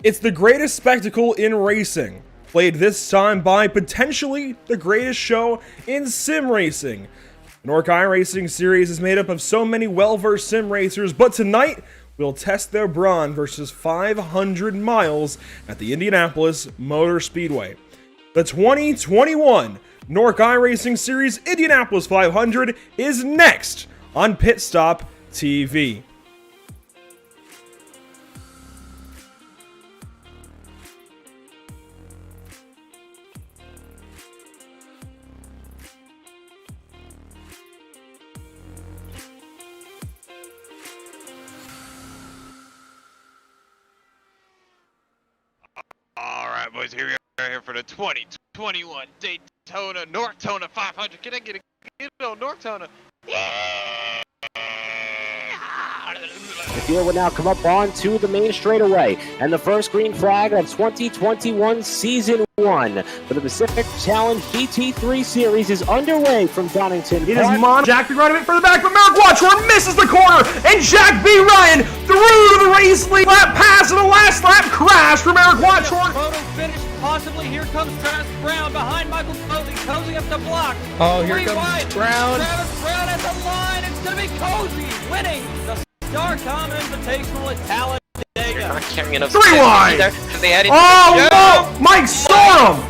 It's the greatest spectacle in racing, played this time by potentially the greatest show in sim racing. The NORC iRacing series is made up of so many well-versed sim racers, but tonight we'll test their brawn versus 500 miles at the Indianapolis Motor Speedway. The 2021 NORC iRacing Series Indianapolis 500 is next on Pit Stop TV. All right, boys, here we are here for the 2021 Daytona NORCtona 500. Can I get a good old NORCtona? Yeah! The field will now come up onto the main straightaway, and the first green flag of 2021 Season 1 for the Pacific Challenge GT3 Series is underway from Donington. It is Jack B. Ryan a bit further back, but Merrick Watchorn misses the corner, and Jack B. Ryan through to the race lead lap pass, and the last lap crash for Merrick Watchorn. Photo finish, possibly. Here comes Travis Brown behind Michael Cozy, Cozy up the block. Oh, here comes Brown. Travis Brown at the line. It's going to be Cozy winning the Starcom Invitational at Talladega. They're not carrying enough 3 wide. Oh, no! Mike saw him!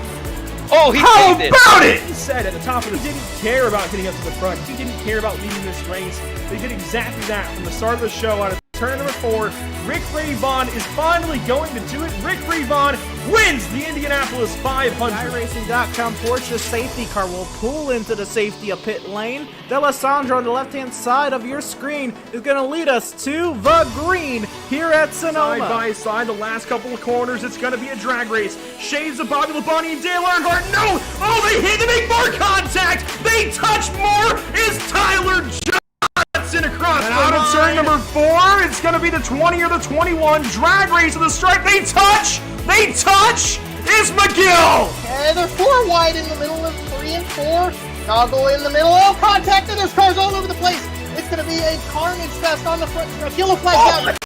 Oh, he How saved it. about it? He said at the top of the, he didn't care about getting up to the front. He didn't care about leading this race. They did exactly that from the start of the show. Out of turn number 4, Rick Ray Vaughn is finally going to do it. Rick Ray Vaughn wins the Indianapolis 500. iRacing.com Porsche safety car will pull into the safety of pit lane. D'Alessandro on the left-hand side of your screen is going to lead us to the green here at Sonoma. Side by side, the last couple of corners, it's going to be a drag race. Shades of Bobby Labonte and Dale Earnhardt. No! Oh, they hit to make more contact! They touch more! Is Tyler Johnson across and out of turn number 4? It's going to be the 20 or the 21 drag race of the stripe. They touch! They touch! Is McGill! And they're 4 wide in the middle of 3 and 4. Chicago in the middle. Oh, contact, and there's cars all over the place. It's going to be a carnage fest on the front. Yellow flag down.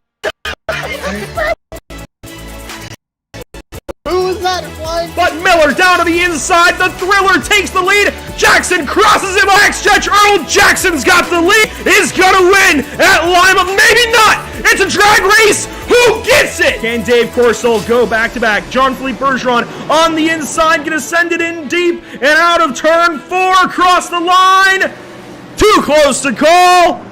Who is that flying? But Miller down to the inside. The Thriller takes the lead. Jackson crosses him. Backstretch. Earl Jackson's got the lead. Is going to win at Lima. Maybe not. It's a drag race. Who gets it? Can Dave Corso go back-to-back? Jean-Philippe Bergeron on the inside. Gonna send it in deep and out of turn 4. Across the line. Too close to call.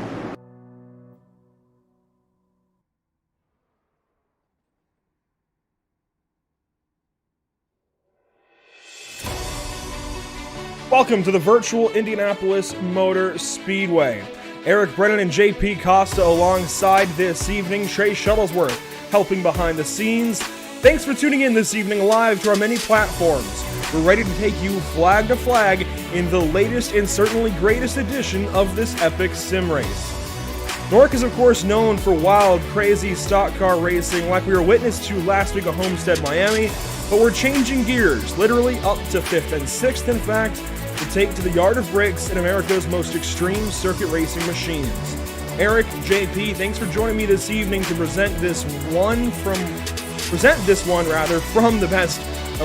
Welcome to the virtual Indianapolis Motor Speedway. Eric Brennan and JP Costa alongside this evening. Trey Shuttlesworth helping behind the scenes. Thanks for tuning in this evening live to our many platforms. We're ready to take you flag to flag in the latest and certainly greatest edition of this epic sim race. NORC is of course known for wild, crazy stock car racing like we were witness to last week at Homestead, Miami, but we're changing gears, literally up to 5th and 6th in fact, to take to the yard of bricks in America's most extreme circuit racing machines. Eric, JP, thanks for joining me this evening to present this one from the best,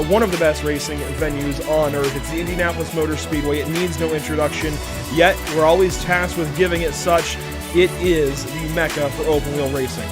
one of the best racing venues on earth. It's the Indianapolis Motor Speedway. It needs no introduction, yet we're always tasked with giving it such. It is the mecca for open wheel racing.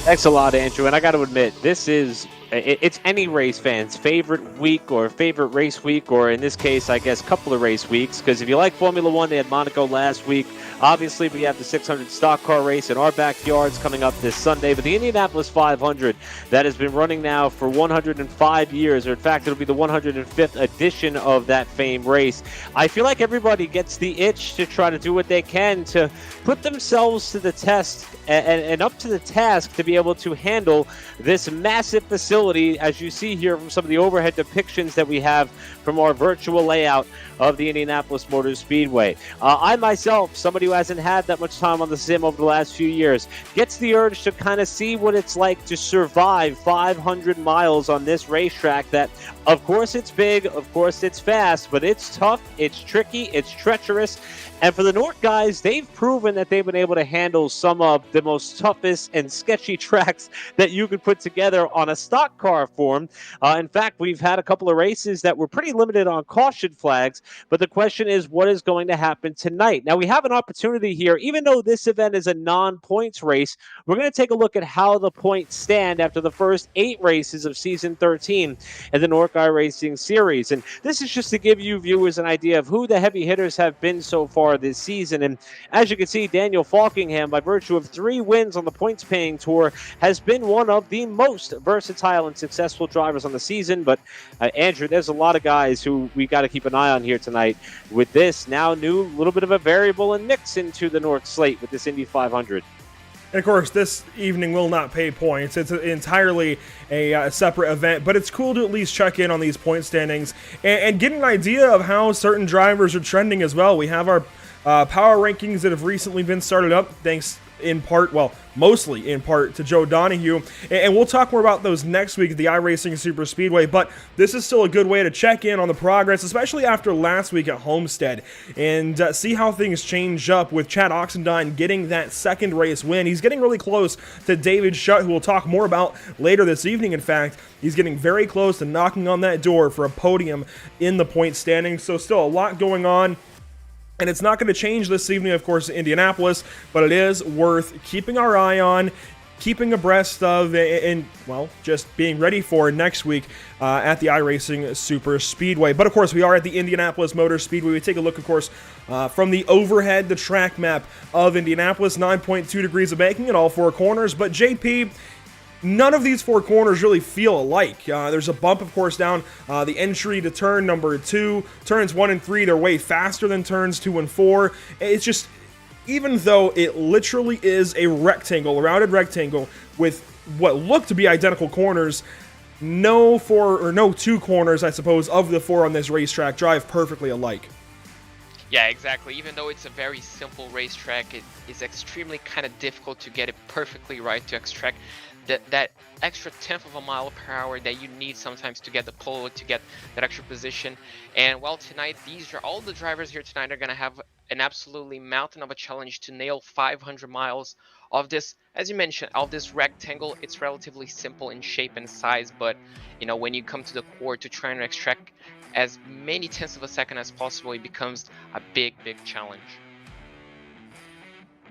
Thanks a lot, Andrew. And I got to admit, it's any race fan's favorite week or favorite race week, or in this case, I guess, couple of race weeks. Because if you like Formula One, they had Monaco last week. Obviously, we have the 600 stock car race in our backyards coming up this Sunday. But the Indianapolis 500, that has been running now for 105 years, or in fact, it'll be the 105th edition of that famed race. I feel like everybody gets the itch to try to do what they can to put themselves to the test and up to the task to be able to handle this massive facility visibility, as you see here from some of the overhead depictions that we have from our virtual layout of the Indianapolis Motor Speedway. I myself, somebody who hasn't had that much time on the sim over the last few years, gets the urge to kind of see what it's like to survive 500 miles on this racetrack that, of course, it's big, of course, it's fast, but it's tough, it's tricky, it's treacherous. And for the NORC guys, they've proven that they've been able to handle some of the most toughest and sketchy tracks that you could put together on a stock car form. In fact, we've had a couple of races that were pretty limited on caution flags, but the question is, what is going to happen tonight? Now, we have an opportunity here, even though this event is a non-points race, we're going to take a look at how the points stand after the first 8 races of Season 13 in the NORC iRacing Series. And this is just to give you viewers an idea of who the heavy hitters have been so far this season. And as you can see, Daniel Falkingham, by virtue of 3 wins on the points-paying tour, has been one of the most versatile and successful drivers on the season. But Andrew, there's a lot of guys who we got to keep an eye on here tonight with this now new little bit of a variable and mix into the NORC slate with this Indy 500. And of course, this evening will not pay points. It's entirely a separate event, but it's cool to at least check in on these point standings and get an idea of how certain drivers are trending as well. We have our power rankings that have recently been started up, thanks in part, well, mostly in part to Joe Donahue, and we'll talk more about those next week at the iRacing Super Speedway, but this is still a good way to check in on the progress, especially after last week at Homestead, and see how things change up with Chad Oxendine getting that second race win. He's getting really close to David Shutt, who we'll talk more about later this evening. In fact, he's getting very close to knocking on that door for a podium in the point standings, so still a lot going on. And it's not going to change this evening, of course, in Indianapolis, but it is worth keeping our eye on, keeping abreast of, and, well, just being ready for next week at the iRacing Super Speedway. But, of course, we are at the Indianapolis Motor Speedway. We take a look, of course, from the overhead, the track map of Indianapolis, 9.2 degrees of banking in all 4 corners. But, JP, none of these 4 corners really feel alike. There's a bump, of course, down the entry to turn number 2. Turns 1 and 3, they're way faster than turns 2 and 4. It's just, even though it literally is a rectangle, a rounded rectangle, with what look to be identical corners, no 2 corners, I suppose, of the 4 on this racetrack drive perfectly alike. Yeah, exactly. Even though it's a very simple racetrack, it is extremely kind of difficult to get it perfectly right, to extract that extra 1/10 of a mile per hour that you need sometimes to get the pole, to get that extra position. And well, tonight, all the drivers here tonight are going to have an absolutely mountain of a challenge to nail 500 miles of this, as you mentioned, of this rectangle. It's relatively simple in shape and size, but you know, when you come to the core to try and extract as many 1/10 of a second as possible, it becomes a big challenge.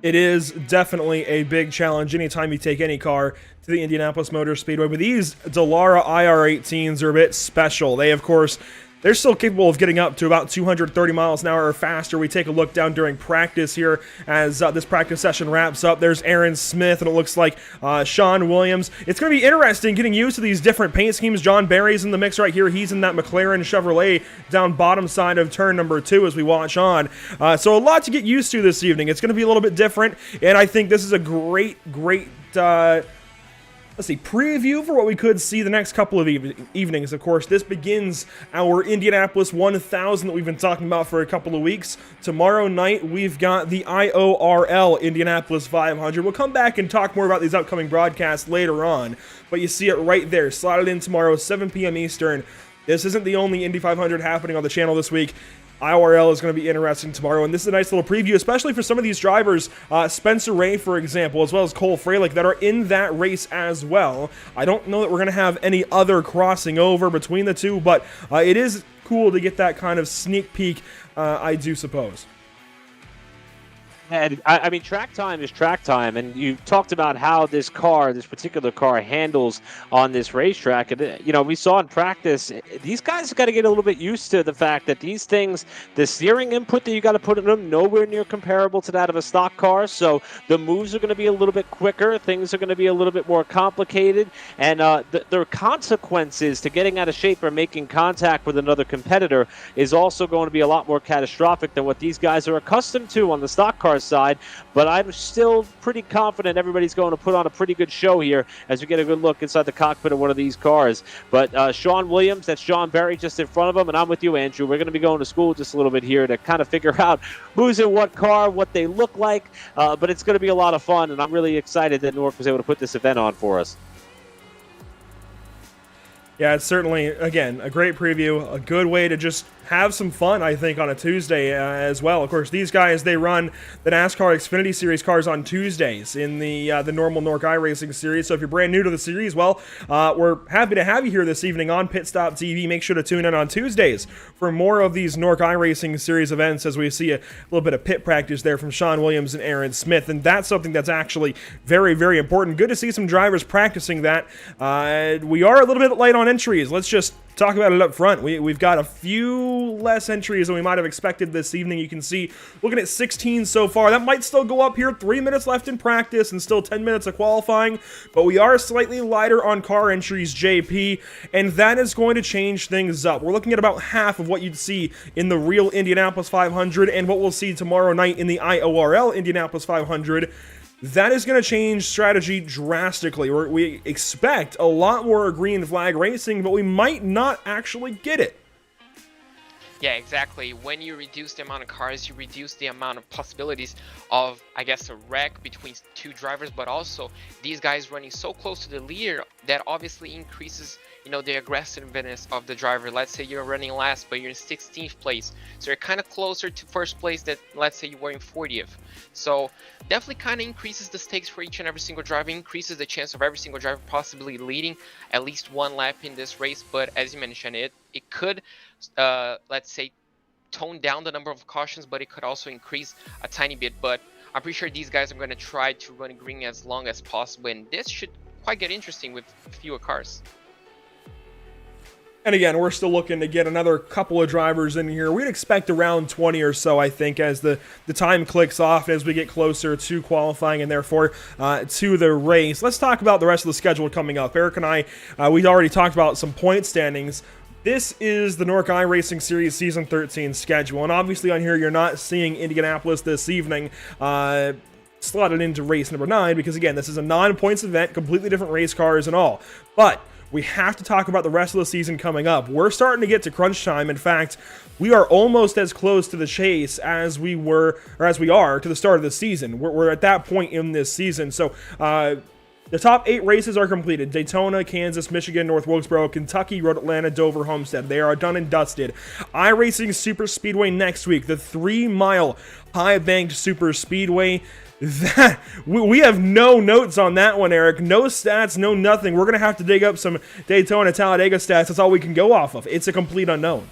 It is definitely a big challenge anytime you take any car to the Indianapolis Motor Speedway, but these Dallara IR18s are a bit special. They, of course, they're still capable of getting up to about 230 miles an hour or faster. We take a look down during practice here as this practice session wraps up. There's Aaron Smith, and it looks like Sean Williams. It's going to be interesting getting used to these different paint schemes. John Barry's in the mix right here. He's in that McLaren Chevrolet down bottom side of turn number 2 as we watch on. So a lot to get used to this evening. It's going to be a little bit different, and I think this is a great preview for what we could see the next couple of evenings. Of course, this begins our Indianapolis 1000 that we've been talking about for a couple of weeks. Tomorrow night, we've got the IORL Indianapolis 500. We'll come back and talk more about these upcoming broadcasts later on, but you see it right there, slotted in tomorrow, 7 p.m. Eastern. This isn't the only Indy 500 happening on the channel this week. IORL is going to be interesting tomorrow, and this is a nice little preview, especially for some of these drivers, Spencer Ray, for example, as well as Cole Freilich, that are in that race as well. I don't know that we're going to have any other crossing over between the two, but it is cool to get that kind of sneak peek, I do suppose. And I mean, track time is track time, and you talked about how this particular car handles on this racetrack. And you know, we saw in practice, these guys have got to get a little bit used to the fact that these things, the steering input that you got to put in them, nowhere near comparable to that of a stock car. So the moves are going to be a little bit quicker, things are going to be a little bit more complicated, and the consequences to getting out of shape or making contact with another competitor is also going to be a lot more catastrophic than what these guys are accustomed to on the stock car side, but I'm still pretty confident everybody's going to put on a pretty good show here as we get a good look inside the cockpit of one of these cars. But Sean Williams, that's John Berry just in front of him, and I'm with you, Andrew. We're going to be going to school just a little bit here to kind of figure out who's in what car, what they look like, but it's going to be a lot of fun, and I'm really excited that NORC was able to put this event on for us. Yeah, it's certainly, again, a great preview, a good way to just have some fun, I think, on a Tuesday as well. Of course, these guys, they run the NASCAR Xfinity Series cars on Tuesdays in the normal NORC iRacing Series. So if you're brand new to the series, well, we're happy to have you here this evening on Pit Stop TV. Make sure to tune in on Tuesdays for more of these NORC iRacing Series events as we see a little bit of pit practice there from Sean Williams and Aaron Smith. And that's something that's actually very, very important. Good to see some drivers practicing that. We are a little bit light on entries. Let's just talk about it up front. We've got a few less entries than we might have expected this evening. You can see, looking at 16 so far. That might still go up here. 3 minutes left in practice and still 10 minutes of qualifying. But we are slightly lighter on car entries, JP, and that is going to change things up. We're looking at about half of what you'd see in the real Indianapolis 500 and what we'll see tomorrow night in the IORL Indianapolis 500. That is going to change strategy drastically. We expect a lot more green flag racing, but we might not actually get it. Yeah, exactly. When you reduce the amount of cars, you reduce the amount of possibilities of, I guess, a wreck between two drivers, but also these guys running so close to the leader that obviously increases, you know, the aggressiveness of the driver. Let's say you're running last, but you're in 16th place. So you're kind of closer to first place that, let's say, you were in 40th. So definitely kind of increases the stakes for each and every single driver, increases the chance of every single driver possibly leading at least one lap in this race. But as you mentioned, it could, let's say, tone down the number of cautions, but it could also increase a tiny bit. But I'm pretty sure these guys are going to try to run green as long as possible, and this should quite get interesting with fewer cars. And again, we're still looking to get another couple of drivers in here. We'd expect around 20 or so, I think, as the time clicks off as we get closer to qualifying and therefore to the race. Let's talk about the rest of the schedule coming up. Eric and I, we already talked about some point standings. This is the NORC iRacing Series Season 13 schedule, and obviously on here you're not seeing Indianapolis this evening slotted into race number 9 because, again, this is a non-points event, completely different race cars and all. But we have to talk about the rest of the season coming up. We're starting to get to crunch time. In fact, we are almost as close to the chase as we were, or as we are to the start of the season. We're at that point in this season. So, the top 8 races are completed. Daytona, Kansas, Michigan, North Wilkesboro, Kentucky, Road Atlanta, Dover, Homestead. They are done and dusted. iRacing Super Speedway next week. The 3-mile high-banked Super Speedway. That we have no notes on that one, Eric. No stats, no nothing. We're going to have to dig up some Daytona, Talladega stats. That's all we can go off of. It's a complete unknown.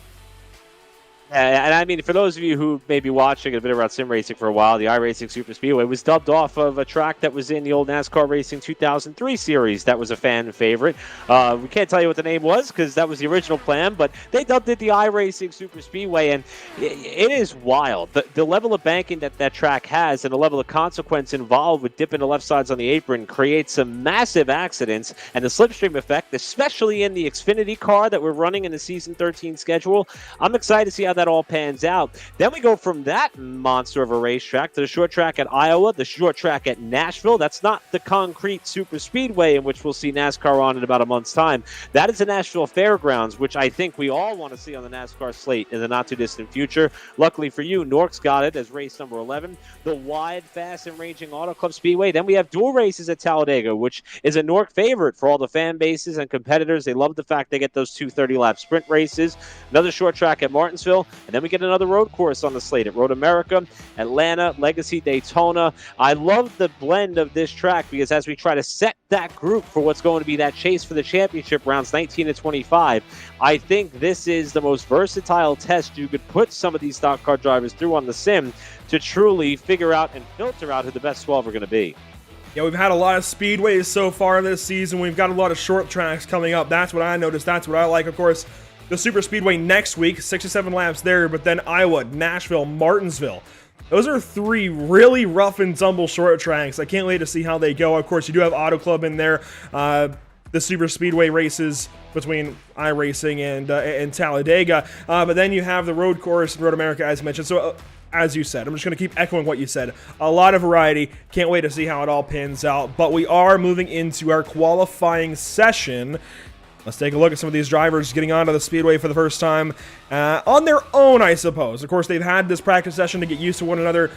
And I mean, for those of you who may be watching a bit about sim racing for a while, the iRacing Super Speedway was dubbed off of a track that was in the old NASCAR Racing 2003 series that was a fan favorite. We can't tell you what the name was because that was the original plan, but they dubbed it the iRacing Super Speedway, and it is wild. The level of banking that track has and the level of consequence involved with dipping the left sides on the apron creates some massive accidents, and the slipstream effect, especially in the Xfinity car that we're running in the Season 13 schedule. I'm excited to see how that all pans out. Then we go from that monster of a racetrack to the short track at Iowa, the short track at Nashville. That's not the concrete super speedway in which we'll see NASCAR on in about a month's time. That is the Nashville Fairgrounds, which I think we all want to see on the NASCAR slate in the not too distant future. Luckily for you, NORC's got it as race number 11, the wide, fast, and ranging Auto Club Speedway. Then we have dual races at Talladega, which is a NORC favorite for all the fan bases and competitors. They love the fact they get those 2 30-lap sprint races. Another short track at Martinsville. And then we get another road course on the slate at Road America, Atlanta, Legacy, Daytona. I love the blend of this track because as we try to set that group for what's going to be that chase for the championship rounds 19 to 25, I think this is the most versatile test you could put some of these stock car drivers through on the sim to truly figure out and filter out who the best 12 are going to be. Yeah, we've had a lot of speedways so far this season. We've got a lot of short tracks coming up. That's what I noticed. That's what I like. Of course, the Super Speedway next week, 67 laps there, but then Iowa, Nashville, Martinsville. Those are 3 really rough and tumble short tracks. I can't wait to see how they go. Of course, you do have Auto Club in there. the super speedway races between iRacing and Talladega. But then you have the road course in Road America, as mentioned. So as you said, I'm just going to keep echoing what you said. A lot of variety. Can't wait to see how it all pins out. But we are moving into our qualifying session. Let's take a look at some of these drivers getting onto the speedway for the first time on their own, I suppose. Of course, they've had this practice session to get used to one another.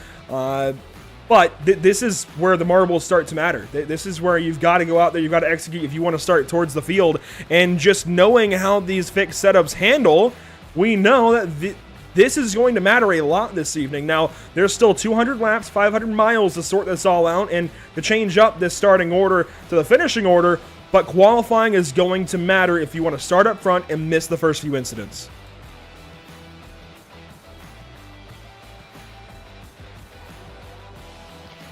But this is where the marbles start to matter. This is where you've got to go out there, you've got to execute if you want to start towards the field. And just knowing how these fixed setups handle, we know that this is going to matter a lot this evening. Now, there's still 200 laps, 500 miles to sort this all out and to change up this starting order to the finishing order. But qualifying is going to matter if you want to start up front and miss the first few incidents.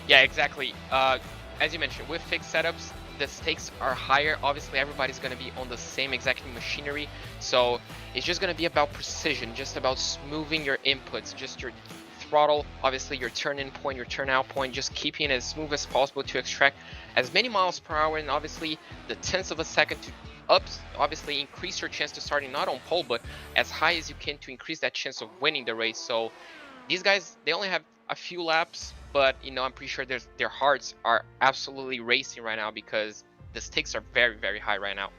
Yeah, exactly. As you mentioned, with fixed setups, the stakes are higher. Obviously, everybody's going to be on the same exact machinery, so it's just going to be about precision, just about smoothing your inputs, just your throttle, obviously your turn-in point, your turn-out point, just keeping it as smooth as possible to extract as many miles per hour, and obviously the tenths of a second to obviously increase your chance to starting not on pole, but as high as you can to increase that chance of winning the race. So these guys, they only have a few laps, but you know, I'm pretty sure their hearts are absolutely racing right now because the stakes are very, very high right now.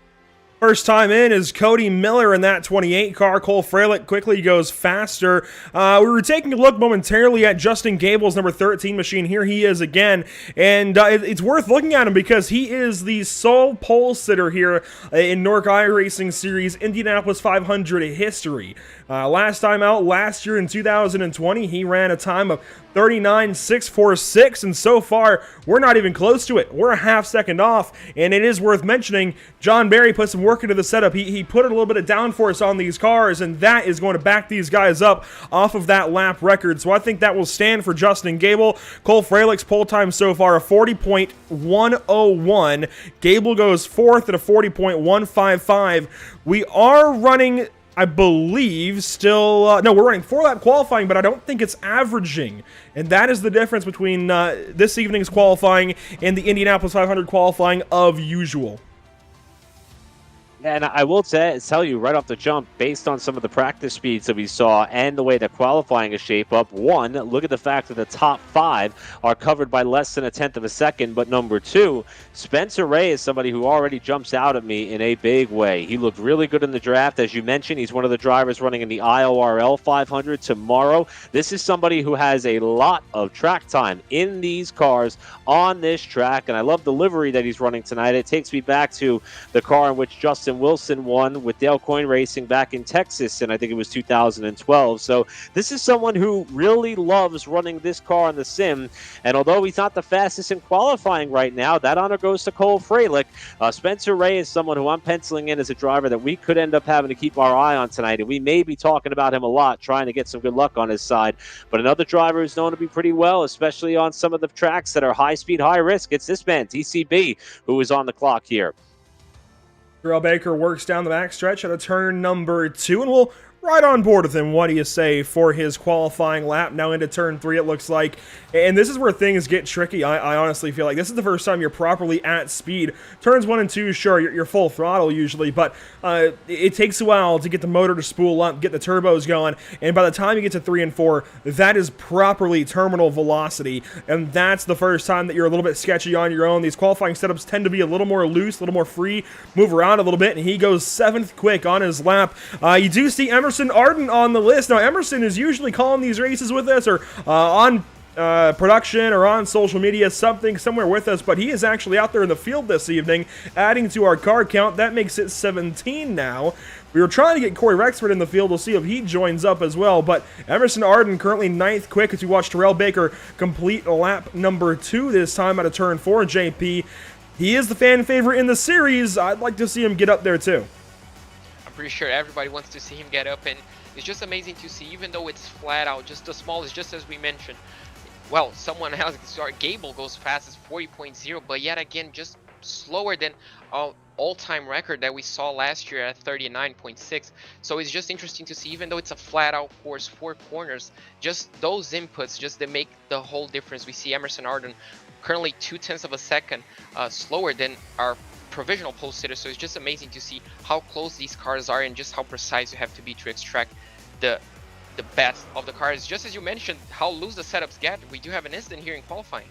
First time in is Cody Miller in that 28 car. Cole Freilich quickly goes faster. We were taking a look momentarily at Justin Gable's number 13 machine. Here he is again. And it's worth looking at him because he is the sole pole sitter here in NORC iRacing Series Indianapolis 500 history. Last time out, last year in 2020, he ran a time of 39.646, and so far, we're not even close to it. We're a half second off, and it is worth mentioning, John Barry put some work into the setup. He put a little bit of downforce on these cars, and that is going to back these guys up off of that lap record. So I think that will stand for Justin Gable. Cole Freilich's pole time so far, a 40.101. Gable goes fourth at a 40.155. We are running, I believe, still... no, we're running 4-lap qualifying, but I don't think it's averaging. And that is the difference between this evening's qualifying and the Indianapolis 500 qualifying of usual. And I will tell you right off the jump, based on some of the practice speeds that we saw and the way that qualifying is shaped up, one, look at the fact that the top 5 are covered by less than a tenth of a second. But number 2, Spencer Ray is somebody who already jumps out at me in a big way. He looked really good in the draft. As you mentioned, he's one of the drivers running in the IORL 500 tomorrow. This is somebody who has a lot of track time in these cars on this track. And I love the livery that he's running tonight. It takes me back to the car in which Justin Wilson won with Dale Coyne Racing back in Texas, and I think it was 2012. So this is someone who really loves running this car in the sim, and although he's not the fastest in qualifying right now, that honor goes to Cole Freilich. Spencer Ray is someone who I'm penciling in as a driver that we could end up having to keep our eye on tonight, and we may be talking about him a lot, trying to get some good luck on his side. But another driver who's known to be pretty well, especially on some of the tracks that are high speed, high risk, it's this man, TCB, who is on the clock here. Terrell Baker works down the backstretch at a turn number 2, and we'll right on board with him. What do you say for his qualifying lap? Now into turn 3, it looks like. And this is where things get tricky. I honestly feel like this is the first time you're properly at speed. Turns 1 and 2, sure, you're full throttle usually, but it takes a while to get the motor to spool up, get the turbos going, and by the time you get to 3 and 4, that is properly terminal velocity, and that's the first time that you're a little bit sketchy on your own. These qualifying setups tend to be a little more loose, a little more free, move around a little bit, and he goes 7th quick on his lap. You do see Emerson Arden on the list. Now, Emerson is usually calling these races with us, or on production or on social media, somewhere with us, but he is actually out there in the field this evening, adding to our car count. That makes it 17 now. We were trying to get Corey Rexford in the field. We'll see if he joins up as well, but Emerson Arden currently 9th quick as we watch Terrell Baker complete lap number 2 this time out of turn 4. JP, he is the fan favorite in the series. I'd like to see him get up there too. I'm pretty sure everybody wants to see him get up, and it's just amazing to see, even though it's flat out, just the smallest, just as we mentioned. Well, someone else, sorry, Gable goes fast as 40.0, but yet again, just slower than all-time record that we saw last year at 39.6. So it's just interesting to see, even though it's a flat-out course, 4 corners, just those inputs, just they make the whole difference. We see Emerson Arden currently 0.2 of a second slower than our provisional pole sitter. So it's just amazing to see how close these cars are and just how precise you have to be to extract the best of the cars. Just as you mentioned, how loose the setups get, we do have an incident here in qualifying.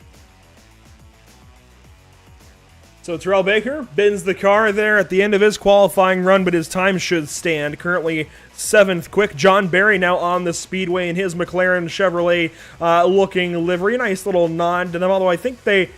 So Terrell Baker bins the car there at the end of his qualifying run, but his time should stand. Currently 7th quick. John Barry now on the speedway in his McLaren Chevrolet looking livery. Nice little nod to them, although I think they...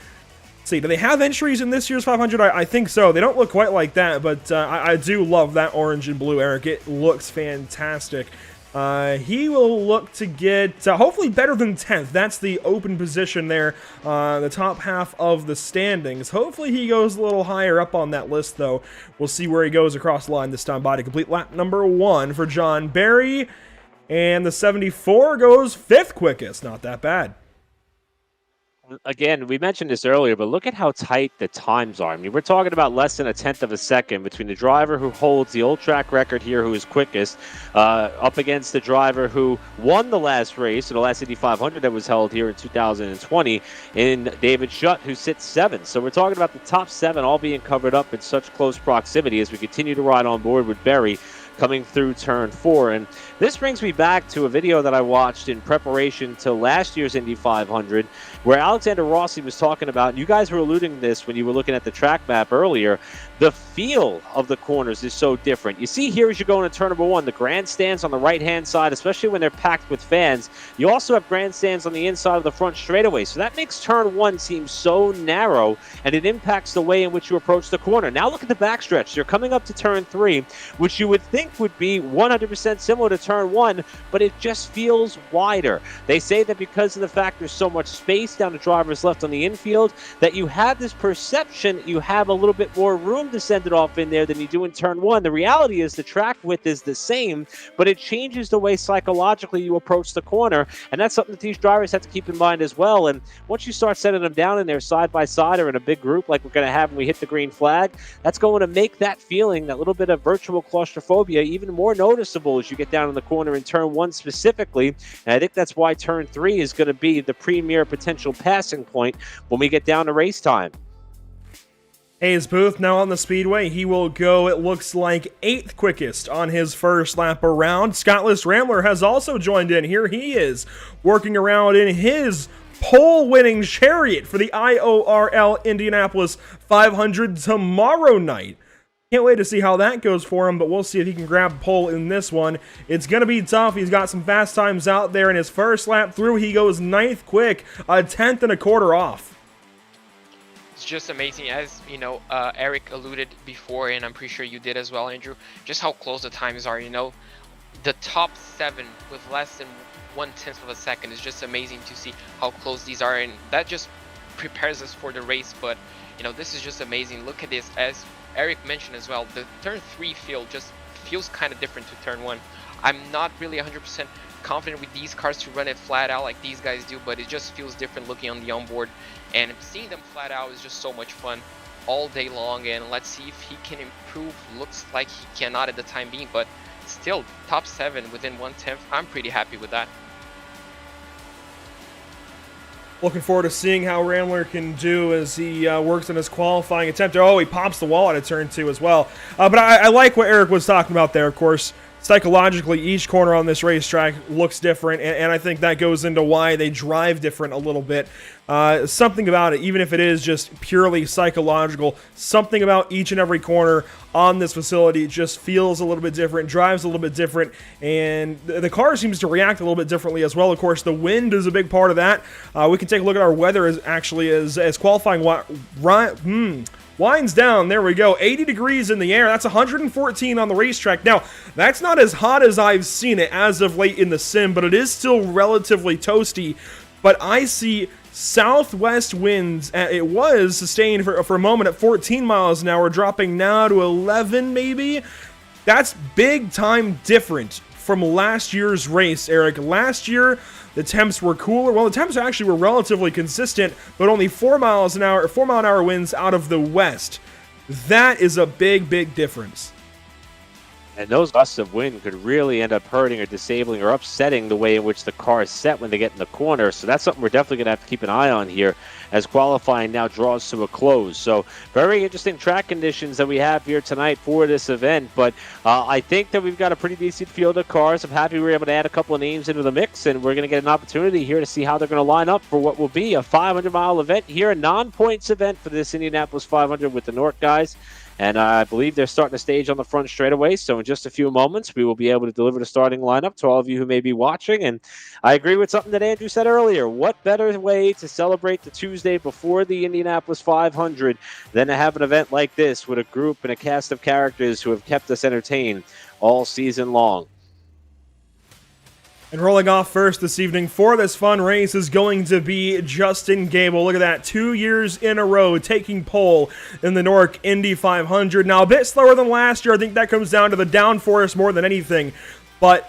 See, do they have entries in this year's 500? I think so. They don't look quite like that, but I do love that orange and blue, Eric. It looks fantastic. He will look to get hopefully better than 10th. That's the open position there, the top half of the standings. Hopefully he goes a little higher up on that list, though. We'll see where he goes across the line this time by to complete lap number 1 for John Barry. And the 74 goes 5th quickest. Not that bad. Again, we mentioned this earlier, but look at how tight the times are. I mean, we're talking about less than 1/10 of a second between the driver who holds the old track record here, who is quickest, up against the driver who won the last race, the last Indy 500 that was held here in 2020, in David Schutt, who sits 7th. So we're talking about the top 7 all being covered up in such close proximity as we continue to ride on board with Berry coming through turn 4. And this brings me back to a video that I watched in preparation to last year's Indy 500, where Alexander Rossi was talking about, and you guys were alluding to this when you were looking at the track map earlier, the feel of the corners is so different. You see here as you go into turn number 1, the grandstands on the right-hand side, especially when they're packed with fans. You also have grandstands on the inside of the front straightaway. So that makes turn 1 seem so narrow, and it impacts the way in which you approach the corner. Now look at the backstretch. You're coming up to turn 3, which you would think would be 100% similar to turn 1, but it just feels wider. They say that because of the fact there's so much space down the driver's left on the infield, that you have this perception you have a little bit more room to send it off in there than you do in turn 1. The reality is the track width is the same, but it changes the way psychologically you approach the corner, and that's something that these drivers have to keep in mind as well. And once you start setting them down in there side by side or in a big group like we're going to have when we hit the green flag, that's going to make that feeling, that little bit of virtual claustrophobia, even more noticeable as you get down in the corner in turn 1 specifically. And I think that's why turn 3 is going to be the premier potential passing point when we get down to race time. Hayes Booth now on the speedway. He will go, it looks like, 8th quickest on his first lap around. Scottless Rambler has also joined in. Here he is, working around in his pole-winning chariot for the IORL Indianapolis 500 tomorrow night. Can't wait to see how that goes for him, but we'll see if he can grab pole in this one. It's going to be tough. He's got some fast times out there. In his first lap through, he goes 9th quick, 1/10 off. It's just amazing, as you know, Eric alluded before, and I'm pretty sure you did as well, Andrew, just how close the times are. You know, the top 7 with less than 1/10 of a second is just amazing to see how close these are, and that just prepares us for the race. But you know, this is just amazing. Look at this, as Eric mentioned as well, the turn 3 feel just feels kind of different to turn 1. I'm not really 100% confident with these cars to run it flat out like these guys do, but it just feels different looking on the onboard, and seeing them flat out is just so much fun all day long. And let's see if he can improve. Looks like he cannot at the time being, but still top 7 within 1/10. I'm pretty happy with that. Looking forward to seeing how Rambler can do as he works on his qualifying attempt. Oh, he pops the wall out of turn 2 as well. But I like what Eric was talking about there, of course. Psychologically, each corner on this racetrack looks different, and I think that goes into why they drive different a little bit. Something about it, even if it is just purely psychological, something about each and every corner on this facility just feels a little bit different, drives a little bit different, and the car seems to react a little bit differently as well. Of course, the wind is a big part of that. We can take a look at our weather as qualifying winds down. There we go. 80 degrees in the air. That's 114 on the racetrack. Now, that's not as hot as I've seen it as of late in the sim, but it is still relatively toasty. But I see southwest winds. It was sustained for a moment at 14 miles an hour, dropping now to 11 maybe. That's big time different from last year's race, Eric. Last year, the temps were cooler. Well, the temps actually were relatively consistent, but only 4 mile an hour winds out of the west. That is a big, big difference. And those gusts of wind could really end up hurting or disabling or upsetting the way in which the car is set when they get in the corner. So that's something we're definitely going to have to keep an eye on here as qualifying now draws to a close. So very interesting track conditions that we have here tonight for this event. But I think that we've got a pretty decent field of cars. I'm happy we were able to add a couple of names into the mix, and we're going to get an opportunity here to see how they're going to line up for what will be a 500-mile event here, a non-points event for this Indianapolis 500 with the NORC guys. And I believe they're starting to stage on the front straightaway. So in just a few moments, we will be able to deliver the starting lineup to all of you who may be watching. And I agree with something that Andrew said earlier. What better way to celebrate the Tuesday before the Indianapolis 500 than to have an event like this with a group and a cast of characters who have kept us entertained all season long. And rolling off first this evening for this fun race is going to be Justin Gable. Look at that, 2 years in a row taking pole in the NORC Indy 500. Now a bit slower than last year. I think that comes down to the downforce more than anything. But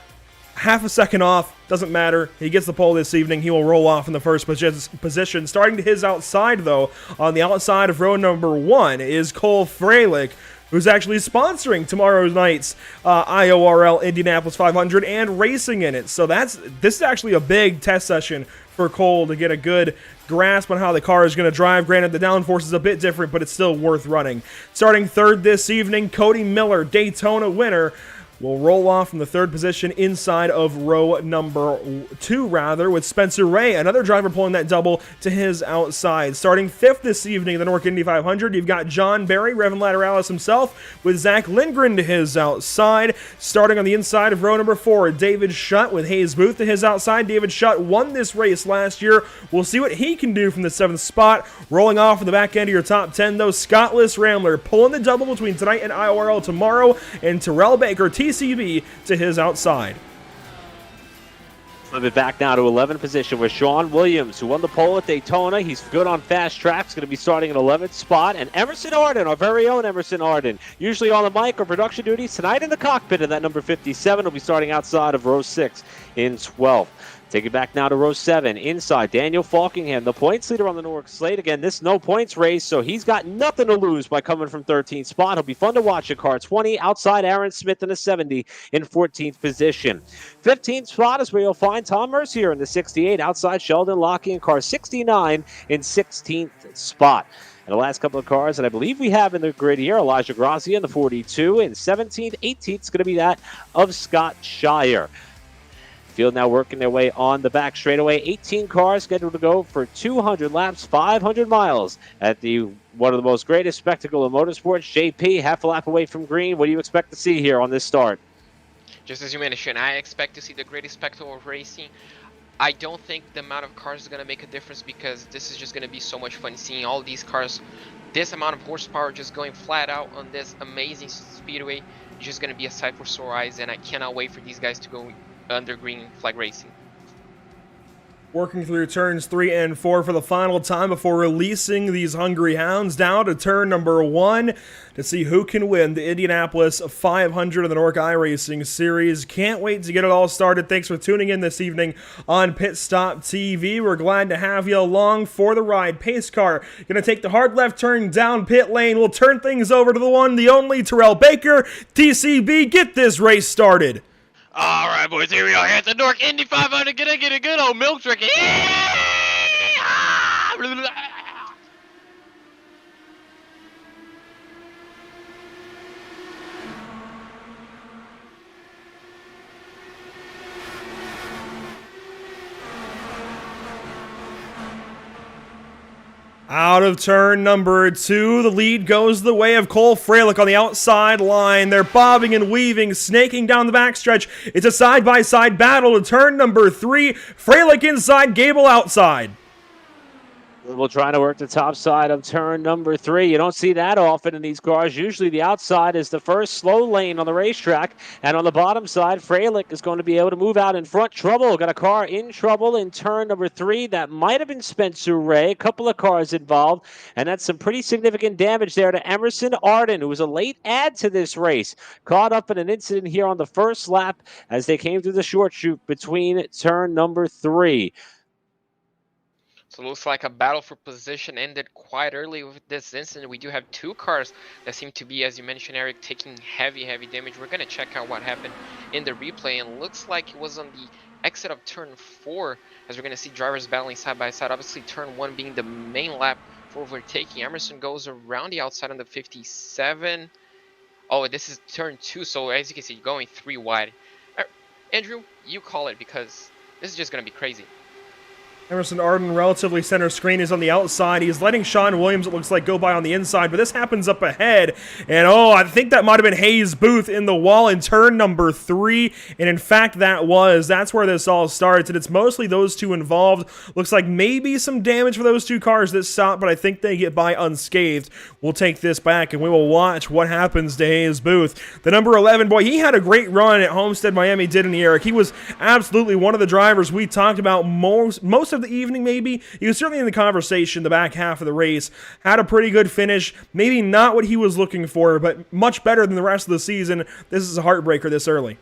half a second off, doesn't matter. He gets the pole this evening. He will roll off in the first position. Starting to his outside, though, on the outside of row number 1 is Cole Freilich, who's actually sponsoring tomorrow night's IORL Indianapolis 500 and racing in it. So this is actually a big test session for Cole to get a good grasp on how the car is going to drive. Granted, the downforce is a bit different, but it's still worth running. Starting third this evening, Cody Miller, Daytona winner, will roll off from the third position inside of row number 2, with Spencer Ray, another driver pulling that double to his outside. Starting fifth this evening in the NORC Indy 500, you've got John Barry, Revan Lateralis himself, with Zach Lindgren to his outside. Starting on the inside of row number 4, David Schutt with Hayes Booth to his outside. David Schutt won this race last year. We'll see what he can do from the 7th spot. Rolling off in the back end of your top 10, though, Scottless Rambler pulling the double between tonight and IORL tomorrow, and Terrell Baker, TCB, to his outside. Flip it back now to 11th position with Sean Williams, who won the pole at Daytona. He's good on fast tracks, going to be starting in 11th spot. And Emerson Arden, our very own Emerson Arden, usually on the mic or production duties, tonight in the cockpit of that number 57, will be starting outside of row 6 in 12th. Take it back now to row 7. Inside, Daniel Falkingham, the points leader on the NORC slate. Again, this no-points race, so he's got nothing to lose by coming from 13th spot. He'll be fun to watch at car 20. Outside, Aaron Smith in the 70 in 14th position. 15th spot is where you'll find Tom Mercier in the 68. Outside, Sheldon Lockey in car 69 in 16th spot. And the last couple of cars that I believe we have in the grid here, Elijah Grazia in the 42. And 17th, 18th is going to be that of Scott Shire. Field now working their way on the back straightaway. 18 cars scheduled to go for 200 laps, 500 miles at the one of the most greatest spectacle of motorsports. JP, half a lap away from green. What do you expect to see here on this start? Just as you mentioned, I expect to see the greatest spectacle of racing. I don't think the amount of cars is going to make a difference, because this is just going to be so much fun seeing all these cars, this amount of horsepower just going flat out on this amazing speedway. It's just going to be a sight for sore eyes, and I cannot wait for these guys to go under green flag racing. Working through turns 3 and 4 for the final time before releasing these hungry hounds down to turn number 1 to see who can win the Indianapolis 500 of the NORC iRacing Series. Can't wait to get it all started. Thanks for tuning in this evening on Pit Stop TV. We're glad to have you along for the ride. Pace car going to take the hard left turn down pit lane. We'll turn things over to the one, the only Terrell Baker. TCB, get this race started. All right, boys, here we are here at the NORC Indy 500. Gonna get a good old milk drink. Out of turn number 2, the lead goes the way of Cole Freilich on the outside line. They're bobbing and weaving, snaking down the backstretch. It's a side-by-side battle to turn number 3. Freilich inside, Gable outside. We're trying to work the top side of turn number 3. You don't see that often in these cars. Usually the outside is the first slow lane on the racetrack. And on the bottom side, Freilich is going to be able to move out in front. Trouble. Got a car in trouble in turn number 3. That might have been Spencer Ray. A couple of cars involved. And that's some pretty significant damage there to Emerson Arden, who was a late add to this race. Caught up in an incident here on the first lap as they came through the short chute between turn number 3. So it looks like a battle for position ended quite early with this incident. We do have 2 cars that seem to be, as you mentioned, Eric, taking heavy damage. We're going to check out what happened in the replay, and looks like it was on the exit of turn 4, as we're going to see drivers battling side by side. Obviously, turn 1 being the main lap for overtaking. Emerson goes around the outside on the 57. Oh, this is turn 2, so as you can see, going 3 wide. Andrew, you call it, because this is just going to be crazy. Emerson Arden, relatively center screen, is on the outside. He's letting Sean Williams, it looks like, go by on the inside, but this happens up ahead. And I think that might have been Hayes Booth in the wall in turn number 3. And in fact, that's where this all starts. And it's mostly those 2 involved. Looks like maybe some damage for those 2 cars that stopped, but I think they get by unscathed. We'll take this back and we will watch what happens to Hayes Booth. The number 11, boy, he had a great run at Homestead, Miami, didn't he, Eric? He was absolutely one of the drivers we talked about most of the evening, maybe. He was certainly in the conversation the back half of the race. Had a pretty good finish. Maybe not what he was looking for, but much better than the rest of the season. This is a heartbreaker this early.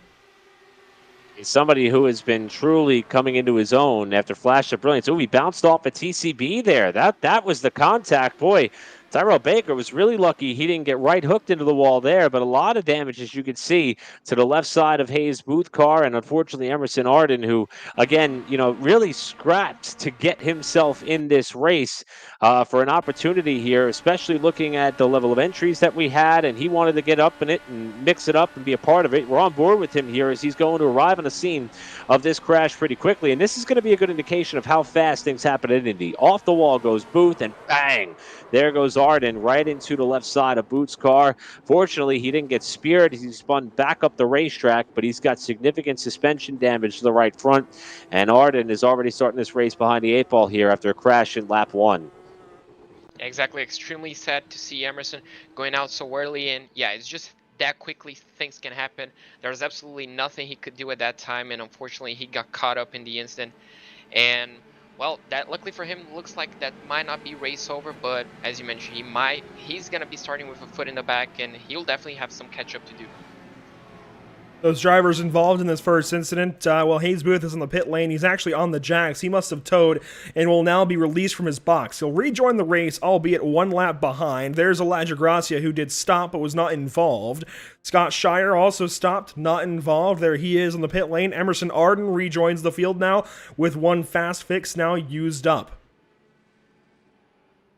He's somebody who has been truly coming into his own after flash of brilliance. Oh, he bounced off a TCB there. That was the contact. Boy, Tyrell Baker was really lucky he didn't get right hooked into the wall there, but a lot of damage, as you can see, to the left side of Hayes Booth car, and unfortunately Emerson Arden, who, again, really scrapped to get himself in this race for an opportunity here, especially looking at the level of entries that we had, and he wanted to get up in it and mix it up and be a part of it. We're on board with him here as he's going to arrive on the scene of this crash pretty quickly, and this is going to be a good indication of how fast things happen in Indy. Off the wall goes Booth, and bang! There goes Arden right into the left side of Booth's car. Fortunately, he didn't get speared. He spun back up the racetrack, but he's got significant suspension damage to the right front. And Arden is already starting this race behind the 8-ball here after a crash in lap 1. Exactly. Extremely sad to see Emerson going out so early. And yeah, it's just that quickly things can happen. There's absolutely nothing he could do at that time. And unfortunately, he got caught up in the incident. And well, that luckily for him, looks like that might not be race over, but as you mentioned, he's going to be starting with a foot in the back, and he'll definitely have some catch up to do. Those drivers involved in this first incident, Hayes Booth is in the pit lane. He's actually on the jacks. He must have towed and will now be released from his box. He'll rejoin the race, albeit 1 lap behind. There's Elijah Gracia, who did stop but was not involved. Scott Shire also stopped, not involved. There he is in the pit lane. Emerson Arden rejoins the field now with 1 fast fix now used up.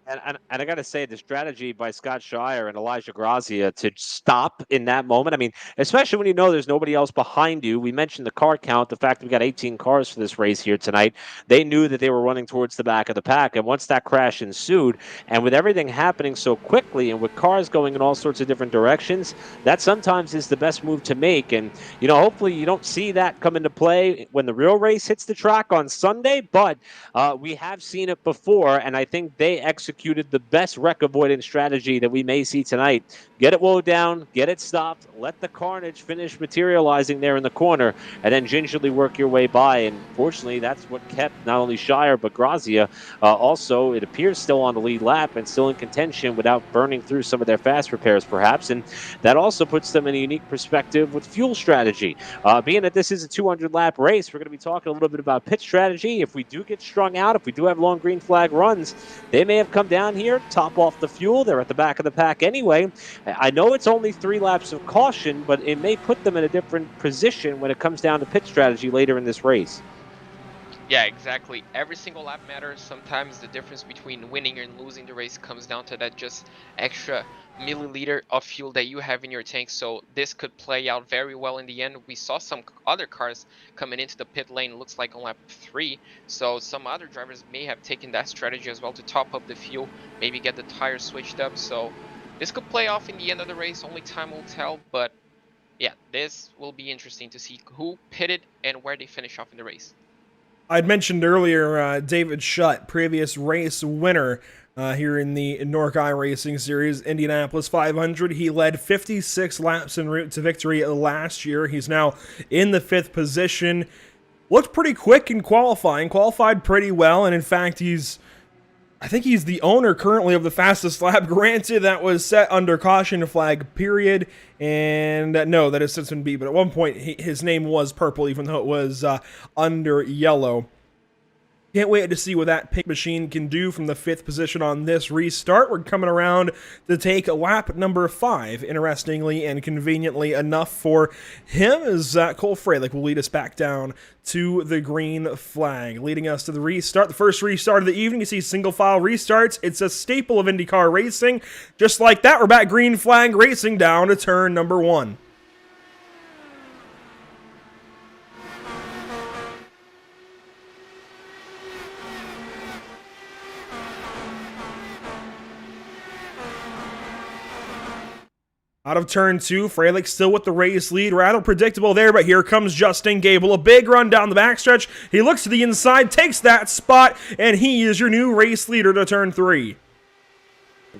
And I got to say, the strategy by Scott Shire and Elijah Grazia to stop in that moment, I mean, especially when you know there's nobody else behind you. We mentioned the car count, the fact that we got 18 cars for this race here tonight. They knew that they were running towards the back of the pack. And once that crash ensued, and with everything happening so quickly and with cars going in all sorts of different directions, that sometimes is the best move to make. And, hopefully you don't see that come into play when the real race hits the track on Sunday, but we have seen it before, and I think they executed the best wreck avoidance strategy that we may see tonight. Get it wound down, get it stopped, let the carnage finish materializing there in the corner, and then gingerly work your way by. And fortunately, that's what kept not only Shire but Grazia also, it appears, still on the lead lap and still in contention without burning through some of their fast repairs, perhaps. And that also puts them in a unique perspective with fuel strategy. Being that this is a 200-lap race, we're going to be talking a little bit about pit strategy. If we do get strung out, if we do have long green flag runs, they may have come down here, top off the fuel. They're at the back of the pack anyway. I know it's only 3 laps of caution, but it may put them in a different position when it comes down to pit strategy later in this race. Yeah, exactly. Every single lap matters. Sometimes the difference between winning and losing the race comes down to that just extra milliliter of fuel that you have in your tank. So this could play out very well in the end. We saw some other cars coming into the pit lane, looks like on lap 3. So some other drivers may have taken that strategy as well to top up the fuel, maybe get the tires switched up. So this could play off in the end of the race. Only time will tell. But yeah, this will be interesting to see who pitted and where they finish off in the race. I'd mentioned earlier David Shutt, previous race winner here in the NORC iRacing Series, Indianapolis 500. He led 56 laps en route to victory last year. He's now in the 5th position. Looked pretty quick in qualifying, qualified pretty well, and in fact, I think he's the owner currently of the fastest lap. Granted, that was set under caution flag, period. And no, that has since been beat. But at one point, his name was purple, even though it was under yellow. Can't wait to see what that pink machine can do from the 5th position on this restart. We're coming around to take lap number 5, interestingly and conveniently enough for him, as Cole Freilich will lead us back down to the green flag, leading us to the restart. The first restart of the evening. You see single file restarts. It's a staple of IndyCar racing. Just like that, we're back green flag racing down to turn number 1. Out of turn 2, Freilich still with the race lead. Rather predictable there, but here comes Justin Gable. A big run down the backstretch. He looks to the inside, takes that spot, and he is your new race leader to turn 3.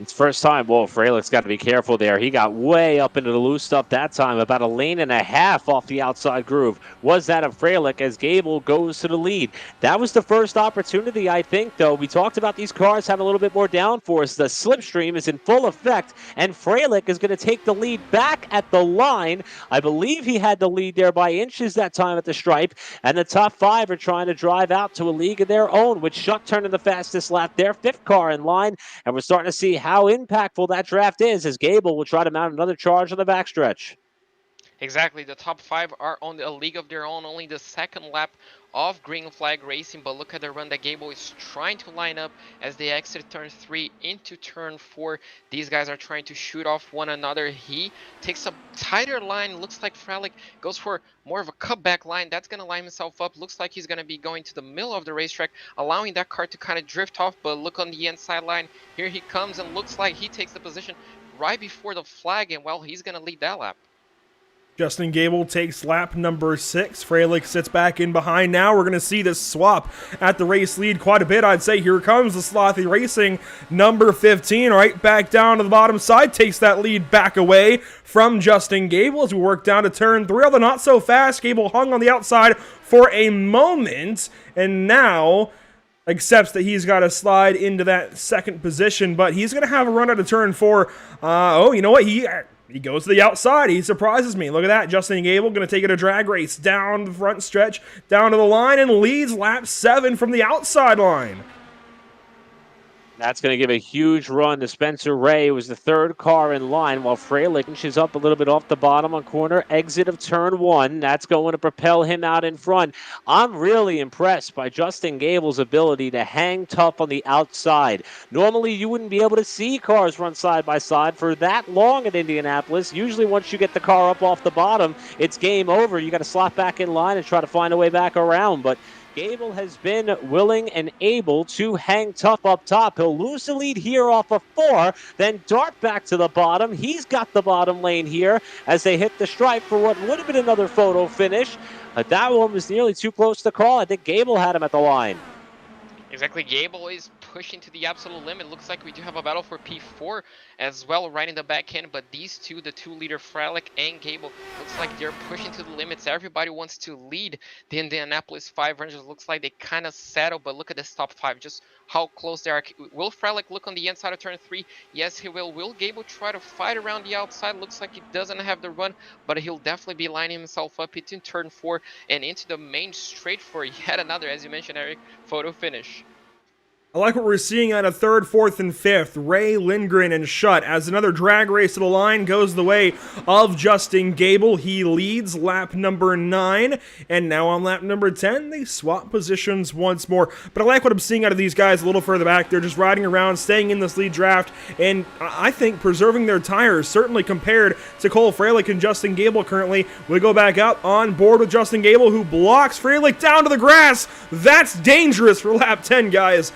It's first time. Whoa, Freilich's got to be careful there. He got way up into the loose stuff that time, about a lane and a half off the outside groove. Was that of Freilich as Gable goes to the lead? That was the first opportunity, I think, though. We talked about these cars having a little bit more downforce. The slipstream is in full effect, and Freilich is going to take the lead back at the line. I believe he had the lead there by inches that time at the stripe, and the top 5 are trying to drive out to a league of their own, with Schuck turning the fastest lap there, 5th car in line, and we're starting to see how impactful that draft is as Gable will try to mount another charge on the backstretch. Exactly, the top 5 are on a league of their own, only the second lap of green flag racing, but look at the run that Gable is trying to line up as they exit turn 3 into turn 4. These guys are trying to shoot off one another. He takes a tighter line. Looks like Freilich goes for more of a cutback line. That's going to line himself up. Looks like he's going to be going to the middle of the racetrack, allowing that car to kind of drift off, but look on the inside line. Here he comes, and looks like he takes the position right before the flag, and well, he's going to lead that lap. Justin Gable takes lap number 6. Freilich sits back in behind now. We're going to see this swap at the race lead quite a bit, I'd say. Here comes the Slothy Racing number 15, right back down to the bottom side. Takes that lead back away from Justin Gable as we work down to turn 3. Although not so fast. Gable hung on the outside for a moment, and now accepts that he's got to slide into that second position, but he's going to have a run out of turn 4. Oh, you know what? He goes to the outside. He surprises me. Look at that. Justin Gable going to take it a drag race down the front stretch, down to the line, and leads lap 7 from the outside line. That's going to give a huge run to Spencer Ray, who was the 3rd car in line, while Freilich inches up a little bit off the bottom on corner exit of turn 1. That's going to propel him out in front. I'm really impressed by Justin Gable's ability to hang tough on the outside. Normally, you wouldn't be able to see cars run side by side for that long at Indianapolis. Usually, once you get the car up off the bottom, it's game over. You got to slot back in line and try to find a way back around, but Gable has been willing and able to hang tough up top. He'll lose the lead here off of 4, then dart back to the bottom. He's got the bottom lane here as they hit the stripe for what would have been another photo finish. That one was nearly too close to call. I think Gable had him at the line. Exactly, Gable is pushing to the absolute limit. Looks like we do have a battle for P4 as well right in the back end, but these two, the 2-leader Freilich and Gable, looks like they're pushing to the limits. Everybody wants to lead the Indianapolis 500. Looks like they kind of settle, but look at this top 5, just how close they are. Will Freilich look on the inside of turn 3? Yes, he will. Will Gable try to fight around the outside? Looks like he doesn't have the run, but he'll definitely be lining himself up into turn 4 and into the main straight for yet another, as you mentioned, Eric, photo finish. I like what we're seeing out of 3rd, 4th, and 5th. Ray, Lindgren, and Schutt as another drag race to the line goes the way of Justin Gable. He leads lap number 9, and now on lap number 10, they swap positions once more. But I like what I'm seeing out of these guys a little further back. They're just riding around, staying in this lead draft, and I think preserving their tires, certainly compared to Cole Freilich and Justin Gable currently. We go back up on board with Justin Gable, who blocks Freilich down to the grass. That's dangerous for lap 10, guys.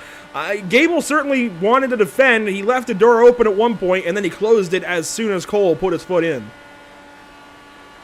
Gable certainly wanted to defend. He left the door open at one point, and then he closed it as soon as Cole put his foot in.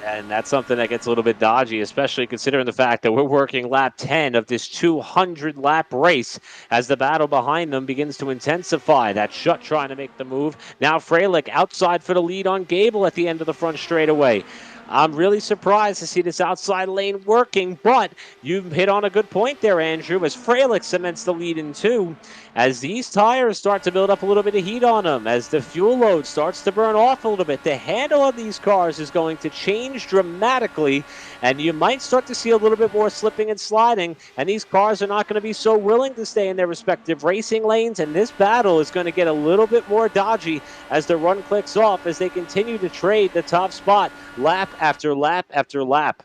And that's something that gets a little bit dodgy, especially considering the fact that we're working lap 10 of this 200-lap race as the battle behind them begins to intensify. That Schutt trying to make the move. Now Freilich outside for the lead on Gable at the end of the front straightaway. I'm really surprised to see this outside lane working, but you've hit on a good point there, Andrew, as Frelick cements the lead in 2. As these tires start to build up a little bit of heat on them, as the fuel load starts to burn off a little bit, the handle of these cars is going to change dramatically, and you might start to see a little bit more slipping and sliding, and these cars are not going to be so willing to stay in their respective racing lanes, and this battle is going to get a little bit more dodgy as the run clicks off, as they continue to trade the top spot lap after lap after lap.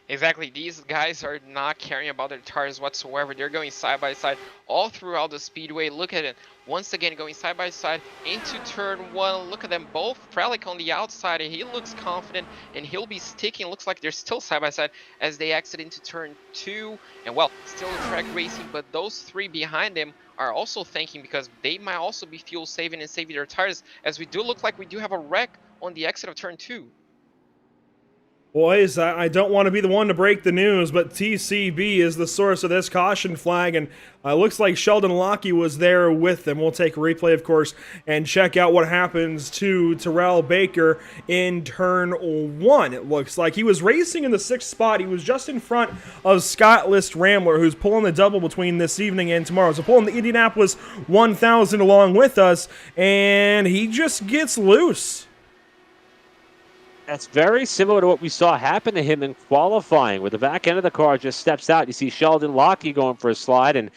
Exactly, these guys are not caring about their tires whatsoever. They're going side by side all throughout the speedway. Look at it, once again going side by side into turn 1. Look at them both. Frelick on the outside, and he looks confident, and he'll be sticking. Looks like they're still side by side as they exit into turn 2. And well, still track racing, but those 3 behind them are also thinking, because they might also be fuel saving and saving their tires, as we do look like we do have a wreck on the exit of turn 2. Boys, I don't want to be the one to break the news, but TCB is the source of this caution flag, and looks like Sheldon Lockey was there with them. We'll take a replay, of course, and check out what happens to Terrell Baker in turn 1. It looks like he was racing in the 6th spot. He was just in front of Scott List Rambler, who's pulling the double between this evening and tomorrow. So pulling the Indianapolis 1000 along with us, and he just gets loose. That's very similar to what we saw happen to him in qualifying, where the back end of the car just steps out. You see Sheldon Lockey going for a slide, and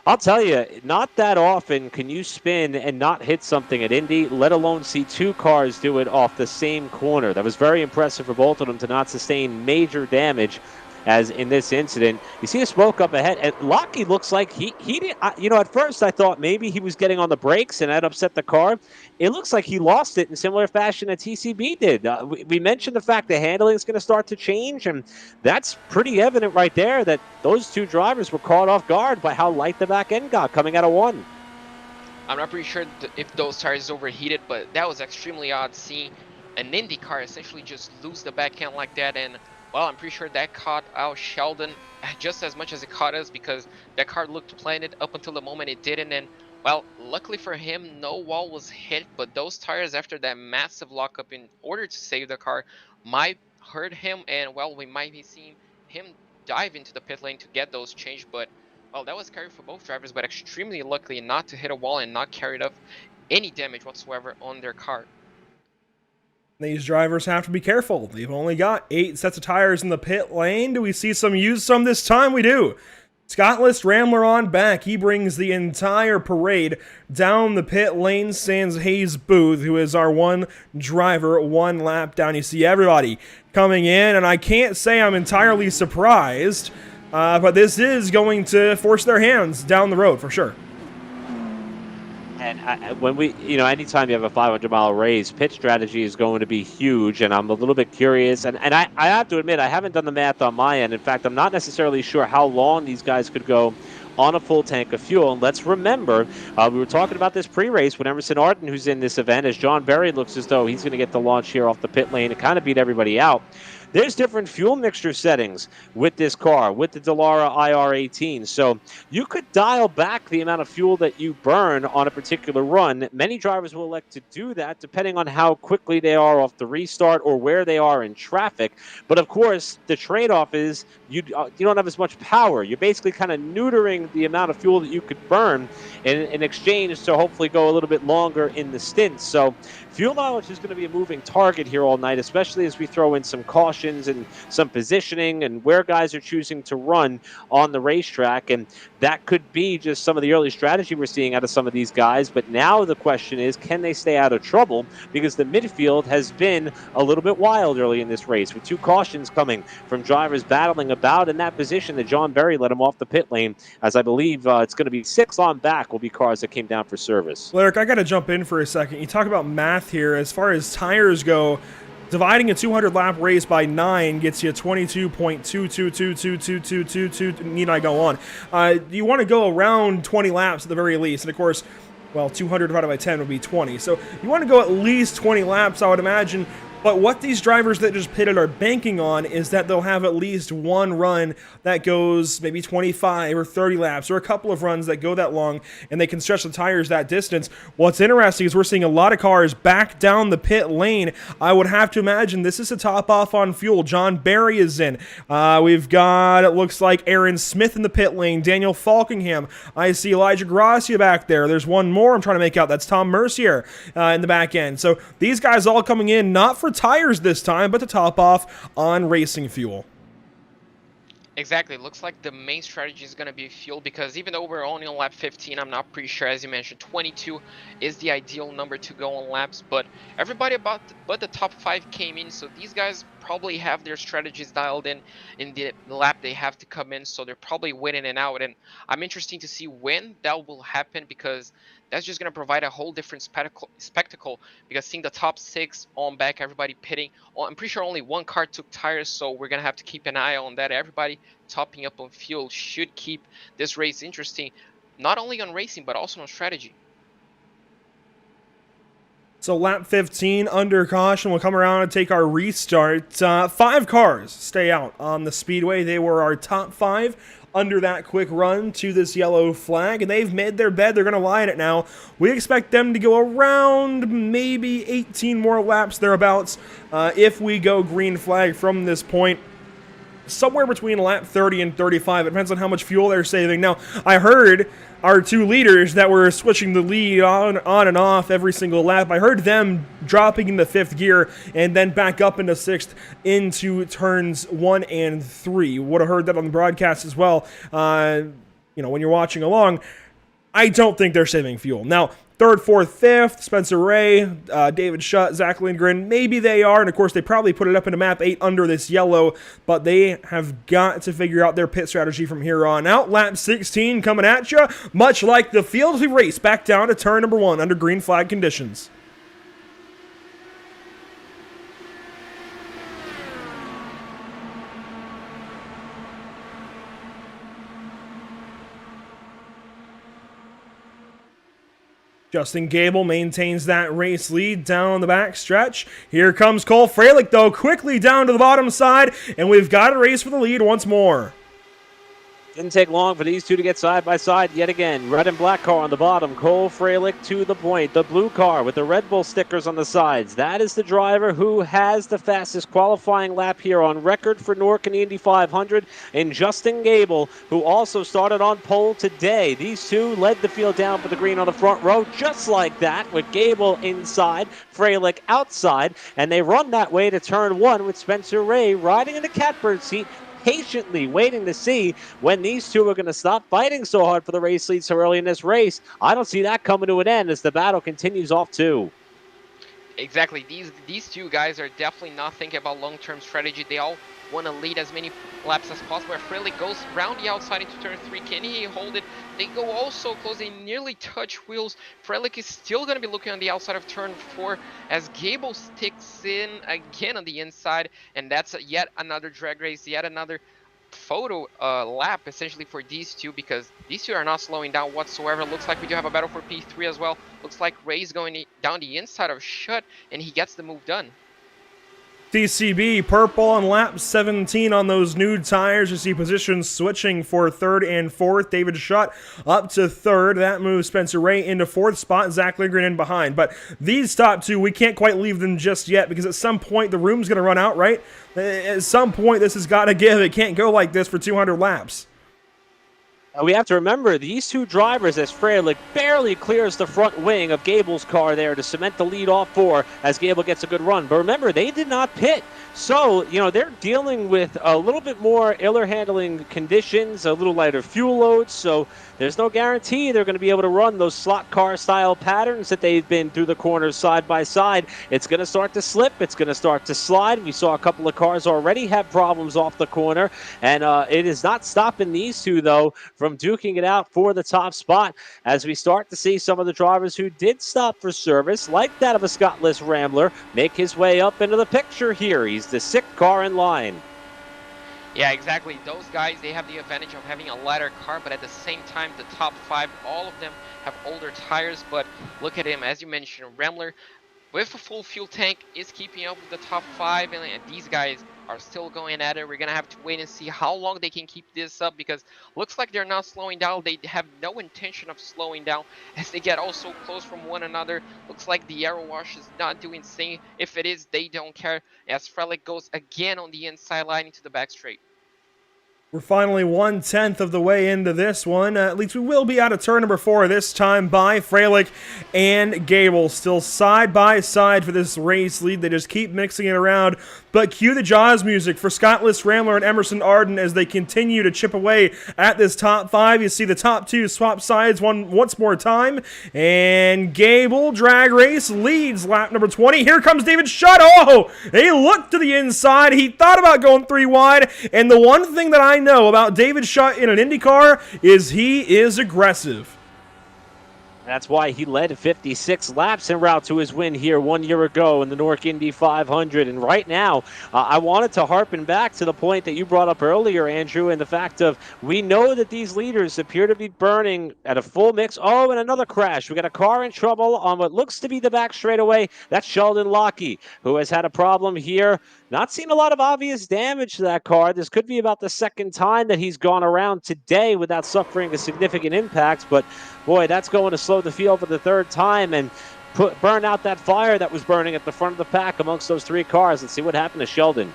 I'll tell you, not that often can you spin and not hit something at Indy, let alone see 2 cars do it off the same corner. That was very impressive for both of them to not sustain major damage. As in this incident, you see a smoke up ahead, and Lockey looks like he didn't, at first I thought maybe he was getting on the brakes and that upset the car. It looks like he lost it in similar fashion that TCB did. We mentioned the fact the handling is going to start to change, and that's pretty evident right there that those 2 drivers were caught off guard by how light the back end got coming out of 1. I'm not pretty sure if those tires overheated, but that was extremely odd seeing an Indy car essentially just lose the back end like that. And well, I'm pretty sure that caught out Sheldon just as much as it caught us, because that car looked planted up until the moment it didn't. And well, luckily for him, no wall was hit, but those tires after that massive lockup in order to save the car might hurt him. And well, we might be seeing him dive into the pit lane to get those changed. But well, that was scary for both drivers, but extremely lucky not to hit a wall and not carry up any damage whatsoever on their car. These drivers have to be careful. They've only got 8 sets of tires in the pit lane. Do we see some use some this time? We do. Scott List Rambler on back. He brings the entire parade down the pit lane. Stands Hayes Booth, who is our 1 driver, 1 lap down. You see everybody coming in, and I can't say I'm entirely surprised, but this is going to force their hands down the road for sure. And when we, anytime you have a 500-mile race, pit strategy is going to be huge, and I'm a little bit curious. And I have to admit, I haven't done the math on my end. In fact, I'm not necessarily sure how long these guys could go on a full tank of fuel. And let's remember, we were talking about this pre-race with Emerson Arden, who's in this event, as John Berry looks as though he's going to get the launch here off the pit lane and kind of beat everybody out. There's different fuel mixture settings with this car, with the Dallara IR18. So you could dial back the amount of fuel that you burn on a particular run. Many drivers will elect to do that depending on how quickly they are off the restart or where they are in traffic. But of course, the trade-off is you don't have as much power. You're basically kind of neutering the amount of fuel that you could burn in exchange to hopefully go a little bit longer in the stints. So fuel mileage is going to be a moving target here all night, especially as we throw in some cautions and some positioning and where guys are choosing to run on the racetrack. And that could be just some of the early strategy we're seeing out of some of these guys. But now the question is, can they stay out of trouble? Because the midfield has been a little bit wild early in this race, with 2 cautions coming from drivers battling about in that position that John Berry let him off the pit lane, as I believe it's going to be 6 on back will be cars that came down for service. Lyric, I got to jump in for a second. You talk about math here. As far as tires go, dividing a 200-lap race by 9 gets you 22.2222222. Need I go on? You want to go around 20 laps at the very least. And, of course, well, 200 divided by 10 would be 20. So you want to go at least 20 laps, I would imagine. But what these drivers that just pitted are banking on is that they'll have at least one run that goes maybe 25 or 30 laps, or a couple of runs that go that long, and they can stretch the tires that distance. What's interesting is we're seeing a lot of cars back down the pit lane. I would have to imagine this is a top off on fuel. John Barry is in. We've got, it looks like, Aaron Smith in the pit lane, Daniel Falkingham. I see Elijah Gracia back there. There's one more I'm trying to make out. That's Tom Mercier in the back end. So these guys all coming in, not for tires this time, but to top off on racing fuel. Exactly. It looks like the main strategy is going to be fuel, because even though we're only on lap 15, I'm not pretty sure, as you mentioned, 22 is the ideal number to go on laps, but everybody but the top 5 came in, so these guys probably have their strategies dialed in the lap they have to come in, so they're probably winning and out, and I'm interested to see when that will happen, because that's just going to provide a whole different spectacle, because seeing the top 6 on back, everybody pitting, I'm pretty sure only one car took tires, so we're going to have to keep an eye on that. Everybody topping up on fuel should keep this race interesting, not only on racing, but also on strategy. So lap 15 under caution. We'll come around and take our restart. 5 cars stay out on the speedway. They were our top 5 under that quick run to this yellow flag, and they've made their bed. They're going to lie in it now. We expect them to go around maybe 18 more laps thereabouts if we go green flag from this point. Somewhere between lap 30 and 35. It depends on how much fuel they're saving. Now, I heard our 2 leaders that were switching the lead on and off every single lap, I heard them dropping into 5th gear and then back up into 6th into turns 1 and 3. Would have heard that on the broadcast as well. When you're watching along, I don't think they're saving fuel. Now, 3rd, 4th, 5th, Spencer Ray, David Schutt, Zach Lindgren, maybe they are, and of course they probably put it up into map 8 under this yellow, but they have got to figure out their pit strategy from here on out. Lap 16 coming at you, much like the field we race back down to turn number 1 under green flag conditions. Justin Gable maintains that race lead down the back stretch. Here comes Cole Freilich, though, quickly down to the bottom side, and we've got a race for the lead once more. Didn't take long for these two to get side by side yet again. Red and black car on the bottom. Cole Freilich to the point. The blue car with the Red Bull stickers on the sides. That is the driver who has the fastest qualifying lap here on record for NORC in the Indy 500. And Justin Gable, who also started on pole today. These two led the field down for the green on the front row, just like that, with Gable inside, Freilich outside. And they run that way to turn 1 with Spencer Ray riding in the catbird seat, patiently waiting to see when these two are going to stop fighting so hard for the race lead so early in this race. I don't see that coming to an end as the battle continues off too. Exactly. These two guys are definitely not thinking about long-term strategy. They all want to lead as many laps as possible. Freilich goes round the outside into turn 3. Can he hold it? They go all so close. They nearly touch wheels. Freilich is still going to be looking on the outside of turn 4 as Gable sticks in again on the inside. And that's yet another drag race, yet another photo lap essentially for these two, because these two are not slowing down whatsoever. Looks like we do have a battle for P3 as well. Looks like Ray's going down the inside of Schutt, and he gets the move done. DCB purple on lap 17 on those new tires. You see positions switching for 3rd and 4th. David Schutt up to 3rd. That moves Spencer Ray into 4th spot. Zach Lindgren in behind. But these top 2, we can't quite leave them just yet, because at some point the room's going to run out, right? At some point this has got to give. It can't go like this for 200 laps. We have to remember these two drivers as Freilich barely clears the front wing of Gable's car there to cement the lead off 4 as Gable gets a good run. But remember, they did not pit. So, they're dealing with a little bit more iller handling conditions, a little lighter fuel loads. So there's no guarantee they're going to be able to run those slot car style patterns that they've been through the corners side by side. It's going to start to slip. It's going to start to slide. We saw a couple of cars already have problems off the corner. And it is not stopping these two, though, from duking it out for the top spot as we start to see some of the drivers who did stop for service, like that of a Scottless Rambler, make his way up into the picture here. He's the 6th car in line. Yeah, exactly. Those guys, they have the advantage of having a lighter car, but at the same time, the top 5, all of them have older tires. But look at him, as you mentioned, Rambler with a full fuel tank, is keeping up with the top 5, and these guys are still going at it. We're gonna have to wait and see how long they can keep this up, because looks like they're not slowing down. They have no intention of slowing down as they get all so close from one another. Looks like the aero wash is not doing anything. If it is, they don't care, as Frelick goes again on the inside line into the back straight. We're finally 1/10 of the way into this one. At least we will be out of turn number 4 this time by Frelick and Gable. Still side by side for this race lead. They just keep mixing it around. But cue the Jaws music for Scottless Rambler and Emerson Arden as they continue to chip away at this top 5. You see the top 2 swap sides once more time. And Gable drag race leads lap number 20. Here comes David Shutt. Oh, he looked to the inside. He thought about going 3 wide. And the one thing that I know about David Shutt in an IndyCar is he is aggressive. That's why he led 56 laps en route to his win here 1 year ago in the NORC Indy 500. And right now, I wanted to harpen back to the point that you brought up earlier, Andrew, and the fact of we know that these leaders appear to be burning at a full mix. Oh, and another crash. We got a car in trouble on what looks to be the back straightaway. That's Sheldon Lockie, who has had a problem here. Not seen a lot of obvious damage to that car. This could be about the second time that he's gone around today without suffering a significant impact. But, boy, that's going to slow the field for the third time and burn out that fire that was burning at the front of the pack amongst those 3 cars. Let's see what happened to Sheldon.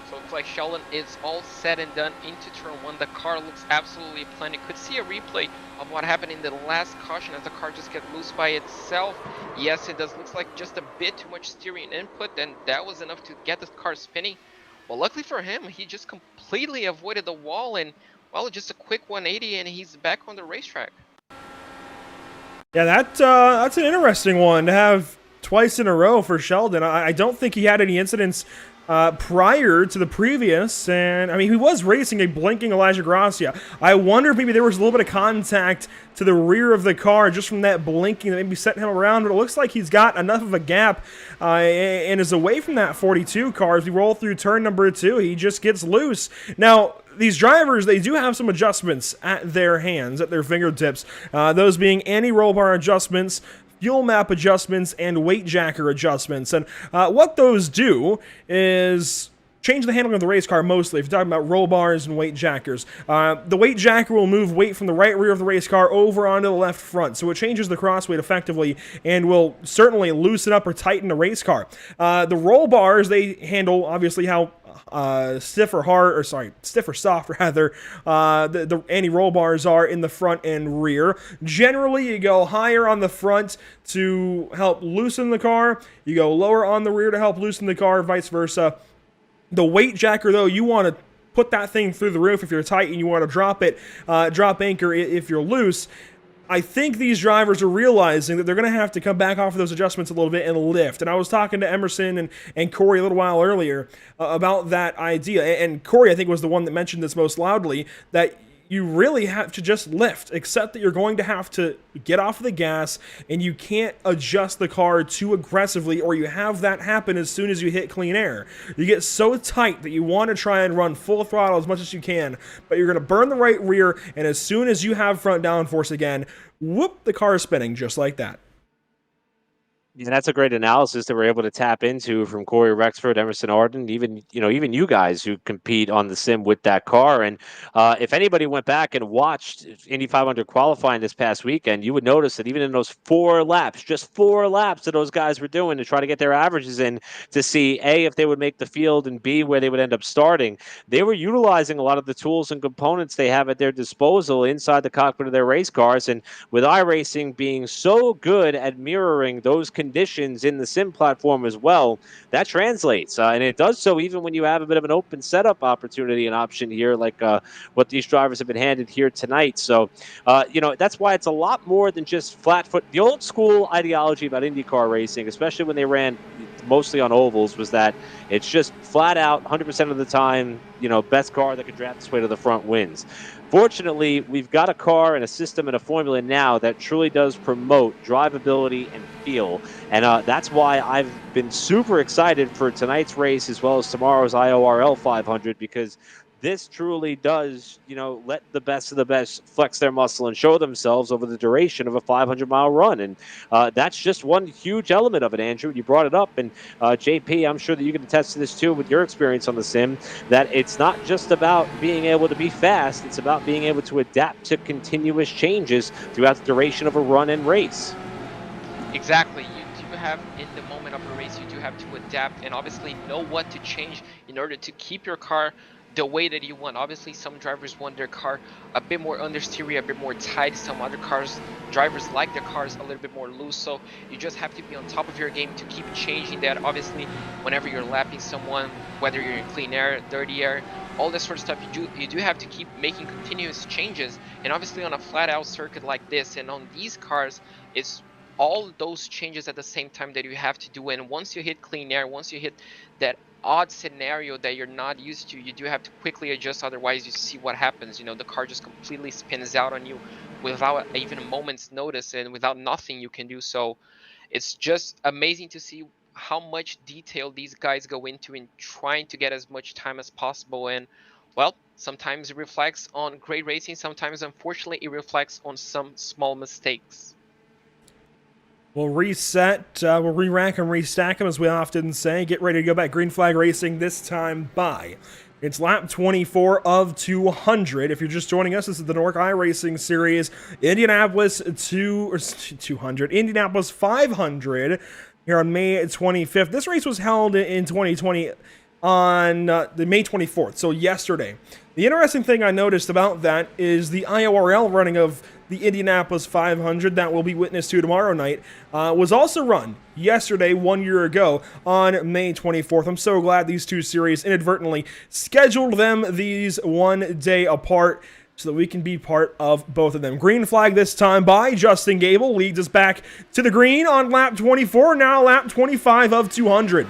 So it looks like Sheldon is all said and done into turn 1. The car looks absolutely plenty. Could see a replay of what happened in the last caution as the car just got loose by itself. Yes, it does looks like just a bit too much steering input, and that was enough to get the car spinning. Well, luckily for him, he just completely avoided the wall, and, well, just a quick 180, and he's back on the racetrack. Yeah, that's an interesting one to have twice in a row for Sheldon. I don't think he had any incidents prior to the previous, and I mean, he was racing a blinking Elijah Gracia. I wonder if maybe there was a little bit of contact to the rear of the car just from that blinking that maybe set him around, but it looks like he's got enough of a gap and is away from that 42 car. As we roll through turn number 2, he just gets loose. Now, these drivers, they do have some adjustments at their hands, at their fingertips, those being anti-roll bar adjustments, fuel map adjustments, and weight jacker adjustments. And what those do is change the handling of the race car mostly, if you're talking about roll bars and weight jackers. The weight jacker will move weight from the right rear of the race car over onto the left front, so it changes the cross weight effectively and will certainly loosen up or tighten the race car. The roll bars, they handle, obviously, how stiff or soft rather, the anti-roll bars are in the front and rear. Generally, you go higher on the front to help loosen the car, you go lower on the rear to help loosen the car, vice versa. The weight jacker, though, you want to put that thing through the roof if you're tight, and you want to drop anchor if you're loose. I think these drivers are realizing that they're going to have to come back off of those adjustments a little bit and lift. And I was talking to Emerson and Corey a little while earlier about that idea. And Corey, I think, was the one that mentioned this most loudly, that you really have to just lift, except that you're going to have to get off of the gas, and you can't adjust the car too aggressively, or you have that happen as soon as you hit clean air. You get so tight that you want to try and run full throttle as much as you can, but you're going to burn the right rear, and as soon as you have front downforce again, whoop, the car is spinning just like that. Yeah, that's a great analysis that we're able to tap into from Corey Rexford, Emerson Arden, even you guys who compete on the sim with that car. And if anybody went back and watched Indy 500 qualifying this past weekend, you would notice that even in those 4 laps, just 4 laps that those guys were doing to try to get their averages in to see A, if they would make the field, and B, where they would end up starting, they were utilizing a lot of the tools and components they have at their disposal inside the cockpit of their race cars. And with iRacing being so good at mirroring those conditions in the sim platform as well, that translates, and it does so even when you have a bit of an open setup opportunity and option here, like what these drivers have been handed here tonight. So that's why it's a lot more than just flat foot. The old school ideology about IndyCar racing, especially when they ran mostly on ovals, was that it's just flat out 100% of the time, best car that can draft its way to the front wins. Fortunately, we've got a car and a system and a formula now that truly does promote drivability and feel. And that's why I've been super excited for tonight's race as well as tomorrow's IORL 500, because this truly does, let the best of the best flex their muscle and show themselves over the duration of a 500-mile run. And that's just one huge element of it, Andrew. You brought it up. And JP, I'm sure that you can attest to this too with your experience on the sim, that it's not just about being able to be fast. It's about being able to adapt to continuous changes throughout the duration of a run and race. Exactly. You do have, in the moment of a race, you do have to adapt and obviously know what to change in order to keep your car the way that you want. Obviously, some drivers want their car a bit more understeery, a bit more tight. Some other drivers like their cars a little bit more loose. So you just have to be on top of your game to keep changing that. Obviously, whenever you're lapping someone, whether you're in clean air, dirty air, all this sort of stuff, you do have to keep making continuous changes. And obviously, on a flat out circuit like this and on these cars, it's all those changes at the same time that you have to do. And once you hit clean air, once you hit that odd scenario that you're not used to, you do have to quickly adjust, otherwise you see what happens. The car just completely spins out on you without even a moment's notice and without nothing you can do. So it's just amazing to see how much detail these guys go into in trying to get as much time as possible. And well, sometimes it reflects on great racing, sometimes unfortunately it reflects on some small mistakes. We'll reset, we'll re-rack and restack them, as we often say. Get ready to go back. Green flag racing, this time by. It's lap 24 of 200. If you're just joining us, this is the NORC iRacing Series, Indianapolis 200, Indianapolis 500, here on May 25th. This race was held in 2020 on the May 24th, so yesterday. The interesting thing I noticed about that is the IORL running of the Indianapolis 500 that will be witnessed to tomorrow night was also run yesterday, 1 year ago, on May 24th. I'm so glad these two series inadvertently scheduled them these 1 day apart so that we can be part of both of them. Green flag this time by Justin Gable leads us back to the green on lap 24, now lap 25 of 200.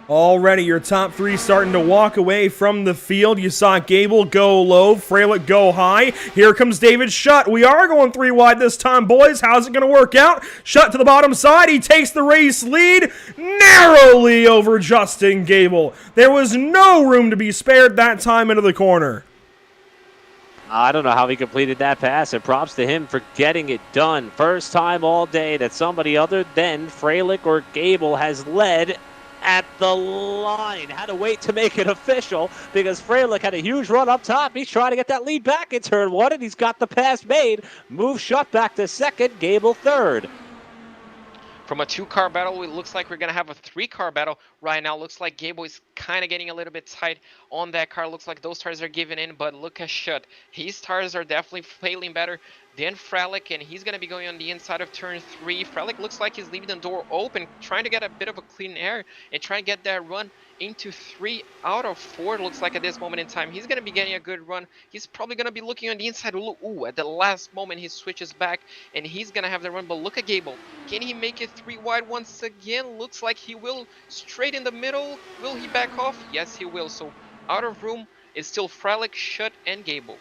Already, your top three starting to walk away from the field. You saw Gable go low, Freilich go high. Here comes David Schutt. We are going 3 wide this time, boys. How's it going to work out? Schutt to the bottom side. He takes the race lead narrowly over Justin Gable. There was no room to be spared that time into the corner. I don't know how he completed that pass, and props to him for getting it done. First time all day that somebody other than Freilich or Gable has led at the line. Had to wait to make it official because Freilich had a huge run up top. He's trying to get that lead back in turn 1, and he's got the pass made. Move Schutt back to second, Gable third. From a 2-car battle, it looks like we're going to have a 3-car battle right now. Looks like Gable is kind of getting a little bit tight on that car. Looks like those tires are giving in, but look at Schutt. His tires are definitely failing better than Freilich, and he's going to be going on the inside of turn 3. Freilich looks like he's leaving the door open, trying to get a bit of a clean air and try and get that run into 3 out of 4. It looks like at this moment in time he's going to be getting a good run. He's probably going to be looking on the inside. Ooh, at the last moment he switches back and he's going to have the run. But look at Gable. Can he make it 3 wide once again? Looks like he will. Straight in the middle. Will he back off? Yes, he will. So out of room is still Freilich, Schutt, and Gable.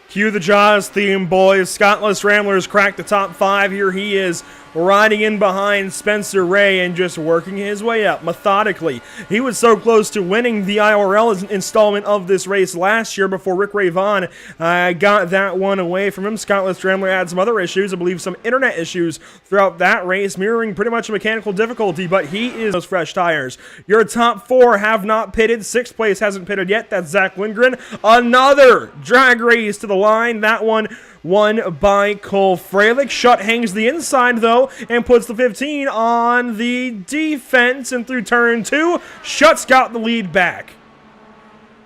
Cue the Jaws theme, boys. Scottless Ramblers cracked the top 5. Here he is, riding in behind Spencer Ray and just working his way up methodically. He was so close to winning the IRL installment of this race last year before Rick Ray Vaughn got that one away from him. Scottless Rambler had some other issues, I believe some internet issues throughout that race, mirroring pretty much a mechanical difficulty, but he is those fresh tires. Your top 4 have not pitted. 6th place hasn't pitted yet. That's Zach Lindgren. Another drag race to the line. That one won by Cole Freilich. Schutt hangs the inside, though, and puts the 15 on the defense. And through turn 2, Schutt's got the lead back.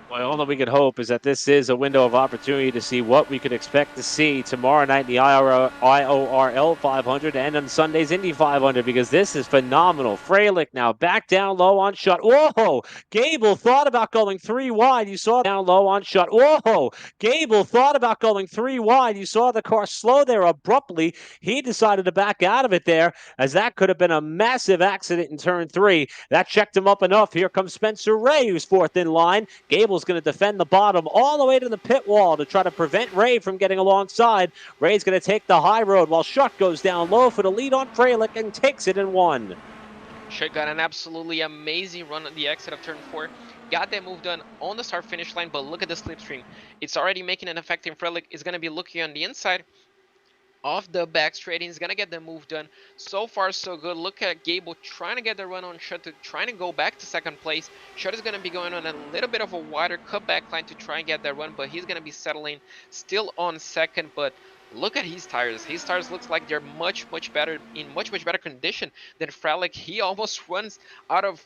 Well, all that we can hope is that this is a window of opportunity to see what we could expect to see tomorrow night in the IORL 500 and on Sunday's Indy 500, because this is phenomenal. Freilich now back down low on Schutt. Whoa! Gable thought about going 3 wide. You saw down low on Schutt. Whoa! Gable thought about going 3 wide. You saw the car slow there abruptly. He decided to back out of it there, as that could have been a massive accident in turn 3. That checked him up enough. Here comes Spencer Ray, who's 4th in line. Gable's going to defend the bottom all the way to the pit wall to try to prevent Ray from getting alongside. Ray's going to take the high road while Shutt goes down low for the lead on Freilich and takes it in 1. Shutt got an absolutely amazing run at the exit of turn 4. Got that move done on the start-finish line, but look at the slipstream. It's already making an effect, and Freilich is going to be looking on the inside off the back straight. He's going to get the move done. So far, so good. Look at Gable trying to get the run on Shutt, trying to go back to second place. Shutt is going to be going on a little bit of a wider cutback line to try and get that run, but he's going to be settling still on second. But look at his tires. His tires looks like they're much better, in much better condition than Freilich. He almost runs out of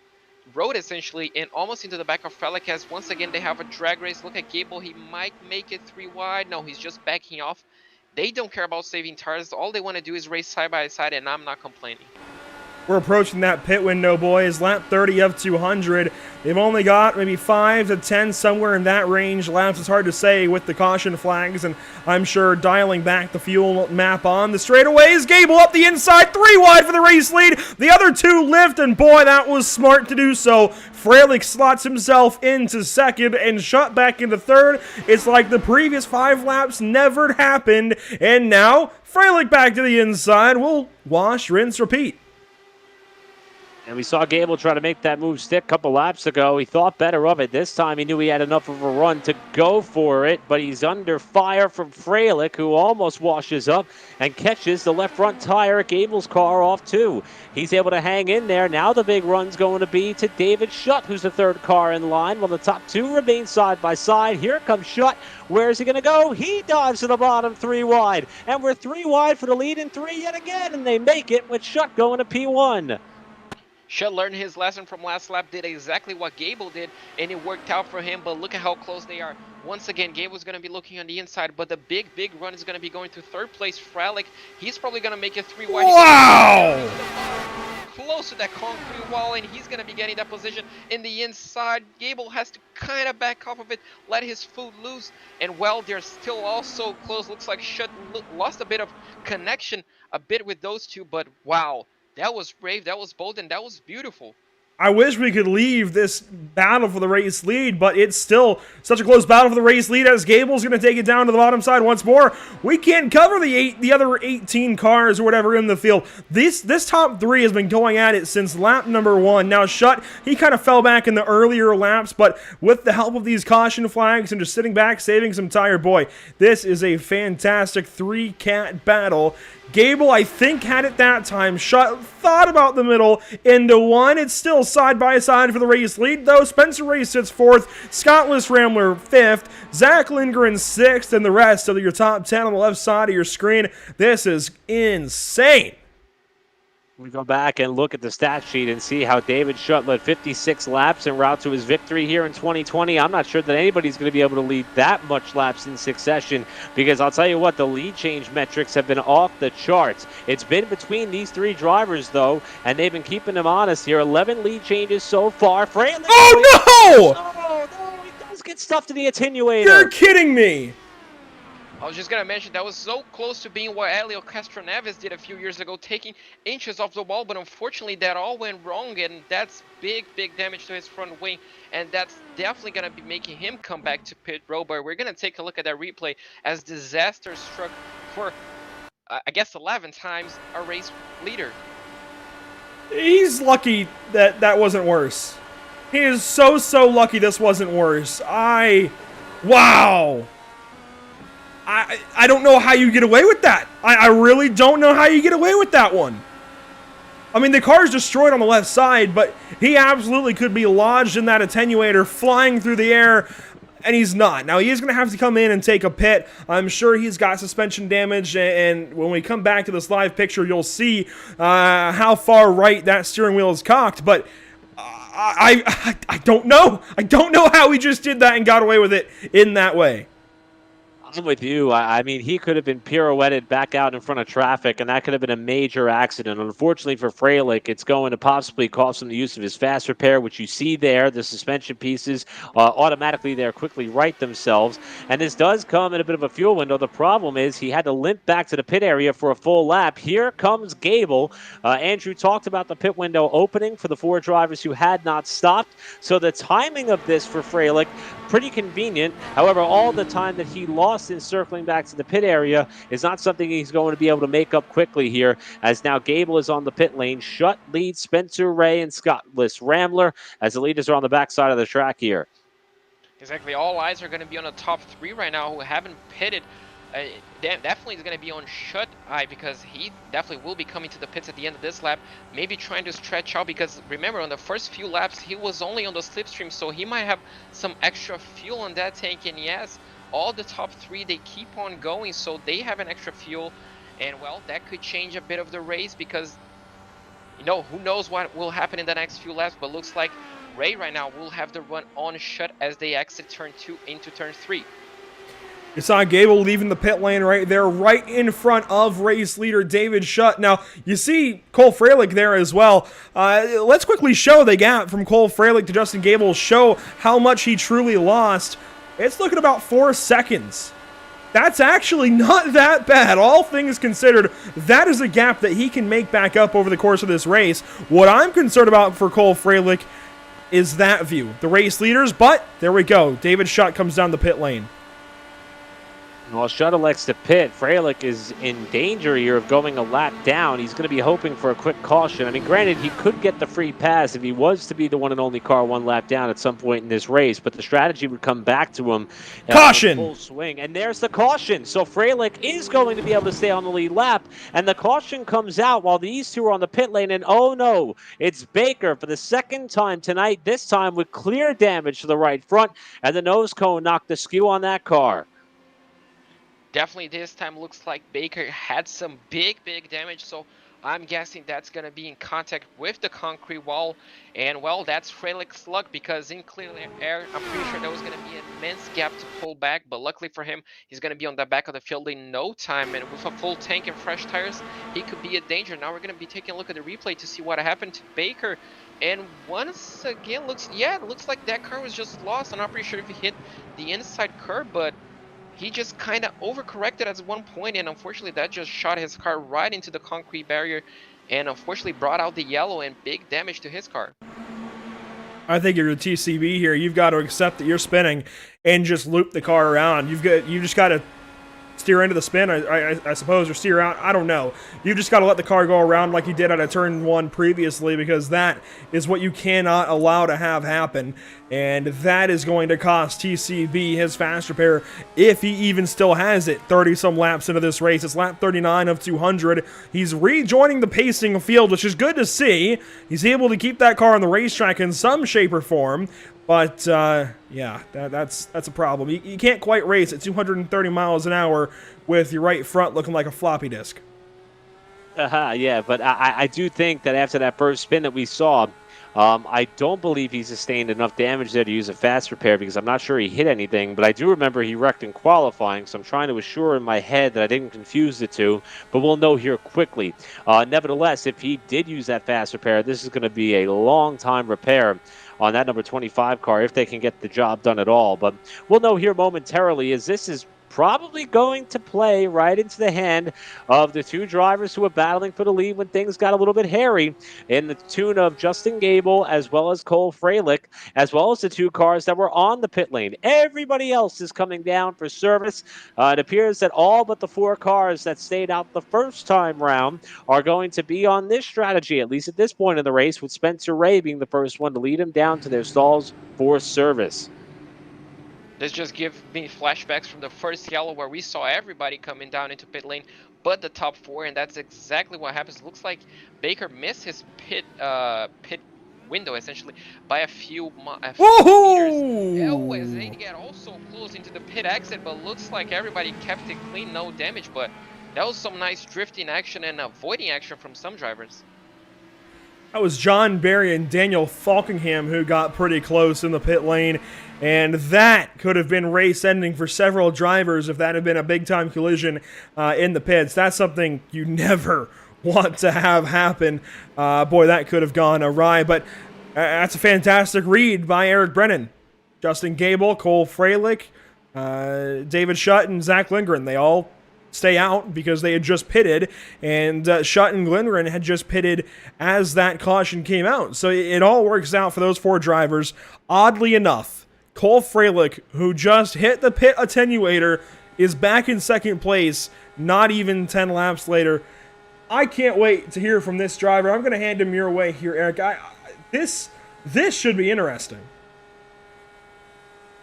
road essentially and almost into the back of Freilich, as once again they have a drag race. Look at Gable. He might make it 3 wide. No, he's just backing off. They don't care about saving tires. All they want to do is race side by side, and I'm not complaining. We're approaching that pit window, boys. Lap 30 of 200. They've only got maybe 5 to 10, somewhere in that range. Laps is hard to say with the caution flags, and I'm sure dialing back the fuel map on the straightaways. Gable up the inside, 3 wide for the race lead. The other 2 lift, and boy, that was smart to do so. Freilich slots himself into second and Shutt back into third. It's like the previous 5 laps never happened, and now Freilich back to the inside. We'll wash, rinse, repeat. And we saw Gable try to make that move stick a couple laps ago. He thought better of it. This time he knew he had enough of a run to go for it, but he's under fire from Freilich, who almost washes up and catches the left front tire of Gable's car off too. He's able to hang in there. Now the big run's going to be to David Shutt, who's the 3rd car in line, while the top 2 remain side by side. Here comes Shutt. Where is he going to go? He dives to the bottom 3 wide. And we're 3 wide for the lead in 3 yet again, and they make it with Shutt going to P1. Shutt learned his lesson from last lap, did exactly what Gable did, and it worked out for him, but look at how close they are. Once again, Gable's going to be looking on the inside, but the big run is going to be going to 3rd place. Freilich, he's probably going to make it 3 wide. Wow! Close to that concrete wall, and he's going to be getting that position in the inside. Gable has to kind of back off of it, let his foot loose, and well, they're still all so close. Looks like Shutt lost a bit of connection with those 2, but wow. That was brave, that was bold, and that was beautiful. I wish we could leave this battle for the race lead, but it's still such a close battle for the race lead as Gable's going to take it down to the bottom side once more. We can't cover the other 18 cars or whatever in the field. This top 3 has been going at it since lap number 1. Now Shutt, he kind of fell back in the earlier laps, but with the help of these caution flags and just sitting back, saving some tire, boy, this is a fantastic 3-cat battle. Gable, I think, had it that time. Shutt thought about the middle into 1. It's still side by side for the race lead, though. Spencer Ray sits 4th, Scottless Rambler 5th, Zach Lindgren 6th, and the rest of your top 10 on the left side of your screen. This is insane. We go back and look at the stat sheet and see how David Shutt led 56 laps en route to his victory here in 2020. I'm not sure that anybody's going to be able to lead that much laps in succession, because I'll tell you what, the lead change metrics have been off the charts. It's been between these 3 drivers, though, and they've been keeping them honest here. 11 lead changes so far. Oh, no! No, he does get stuff to the attenuator. You're kidding me. I was just going to mention that was so close to being what Helio Castroneves did a few years ago, taking inches off the wall, but unfortunately that all went wrong, and that's big damage to his front wing, and that's definitely going to be making him come back to pit road. But we're going to take a look at that replay as disaster struck for, I guess, 11 times a race leader. He's lucky that wasn't worse. He is so lucky this wasn't worse. Wow. I don't know how you get away with that. I really don't know how you get away with that one. I mean, the car's destroyed on the left side, but he absolutely could be lodged in that attenuator, flying through the air, and he's not. Now, he is going to have to come in and take a pit. I'm sure he's got suspension damage, and when we come back to this live picture, you'll see how far right that steering wheel is cocked, but I don't know. I don't know how he just did that and got away with it in that way. I'm with you. I mean, he could have been pirouetted back out in front of traffic, and that could have been a major accident. Unfortunately for Freilich, it's going to possibly cost him the use of his fast repair, which you see there. The suspension pieces automatically there quickly right themselves. And this does come in a bit of a fuel window. The problem is he had to limp back to the pit area for a full lap. Here comes Gable. Andrew talked about the pit window opening for the 4 drivers who had not stopped. So the timing of this for Freilich, pretty convenient. However, all the time that he lost in circling back to the pit area is not something he's going to be able to make up quickly here, as now Gable is on the pit lane. Shutt leads Spencer Ray and Scott Rambler as the leaders are on the backside of the track here. Exactly. All eyes are going to be on the top 3 right now who haven't pitted. Definitely is going to be on Shut Eye because he definitely will be coming to the pits at the end of this lap, maybe trying to stretch out, because remember on the first few laps he was only on the slipstream, so he might have some extra fuel on that tank. And yes, all the top 3, they keep on going, so they have an extra fuel, and well, that could change a bit of the race, because you know, who knows what will happen in the next few laps. But looks like Ray right now will have the run on Shut as they exit turn 2 into turn 3. You saw Gable leaving the pit lane right there, right in front of race leader David Shutt. Now, you see Cole Freilich there as well. Let's quickly show the gap from Cole Freilich to Justin Gable, show how much he truly lost. It's looking about 4 seconds. That's actually not that bad. All things considered, that is a gap that he can make back up over the course of this race. What I'm concerned about for Cole Freilich is that view, the race leaders, but there we go. David Shutt comes down the pit lane. While Shutt elects to pit, Freilich is in danger here of going a lap down. He's going to be hoping for a quick caution. I mean, granted, he could get the free pass if he was to be the one and only car 1 lap down at some point in this race, but the strategy would come back to him. Caution! Full swing, and there's the caution. So Freilich is going to be able to stay on the lead lap, and the caution comes out while these 2 are on the pit lane, and oh no, it's Baker for the 2nd time tonight, this time with clear damage to the right front, and the nose cone knocked askew on that car. Definitely this time looks like Baker had some big damage, so I'm guessing that's going to be in contact with the concrete wall. And well, that's Freilich's luck, because in clear air, I'm pretty sure there was going to be an immense gap to pull back, but luckily for him, he's going to be on the back of the field in no time, and with a full tank and fresh tires, he could be a danger. Now we're going to be taking a look at the replay to see what happened to Baker. And once again, it looks like that car was just lost. I'm not pretty sure if he hit the inside curb, but he just kind of overcorrected at one point, and unfortunately that just shot his car right into the concrete barrier, and unfortunately brought out the yellow and big damage to his car. I think you're a TCB here. You've got to accept that you're spinning and just loop the car around. You just got to steer into the spin, I suppose, or steer out. I don't know. You've just got to let the car go around like you did at a turn 1 previously, because that is what you cannot allow to have happen. And that is going to cost TCB his fast repair, if he even still has it 30-some laps into this race. It's lap 39 of 200. He's rejoining the pacing field, which is good to see. He's able to keep that car on the racetrack in some shape or form. But, yeah, that's a problem. You can't quite race at 230 miles an hour with your right front looking like a floppy disk. Yeah, but I do think that after that first spin that we saw, I don't believe he sustained enough damage there to use a fast repair, because I'm not sure he hit anything, but I do remember he wrecked in qualifying, so I'm trying to assure in my head that I didn't confuse the two, but we'll know here quickly. Nevertheless, if he did use that fast repair, this is going to be a long-time repair on that number 25 car, if they can get the job done at all. But we'll know here momentarily, as this is probably going to play right into the hand of the 2 drivers who were battling for the lead when things got a little bit hairy, in the tune of Justin Gable as well as Cole Freilich, as well as the 2 cars that were on the pit lane. Everybody else is coming down for service. It appears that all but the 4 cars that stayed out the first time round are going to be on this strategy, at least at this point in the race, with Spencer Ray being the first one to lead them down to their stalls for service. This just gives me flashbacks from the first yellow, where we saw everybody coming down into pit lane but the top 4, and that's exactly what happens. Looks like Baker missed his pit window essentially by a few meters. As they get also close into the pit exit, but looks like everybody kept it clean, no damage. But that was some nice drifting action and avoiding action from some drivers. That was John Barry and Daniel Falkingham who got pretty close in the pit lane, and that could have been race ending for several drivers if that had been a big-time collision in the pits. That's something you never want to have happen. Boy, that could have gone awry, but that's a fantastic read by Eric Brennan. Justin Gable, Cole Freilich, David Schutt, and Zach Lindgren, they all stay out because they had just pitted, and Schutt and Lindgren had just pitted as that caution came out. So it all works out for those 4 drivers. Oddly enough, Cole Freilich, who just hit the pit attenuator, is back in second place, not even 10 laps later. I can't wait to hear from this driver. I'm going to hand him your way here, Eric. This should be interesting.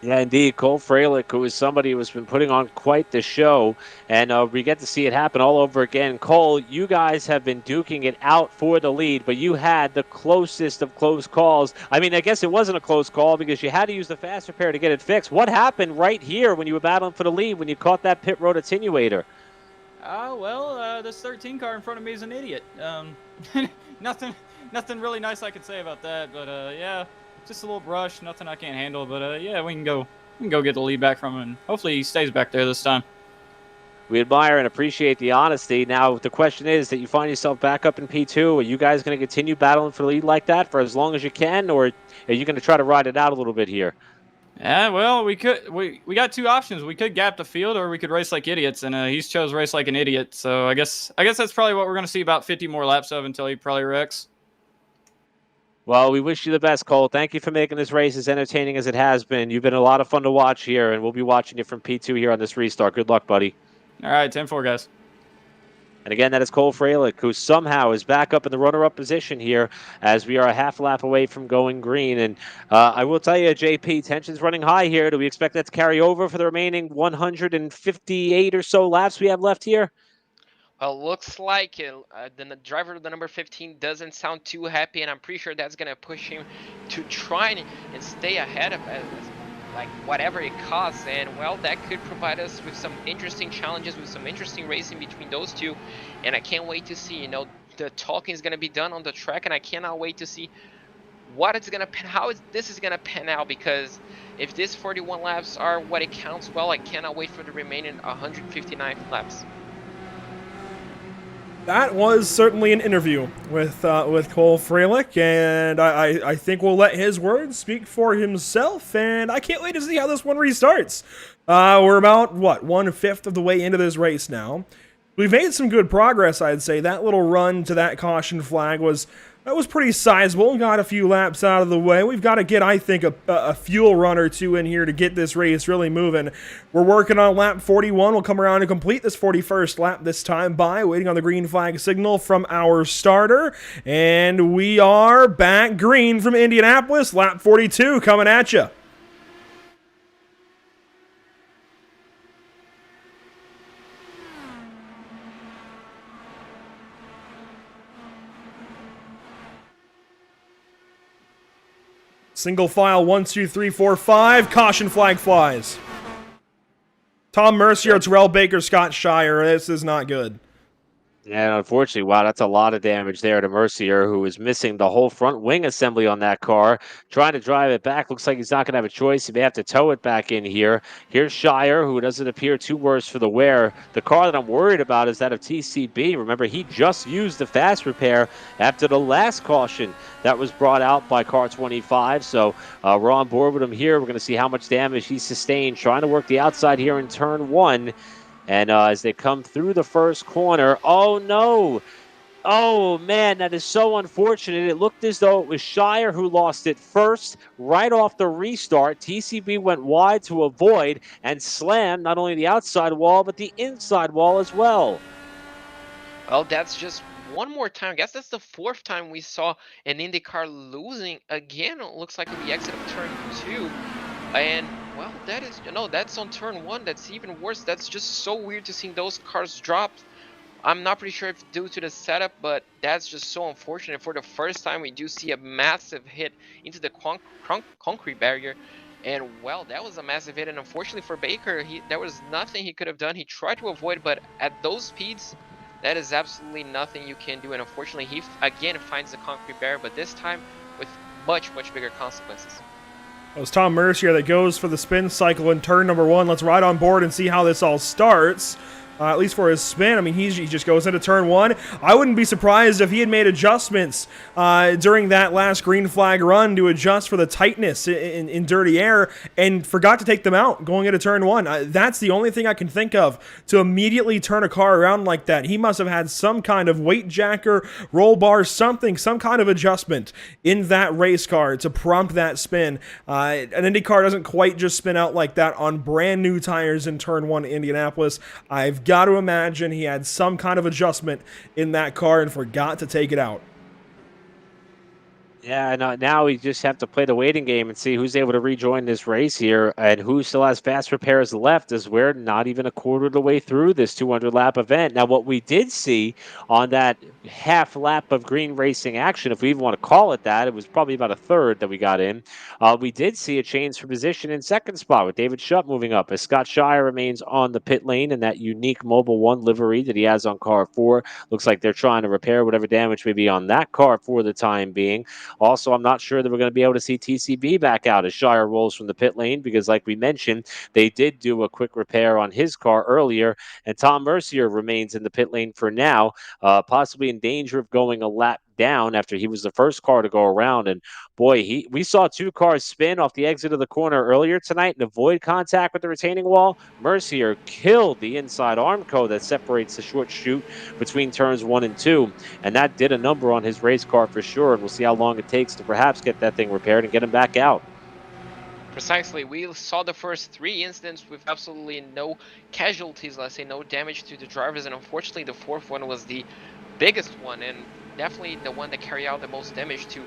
Yeah, indeed. Cole Freilich, who is somebody who has been putting on quite the show, and we get to see it happen all over again. Cole, you guys have been duking it out for the lead, but you had the closest of close calls. I mean, I guess it wasn't a close call because you had to use the fast repair to get it fixed. What happened right here when you were battling for the lead, when you caught that pit road attenuator? This 13 car in front of me is an idiot. Nothing really nice I could say about that, but yeah. Just a little brush, nothing I can't handle, but yeah, we can go get the lead back from him, and hopefully he stays back there this time. We admire and appreciate the honesty. Now, the question is that you find yourself back up in P2. Are you guys going to continue battling for the lead like that for as long as you can, or are you going to try to ride it out a little bit here? Yeah, well, we got 2 options. We could gap the field, or we could race like idiots, and he's chose race like an idiot. So I guess that's probably what we're going to see about 50 more laps of until he probably wrecks. Well, we wish you the best, Cole. Thank you for making this race as entertaining as it has been. You've been a lot of fun to watch here, and we'll be watching you from P2 here on this restart. Good luck, buddy. All right, 10-4, guys. And again, that is Cole Freilich, who somehow is back up in the runner-up position here as we are a half lap away from going green. And I will tell you, JP, tension's running high here. Do we expect that to carry over for the remaining 158 or so laps we have left here? Well, looks like the driver of the number 15 doesn't sound too happy, and I'm pretty sure that's going to push him to try and stay ahead of like whatever it costs. And well, that could provide us with some interesting challenges, with some interesting racing between those two. And I can't wait to see, the talking is going to be done on the track, and I cannot wait to see how this is going to pan out, because if this 41 laps are what it counts, well, I cannot wait for the remaining 159 laps. That was certainly an interview with Cole Freilich, and I think we'll let his words speak for himself, and I can't wait to see how this one restarts. We're about, 1/5 of the way into this race now. We've made some good progress, I'd say. That little run to that caution flag was pretty sizable. Got a few laps out of the way. We've got to get, I think, a fuel run or 2 in here to get this race really moving. We're working on lap 41. We'll come around and complete this 41st lap this time by waiting on the green flag signal from our starter. And we are back green from Indianapolis. Lap 42 coming at you. Single file, 1, 2, 3, 4, 5. Caution flag flies. Tom Mercier, Terrell Baker, Scott Shire. This is not good. And unfortunately, wow, that's a lot of damage there to Mercier, who is missing the whole front wing assembly on that car. Trying to drive it back. Looks like he's not going to have a choice. He may have to tow it back in here. Here's Shire, who doesn't appear too worse for the wear. The car that I'm worried about is that of TCB. Remember, he just used the fast repair after the last caution that was brought out by car 25. So we're on board with him here. We're going to see how much damage he sustained. Trying to work the outside here in turn 1. And as they come through the first corner, oh no! Oh man, that is so unfortunate. It looked as though it was Shire who lost it first, right off the restart. TCB went wide to avoid and slammed not only the outside wall, but the inside wall as well. Well, that's just one more time. I guess that's the 4th time we saw an IndyCar losing again. It looks like at the exit of turn 2. And well, that is, that's on turn 1. That's even worse. That's just so weird to see those cars drop. I'm not pretty sure if due to the setup, but that's just so unfortunate. For the first time, we do see a massive hit into the concrete barrier. And well, that was a massive hit. And unfortunately for Baker, there was nothing he could have done. He tried to avoid, but at those speeds, that is absolutely nothing you can do. And unfortunately, he again finds the concrete barrier, but this time with much bigger consequences. It was Tom Mercier that goes for the spin cycle in turn number 1. Let's ride on board and see how this all starts. At least for his spin. I mean, he just goes into turn 1. I wouldn't be surprised if he had made adjustments during that last green flag run to adjust for the tightness in dirty air and forgot to take them out going into turn 1. That's the only thing I can think of to immediately turn a car around like that. He must have had some kind of weight jacker, roll bar, something, some kind of adjustment in that race car to prompt that spin. An Indy car doesn't quite just spin out like that on brand new tires in turn 1 in Indianapolis. I've got to imagine he had some kind of adjustment in that car and forgot to take it out. Yeah, and now we just have to play the waiting game and see who's able to rejoin this race here and who still has fast repairs left, as we're not even a quarter of the way through this 200-lap event. Now, what we did see on that half lap of green racing action, if we even want to call it that, it was probably about a third that we got in. We did see a change for position in second spot with David Shutt moving up as Scott Shire remains on the pit lane in that unique Mobil 1 livery that he has on car 4. Looks like they're trying to repair whatever damage may be on that car for the time being. Also, I'm not sure that we're going to be able to see TCB back out as Shire rolls from the pit lane because, like we mentioned, they did do a quick repair on his car earlier, and Tom Mercier remains in the pit lane for now, possibly in danger of going a lap down after he was the first car to go around. And boy, we saw 2 cars spin off the exit of the corner earlier tonight and avoid contact with the retaining wall. Mercier killed the inside Armco that separates the short chute between turns 1 and 2, and that did a number on his race car for sure. And we'll see how long it takes to perhaps get that thing repaired and get him back out. Precisely. We saw the first 3 incidents with absolutely no casualties, let's say no damage to the drivers, and unfortunately the 4th one was the biggest one and definitely the one that carried out the most damage to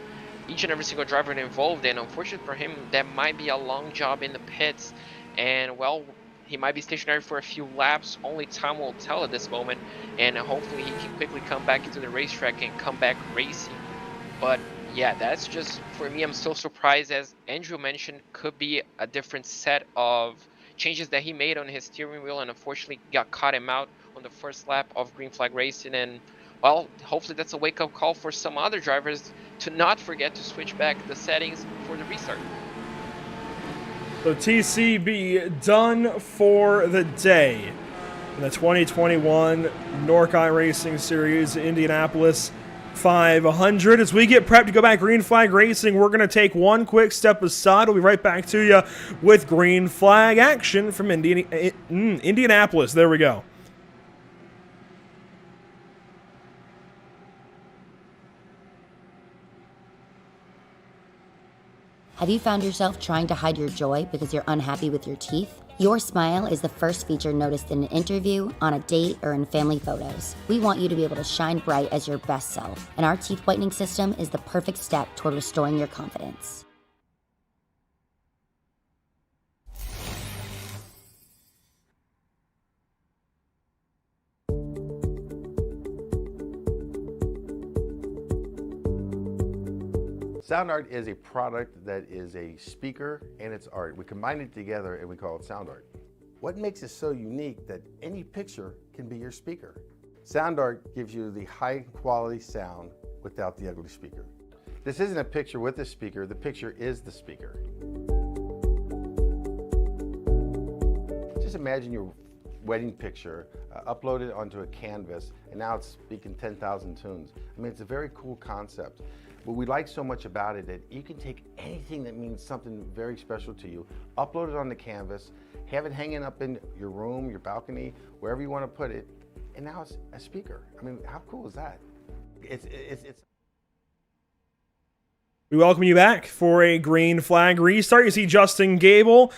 each and every single driver involved. And unfortunately for him, that might be a long job in the pits, and well, he might be stationary for a few laps. Only time will tell at this moment, and hopefully he can quickly come back into the racetrack and come back racing. But yeah, that's just, for me, I'm still surprised, as Andrew mentioned, could be a different set of changes that he made on his steering wheel, and unfortunately got caught him out on the first lap of green flag racing. And well, hopefully that's a wake-up call for some other drivers to not forget to switch back the settings for the restart. So TCB done for the day in the 2021 NORC iRacing Series Indianapolis 500. As we get prepped to go back green flag racing, we're going to take one quick step aside. We'll be right back to you with green flag action from Indianapolis. There we go. Have you found yourself trying to hide your joy because you're unhappy with your teeth? Your smile is the first feature noticed in an interview, on a date, or in family photos. We want you to be able to shine bright as your best self, and our teeth whitening system is the perfect step toward restoring your confidence. Sound art is a product that is a speaker and it's art. We combine it together and we call it sound art. What makes it so unique that any picture can be your speaker? Sound art gives you the high quality sound without the ugly speaker. This isn't a picture with a speaker, the picture is the speaker. Just imagine your wedding picture uploaded onto a canvas and now it's speaking 10,000 tunes. I mean, it's a very cool concept. What we like so much about it that you can take anything that means something very special to you, upload it on the canvas, have it hanging up in your room, your balcony, wherever you want to put it, and now it's a speaker. I mean, how cool is that? It's We welcome you back for a green flag restart. You see Justin Gable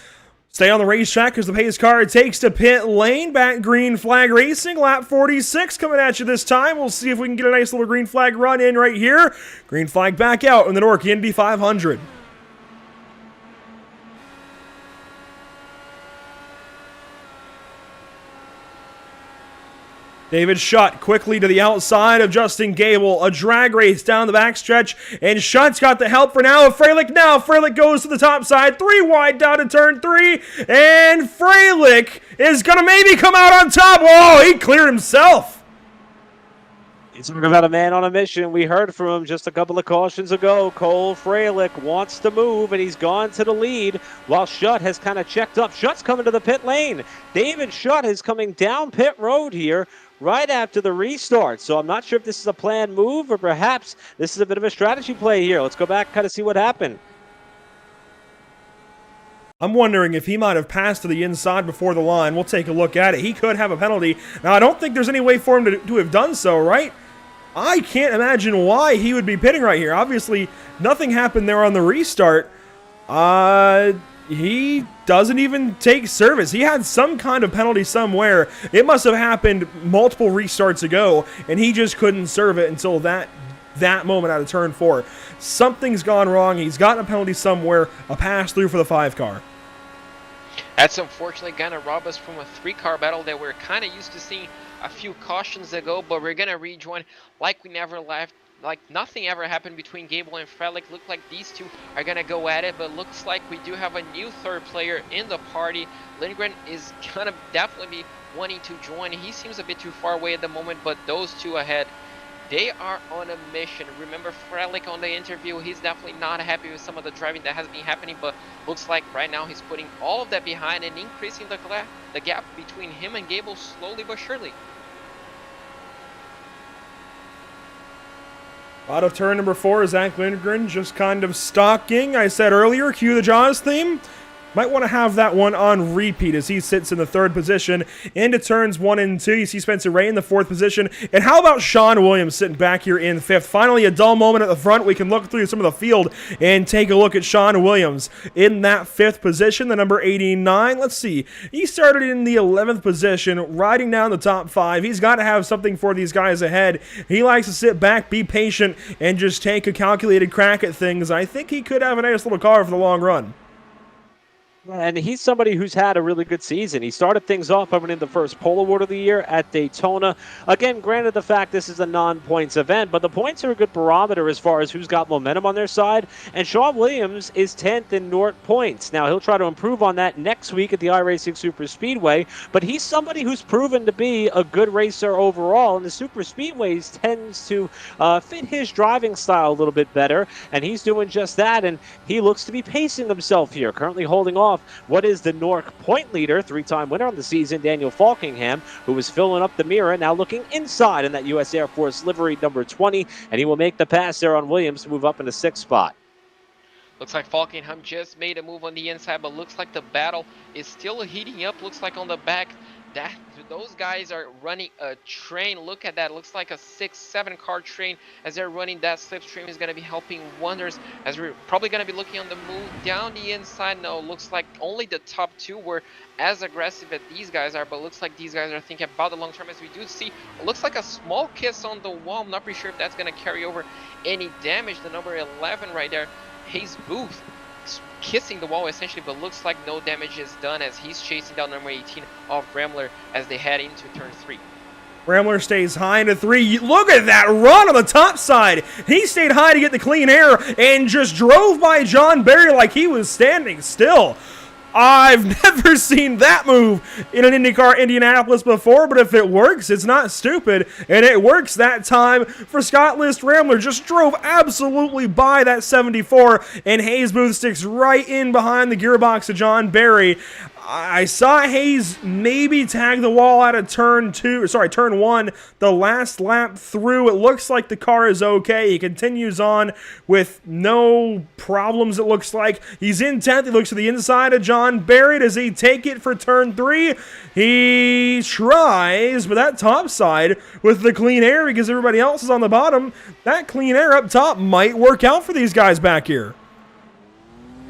stay on the racetrack because the pace car takes to pit lane. Back green flag racing, lap 46 coming at you this time. We'll see if we can get a nice little green flag run in right here. Green flag back out in the NORC Indy 500. David Shutt quickly to the outside of Justin Gable. A drag race down the backstretch, and Shutt's got the help for now of Freilich. Now Freilich goes to the top side, 3 wide down to turn 3, and Freilich is going to maybe come out on top. Oh, he cleared himself. He's talking about a man on a mission. We heard from him just a couple of cautions ago. Cole Freilich wants to move, and he's gone to the lead while Schutt has kind of checked up. Schutt's coming to the pit lane. David Schutt is coming down pit road here right after the restart. So I'm not sure if this is a planned move or perhaps this is a bit of a strategy play here. Let's go back kind of see what happened. I'm wondering if he might have passed to the inside before the line. We'll take a look at it. He could have a penalty. Now, I don't think there's any way for him to have done so, right? I can't imagine why he would be pitting right here. Obviously, nothing happened there on the restart. He doesn't even take service. He had some kind of penalty somewhere. It must have happened multiple restarts ago, and he just couldn't serve it until that moment out of turn 4. Something's gone wrong. He's gotten a penalty somewhere, a pass through for the 5 car. That's unfortunately gonna rob us from a 3-car battle that we're kind of used to seeing a few cautions ago, but we're gonna rejoin like we never left. Like nothing ever happened between Gable and Freilich. Look like these two are gonna go at it, but looks like we do have a new third player in the party. Lindgren is gonna definitely be wanting to join. He seems a bit too far away at the moment, but those two ahead, they are on a mission. Remember Freilich on the interview, he's definitely not happy with some of the driving that has been happening, but looks like right now he's putting all of that behind and increasing the gap between him and Gable slowly but surely. Out of turn number 4, Zach Lindgren just kind of stalking. I said earlier, cue the Jaws theme. Might want to have that one on repeat as he sits in the 3rd position. Into turns 1 and 2, you see Spencer Ray in the 4th position. And how about Sean Williams sitting back here in 5th? Finally, a dull moment at the front. We can look through some of the field and take a look at Sean Williams in that 5th position, the number 89. Let's see. He started in the 11th position, riding down the top 5. He's got to have something for these guys ahead. He likes to sit back, be patient, and just take a calculated crack at things. I think he could have a nice little car for the long run. And he's somebody who's had a really good season. He started things off coming in the first pole award of the year at Daytona. Again, granted the fact this is a non-points event, but the points are a good barometer as far as who's got momentum on their side. And Sean Williams is 10th in NORC points. Now, he'll try to improve on that next week at the iRacing Super Speedway, but he's somebody who's proven to be a good racer overall, and the Super Speedways tends to fit his driving style a little bit better, and he's doing just that, and he looks to be pacing himself here, currently holding off what is the NORC point leader, 3-time winner on the season, Daniel Falkingham, who is filling up the mirror, now looking inside in that U.S. Air Force livery number 20, and he will make the pass there on Williams to move up in the 6th spot. Looks like Falkingham just made a move on the inside, but looks like the battle is still heating up. Looks like on the back, those guys are running a train. Look at that. Looks like a 6-7 car train as they're running. That slipstream is going to be helping wonders as we're probably going to be looking on the move down the inside. No, looks like only the top 2 were as aggressive as these guys are, but looks like these guys are thinking about the long term as we do see. Looks like a small kiss on the wall. I'm not pretty sure if that's going to carry over any damage. The number 11 right there, Hayes Booth, kissing the wall essentially, but looks like no damage is done as he's chasing down number 18 of Ramler as they head into turn 3. Ramler stays high into 3. Look at that run on the top side. He stayed high to get the clean air and just drove by John Barry like he was standing still. I've never seen that move in an IndyCar Indianapolis before, but if it works, it's not stupid, and it works that time for Scott List. Ramler just drove absolutely by that 74, and Hayes Booth sticks right in behind the gearbox of John Barry. I saw Hayes maybe tag the wall out of turn 1, the last lap through. It looks like the car is okay. He continues on with no problems, it looks like. He's in 10th. He looks to the inside of John Barry. Does he take it for turn 3? He tries, but that top side with the clean air because everybody else is on the bottom, that clean air up top might work out for these guys back here.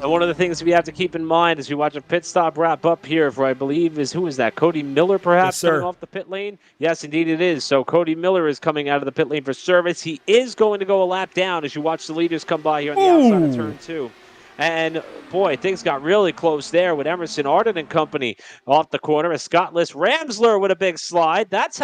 And one of the things we have to keep in mind as we watch a pit stop wrap up here for, I believe, who is that? Cody Miller, perhaps, yes, coming off the pit lane? Yes, indeed it is. So Cody Miller is coming out of the pit lane for service. He is going to go a lap down as you watch the leaders come by here on the outside of turn 2. And boy, things got really close there with Emerson Arden and company off the corner. A Scottless Ramsler with a big slide. That's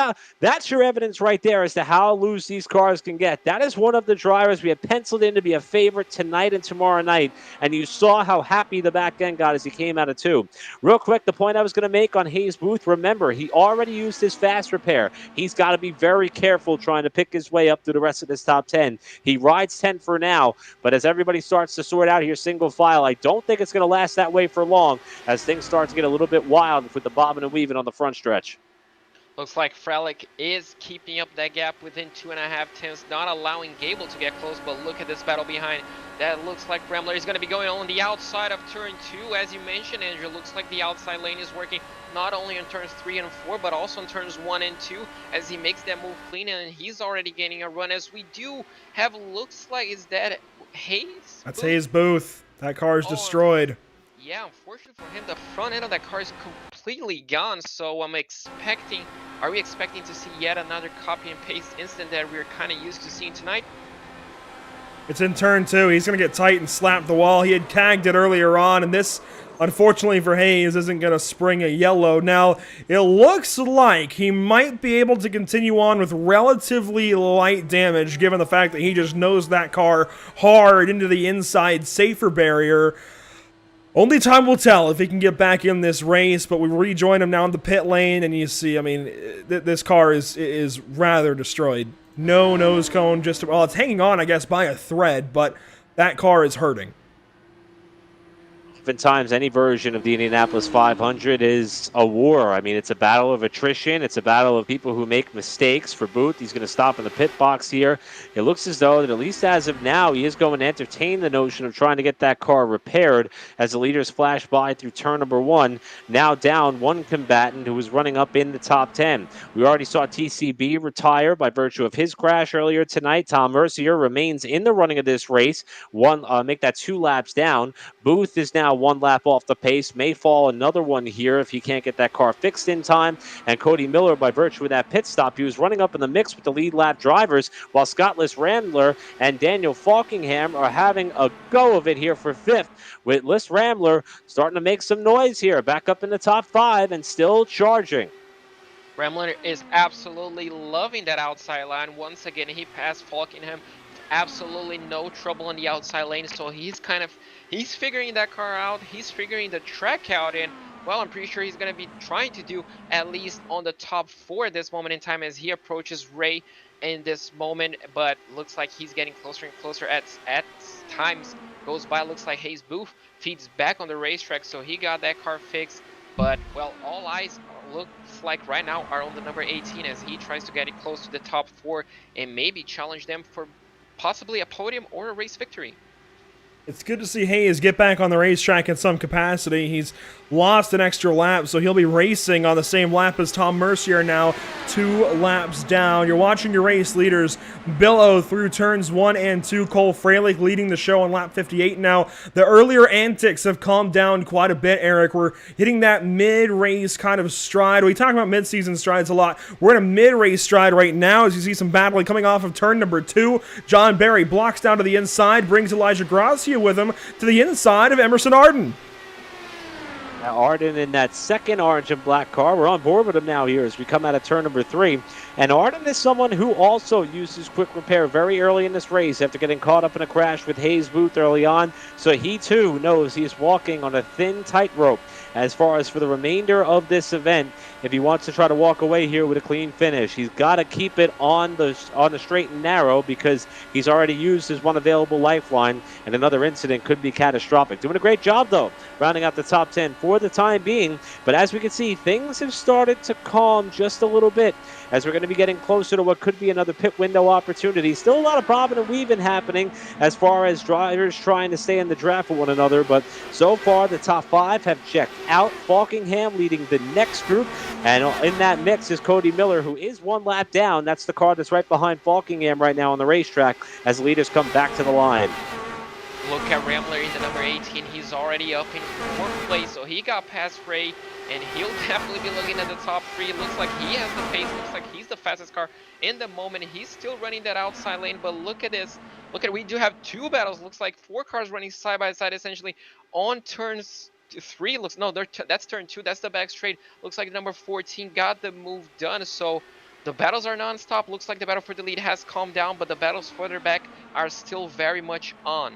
your evidence right there as to how loose these cars can get. That is one of the drivers we had penciled in to be a favorite tonight and tomorrow night. And you saw how happy the back end got as he came out of 2. Real quick, the point I was going to make on Hayes Booth, remember, he already used his fast repair. He's got to be very careful trying to pick his way up through the rest of this top 10. He rides 10 for now, but as everybody starts to sort out here single file, I don't think it's going to last that way for long as things start to get a little bit wild with the bobbing and weaving on the front stretch. Looks like Frelick is keeping up that gap within 2.5 tenths, not allowing Gable to get close, but look at this battle behind. That looks like Bremler is going to be going on the outside of turn 2, as you mentioned, Andrew. Looks like the outside lane is working not only in turns 3 and 4, but also in turns 1 and 2, as he makes that move clean, and he's already getting a run, as we do have, looks like, is that Hayes? That's Hayes Booth. That car is destroyed. Yeah, unfortunately for him, the front end of that car is completely gone, so are we expecting to see yet another copy and paste incident that we're kind of used to seeing tonight? It's in turn 2. He's going to get tight and slap the wall. He had tagged it earlier on, and this, unfortunately for Hayes, isn't going to spring a yellow. Now, it looks like he might be able to continue on with relatively light damage, given the fact that he just nosed that car hard into the inside safer barrier. Only time will tell if he can get back in this race, but we rejoin him now in the pit lane, and you see, I mean, this car is rather destroyed. No nose cone, just, well, it's hanging on, I guess, by a thread, but that car is hurting. Oftentimes, any version of the Indianapolis 500 is a war. I mean, it's a battle of attrition. It's a battle of people who make mistakes. For Booth, he's going to stop in the pit box here. It looks as though that at least as of now, he is going to entertain the notion of trying to get that car repaired as the leaders flash by through turn number 1. Now down one combatant who was running up in the top 10. We already saw TCB retire by virtue of his crash earlier tonight. Tom Mercier remains in the running of this race. Make that 2 laps down. Booth is now 1 lap off the pace, may fall another one here if he can't get that car fixed in time. And Cody Miller, by virtue of that pit stop, he was running up in the mix with the lead lap drivers, while Scottless Rambler and Daniel Falkingham are having a go of it here for 5th, with Liz Rambler starting to make some noise here, back up in the top 5 and still charging. Rambler is absolutely loving that outside line. Once again, he passed Falkingham. Absolutely no trouble in the outside lane, so he's figuring that car out, he's figuring the track out, and well, I'm pretty sure he's going to be trying to do at least on the top 4 at this moment in time as he approaches Ray in this moment, but looks like he's getting closer and closer at times goes by. Looks like Hayes Booth feeds back on the racetrack, so he got that car fixed, but well, all eyes looks like right now are on the number 18 as he tries to get it close to the top 4 and maybe challenge them for possibly a podium or a race victory. It's good to see Hayes get back on the racetrack in some capacity. He's lost an extra lap, so he'll be racing on the same lap as Tom Mercier now, 2 laps down. You're watching your race leaders billow through turns 1 and 2. Cole Fralick leading the show on lap 58 now. The earlier antics have calmed down quite a bit, Eric. We're hitting that mid-race kind of stride. We talk about mid-season strides a lot. We're in a mid-race stride right now as you see some battling coming off of turn number 2. John Barry blocks down to the inside, brings Elijah Gracia with him to the inside of Emerson Arden. Now Arden in that second orange and black car. We're on board with him now here as we come out of turn number 3. And Arden is someone who also uses quick repair very early in this race after getting caught up in a crash with Hayes Booth early on. So he too knows he's walking on a thin tightrope as far as for the remainder of this event. If he wants to try to walk away here with a clean finish, he's got to keep it on the straight and narrow because he's already used his one available lifeline, and another incident could be catastrophic. Doing a great job, though, rounding out the top 10 for the time being. But as we can see, things have started to calm just a little bit as we're going to be getting closer to what could be another pit window opportunity. Still a lot of bobbing and weaving happening as far as drivers trying to stay in the draft with one another. But so far, the top 5 have checked out. Falkingham leading the next group. And in that mix is Cody Miller, who is 1 lap down. That's the car that's right behind Falkingham right now on the racetrack as leaders come back to the line. Look at Rambler in the number 18. He's already up in 4th place, so he got past Ray and he'll definitely be looking at the top 3. It looks like he has the pace, looks like he's the fastest car in the moment. He's still running that outside lane, but look at this. Look at, we do have 2 battles. Looks like 4 cars running side by side essentially on turns 3. Looks, no, that's turn 2. That's the back straight. Looks like number 14 got the move done. So the battles are non-stop. Looks like the battle for the lead has calmed down, but the battles further back are still very much on.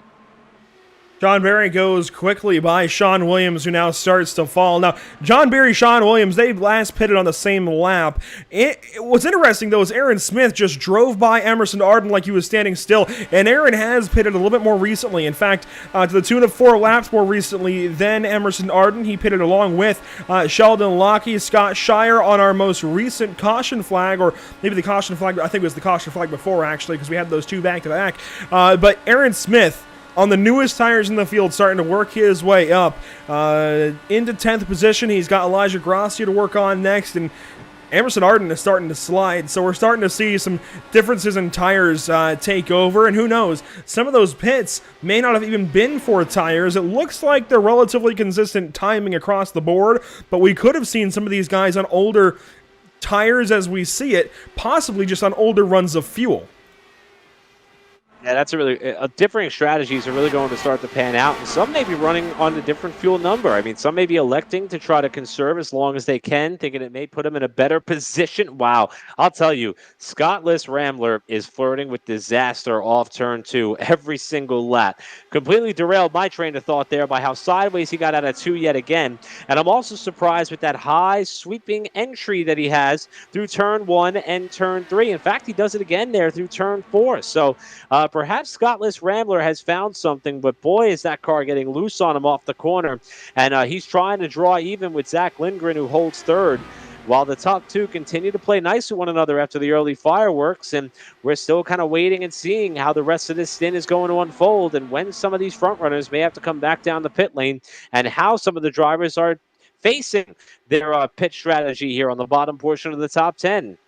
John Barry goes quickly by Sean Williams, who now starts to fall. Now, John Barry, Sean Williams, they last pitted on the same lap. What's interesting, though, is Aaron Smith just drove by Emerson Arden like he was standing still, and Aaron has pitted a little bit more recently. In fact, to the tune of 4 laps more recently than Emerson Arden. He pitted along with Sheldon Lockie, Scott Shire on our most recent caution flag, or maybe the caution flag, I think it was the caution flag before, actually, because we had those 2 back-to-back. But Aaron Smith, on the newest tires in the field, starting to work his way up into 10th position. He's got Elijah Grassi to work on next, and Emerson Arden is starting to slide. So we're starting to see some differences in tires take over, and who knows, some of those pits may not have even been for tires. It looks like they're relatively consistent timing across the board, but we could have seen some of these guys on older tires as we see it, possibly just on older runs of fuel. Yeah, that's a really differing strategies are really going to start to pan out, and some may be running on a different fuel number. I mean, some may be electing to try to conserve as long as they can, thinking it may put them in a better position. Wow, I'll tell you, Scottless Rambler is flirting with disaster off turn 2 every single lap. Completely derailed my train of thought there by how sideways he got out of 2 yet again, and I'm also surprised with that high sweeping entry that he has through turn 1 and turn 3. In fact, he does it again there through turn 4. So perhaps Scottless Rambler has found something, but boy, is that car getting loose on him off the corner. And he's trying to draw even with Zach Lindgren, who holds 3rd, while the top 2 continue to play nice with one another after the early fireworks. And we're still kind of waiting and seeing how the rest of this stint is going to unfold, and when some of these front runners may have to come back down the pit lane, and how some of the drivers are facing their pit strategy here on the bottom portion of the top 10.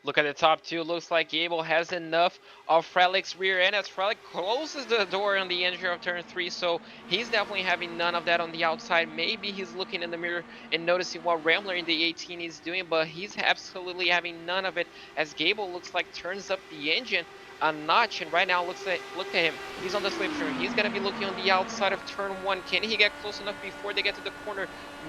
Look at the top 2. Looks like Gable has enough of Frelic's rear end as Frelic closes the door on the entry of turn 3. So he's definitely having none of that on the outside. Maybe he's looking in the mirror and noticing what Rambler in the 18 is doing, but he's absolutely having none of it as Gable looks like turns up the engine a notch, and right now look at him. He's on the slipstream. He's gonna be looking on the outside of turn 1. Can he get close enough before they get to the corner?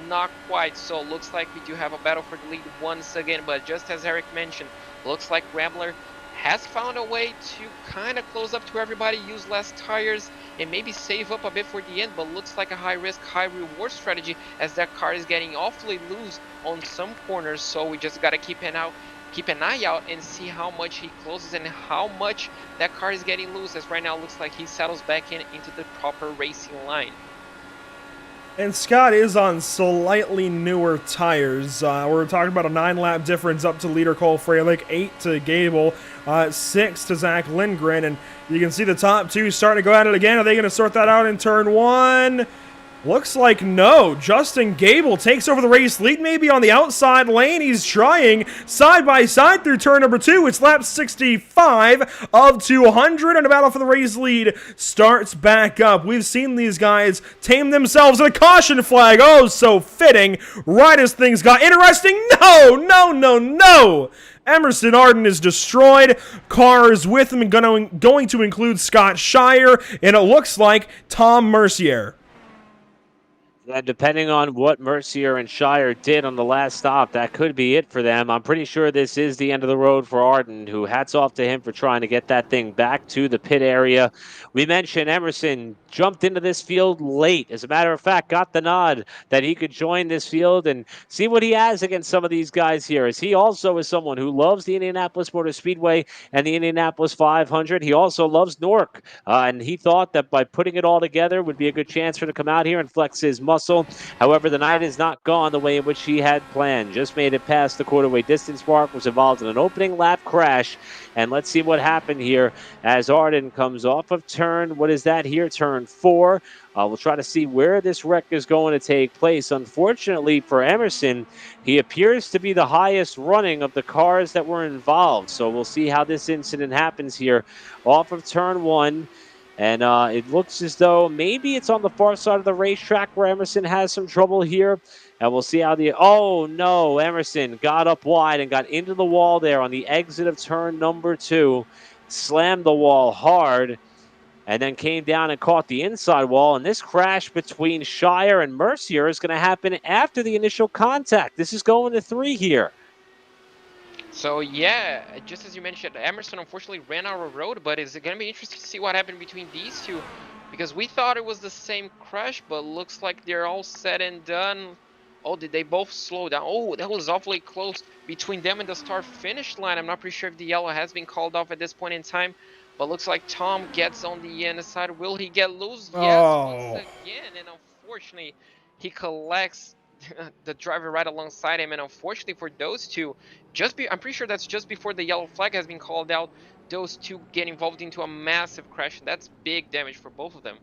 Not quite. So looks like we do have a battle for the lead once again, but just as Eric mentioned, looks like Rambler has found a way to kind of close up to everybody, use less tires, and maybe save up a bit for the end, but looks like a high risk, high reward strategy as that car is getting awfully loose on some corners. So we just gotta keep an eye out and see how much he closes and how much that car is getting loose, as right now looks like he settles back into the proper racing line. And Scott is on slightly newer tires. We're talking about a 9-lap difference up to leader Cole Freilich, 8 to Gable, 6 to Zach Lindgren, and you can see the top 2 starting to go at it again. Are they going to sort that out in turn 1? Looks like no. Justin Gable takes over the race lead, maybe on the outside lane. He's trying side by side through turn number 2. It's lap 65 of 200, and a battle for the race lead starts back up. We've seen these guys tame themselves in a caution flag. Oh, so fitting. Right as things got interesting. No. Emerson Arden is destroyed. Cars with him going to include Scott Shire, and it looks like Tom Mercier. And depending on what Mercier and Shire did on the last stop, that could be it for them. I'm pretty sure this is the end of the road for Arden, who hats off to him for trying to get that thing back to the pit area. We mentioned Emerson jumped into this field late. As a matter of fact, got the nod that he could join this field and see what he has against some of these guys here, as he also is someone who loves the Indianapolis Motor Speedway and the Indianapolis 500. He also loves NORC, and he thought that by putting it all together would be a good chance for him to come out here and flex his muscle. However, the night is not gone the way in which he had planned. Just made it past the quarterway distance mark, was involved in an opening lap crash. And let's see what happened here as Arden comes off of turn, what is that here? Turn 4. We'll try to see where this wreck is going to take place. Unfortunately for Emerson, he appears to be the highest running of the cars that were involved. So we'll see how this incident happens here off of turn 1. And it looks as though maybe it's on the far side of the racetrack where Emerson has some trouble here. And we'll see how oh no, Emerson got up wide and got into the wall there on the exit of turn number 2. Slammed the wall hard and then came down and caught the inside wall. And this crash between Shire and Mercier is going to happen after the initial contact. This is going to 3 here. So yeah, just as you mentioned, Emerson unfortunately ran out of road, but is it going to be interesting to see what happened between these two? Because we thought it was the same crash, but looks like they're all said and done. Oh, did they both slow down? Oh, that was awfully close between them and the start-finish line. I'm not pretty sure if the yellow has been called off at this point in time, but looks like Tom gets on the inside. Will he get loose? Yes, once again, and unfortunately, he collects the driver right alongside him, and unfortunately for those two, I'm pretty sure that's just before the yellow flag has been called out, those two get involved into a massive crash, and that's big damage for both of them.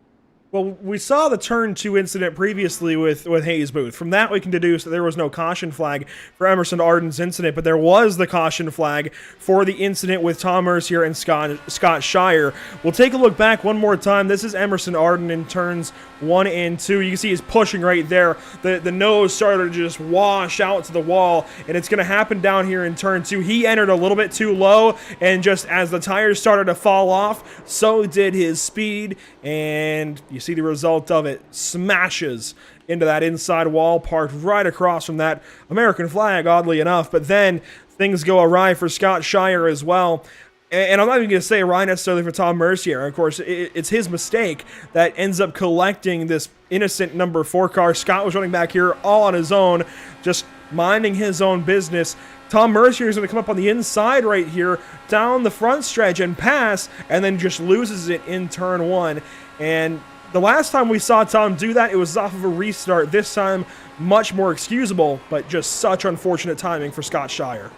Well, we saw the turn 2 incident previously with Hayes Booth. From that, we can deduce that there was no caution flag for Emerson Arden's incident, but there was the caution flag for the incident with Tom Mercier and Scott Shire. We'll take a look back one more time. This is Emerson Arden in turns 1 and 2. You can see he's pushing right there. The nose started to just wash out to the wall, and it's going to happen down here in turn 2. He entered a little bit too low, and just as the tires started to fall off, so did his speed, and you see the result of it. Smashes into that inside wall parked right across from that American flag, oddly enough. But then things go awry for Scott Shire as well. And I'm not even going to say awry necessarily for Tom Mercier. Of course, it's his mistake that ends up collecting this innocent number 4 car. Scott was running back here all on his own, just minding his own business. Tom Mercier is going to come up on the inside right here, down the front stretch and pass, and then just loses it in turn 1. And the last time we saw Tom do that, it was off of a restart. This time, much more excusable, but just such unfortunate timing for Scott Shire.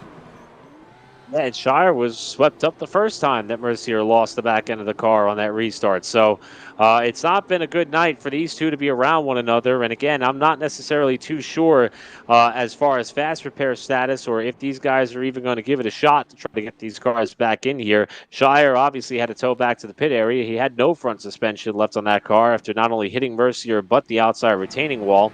Yeah, and Shire was swept up the first time that Mercier lost the back end of the car on that restart. So it's not been a good night for these two to be around one another. And again, I'm not necessarily too sure as far as fast repair status or if these guys are even going to give it a shot to try to get these cars back in here. Shire obviously had to tow back to the pit area. He had no front suspension left on that car after not only hitting Mercier but the outside retaining wall.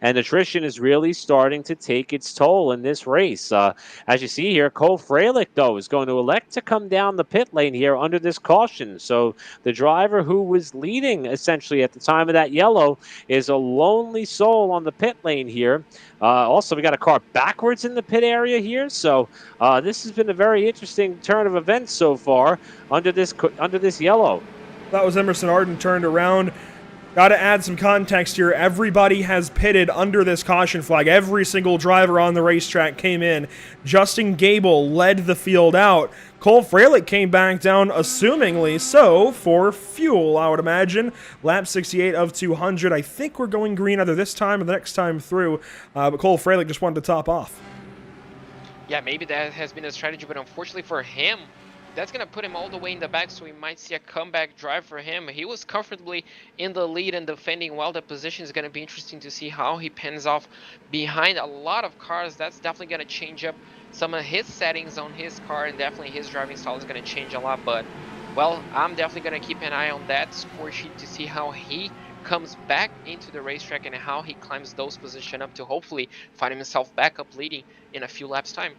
And attrition is really starting to take its toll in this race. As you see here, Cole Freilich, though, is going to elect to come down the pit lane here under this caution. So the driver who was leading, essentially, at the time of that yellow is a lonely soul on the pit lane here. Also, we got a car backwards in the pit area here. So this has been a very interesting turn of events so far under this yellow. That was Emerson Arden turned around. Got to add some context here. Everybody has pitted under this caution flag. Every single driver on the racetrack came in. Justin Gable led the field out. Cole Freilich came back down, assumingly so, for fuel, I would imagine. Lap 68 of 200. I think we're going green either this time or the next time through. But Cole Freilich just wanted to top off. Yeah, maybe that has been a strategy, but unfortunately for him, that's going to put him all the way in the back, so we might see a comeback drive for him. He was comfortably in the lead and defending well. The position is going to be interesting to see how he pans off behind a lot of cars. That's definitely going to change up some of his settings on his car, and definitely his driving style is going to change a lot. But, well, I'm definitely going to keep an eye on that score sheet to see how he comes back into the racetrack and how he climbs those positions up to hopefully find himself back up leading in a few laps' time.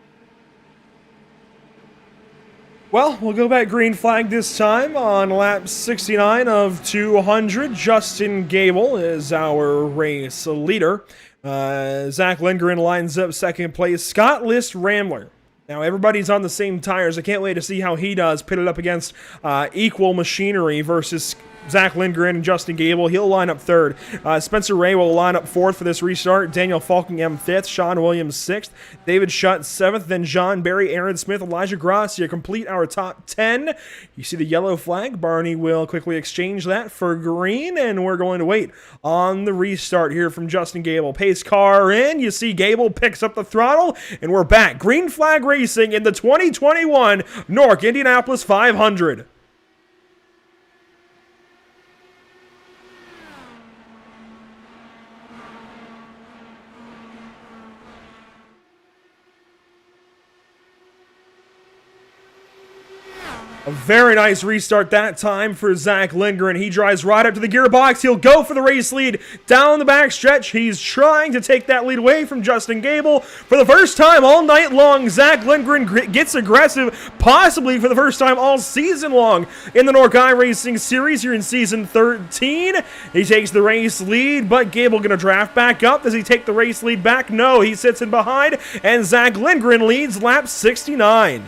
Well, we'll go back green flag this time on lap 69 of 200. Justin Gable is our race leader. Zach Lindgren lines up second place. Scott List Rambler. Now, everybody's on the same tires. I can't wait to see how he does, pitted up against equal machinery versus Zach Lindgren and Justin Gable. He'll line up third. Spencer Ray will line up fourth for this restart. Daniel Falkingham fifth. Sean Williams sixth. David Shutt seventh. Then John Barry, Aaron Smith, Elijah Gracia complete our top 10. You see the yellow flag. Barney will quickly exchange that for green, and we're going to wait on the restart here from Justin Gable. Pace car in. You see Gable picks up the throttle, and we're back. Green flag racing in the 2021 NORC Indianapolis 500. A very nice restart that time for Zach Lindgren. He drives right up to the gearbox. He'll go for the race lead down the backstretch. He's trying to take that lead away from Justin Gable. For the first time all night long, Zach Lindgren gets aggressive, possibly for the first time all season long in the NORC iRacing Series here in Season 13. He takes the race lead, but Gable going to draft back up. Does he take the race lead back? No, he sits in behind, and Zach Lindgren leads lap 69.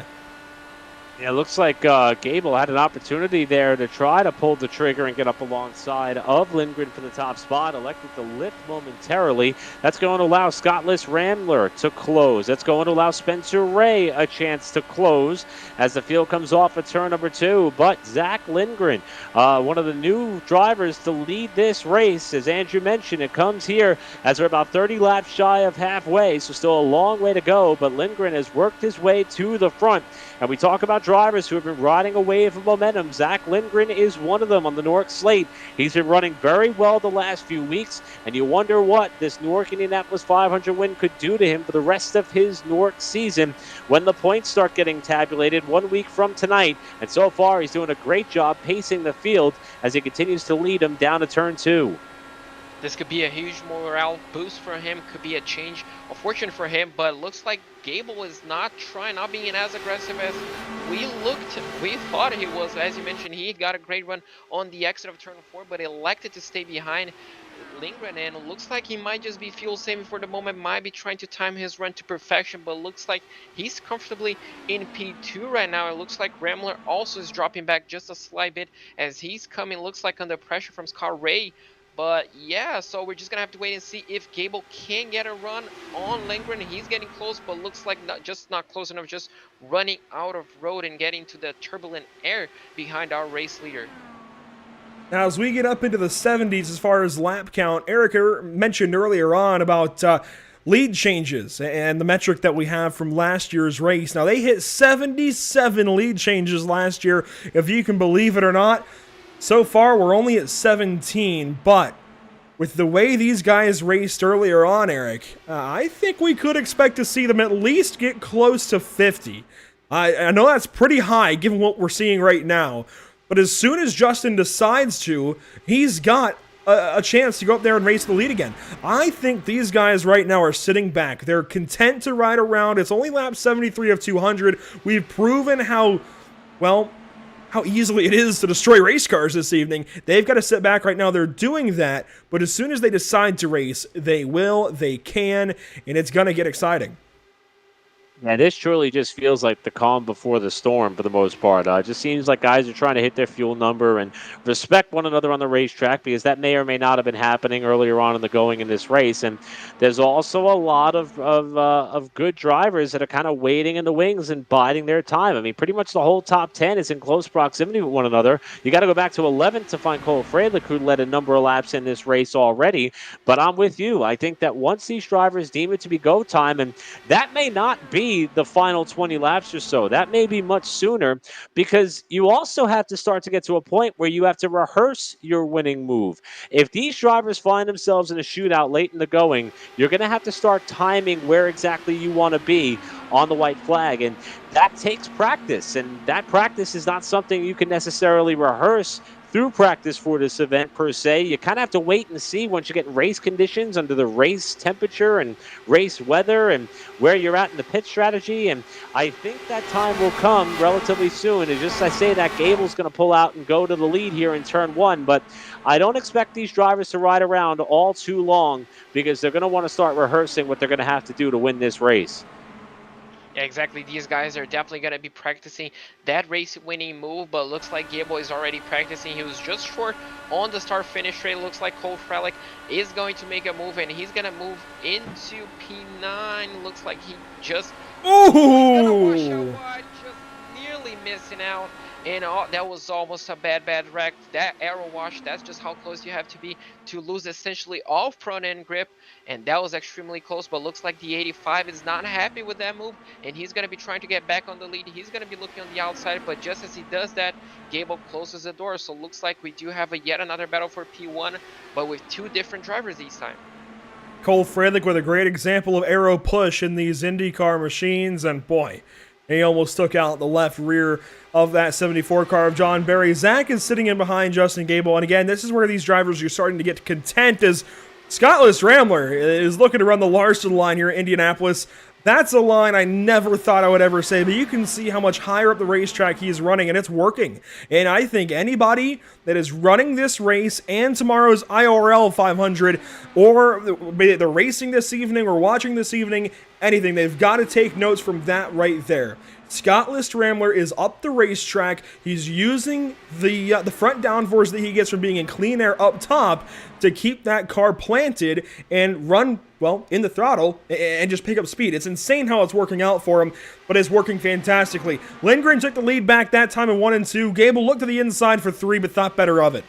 Yeah, it looks like Gable had an opportunity there to try to pull the trigger and get up alongside of Lindgren for the top spot. Elected to lift momentarily. That's going to allow Scottless Rambler to close. That's going to allow Spencer Ray a chance to close as the field comes off at turn number 2. But Zach Lindgren, one of the new drivers to lead this race, as Andrew mentioned, it comes here as we're about 30 laps shy of halfway, so still a long way to go. But Lindgren has worked his way to the front. And we talk about drivers who have been riding a wave of momentum. Zach Lindgren is one of them on the NORC slate. He's been running very well the last few weeks, and you wonder what this NORC Indianapolis 500 win could do to him for the rest of his NORC season when the points start getting tabulated 1 week from tonight. And so far, he's doing a great job pacing the field as he continues to lead him down to turn 2. This could be a huge morale boost for him, could be a change of fortune for him, but it looks like Gable is not being as aggressive as we thought he was. As you mentioned, he got a great run on the exit of turn 4, but elected to stay behind Lindgren, and it looks like he might just be fuel saving for the moment, might be trying to time his run to perfection, but looks like he's comfortably in P2 right now. It looks like Rambler also is dropping back just a slight bit as he's coming, looks like under pressure from Scott Ray. But yeah, so we're just gonna have to wait and see if Gable can get a run on Lindgren. He's getting close, but looks like not close enough, just running out of road and getting to the turbulent air behind our race leader. Now, as we get up into the 70s as far as lap count, Eric mentioned earlier on about lead changes and the metric that we have from last year's race. Now, they hit 77 lead changes last year, if you can believe it or not. So far, we're only at 17, but with the way these guys raced earlier on, Eric, I think we could expect to see them at least get close to 50. I know that's pretty high given what we're seeing right now, but as soon as Justin decides to, he's got a chance to go up there and race the lead again. I think these guys right now are sitting back. They're content to ride around. It's only lap 73 of 200. We've proven how easily it is to destroy race cars this evening. They've got to sit back right now. They're doing that, but as soon as they decide to race, they will, they can, and it's going to get exciting. Yeah, this truly just feels like the calm before the storm for the most part. It just seems like guys are trying to hit their fuel number and respect one another on the racetrack, because that may or may not have been happening earlier on in the going in this race. And there's also a lot of good drivers that are kind of waiting in the wings and biding their time. I mean, pretty much the whole top 10 is in close proximity with one another. You got to go back to 11th to find Cole Freilich, who led a number of laps in this race already. But I'm with you. I think that once these drivers deem it to be go time, and that may not be the final 20 laps or so. That may be much sooner, because you also have to start to get to a point where you have to rehearse your winning move. If these drivers find themselves in a shootout late in the going, you're going to have to start timing where exactly you want to be on the white flag, and that takes practice, and that practice is not something you can necessarily rehearse through practice for this event per se. You kind of have to wait and see once you get race conditions under the race temperature and race weather and where you're at in the pit strategy. And I think that time will come relatively soon. And just as I say that, Gable's going to pull out and go to the lead here in turn 1. But I don't expect these drivers to ride around all too long, because they're going to want to start rehearsing what they're going to have to do to win this race. Yeah, exactly. These guys are definitely going to be practicing that race-winning move, but looks like Gable is already practicing. He was just short on the start-finish straight. Looks like Cole Freilich is going to make a move, and he's going to move into P9. Looks like he just... Ooh! Wash out wide, just nearly missing out. And that was almost a bad wreck. That arrow wash, that's just how close you have to be to lose essentially all front end grip. And that was extremely close, but looks like the 85 is not happy with that move, and he's going to be trying to get back on the lead. He's going to be looking on the outside, but just as he does that, Gable closes the door. So looks like we do have yet another battle for P1, but with two different drivers this time. Cole Freilich with a great example of arrow push in these IndyCar machines, and boy, And he almost took out the left rear of that 74 car of John Barry. Zach is sitting in behind Justin Gable. And again, this is where these drivers are starting to get content as Scottless Rambler is looking to run the Larson line here in Indianapolis. That's a line I never thought I would ever say, but you can see how much higher up the racetrack he's running, and it's working. And I think anybody that is running this race and tomorrow's IRL 500, or they're racing this evening or watching this evening, anything, they've got to take notes from that right there. Scottless Rambler is up the racetrack. He's using the front downforce that he gets from being in clean air up top to keep that car planted and run, well, in the throttle and just pick up speed. It's insane how it's working out for him, but it's working fantastically. Lindgren took the lead back that time in 1 and 2. Gable looked to the inside for 3, but thought better of it.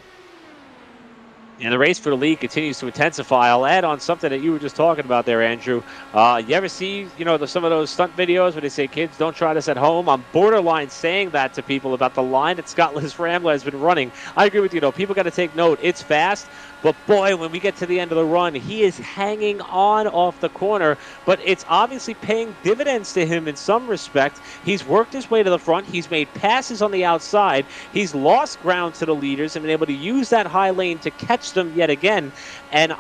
And the race for the lead continues to intensify. I'll add on something that you were just talking about there, Andrew. You ever see, some of those stunt videos where they say, kids, don't try this at home? I'm borderline saying that to people about the line that Scottless Rambler has been running. I agree with you, though. People got to take note. It's fast. But boy, when we get to the end of the run, he is hanging on off the corner. But it's obviously paying dividends to him in some respect. He's worked his way to the front. He's made passes on the outside. He's lost ground to the leaders and been able to use that high lane to catch them yet again. And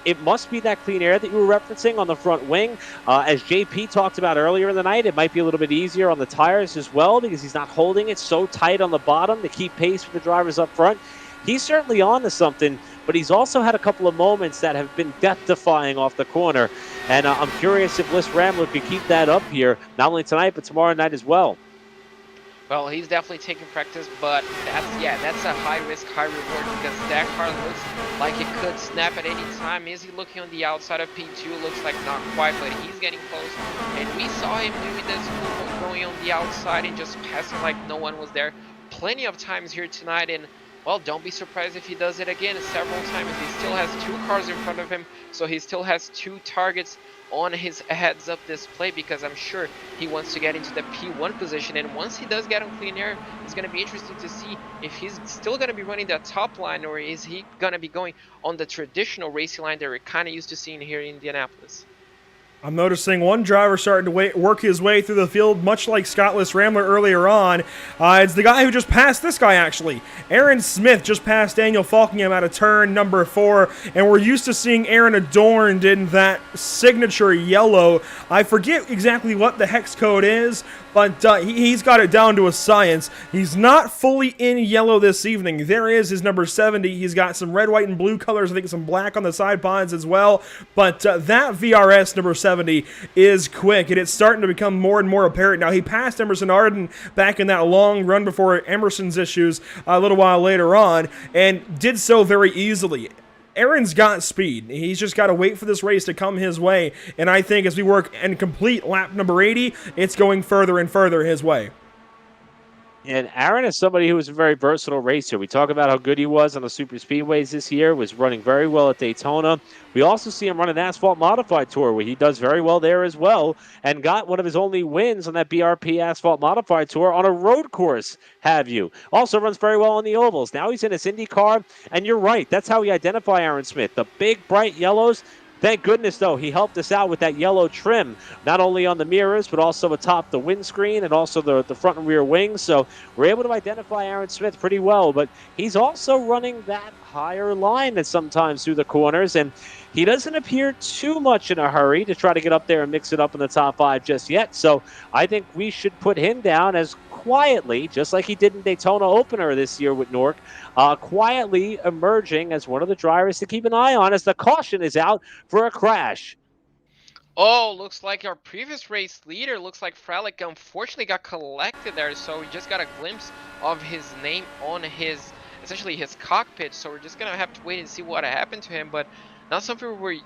it must be that clean air that you were referencing on the front wing. As JP talked about earlier in the night, it might be a little bit easier on the tires as well because he's not holding it so tight on the bottom to keep pace with the drivers up front. He's certainly on to something, but he's also had a couple of moments that have been death-defying off the corner. And I'm curious if Liz Rambler could keep that up here, not only tonight, but tomorrow night as well. Well, he's definitely taking practice, but that's a high risk, high reward because that car looks like it could snap at any time. Is he looking on the outside of P2? Looks like not quite, but he's getting close. And we saw him doing this move, going on the outside and just passing like no one was there. Plenty of times here tonight, and well, don't be surprised if he does it again several times. He still has 2 cars in front of him, so he still has 2 targets on his heads-up display because I'm sure he wants to get into the P1 position. And once he does get on clean air, it's going to be interesting to see if he's still going to be running that top line or is he going to be going on the traditional racing line that we're kind of used to seeing here in Indianapolis. I'm noticing one driver starting to work his way through the field, much like Scottless Rambler earlier on. It's the guy who just passed this guy, actually. Aaron Smith just passed Daniel Falkingham out of turn number 4, and we're used to seeing Aaron adorned in that signature yellow. I forget exactly what the hex code is, but he's got it down to a science. He's not fully in yellow this evening. There is his number 70. He's got some red, white, and blue colors. I think some black on the side pods as well. But that VRS number 70 is quick, and it's starting to become more and more apparent. Now, he passed Emerson Arden back in that long run before Emerson's issues a little while later on, and did so very easily. Aaron's got speed. He's just got to wait for this race to come his way. And I think as we work and complete lap number 80, it's going further and further his way. And Aaron is somebody who was a very versatile racer. We talk about how good he was on the super speedways this year, was running very well at Daytona. We also see him run an asphalt modified tour where he does very well there as well and got one of his only wins on that BRP asphalt modified tour on a road course, have you. Also runs very well on the ovals. Now he's in his Indy car, and you're right. That's how we identify Aaron Smith. The big, bright yellows. Thank goodness, though, he helped us out with that yellow trim, not only on the mirrors, but also atop the windscreen and also the front and rear wings. So we're able to identify Aaron Smith pretty well, but he's also running that higher line that sometimes through the corners, and he doesn't appear too much in a hurry to try to get up there and mix it up in the top 5 just yet. So I think we should put him down as quietly, just like he did in Daytona opener this year with NORC, quietly emerging as one of the drivers to keep an eye on as the caution is out for a crash. Oh, looks like our previous race leader, looks like Fralick unfortunately got collected there, so we just got a glimpse of his name on his, essentially his cockpit, so we're just going to have to wait and see what happened to him, but not something we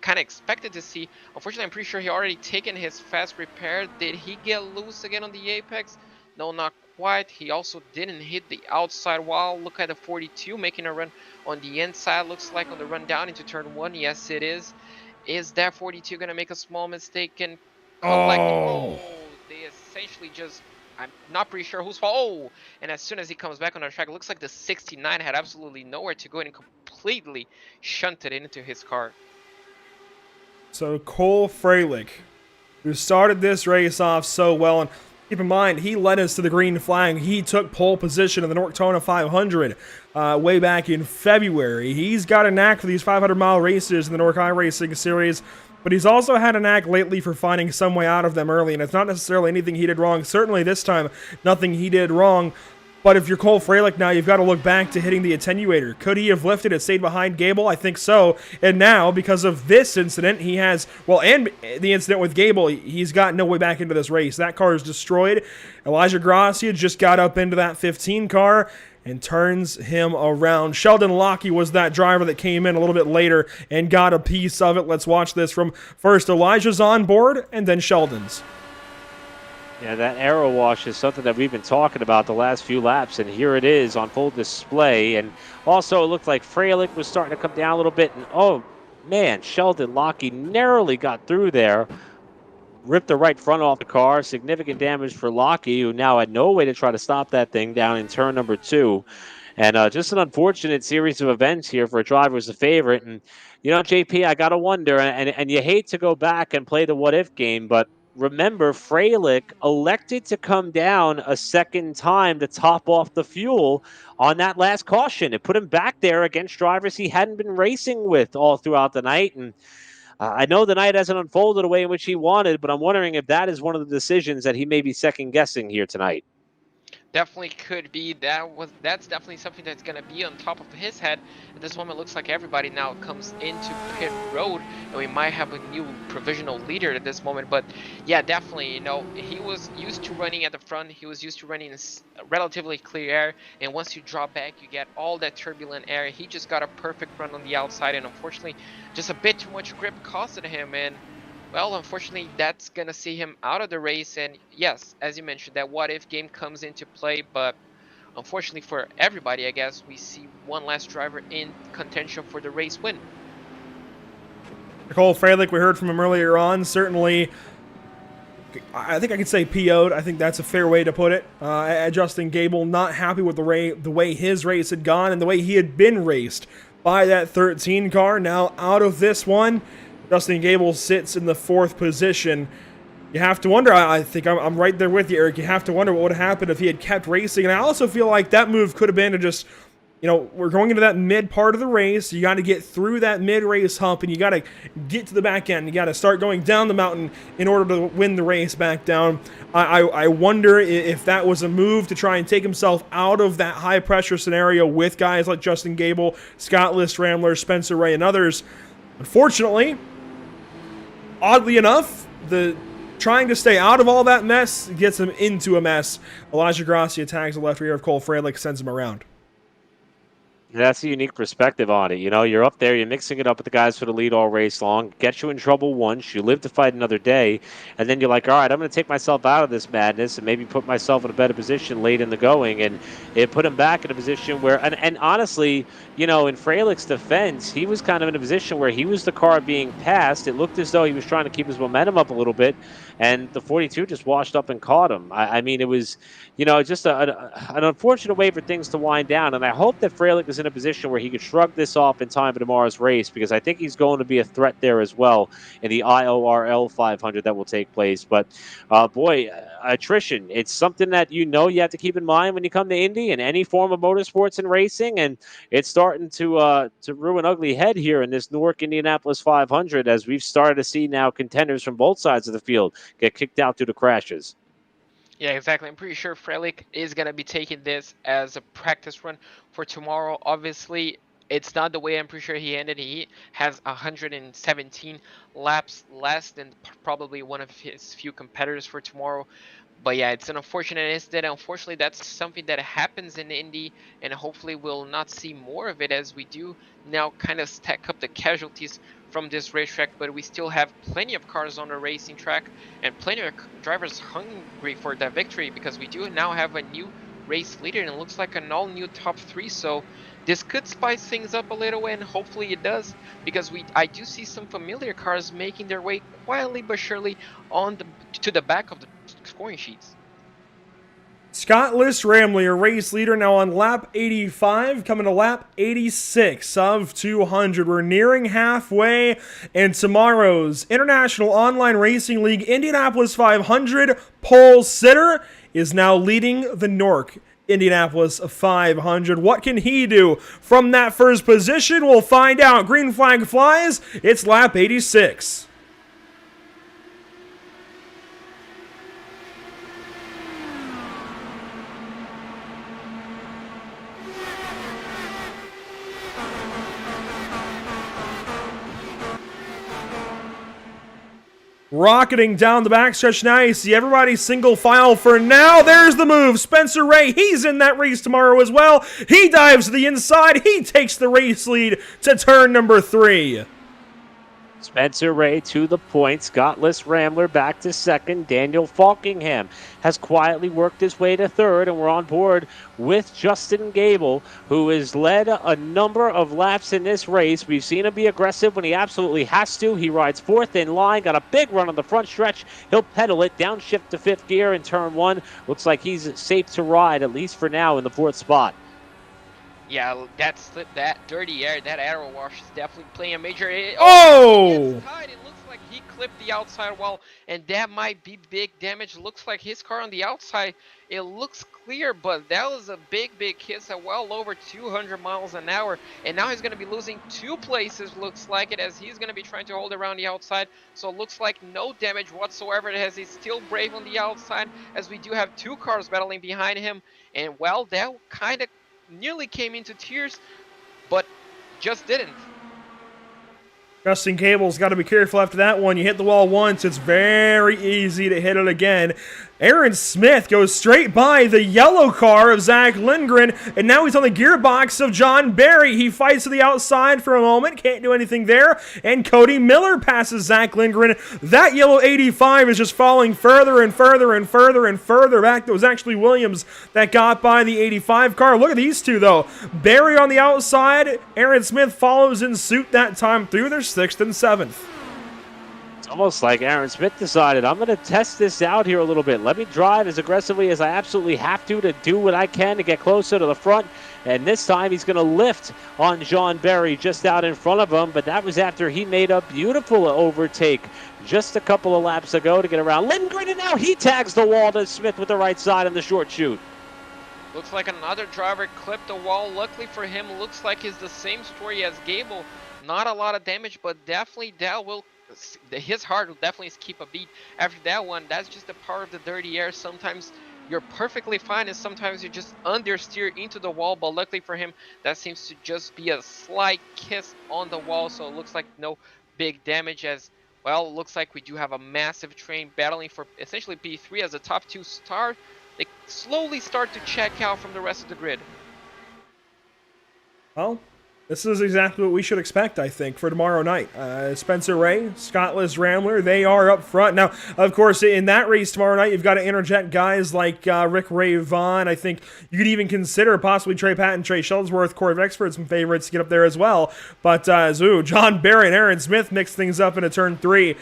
kind of expected to see. Unfortunately, I'm pretty sure he already taken his fast repair. Did he get loose again on the apex? No, not quite. He also didn't hit the outside wall. Look at the 42 making a run on the inside. Looks like on the run down into turn 1. Yes, it is. Is that 42 going to make a small mistake and collect? Oh, they essentially just, I'm not pretty sure whose fault. Oh, and as soon as he comes back on the track, it looks like the 69 had absolutely nowhere to go and completely shunted into his car. So Cole Fralick, who started this race off so well, and Keep in mind, he led us to the green flag. He took pole position in the NORC 500 way back in February. He's got a knack for these 500-mile races in the NORC iRacing series, but he's also had a knack lately for finding some way out of them early, and it's not necessarily anything he did wrong. Certainly this time, nothing he did wrong. But if you're Cole Freilich now, you've got to look back to hitting the attenuator. Could he have lifted and stayed behind Gable? I think so. And now, because of this incident, he has, well, and the incident with Gable, he's got no way back into this race. That car is destroyed. Elijah Gracia just got up into that 15 car and turns him around. Sheldon Lockie was that driver that came in a little bit later and got a piece of it. Let's watch this from first Elijah's on board and then Sheldon's. Yeah, that arrow wash is something that we've been talking about the last few laps, and here it is on full display. And also, it looked like Freilich was starting to come down a little bit, and oh man, Sheldon Lockie narrowly got through there, ripped the right front off the car. Significant damage for Lockie, who now had no way to try to stop that thing down in turn number 2. And just an unfortunate series of events here for a driver who's a favorite. And, you know, JP, I got to wonder, and you hate to go back and play the what-if game, but remember, Freilich elected to come down a second time to top off the fuel on that last caution. It put him back there against drivers he hadn't been racing with all throughout the night. And I know the night hasn't unfolded the way in which he wanted, but I'm wondering if that is one of the decisions that he may be second-guessing here tonight. Definitely could be. That's definitely something that's going to be on top of his head. At this moment, it looks like everybody now comes into pit road, and we might have a new provisional leader at this moment. But yeah, definitely, you know, he was used to running at the front. He was used to running in relatively clear air, and once you drop back, you get all that turbulent air. He just got a perfect run on the outside, and unfortunately, just a bit too much grip costed him. And well, unfortunately, that's going to see him out of the race. And yes, as you mentioned, that what-if game comes into play. But unfortunately for everybody, I guess, we see one last driver in contention for the race win. Cole Freilich, we heard from him earlier on. Certainly, I think I could say PO'd. I think that's a fair way to put it. Justin Gable, not happy with the way his race had gone and the way he had been raced by that 13 car. Now out of this one, Justin Gable sits in the 4th position. You have to wonder, I think I'm right there with you, Eric. You have to wonder what would have happened if he had kept racing. And I also feel like that move could have been to just, you know, we're going into that mid part of the race. You got to get through that mid-race hump, and you got to get to the back end. You got to start going down the mountain in order to win the race back down. I wonder if that was a move to try and take himself out of that high-pressure scenario with guys like Justin Gable, Scott List Rambler, Spencer Ray, and others. Unfortunately, oddly enough, the trying to stay out of all that mess gets him into a mess. Elijah Gracia tags the left rear of Cole Freilich, sends him around. That's a unique perspective on it. You know, you're up there, you're mixing it up with the guys for the lead all race long, gets you in trouble once, you live to fight another day, and then you're like, all right, I'm going to take myself out of this madness and maybe put myself in a better position late in the going. And it put him back in a position where, and honestly, you know, in Freilich's defense, he was kind of in a position where he was the car being passed. It looked as though he was trying to keep his momentum up a little bit, and the 42 just washed up and caught him. I mean, it was, you know, just an unfortunate way for things to wind down, and I hope that Freilich is in a position where he could shrug this off in time for tomorrow's race, because I think he's going to be a threat there as well in the IORL 500 that will take place. But boy, attrition, it's something that you have to keep in mind when you come to Indy and any form of motorsports and racing, and it's starting to rear an ugly head here in this NORC Indianapolis 500, as we've started to see now contenders from both sides of the field get kicked out due to crashes. Yeah, exactly. I'm pretty sure Freilich is going to be taking this as a practice run for tomorrow. Obviously, it's not the way I'm pretty sure he ended. He has 117 laps less than probably one of his few competitors for tomorrow. But yeah, it's an unfortunate incident. Unfortunately, that's something that happens in Indy, and hopefully we'll not see more of it, as we do now kind of stack up the casualties from this racetrack. But we still have plenty of cars on the racing track and plenty of drivers hungry for that victory, because we do now have a new race leader, and it looks like an all-new top 3. So this could spice things up a little, and hopefully it does, because I do see some familiar cars making their way quietly but surely to the back of the scoring sheets. Scottless Ramley, your race leader, now on lap 85, coming to lap 86 of 200. We're nearing halfway, and tomorrow's International Online Racing League Indianapolis 500 pole sitter is now leading the NORC Indianapolis 500. What can he do from that first position? We'll find out. Green flag flies. It's lap 86. Rocketing down the backstretch now. You see everybody single file for now. There's the move. Spencer Ray, he's in that race tomorrow as well. He dives to the inside. He takes the race lead to turn number 3. Spencer Ray to the point. Scottless Rambler back to second. Daniel Falkingham has quietly worked his way to third, and we're on board with Justin Gable, who has led a number of laps in this race. We've seen him be aggressive when he absolutely has to. He rides fourth in line, got a big run on the front stretch. He'll pedal it, downshift to fifth gear in turn 1. Looks like he's safe to ride, at least for now, in the 4th spot. Yeah, that dirty air, that arrow wash is definitely playing a major. Oh! It looks like he clipped the outside wall, and that might be big damage. Looks like his car on the outside, it looks clear, but that was a big hit at well over 200 miles an hour. And now he's going to be losing 2 places, looks like it, as he's going to be trying to hold around the outside. So it looks like no damage whatsoever, as he's still brave on the outside, as we do have 2 cars battling behind him. And well, that kind of nearly came into tears, but just didn't. Justin Cable's got to be careful after that one. You hit the wall once, it's very easy to hit it again. Aaron Smith goes straight by the yellow car of Zach Lindgren, and now he's on the gearbox of John Barry. He fights to the outside for a moment, can't do anything there, and Cody Miller passes Zach Lindgren. That yellow 85 is just falling further and further and further and further back. It was actually Williams that got by the 85 car. Look at these two, though. Barry on the outside, Aaron Smith follows in suit that time through their 6th and 7th. It's almost like Aaron Smith decided, I'm going to test this out here a little bit. Let me drive as aggressively as I absolutely have to do what I can to get closer to the front. And this time he's going to lift on John Barry just out in front of him. But that was after he made a beautiful overtake just a couple of laps ago to get around Lindgren. And now he tags the wall to Smith with the right side on the short chute. Looks like another driver clipped the wall. Luckily for him, looks like it's the same story as Gable. Not a lot of damage, but definitely that will... his heart will definitely keep a beat after that one. That's just the power of the dirty air. Sometimes you're perfectly fine, and sometimes you just understeer into the wall. But luckily for him, that seems to just be a slight kiss on the wall. So it looks like no big damage. As well, it looks like we do have a massive train battling for essentially P3 as the top 2 star. They slowly start to check out from the rest of the grid. Well, this is exactly what we should expect, I think, for tomorrow night. Spencer Ray, Scottless Rambler, they are up front. Now, of course, in that race tomorrow night, you've got to interject guys like Rick Ray Vaughn. I think you could even consider possibly Trey Patton, Trey Shuttlesworth, Corey Vexford, some favorites to get up there as well. But John Barry and Aaron Smith mix things up into turn 3.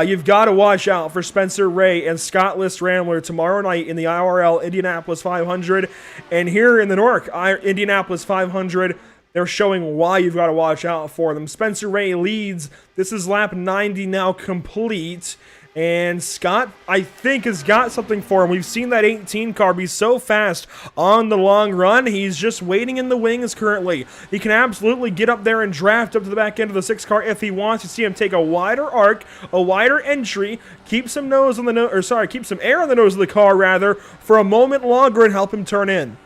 You've got to watch out for Spencer Ray and Scottless Rambler tomorrow night in the IRL Indianapolis 500. And here in the NORC Indianapolis 500, they're showing why you've got to watch out for them. Spencer Ray leads. This is lap 90 now complete. And Scott, I think, has got something for him. We've seen that 18 car be so fast on the long run. He's just waiting in the wings currently. He can absolutely get up there and draft up to the back end of the 6 car if he wants. You see him take a wider arc, a wider entry, keep some nose on the keep some air on the nose of the car rather, for a moment longer and help him turn in.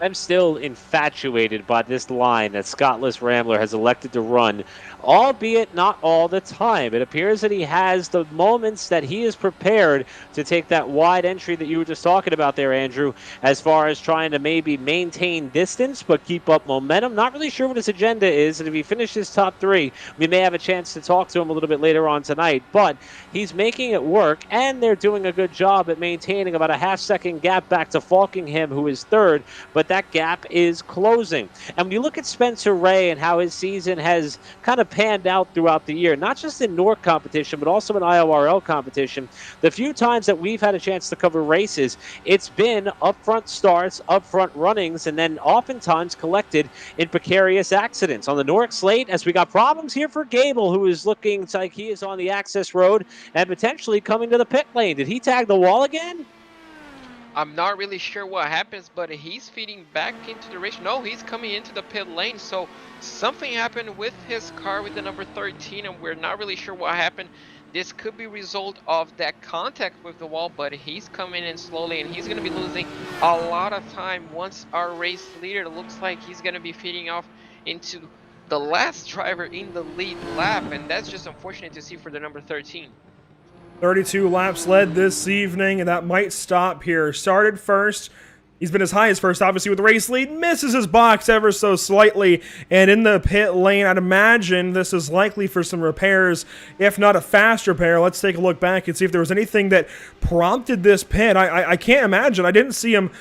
I'm still infatuated by this line that Scottless Rambler has elected to run, albeit not all the time. It appears that he has the moments that he is prepared to take that wide entry that you were just talking about there, Andrew, as far as trying to maybe maintain distance but keep up momentum. Not really sure what his agenda is, and if he finishes top 3, we may have a chance to talk to him a little bit later on tonight. But he's making it work, and they're doing a good job at maintaining about a half-second gap back to Falkingham, who is 3rd. But that gap is closing. And when you look at Spencer Ray and how his season has kind of panned out throughout the year, not just in NORC competition, but also in IORL competition, the few times that we've had a chance to cover races, it's been upfront starts, upfront runnings, and then oftentimes collected in precarious accidents. On the NORC slate, as we got problems here for Gable, who is looking like he is on the access road and potentially coming to the pit lane. Did he tag the wall again? I'm not really sure what happens, but he's feeding back into the race. No, he's coming into the pit lane. So something happened with his car with the number 13, and we're not really sure what happened. This could be a result of that contact with the wall, but he's coming in slowly, and he's going to be losing a lot of time once our race leader looks like he's going to be feeding off into the last driver in the lead lap, and that's just unfortunate to see for the number 13. 32 laps led this evening, and that might stop here. Started first. He's been as high as first, obviously, with the race lead. Misses his box ever so slightly. And in the pit lane, I'd imagine this is likely for some repairs, if not a fast repair. Let's take a look back and see if there was anything that prompted this pit. I can't imagine. I didn't see him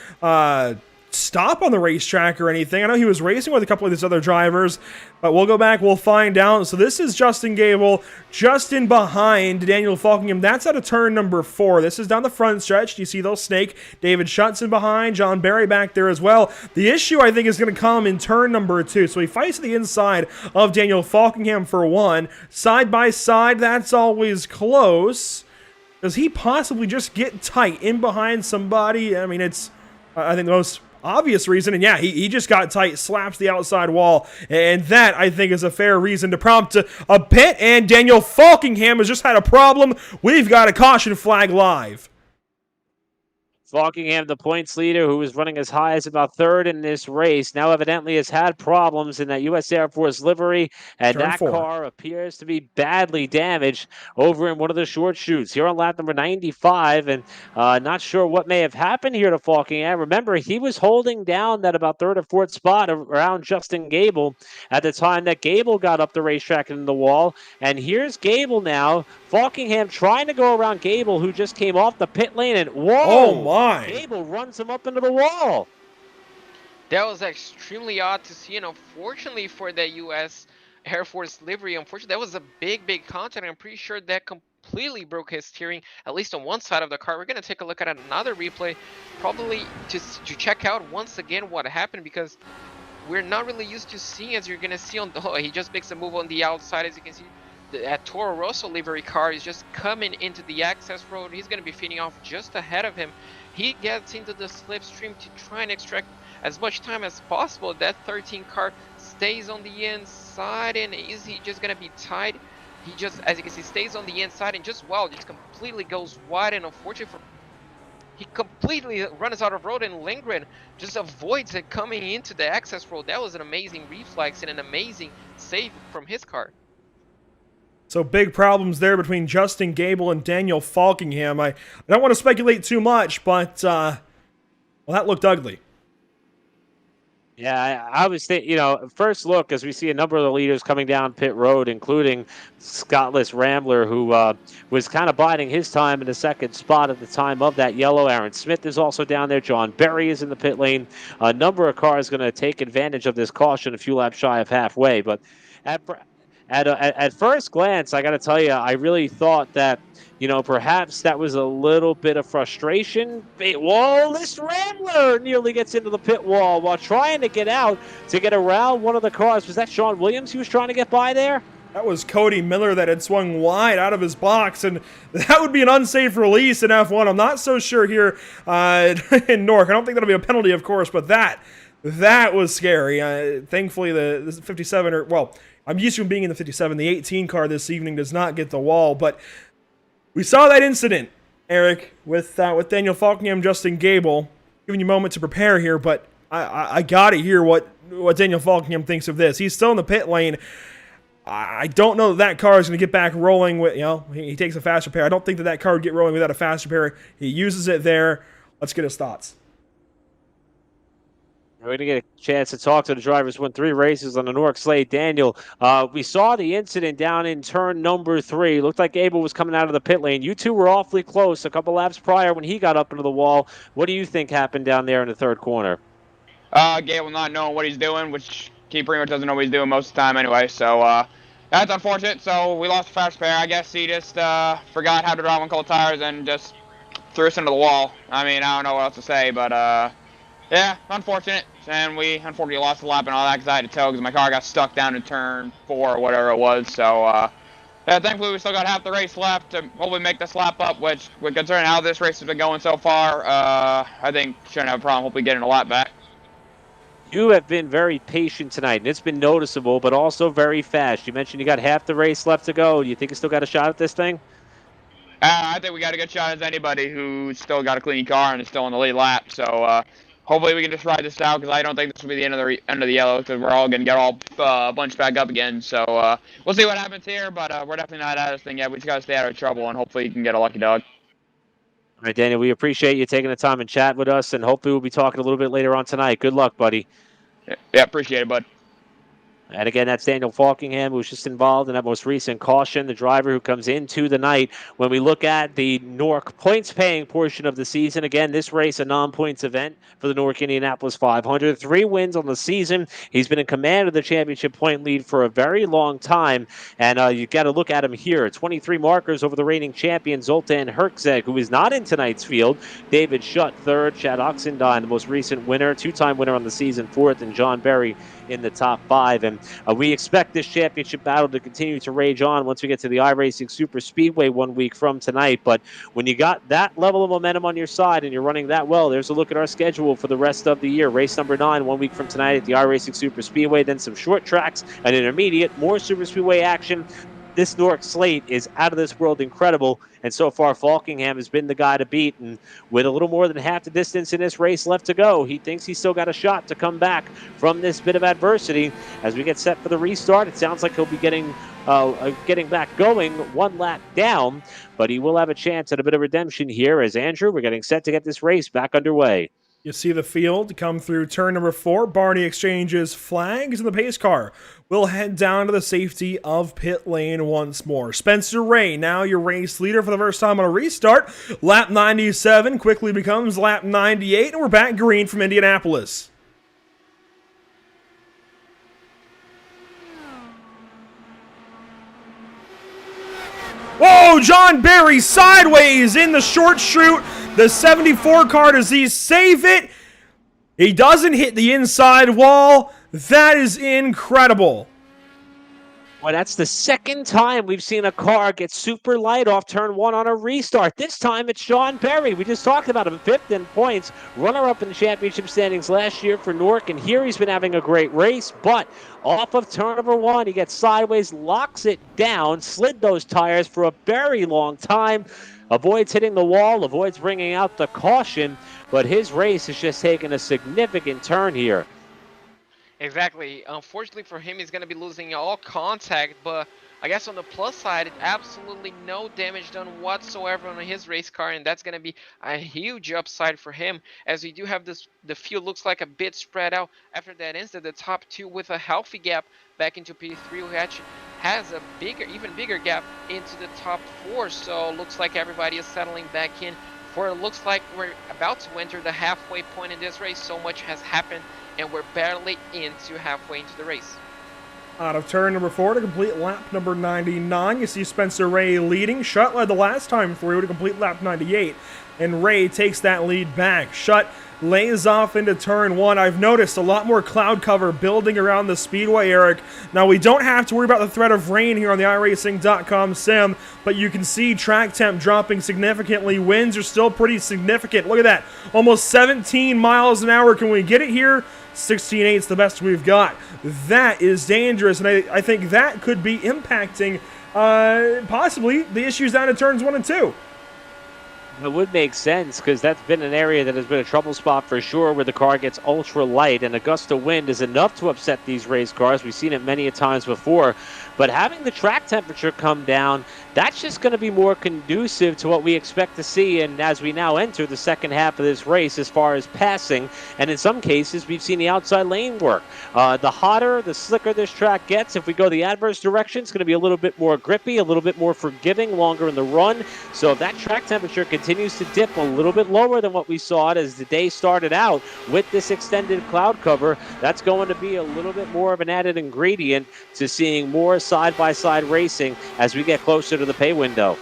stop on the racetrack or anything. I know he was racing with a couple of these other drivers, but we'll go back, we'll find out. So this is Justin Gable, just in behind Daniel Falkingham. That's out of turn number 4. This is down the front stretch. You see those snake. David Schutzen behind, John Barry back there as well. The issue, I think, is going to come in turn number 2. So he fights to the inside of Daniel Falkingham for 1. Side by side, that's always close. Does he possibly just get tight in behind somebody? I mean, it's, I think, the most obvious reason, and yeah, he just got tight, slaps the outside wall, and that, I think, is a fair reason to prompt a pit, and Daniel Falkingham has just had a problem. We've got a caution flag live. Falkingham, the points leader, who was running as high as about 3rd in this race, now evidently has had problems in that U.S. Air Force livery, and that car appears to be badly damaged over in one of the short chutes here on lap number 95, and not sure what may have happened here to Falkingham. Remember, he was holding down that about 3rd or 4th spot around Justin Gable at the time that Gable got up the racetrack and in the wall, and here's Gable now. Falkingham trying to go around Gable, who just came off the pit lane, and whoa! Oh my! Gable runs him up into the wall. That was extremely odd to see, and unfortunately for the U.S. Air Force livery, unfortunately, that was a big contact. I'm pretty sure that completely broke his steering, at least on one side of the car. We're going to take a look at another replay, probably to check out once again what happened, because we're not really used to seeing, as you're going to see on the, he just makes a move on the outside, as you can see. That Toro Rosso livery car is just coming into the access road. He's going to be feeding off just ahead of him. He gets into the slipstream to try and extract as much time as possible. That 13 car stays on the inside, and is he just going to be tied? He just, as you can see, stays on the inside, and just completely goes wide, and unfortunately he completely runs out of road, and Lindgren just avoids it coming into the access road. That was an amazing reflex and an amazing save from his car. So big problems there between Justin Gable and Daniel Falkingham. I don't want to speculate too much, but well, that looked ugly. Yeah, I was thinking, first look, as we see a number of the leaders coming down pit road, including Scottless Rambler, who was kind of biding his time in the 2nd spot at the time of that yellow. Aaron Smith is also down there. John Berry is in the pit lane. A number of cars going to take advantage of this caution a few laps shy of halfway, but at first glance, I got to tell you, I really thought that, perhaps that was a little bit of frustration. Whoa, this Rambler nearly gets into the pit wall while trying to get out to get around one of the cars. Was that Sean Williams he was trying to get by there? That was Cody Miller that had swung wide out of his box, and that would be an unsafe release in F1. I'm not so sure here in NORC. I don't think that'll be a penalty, of course, but that was scary. Thankfully, the 57, I'm used to him being in the 57. The 18 car this evening does not get the wall, but we saw that incident, Eric, with Daniel Falkingham, Justin Gable. Giving you a moment to prepare here, but I gotta hear what Daniel Falkingham thinks of this. He's still in the pit lane. I don't know that car is going to get back rolling with, he takes a fast repair. I don't think that car would get rolling without a fast repair. He uses it there. Let's get his thoughts. We're going to get a chance to talk to the drivers who won 3 races on the NORC slate. Daniel, we saw the incident down in turn number 3. Looked like Abel was coming out of the pit lane. You two were awfully close a couple laps prior when he got up into the wall. What do you think happened down there in the 3rd corner? Gable not knowing what he's doing, which he pretty much doesn't know what he's doing most of the time anyway. So that's unfortunate. So we lost the fast pair. I guess he just forgot how to drive on cold tires and just threw us into the wall. I mean, I don't know what else to say, but yeah, unfortunate. And we unfortunately lost the lap and all that because I had to tow because my car got stuck down in turn 4 or whatever it was. So yeah, thankfully we still got half the race left to hopefully make this lap up, which, considering how this race has been going so far, I think shouldn't have a problem hopefully getting a lap back. You have been very patient tonight, and it's been noticeable, but also very fast. You mentioned you got half the race left to go. Do you think you still got a shot at this thing? I think we got a good shot as anybody who's still got a clean car and is still in the lead lap. So hopefully we can just ride this out because I don't think this will be the end of the yellow because we're all going to get all bunched back up again. So we'll see what happens here, but we're definitely not out of this thing yet. We just got to stay out of trouble and hopefully you can get a lucky dog. All right, Daniel, we appreciate you taking the time and chat with us, and hopefully we'll be talking a little bit later on tonight. Good luck, buddy. Yeah, appreciate it, bud. And again, that's Daniel Falkingham, who's just involved in that most recent caution, the driver who comes into the night. When we look at the NORC points-paying portion of the season, again, this race, a non-points event for the NORC Indianapolis 500. 3 wins on the season. He's been in command of the championship point lead for a very long time. And you got to look at him here. 23 markers over the reigning champion, Zoltan Herczeg, who is not in tonight's field. David Schutt, third. Chad Oxendine, the most recent winner, 2-time winner on the season, fourth. And John Berry in the top 5. And we expect this championship battle to continue to rage on once we get to the iRacing Super Speedway 1 week from tonight. But when you got that level of momentum on your side and you're running that well, there's a look at our schedule for the rest of the year. Race number 9, 1 week from tonight at the iRacing Super Speedway, then some short tracks, an intermediate, more Super Speedway action. This NORC slate is out of this world incredible, and so far Falkingham has been the guy to beat, and with a little more than half the distance in this race left to go, he thinks he's still got a shot to come back from this bit of adversity. As we get set for the restart, it sounds like he'll be getting back going 1 lap down, but he will have a chance at a bit of redemption here as Andrew, we're getting set to get this race back underway. You see the field come through turn number 4. Barney exchanges flags, and the pace car will head down to the safety of pit lane once more. Spencer Ray, now your race leader for the first time on a restart. Lap 97 quickly becomes lap 98, and we're back green from Indianapolis. Whoa, John Berry sideways in the short chute. The 74 car, does he save it? He doesn't hit the inside wall. That is incredible. Well, that's the second time we've seen a car get super light off turn 1 on a restart. This time it's Sean Berry. We just talked about him, 5th in points, runner-up in the championship standings last year for NORC, and here he's been having a great race, but off of turn number 1, he gets sideways, locks it down, slid those tires for a very long time, avoids hitting the wall, avoids bringing out the caution, but his race has just taken a significant turn here. Exactly. Unfortunately for him, he's going to be losing all contact, but I guess on the plus side, absolutely no damage done whatsoever on his race car, and that's going to be a huge upside for him, as we do have this, the field looks like a bit spread out after that incident. The top 2 with a healthy gap back into P3, which has a bigger, even bigger gap into the top 4, so looks like everybody is settling back in. For it looks like we're about to enter the halfway point in this race. So much has happened, and we're barely halfway into the race. Out of turn number 4 to complete lap number 99. You see Spencer Ray leading. Schutt led the last time through to complete lap 98. And Ray takes that lead back. Schutt lays off into turn 1. I've noticed a lot more cloud cover building around the speedway, Eric. Now, we don't have to worry about the threat of rain here on the iRacing.com sim, but you can see track temp dropping significantly. Winds are still pretty significant. Look at that. Almost 17 miles an hour. Can we get it here? 16.8 is the best we've got. That is dangerous, and I think that could be impacting possibly the issues down at turns 1 and 2. It would make sense because that's been an area that has been a trouble spot for sure, where the car gets ultra light, and a gust of wind is enough to upset these race cars. We've seen it many a times before. But having the track temperature come down, that's just going to be more conducive to what we expect to see. And as we now enter the second half of this race, as far as passing, and in some cases, we've seen the outside lane work. The hotter, the slicker this track gets, if we go the adverse direction, it's going to be a little bit more grippy, a little bit more forgiving, longer in the run. So if that track temperature continues to dip a little bit lower than what we saw it as the day started out with this extended cloud cover, that's going to be a little bit more of an added ingredient to seeing more side-by-side racing as we get closer to the pay window.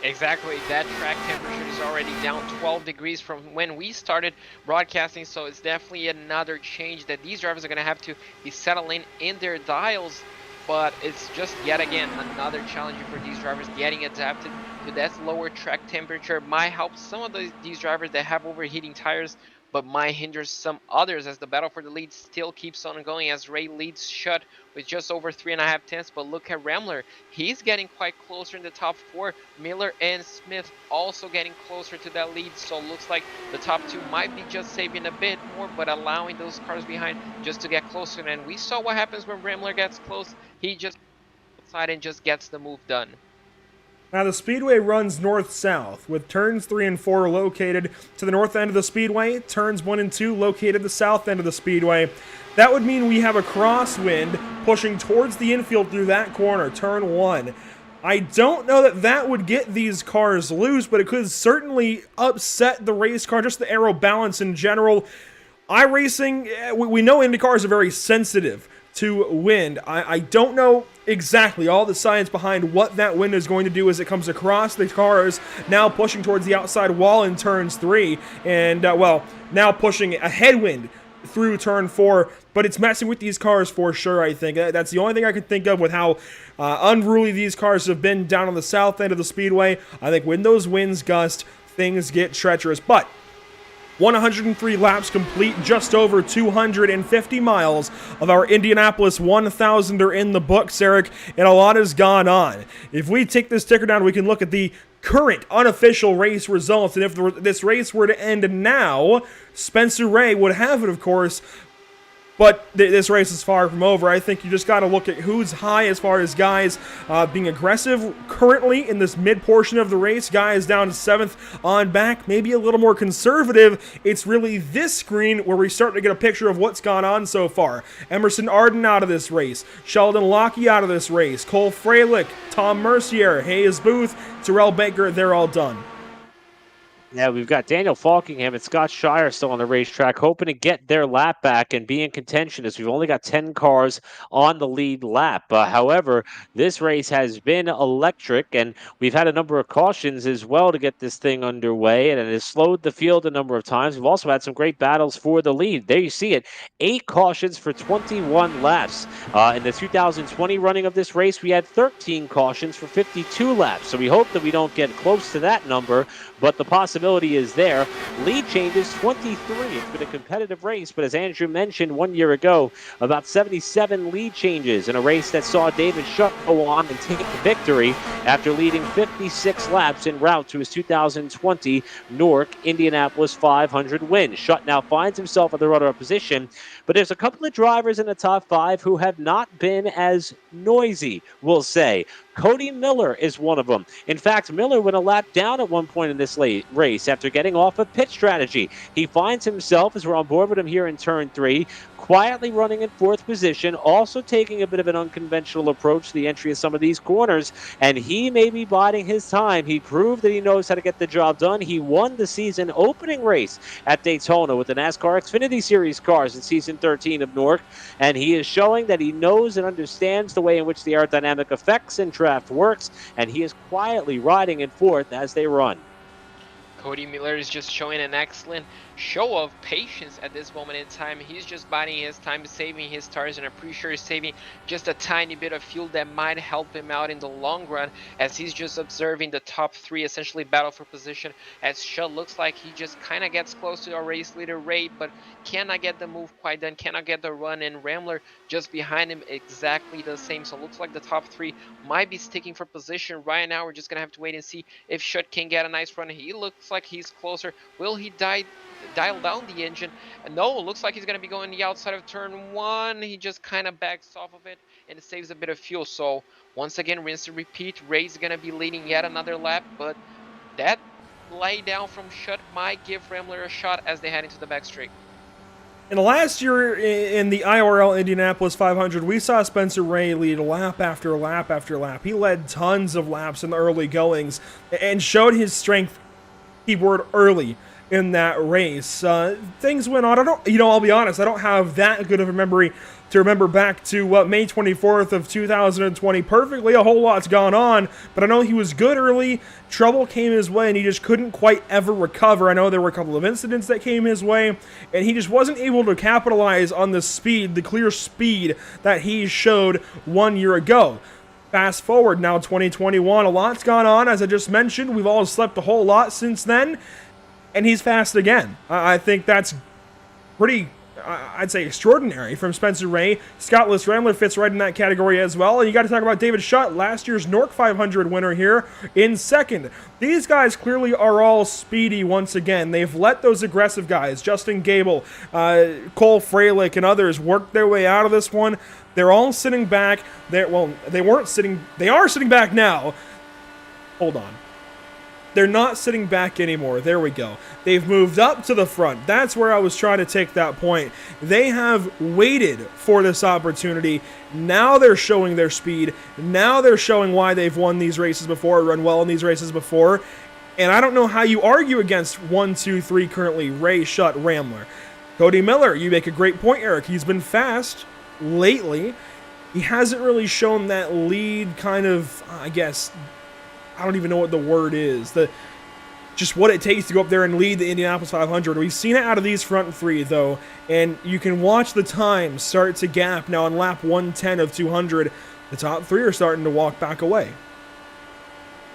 Exactly, that track temperature is already down 12 degrees from when we started broadcasting, so it's definitely another change that these drivers are going to have to be settling in their dials. But it's just yet again another challenge for these drivers getting adapted to that lower track temperature. Might help some of these drivers that have overheating tires, but might hinder some others as the battle for the lead still keeps on going as Ray leads Shutt with just over 3.5 tenths. But look at Rambler, he's getting quite closer in the top 4. Miller and Smith also getting closer to that lead, so looks like the top 2 might be just saving a bit more, but allowing those cars behind just to get closer. And we saw what happens when Rambler gets close. He just outside and just gets the move done. Now, the speedway runs north-south, with turns 3 and 4 located to the north end of the speedway, turns 1 and 2 located at the south end of the speedway. That would mean we have a crosswind pushing towards the infield through that corner, turn 1. I don't know that that would get these cars loose, but it could certainly upset the race car, just the aero balance in general. iRacing, we know Indy cars are very sensitive to wind. I don't know exactly all the science behind what that wind is going to do as it comes across the cars, now pushing towards the outside wall in turns 3, and, well, now pushing a headwind through turn 4, but it's messing with these cars for sure, I think. That's the only thing I can think of with how unruly these cars have been down on the south end of the speedway. I think when those winds gust, things get treacherous, but 103 laps complete, just over 250 miles of our Indianapolis 1000er in the books, Eric, and a lot has gone on. If we take this ticker down, we can look at the current unofficial race results, and if this race were to end now, Spencer Ray would have it, of course, but this race is far from over. I think you just got to look at who's high as far as guys being aggressive currently in this mid-portion of the race. Guys down to 7th on back, maybe a little more conservative. It's really this screen where we start to get a picture of what's gone on so far. Emerson Arden out of this race. Sheldon Lockey out of this race. Cole Freilich, Tom Mercier, Hayes Booth, Terrell Baker, they're all done. Yeah, we've got Daniel Falkingham and Scott Shire still on the racetrack, hoping to get their lap back and be in contention as we've only got 10 cars on the lead lap. However, this race has been electric, and we've had a number of cautions as well to get this thing underway, and it has slowed the field a number of times. We've also had some great battles for the lead. There you see it, 8 cautions for 21 laps. In the 2020 running of this race, we had 13 cautions for 52 laps, so we hope that we don't get close to that number, but the possibility is there. Lead changes 23. It's been a competitive race, but as Andrew mentioned 1 year ago, about 77 lead changes in a race that saw David Shutt go on and take the victory after leading 56 laps en route to his 2020 NORC Indianapolis 500 win. Shutt now finds himself at the runner-up position, but there's a couple of drivers in the top 5 who have not been as noisy, we'll say. Cody Miller is one of them. In fact, Miller went a lap down at one point in this race after getting off of pit strategy. He finds himself, as we're on board with him here in turn 3, quietly running in 4th position, also taking a bit of an unconventional approach to the entry of some of these corners, and he may be biding his time. He proved that he knows how to get the job done. He won the season opening race at Daytona with the NASCAR Xfinity Series cars in season 13 of NORC, and he is showing that he knows and understands the way in which the aerodynamic effects and draft works, and he is quietly riding in 4th as they run. Cody Miller is just showing an excellent show of patience at this moment in time. He's just biding his time, saving his tires, and I'm pretty sure he's saving just a tiny bit of fuel that might help him out in the long run, as he's just observing the top 3 essentially battle for position, as Shutt looks like he just kind of gets close to our race leader Ray, but cannot get the move quite done, cannot get the run, and Rambler just behind him exactly the same. So it looks like the top 3 might be sticking for position right now. We're just gonna have to wait and see if Shutt can get a nice run. He looks Looks like he's closer. Will he dial down the engine? No, looks like he's going to be going the outside of turn 1. He just kind of backs off of it, and it saves a bit of fuel. So once again, rinse and repeat. Ray's going to be leading yet another lap, but that lay down from Schutt might give Rambler a shot as they head into the back straight. In the last year in the IRL Indianapolis 500, we saw Spencer Ray lead lap after lap after lap. He led tons of laps in the early goings and showed his strength, keyword, early in that race. Things went on. I'll be honest, I don't have that good of a memory to remember back to May 24th of 2020 perfectly. A whole lot's gone on, but I know he was good early. Trouble came his way, and he just couldn't quite ever recover. I know there were a couple of incidents that came his way, and he just wasn't able to capitalize on the speed, the clear speed that he showed 1 year ago. Fast forward now, 2021, a lot's gone on. As I just mentioned, we've all slept a whole lot since then, and he's fast again. I think that's pretty, I'd say, extraordinary from Spencer Ray. Scottless Rambler fits right in that category as well. And you got to talk about David Schutt, last year's NORC 500 winner here in second. These guys clearly are all speedy once again. They've let those aggressive guys, Justin Gable, Cole Freilich, and others, work their way out of this one. They're all sitting back. They are sitting back now. Hold on. They're not sitting back anymore. There we go. They've moved up to the front. That's where I was trying to take that point. They have waited for this opportunity. Now they're showing their speed. Now they're showing why they've won these races before, run well in these races before. And I don't know how you argue against 1, 2, 3 currently, Ray, Schutt, Rambler. Cody Miller, you make a great point, Eric. He's been fast lately. He hasn't really shown that lead kind of, I guess, I don't even know what the word is. Just what it takes to go up there and lead the Indianapolis 500. We've seen it out of these front three, though, and you can watch the time start to gap now on lap 110 of 200. The top three are starting to walk back away.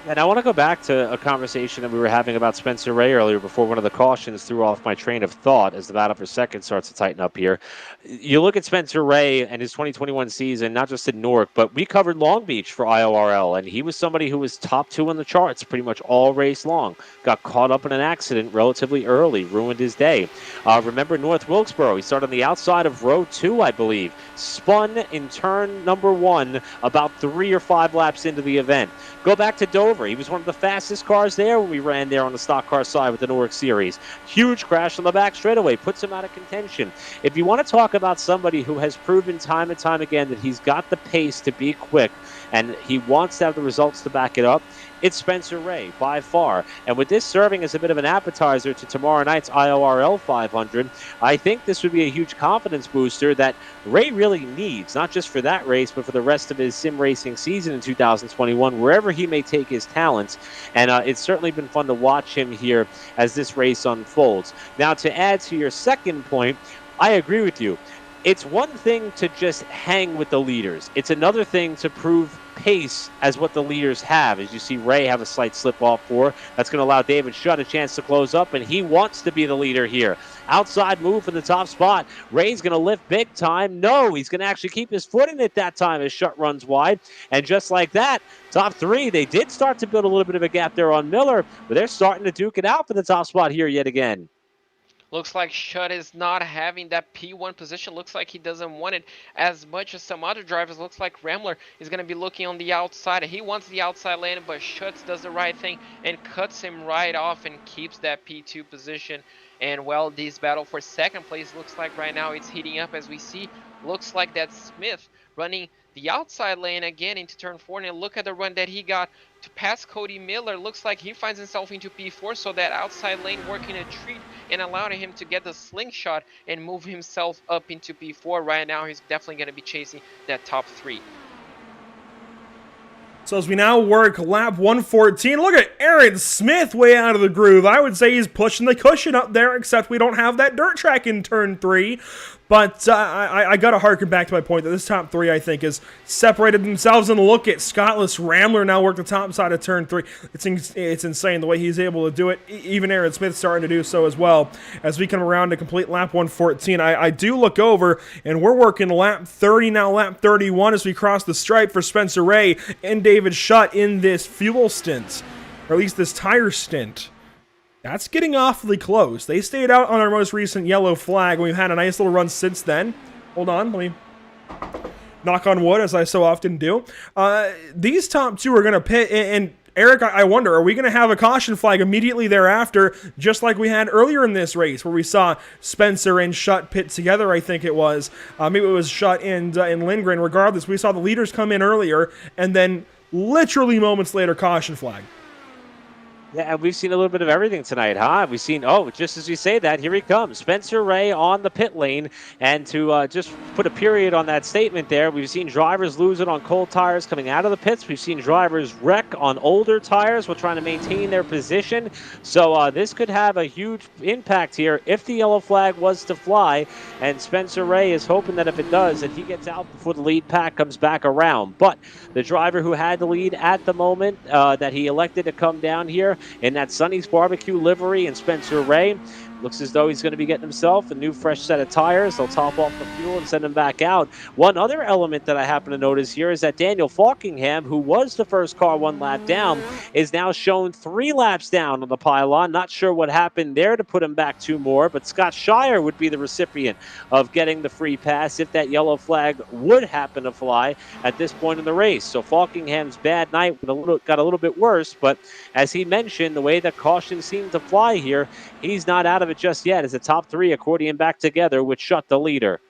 And I want to go back to a conversation that we were having about Spencer Ray earlier before one of the cautions threw off my train of thought as the battle for second starts to tighten up here. You look at Spencer Ray and his 2021 season, not just in NORC, but we covered Long Beach for IORL, and he was somebody who was top 2 in the charts pretty much all race long. Got caught up in an accident relatively early, ruined his day. Remember North Wilkesboro, he started on the outside of row 2, I believe. Spun in turn number 1 about 3 or 5 laps into the event. Go back to Dover. He was one of the fastest cars there when we ran there on the stock car side with the NORC Series. Huge crash on the back straightaway, puts him out of contention. If you want to talk about somebody who has proven time and time again that he's got the pace to be quick and he wants to have the results to back it up, it's Spencer Ray, by far. And with this serving as a bit of an appetizer to tomorrow night's IORL 500, I think this would be a huge confidence booster that Ray really needs, not just for that race, but for the rest of his sim racing season in 2021, wherever he may take his talents. And it's certainly been fun to watch him here as this race unfolds. Now, to add to your second point, I agree with you. It's one thing to just hang with the leaders. It's another thing to prove pace as what the leaders have. As you see Ray have a slight slip off for, that's going to allow David Schutt a chance to close up, and he wants to be the leader here. Outside move for the top spot. Ray's going to lift big time. No, he's going to actually keep his foot in it that time as Schutt runs wide. And just like that, top three, they did start to build a little bit of a gap there on Miller, but they're starting to duke it out for the top spot here yet again. Looks like Schutt is not having that P1 position. Looks like he doesn't want it as much as some other drivers. Looks like Rambler is going to be looking on the outside. He wants the outside lane, but Schutt does the right thing and cuts him right off and keeps that P2 position. And, well, this battle for second place looks like right now it's heating up as we see. Looks like that Smith running the outside lane again into turn 4. And look at the run that he got to pass Cody Miller. Looks like he finds himself into P4, so that outside lane working a treat and allowing him to get the slingshot and move himself up into P4. Right now, he's definitely going to be chasing that top 3. So as we now work lap 114, look at Aaron Smith way out of the groove. I would say he's pushing the cushion up there, except we don't have that dirt track in turn 3. But I got to harken back to my point that this top 3, I think, has separated themselves. And look at Scottless Rambler now work the top side of turn 3. It's insane the way he's able to do it. Even Aaron Smith starting to do so as well. As we come around to complete lap 114, I do look over, and we're working lap 30 now, lap 31 as we cross the stripe for Spencer Ray and David Schutt in this fuel stint, or at least this tire stint. That's getting awfully close. They stayed out on our most recent yellow flag, and we've had a nice little run since then. Hold on, let me knock on wood, as I so often do. These top two are going to pit, and Eric, I wonder, are we going to have a caution flag immediately thereafter, just like we had earlier in this race, where we saw Spencer and Shutt pit together, I think it was. Maybe it was Shutt and Lindgren. Regardless, we saw the leaders come in earlier, and then literally moments later, caution flag. Yeah, and we've seen a little bit of everything tonight, huh? We've seen, oh, just as we say that, here he comes. Spencer Ray on the pit lane. And to just put a period on that statement there, we've seen drivers lose it on cold tires coming out of the pits. We've seen drivers wreck on older tires while trying to maintain their position. So this could have a huge impact here if the yellow flag was to fly. And Spencer Ray is hoping that if it does, that he gets out before the lead pack comes back around. But the driver who had the lead at the moment that he elected to come down here in that Sonny's Barbecue livery and Spencer Ray, looks as though he's going to be getting himself a new fresh set of tires. They'll top off the fuel and send him back out. One other element that I happen to notice here is that Daniel Falkingham, who was the first car one lap down, is now shown 3 laps down on the pylon. Not sure what happened there to put him back 2 more, but Scott Shire would be the recipient of getting the free pass if that yellow flag would happen to fly at this point in the race. So Falkingham's bad night got a little bit worse, but as he mentioned, the way that caution seemed to fly here, he's not out of it just yet as the top 3 accordion back together, which shut the leader.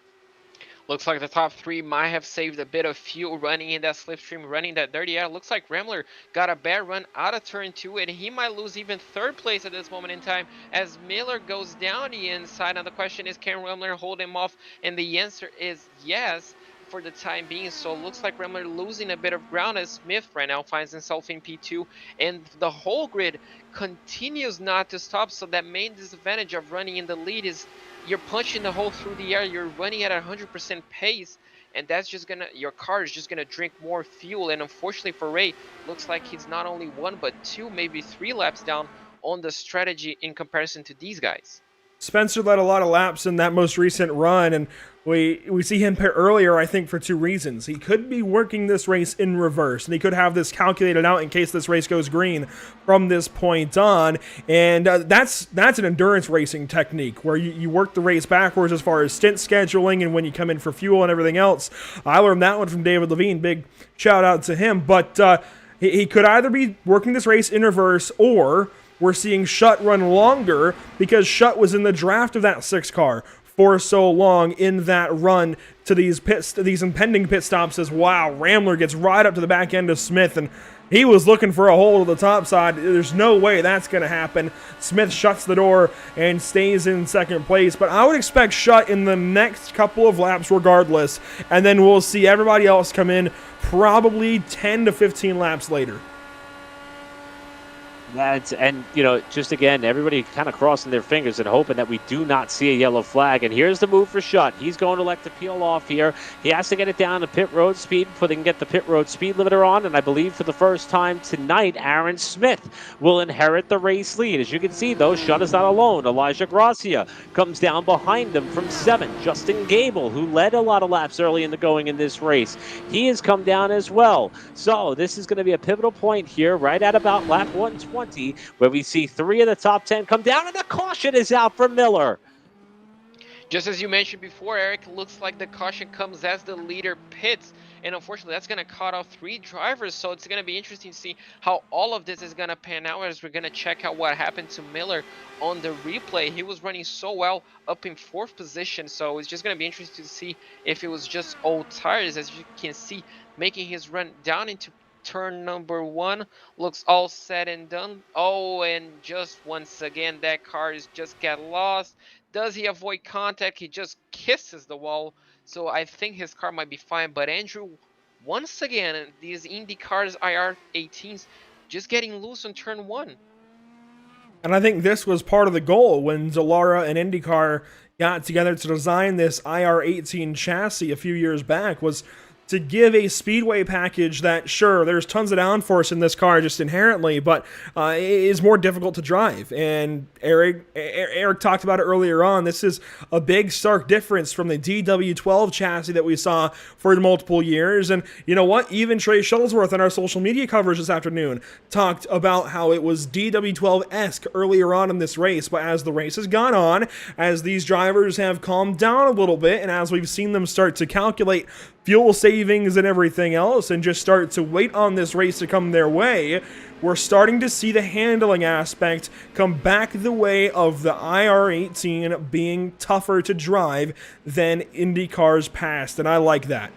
Looks like the top 3 might have saved a bit of fuel running in that slipstream, running that dirty air. Looks like Rambler got a bad run out of turn 2, and he might lose even 3rd place at this moment in time as Miller goes down the inside. Now the question is, can Rambler hold him off? And the answer is yes for the time being. So it looks like Rambler losing a bit of ground as Smith right now finds himself in P2, and the whole grid continues not to stop. So that main disadvantage of running in the lead is you're punching the hole through the air, you're running at 100% pace, and that's just gonna, your car is just gonna drink more fuel. And unfortunately for Ray, looks like he's not only 1 but 2, maybe 3 laps down on the strategy in comparison to these guys. Spencer led a lot of laps in that most recent run, and we see him pit earlier, I think, for 2 reasons. He could be working this race in reverse, and he could have this calculated out in case this race goes green from this point on. And that's an endurance racing technique where you work the race backwards as far as stint scheduling and when you come in for fuel and everything else. I learned that one from David Levine. Big shout out to him. But he could either be working this race in reverse, or we're seeing Shutt run longer because Shutt was in the draft of that 6 car for so long in that run to these impending pit stops. As wow, Rambler gets right up to the back end of Smith, and he was looking for a hole to the top side. There's no way that's going to happen. Smith shuts the door and stays in 2nd place, but I would expect Shutt in the next couple of laps regardless, and then we'll see everybody else come in probably 10 to 15 laps later. And, you know, just again, everybody kind of crossing their fingers and hoping that we do not see a yellow flag. And here's the move for Shutt. He's going to elect to peel off here. He has to get it down to pit road speed before they can get the pit road speed limiter on. And I believe for the first time tonight, Aaron Smith will inherit the race lead. As you can see, though, Shutt is not alone. Elijah Gracia comes down behind him from 7. Justin Gable, who led a lot of laps early in the going in this race, he has come down as well. So this is going to be a pivotal point here right at about lap 120. Where we see 3 of the top 10 come down, and the caution is out for Miller. Just as you mentioned before, Eric, looks like the caution comes as the leader pits, and unfortunately that's going to cut off 3 drivers. So it's going to be interesting to see how all of this is going to pan out as we're going to check out what happened to Miller on the replay. He was running so well up in 4th position, so it's just going to be interesting to see if it was just old tires. As you can see, making his run down into turn number 1, looks all said and done. Oh, and just once again that car is just get lost. Does he avoid contact? He just kisses the wall. So I think his car might be fine. But Andrew, once again, these Indy cars IR18s just getting loose on turn 1. And I think this was part of the goal when Zalara and IndyCar got together to design this IR18 chassis a few years back, was to give a speedway package that, sure, there's tons of downforce in this car just inherently, but is more difficult to drive. And Eric talked about it earlier on. This is a big, stark difference from the DW12 chassis that we saw for multiple years. And you know what? Even Trey Shuttlesworth in our social media coverage this afternoon talked about how it was DW12-esque earlier on in this race. But as the race has gone on, as these drivers have calmed down a little bit, and as we've seen them start to calculate fuel savings and everything else and just start to wait on this race to come their way, we're starting to see the handling aspect come back the way of the IR18 being tougher to drive than Indy cars past, and I like that.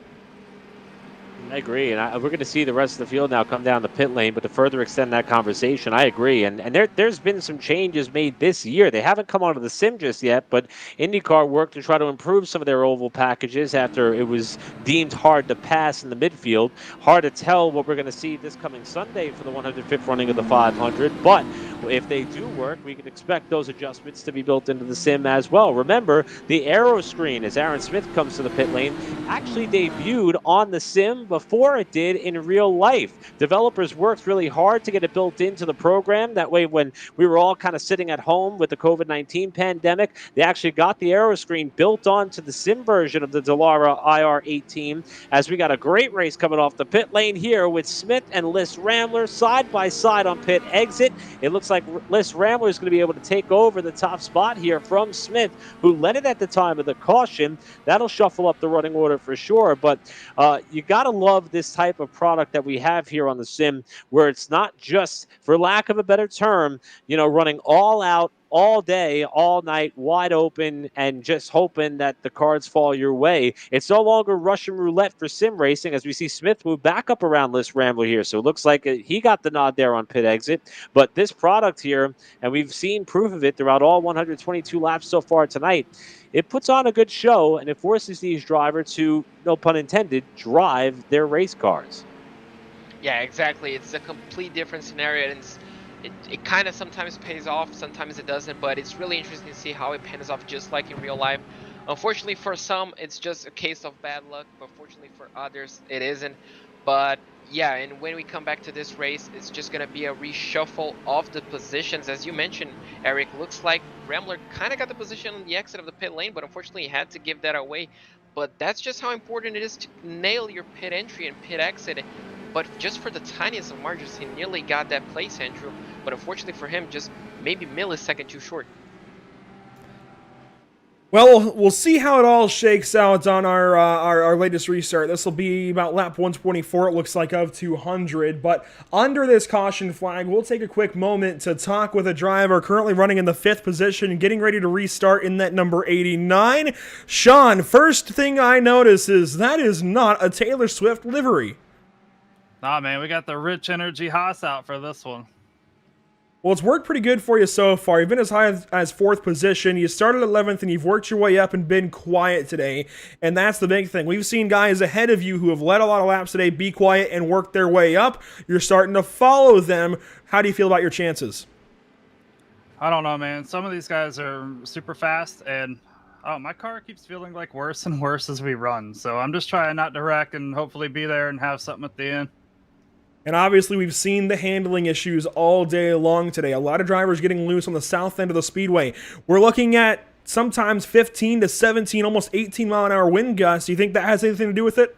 I agree, and we're going to see the rest of the field now come down the pit lane, but to further extend that conversation, I agree, and there's been some changes made this year. They haven't come onto the sim just yet, but IndyCar worked to try to improve some of their oval packages after it was deemed hard to pass in the midfield. Hard to tell what we're going to see this coming Sunday for the 105th running of the 500, but if they do work, we can expect those adjustments to be built into the sim as well. Remember, the aero screen, as Aaron Smith comes to the pit lane, actually debuted on the sim before it did in real life. Developers worked really hard to get it built into the program. That way, when we were all kind of sitting at home with the COVID-19 pandemic, they actually got the aero screen built onto the sim version of the Dallara IR18, as we got a great race coming off the pit lane here with Smith and Liz Rambler side by side on pit exit. It looks like Liz Rambler is going to be able to take over the top spot here from Smith, who led it at the time of the caution. That'll shuffle up the running order for sure, but you got to love this type of product that we have here on the sim, where it's not just, for lack of a better term, running all out, all day, all night, wide open, and just hoping that the cards fall your way. It's no longer Russian roulette for sim racing, as we see Smith move back up around Liz Rambler here. So it looks like he got the nod there on pit exit. But this product here, and we've seen proof of it throughout all 122 laps so far tonight, it puts on a good show, and it forces these drivers to, no pun intended, drive their race cars. Yeah, exactly. It's a complete different scenario, and it kind of sometimes pays off, sometimes it doesn't, but it's really interesting to see how it pays off just like in real life. Unfortunately for some, it's just a case of bad luck, but fortunately for others, it isn't. But yeah, and when we come back to this race, it's just going to be a reshuffle of the positions. As you mentioned, Eric, looks like Rambler kind of got the position on the exit of the pit lane, but unfortunately he had to give that away. But that's just how important it is to nail your pit entry and pit exit. But just for the tiniest of margins, he nearly got that place, Andrew. But unfortunately for him, just maybe millisecond too short. Well, we'll see how it all shakes out on our latest restart. This will be about lap 124, it looks like, of 200. But under this caution flag, we'll take a quick moment to talk with a driver currently running in the 5th position, getting ready to restart in that number 89. Sean, first thing I notice is that is not a Taylor Swift livery. Nah, man, we got the Rich Energy Haas out for this one. Well, it's worked pretty good for you so far. You've been as high as 4th position. You started 11th, and you've worked your way up and been quiet today. And that's the big thing. We've seen guys ahead of you who have led a lot of laps today be quiet and work their way up. You're starting to follow them. How do you feel about your chances? I don't know, man. Some of these guys are super fast, and my car keeps feeling like worse and worse as we run. So I'm just trying not to wreck and hopefully be there and have something at the end. And obviously, we've seen the handling issues all day long today. A lot of drivers getting loose on the south end of the speedway. We're looking at sometimes 15 to 17, almost 18-mile-an-hour wind gusts. Do you think that has anything to do with it?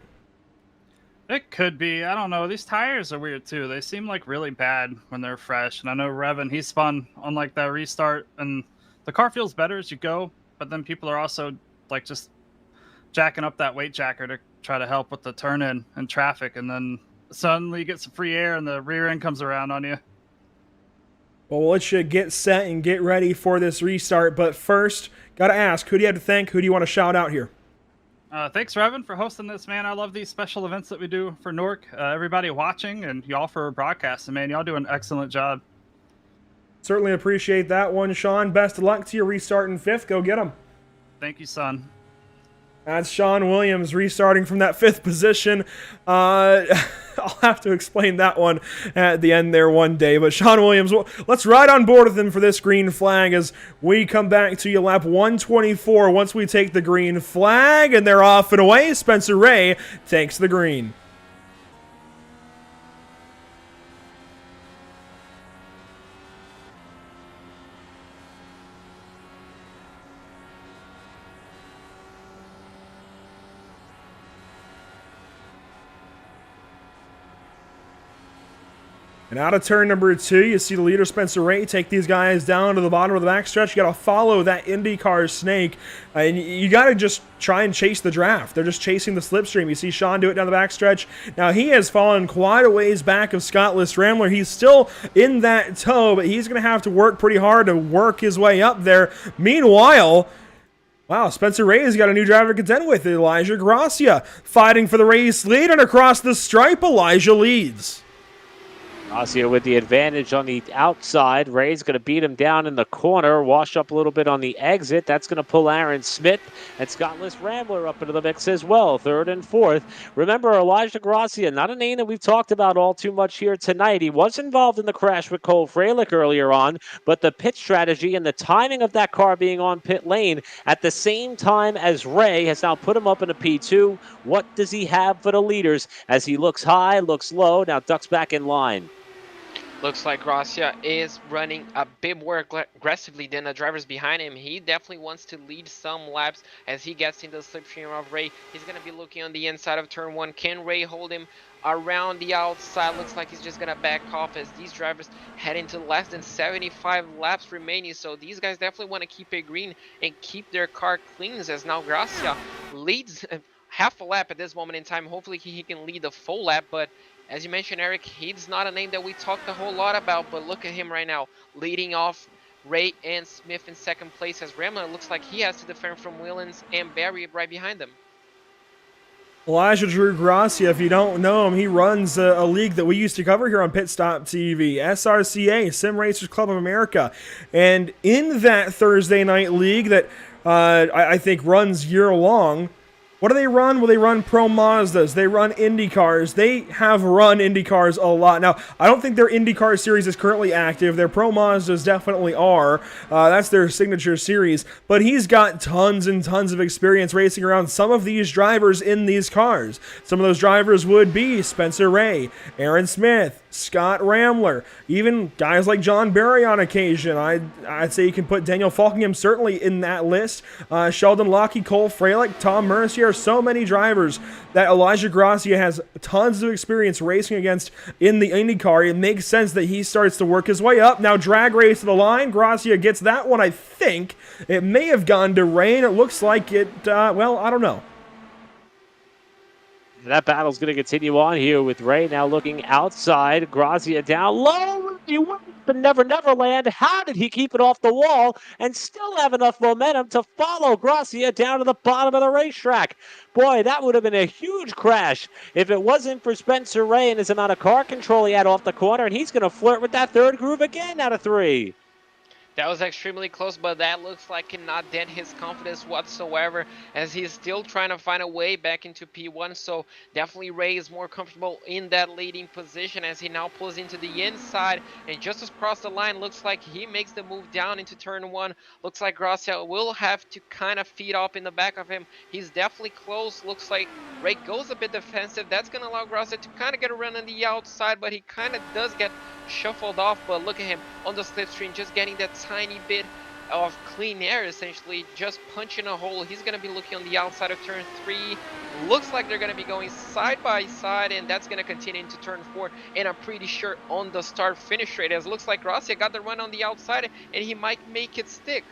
It could be. I don't know. These tires are weird, too. They seem like really bad when they're fresh. And I know Revan, he spun on like that restart. And the car feels better as you go. But then people are also like just jacking up that weight jacker to try to help with the turn-in and traffic. And then suddenly you get some free air and the rear end comes around on you. Well, we'll let you get set and get ready for this restart. But first, got to ask, who do you have to thank? Who do you want to shout out here? Thanks, Revan, for hosting this, man. I love these special events that we do for NORC. Everybody watching and y'all for broadcasting, man. Y'all do an excellent job. Certainly appreciate that one, Sean. Best of luck to your restart in 5th. Go get them. Thank you, son. That's Sean Williams restarting from that 5th position. I'll have to explain that one at the end there one day. But Sean Williams, let's ride on board with him for this green flag as we come back to you lap 124 once we take the green flag, and they're off and away. Spencer Ray takes the green. And out of turn number 2, you see the leader, Spencer Ray, take these guys down to the bottom of the backstretch. You got to follow that IndyCar snake, and you got to just try and chase the draft. They're just chasing the slipstream. You see Sean do it down the backstretch. Now, he has fallen quite a ways back of Scottless Rambler. He's still in that tow, but he's going to have to work pretty hard to work his way up there. Meanwhile, wow, Spencer Ray has got a new driver to contend with, Elijah Gracia, fighting for the race lead, and across the stripe, Elijah leads. Gracia with the advantage on the outside. Ray's going to beat him down in the corner, wash up a little bit on the exit. That's going to pull Aaron Smith and Scottless Rambler up into the mix as well, 3rd and 4th. Remember, Elijah Gracia, not a name that we've talked about all too much here tonight. He was involved in the crash with Cole Freilich earlier on, but the pit strategy and the timing of that car being on pit lane at the same time as Ray has now put him up in a P2. What does he have for the leaders as he looks high, looks low, now ducks back in line? Looks like Gracia is running a bit more aggressively than the drivers behind him. He definitely wants to lead some laps as he gets into the slipstream of Ray. He's going to be looking on the inside of turn 1. Can Ray hold him around the outside? Looks like he's just going to back off as these drivers head into less than 75 laps remaining. So these guys definitely want to keep it green and keep their car clean, as now Gracia leads half a lap at this moment in time. Hopefully he can lead the full lap, but as you mentioned, Eric, he's not a name that we talked a whole lot about, but look at him right now, leading off Ray and Smith in 2nd place, as Rambler looks like he has to defend from Willens and Barry right behind them. Elijah Drew Gracia, if you don't know him, he runs a league that we used to cover here on Pit Stop TV, SRCA, Sim Racers Club of America. And in that Thursday night league that I think runs year-long, what do they run? Well, they run Pro Mazdas. They run IndyCars. They have run IndyCars a lot. Now, I don't think their IndyCar series is currently active. Their Pro Mazdas definitely are. That's their signature series. But he's got tons and tons of experience racing around some of these drivers in these cars. Some of those drivers would be Spencer Ray, Aaron Smith, Scott Rambler, even guys like John Barry on occasion. I'd say you can put Daniel Falkingham certainly in that list. Sheldon Lockie, Cole Freilich, Tom Mercier. So many drivers that Elijah Gracia has tons of experience racing against in the IndyCar. It makes sense that he starts to work his way up. Now, drag race to the line. Gracia gets that one, I think. It may have gone to Rain. It looks like it, well, I don't know. That battle's going to continue on here with Ray now looking outside. Gracia down low. He went to Never Land. How did he keep it off the wall and still have enough momentum to follow Gracia down to the bottom of the racetrack? Boy, that would have been a huge crash if it wasn't for Spencer Ray and his amount of car control he had off the corner, and he's going to flirt with that 3rd groove again out of 3. That was extremely close, but that looks like cannot dent his confidence whatsoever, as he's still trying to find a way back into P1. So definitely Ray is more comfortable in that leading position as he now pulls into the inside and just across the line. Looks like he makes the move down into turn 1. Looks like Gracia will have to kind of feed up in the back of him. He's definitely close. Looks like Ray goes a bit defensive. That's going to allow Gracia to kind of get a run on the outside, but he kind of does get shuffled off. But look at him on the slipstream, just getting that tiny bit of clean air, essentially just punching a hole. He's going to be looking on the outside of turn 3. Looks like they're going to be going side by side, and that's going to continue into turn 4, and I'm pretty sure on the start finish straight, as looks like Gracia got the run on the outside and he might make it stick.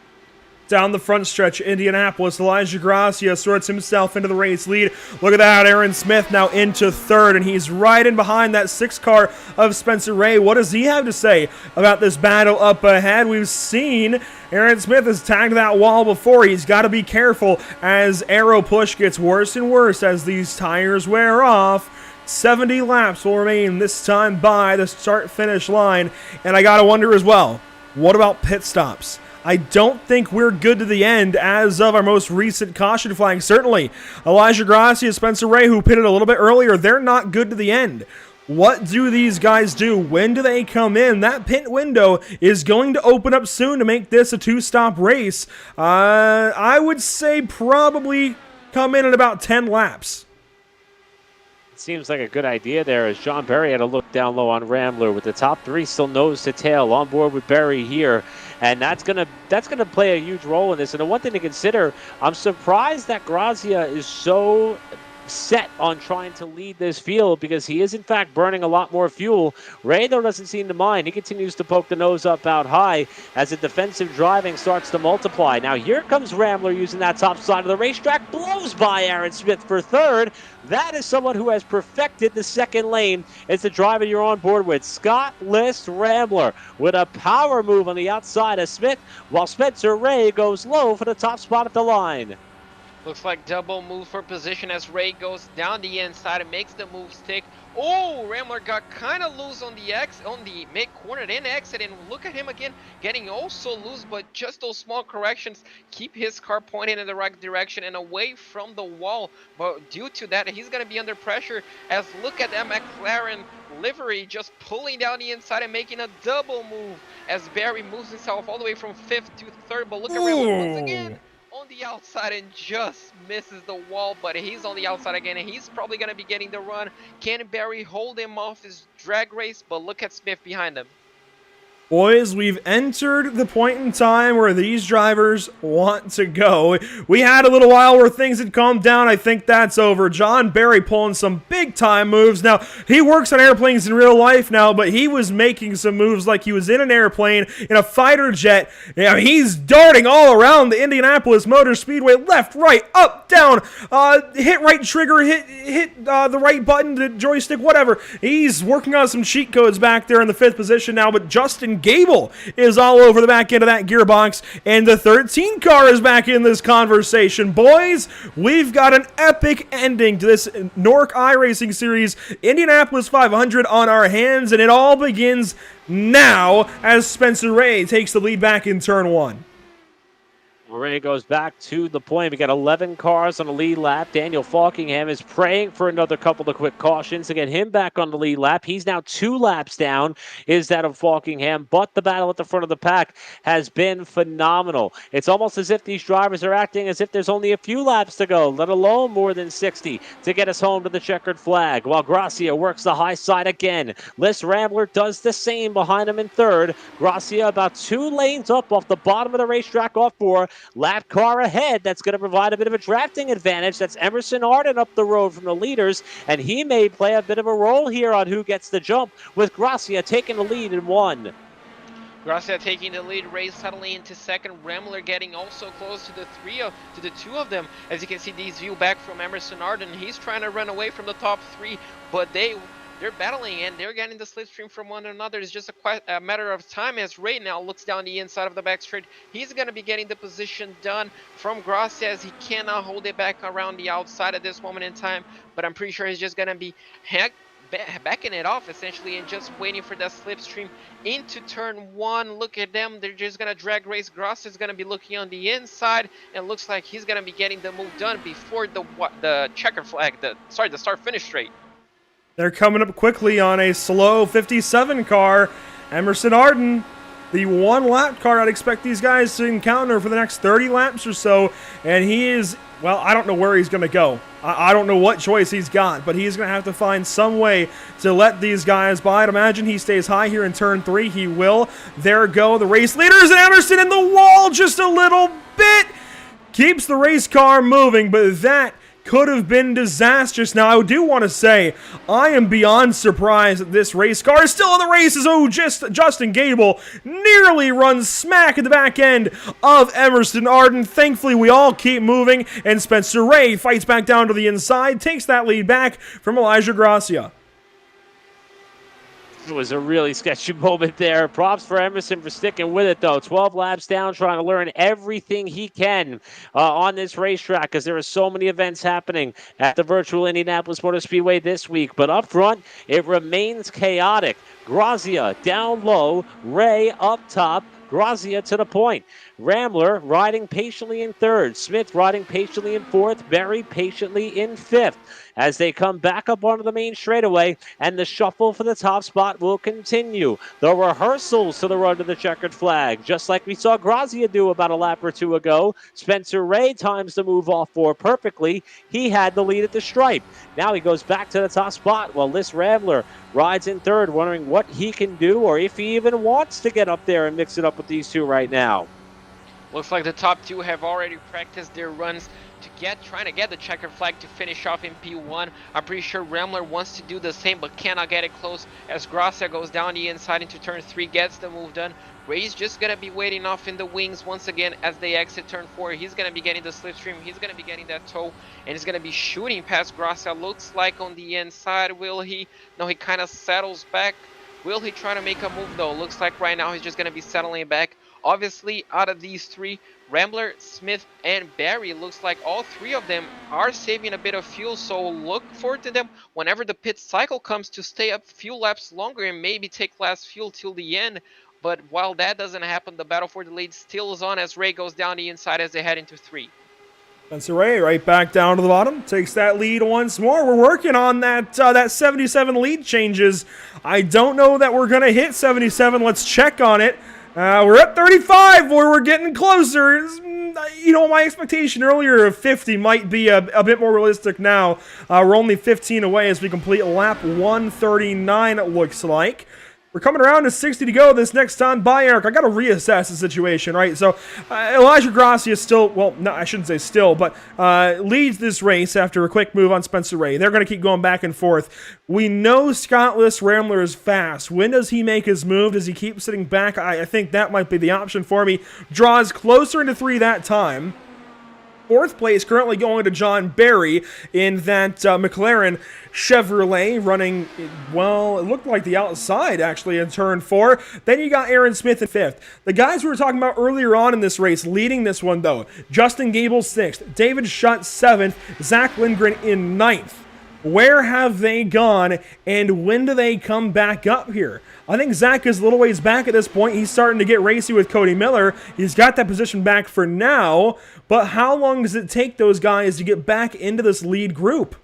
Down the front stretch, Indianapolis, Elijah Gracia sorts himself into the race lead. Look at that, Aaron Smith now into 3rd, and he's right in behind that 6 car of Spencer Ray. What does he have to say about this battle up ahead? We've seen Aaron Smith has tagged that wall before. He's got to be careful as aero push gets worse and worse as these tires wear off. 70 laps will remain this time by the start-finish line, and I got to wonder as well, what about pit stops? I don't think we're good to the end as of our most recent caution flag. Certainly, Elijah Gracia, Spencer Ray, who pitted a little bit earlier, they're not good to the end. What do these guys do? When do they come in? That pit window is going to open up soon to make this a two-stop race. I would say probably come in at about 10 laps. Seems like a good idea there, as John Berry had a look down low on Rambler with the top three still nose to tail on board with Berry here, and that's gonna play a huge role in this. And the one thing to consider, I'm surprised that Grazia is so set on trying to lead this field, because he is in fact burning a lot more fuel. Ray, though, doesn't seem to mind. He continues to poke the nose up out high as the defensive driving starts to multiply. Now here comes Rambler using that top side of the racetrack, blows by Aaron Smith for third. That is someone who has perfected the second lane. It's the driver you're on board with, Scott List Rambler, with a power move on the outside of Smith, while Spencer Ray goes low for the top spot at the line. Looks like double move for position as Ray goes down the inside and makes the move stick. Oh, Rambler got kind of loose on the mid corner and exit, and look at him again getting also loose, but just those small corrections keep his car pointing in the right direction and away from the wall. But due to that, he's going to be under pressure, as look at that McLaren livery just pulling down the inside and making a double move as Barry moves himself all the way from 5th to 3rd. But look at Rambler once again on the outside and just misses the wall, but he's on the outside again, and he's probably going to be getting the run. Can Barry hold him off his drag race? But look at Smith behind him. Boys, we've entered the point in time where these drivers want to go. We had a little while where things had calmed down. I think that's over. John Berry pulling some big-time moves. Now, he works on airplanes in real life now, but he was making some moves like he was in an airplane, in a fighter jet. Yeah, he's darting all around the Indianapolis Motor Speedway, left, right, up, down, hit right trigger, hit the right button, the joystick, whatever. He's working on some cheat codes back there in the 5th position now, but Justin Gable is all over the back end of that gearbox, and the 13 car is back in this conversation. Boys, we've got an epic ending to this NORC iRacing Series Indianapolis 500 on our hands, and it all begins now as Spencer Ray takes the lead back in turn 1. Ray goes back to the point. We got 11 cars on the lead lap. Daniel Falkingham is praying for another couple of quick cautions to get him back on the lead lap. He's now 2 laps down, is that of Falkingham, but the battle at the front of the pack has been phenomenal. It's almost as if these drivers are acting as if there's only a few laps to go, let alone more than 60, to get us home to the checkered flag, while Gracia works the high side again. List Rambler does the same behind him in 3rd. Gracia about 2 lanes up off the bottom of the racetrack off 4. Lap car ahead, that's going to provide a bit of a drafting advantage. That's Emerson Arden up the road from the leaders, and he may play a bit of a role here on who gets the jump, with Gracia taking the lead in 1. Gracia taking the lead, Ray settling into 2nd, Rambler getting also close to the 2 of them. As you can see, these view back from Emerson Arden. He's trying to run away from the top 3, but they're battling and they're getting the slipstream from one another. It's just a matter of time as Ray now looks down the inside of the back straight. He's going to be getting the position done from Gracia, as he cannot hold it back around the outside at this moment in time. But I'm pretty sure he's just going to be backing it off essentially and just waiting for that slipstream into turn 1. Look at them. They're just going to drag race. Gracia is going to be looking on the inside, and looks like he's going to be getting the move done before the checker flag, the start-finish straight. They're coming up quickly on a slow 57 car. Emerson Arden, the 1-lap car I'd expect these guys to encounter for the next 30 laps or so. And he is, well, I don't know where he's going to go. I don't know what choice he's got, but he's going to have to find some way to let these guys by. I'd imagine he stays high here in turn 3. He will. There go the race leaders, and Emerson in the wall just a little bit. Keeps the race car moving, but that could have been disastrous. Now, I do want to say, I am beyond surprised that this race car is still in the races. Oh, Justin Gable nearly runs smack at the back end of Emerson Arden. Thankfully, we all keep moving, and Spencer Ray fights back down to the inside, takes that lead back from Elijah Gracia. It was a really sketchy moment there. Props for Emerson for sticking with it, though. 12 laps down, trying to learn everything he can on this racetrack, because there are so many events happening at the virtual Indianapolis Motor Speedway this week. But up front, it remains chaotic. Grazia down low, Ray up top, Grazia to the point. Rambler riding patiently in third. Smith riding patiently in fourth. Berry patiently in fifth. As they come back up onto the main straightaway, and the shuffle for the top spot will continue. The rehearsals to the run to the checkered flag, just like we saw Grazia do about a lap or two ago. Spencer Ray times the move off 4 perfectly. He had the lead at the stripe. Now he goes back to the top spot while Liz Rambler rides in third, wondering what he can do or if he even wants to get up there and mix it up with these two right now. Looks like the top two have already practiced their runs trying to get the checkered flag to finish off in P1. I'm pretty sure Rambler wants to do the same but cannot get it close as Gracia goes down the inside into turn 3, gets the move done. Ray's just going to be waiting off in the wings once again as they exit turn 4. He's going to be getting the slipstream. He's going to be getting that toe, and he's going to be shooting past Gracia. Looks like on the inside. Will he? No, he kind of settles back. Will he try to make a move though? Looks like right now he's just going to be settling back. Obviously, out of these three, Rambler, Smith, and Barry, looks like all three of them are saving a bit of fuel, so look forward to them whenever the pit cycle comes to stay up few laps longer and maybe take less fuel till the end. But while that doesn't happen, the battle for the lead still is on as Ray goes down the inside as they head into 3. Spencer Ray right back down to the bottom, takes that lead once more. We're working on that 77 lead changes. I don't know that we're going to hit 77. Let's check on it. We're at 35, where we're getting closer. You know, my expectation earlier of 50 might be a bit more realistic now. We're only 15 away as we complete lap 139, it looks like. We're coming around to 60 to go this next time by Eric. I got to reassess the situation, right? So, Elijah Gracia still, well, no, I shouldn't say still, but leads this race after a quick move on Spencer Ray. They're going to keep going back and forth. We know Scott Liss Rambler is fast. When does he make his move? Does he keep sitting back? I think that might be the option for me. Draws closer into 3 that time. 4th place currently going to John Barry in that McLaren Chevrolet running, well, it looked like the outside actually in turn 4. Then you got Aaron Smith in 5th. The guys we were talking about earlier on in this race leading this one though. Justin Gable 6th, David Schutt 7th, Zach Lindgren in 9th. Where have they gone, and when do they come back up here? I think Zach is a little ways back at this point. He's starting to get racy with Cody Miller. He's got that position back for now, but how long does it take those guys to get back into this lead group?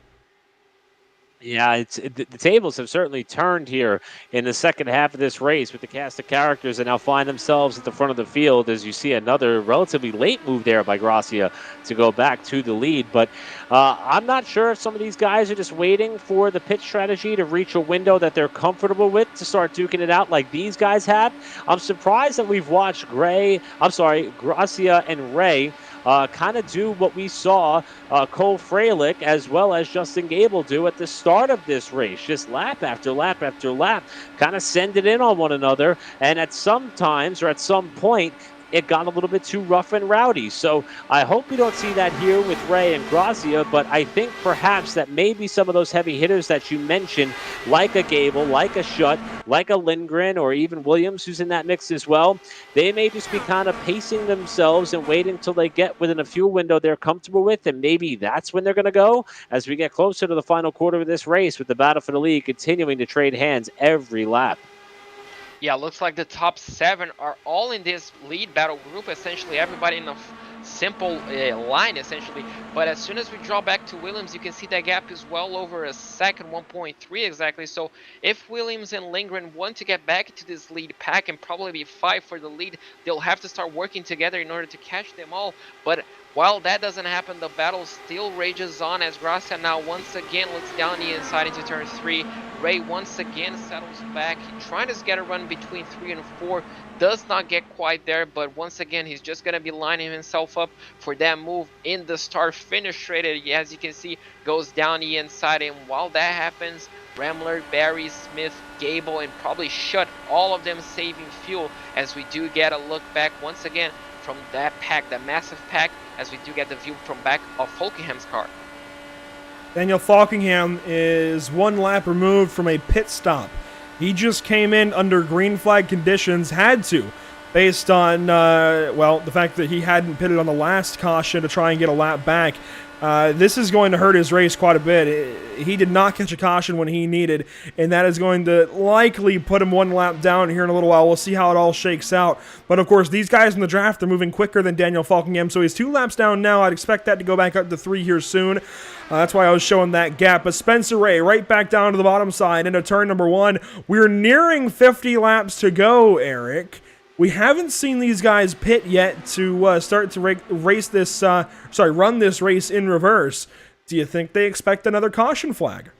Yeah, the tables have certainly turned here in the second half of this race with the cast of characters that now find themselves at the front of the field as you see another relatively late move there by Gracia to go back to the lead. But I'm not sure if some of these guys are just waiting for the pit strategy to reach a window that they're comfortable with to start duking it out like these guys have. I'm surprised that we've watched Gracia and Ray kind of do what we saw Cole Freilich as well as Justin Gable do at the start of this race. Just lap after lap after lap, kind of send it in on one another. And at some times or at some point, it got a little bit too rough and rowdy. So I hope we don't see that here with Ray and Gracia, but I think perhaps that maybe some of those heavy hitters that you mentioned, like a Gable, like a Schutt, like a Lindgren, or even Williams, who's in that mix as well, they may just be kind of pacing themselves and waiting until they get within a fuel window they're comfortable with, and maybe that's when they're going to go as we get closer to the final quarter of this race with the battle for the lead continuing to trade hands every lap. Yeah, looks like the top 7 are all in this lead battle group. Essentially, everybody in a simple line, essentially. But as soon as we draw back to Williams, you can see that gap is well over a second, 1.3 exactly. So if Williams and Lindgren want to get back into this lead pack and probably be 5 for the lead, they'll have to start working together in order to catch them all. But while that doesn't happen, the battle still rages on as Gracia now once again looks down the inside into turn 3. Ray once again settles back, trying to get a run between 3 and 4. Does not get quite there, but once again, he's just going to be lining himself up for that move in the start-finish straight. As you can see, goes down the inside, and while that happens, Rambler, Barry, Smith, Gable, and probably Schutt, all of them saving fuel as we do get a look back once again from that pack, that massive pack, as we do get the view from back of Falkingham's car. Daniel Falkingham is 1 lap removed from a pit stop. He just came in under green flag conditions, had to, based on, the fact that he hadn't pitted on the last caution to try and get a lap back. This is going to hurt his race quite a bit. He did not catch a caution when he needed, and that is going to likely put him one lap down here in a little while. We'll see how it all shakes out. But of course, these guys in the draft, they're moving quicker than Daniel Falkingham, so he's 2 laps down now. I'd expect that to go back up to 3 here soon. That's why I was showing that gap. But Spencer Ray right back down to the bottom side into turn number 1. We're nearing 50 laps to go, Eric. We haven't seen these guys pit yet to start to run this race in reverse. Do you think they expect another caution flag?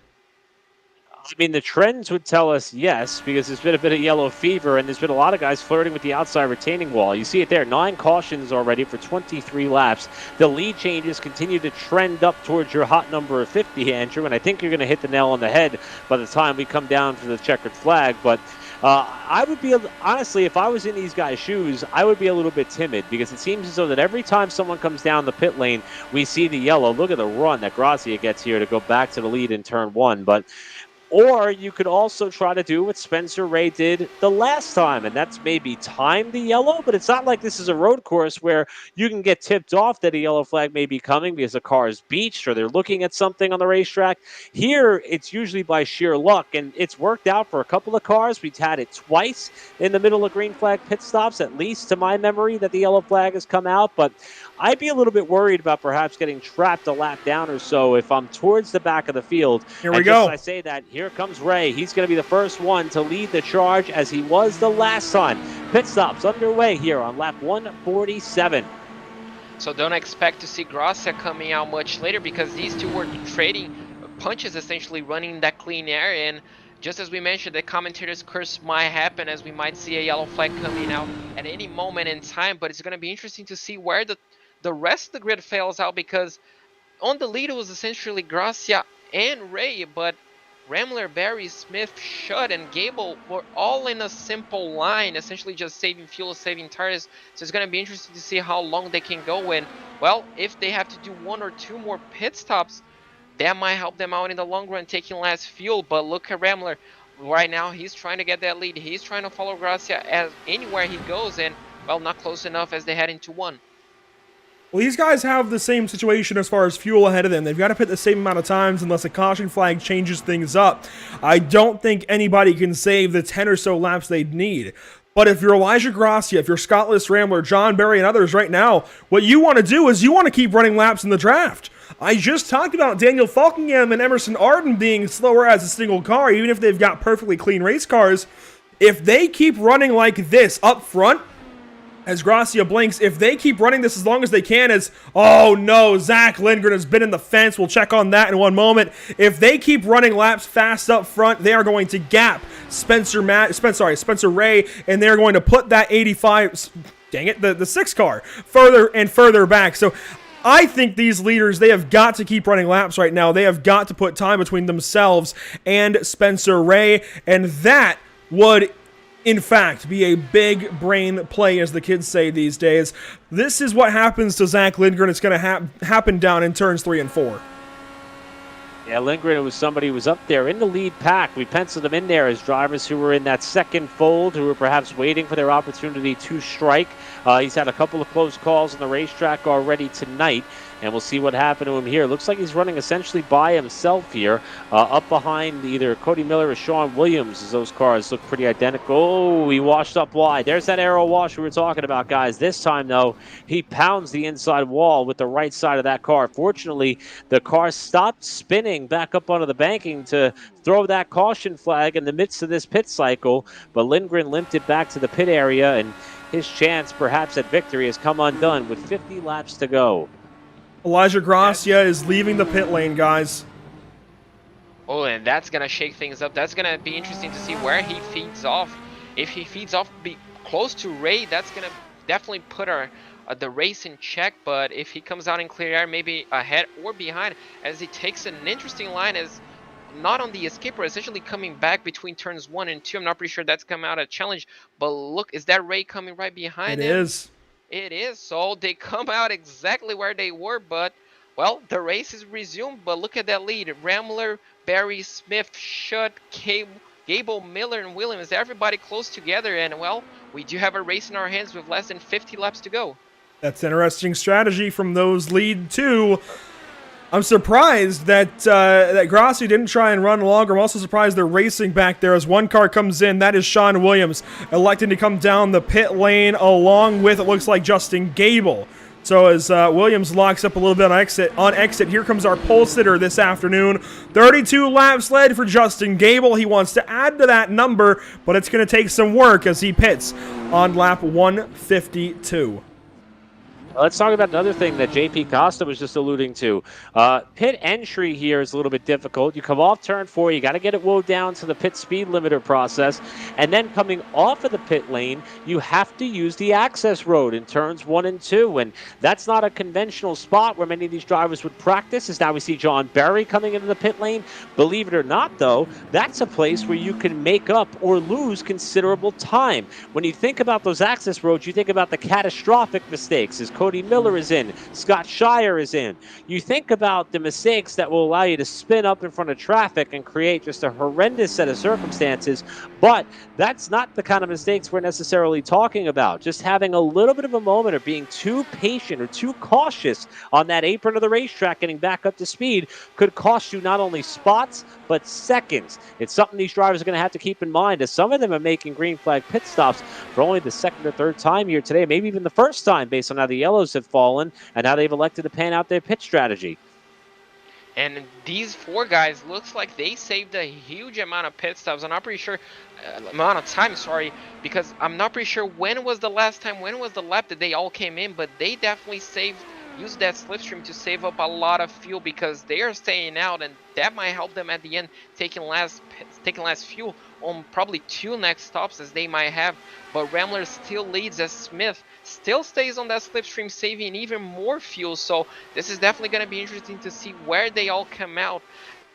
I mean, the trends would tell us yes, because there's been a bit of yellow fever, and there's been a lot of guys flirting with the outside retaining wall. You see it there, 9 cautions already for 23 laps. The lead changes continue to trend up towards your hot number of 50, Andrew, and I think you're going to hit the nail on the head by the time we come down for the checkered flag. But I would be, honestly, if I was in these guys' shoes, I would be a little bit timid, because it seems as though that every time someone comes down the pit lane, we see the yellow. Look at the run that Gracia gets here to go back to the lead in turn 1. Or you could also try to do what Spencer Ray did the last time, and that's maybe time the yellow, but it's not like this is a road course where you can get tipped off that a yellow flag may be coming because a car is beached or they're looking at something on the racetrack. Here, it's usually by sheer luck, and it's worked out for a couple of cars. We've had it twice in the middle of green flag pit stops, at least to my memory, that the yellow flag has come out, but I'd be a little bit worried about perhaps getting trapped a lap down or so if I'm towards the back of the field. Here we go. Just as I say that, here comes Ray. He's going to be the first one to lead the charge as he was the last time. Pit stops underway here on lap 147. So don't expect to see Gracia coming out much later, because these two were trading punches, essentially running that clean air. And just as we mentioned, the commentator's curse might happen, as we might see a yellow flag coming out at any moment in time. But it's going to be interesting to see where the rest of the grid fails out, because on the lead it was essentially Gracia and Ray, but Ramler, Barry, Smith, Shutt, and Gable were all in a simple line, essentially just saving fuel, saving tires. So it's going to be interesting to see how long they can go. And, well, if they have to do 1 or 2 more pit stops, that might help them out in the long run, taking less fuel. But look at Ramler. Right now, he's trying to get that lead. He's trying to follow Gracia as anywhere he goes, and, well, not close enough as they head into 1. Well, these guys have the same situation as far as fuel ahead of them. They've got to pit the same amount of times unless a caution flag changes things up. I don't think anybody can save the 10 or so laps they'd need. But if you're Elijah Gracia, if you're Scottless Rambler, John Barry, and others right now, what you want to do is you want to keep running laps in the draft. I just talked about Daniel Falkingham and Emerson Arden being slower as a single car, even if they've got perfectly clean race cars. If they keep running like this up front, as Gracia blinks, if they keep running this as long as they can, oh no, Zach Lindgren has been in the fence. We'll check on that in one moment. If they keep running laps fast up front, they are going to gap Spencer Ray, and they're going to put that 85, dang it, the 6 car further and further back. So I think these leaders, they have got to keep running laps right now. They have got to put time between themselves and Spencer Ray, and that would, in fact, be a big brain play, as the kids say these days. This is what happens to Zach Lindgren. It's going to happen down in turns 3 and 4. Yeah, Lindgren was somebody who was up there in the lead pack. We penciled him in there as drivers who were in that second fold, who were perhaps waiting for their opportunity to strike. He's had a couple of close calls on the racetrack already tonight, and we'll see what happened to him here. Looks like he's running essentially by himself here, up behind either Cody Miller or Sean Williams, as those cars look pretty identical. Oh, he washed up wide. There's that aero wash we were talking about, guys. This time, though, he pounds the inside wall with the right side of that car. Fortunately, the car stopped spinning back up onto the banking to throw that caution flag in the midst of this pit cycle, but Lindgren limped it back to the pit area, and his chance perhaps at victory has come undone with 50 laps to go. Elijah Gracia is leaving the pit lane, guys. Oh, and that's going to shake things up. That's going to be interesting to see where he feeds off. If he feeds off close to Ray, that's going to definitely put the race in check. But if he comes out in clear air, maybe ahead or behind, as he takes an interesting line as not on the escape, or essentially coming back between turns 1 and 2. I'm not pretty sure that's come out a challenge. But look, is that Ray coming right behind him? It is. It is. So they come out exactly where they were, but, well, the race is resumed. But look at that lead. Ramler, Barry, Smith, Shutt, Gable, Miller, and Williams. Everybody close together. And, well, we do have a race in our hands with less than 50 laps to go. That's interesting strategy from those lead two. I'm surprised that Grassi didn't try and run longer. I'm also surprised they're racing back there as one car comes in. That is Sean Williams electing to come down the pit lane along with, it looks like, Justin Gable. So as Williams locks up a little bit on exit, here comes our pole sitter this afternoon. 32 laps led for Justin Gable. He wants to add to that number, but it's going to take some work as he pits on lap 152. Let's talk about another thing that JP Costa was just alluding to. Pit entry here is a little bit difficult. You come off turn 4, you got to get it wound down to the pit speed limiter process, and then coming off of the pit lane, you have to use the access road in turns 1 and 2, and that's not a conventional spot where many of these drivers would practice. As now we see John Berry coming into the pit lane. Believe it or not, though, that's a place where you can make up or lose considerable time. When you think about those access roads, you think about the catastrophic mistakes, as Cody Miller is in, Scott Shire is in. You think about the mistakes that will allow you to spin up in front of traffic and create just a horrendous set of circumstances, but that's not the kind of mistakes we're necessarily talking about. Just having a little bit of a moment or being too patient or too cautious on that apron of the racetrack getting back up to speed could cost you not only spots, but seconds. It's something these drivers are going to have to keep in mind, as some of them are making green flag pit stops for only the second or third time here today, maybe even the first time, based on how the yellows have fallen and how they've elected to pan out their pit strategy. And these 4 guys looks like they saved a huge amount of pit stops. I'm not pretty sure amount of time, because I'm not pretty sure when was the lap that they all came in, but they definitely used that slipstream to save up a lot of fuel, because they are staying out, and that might help them at the end taking less fuel on probably 2 next stops as they might have. But Rambler still leads as Smith still stays on that slipstream, saving even more fuel. So this is definitely going to be interesting to see where they all come out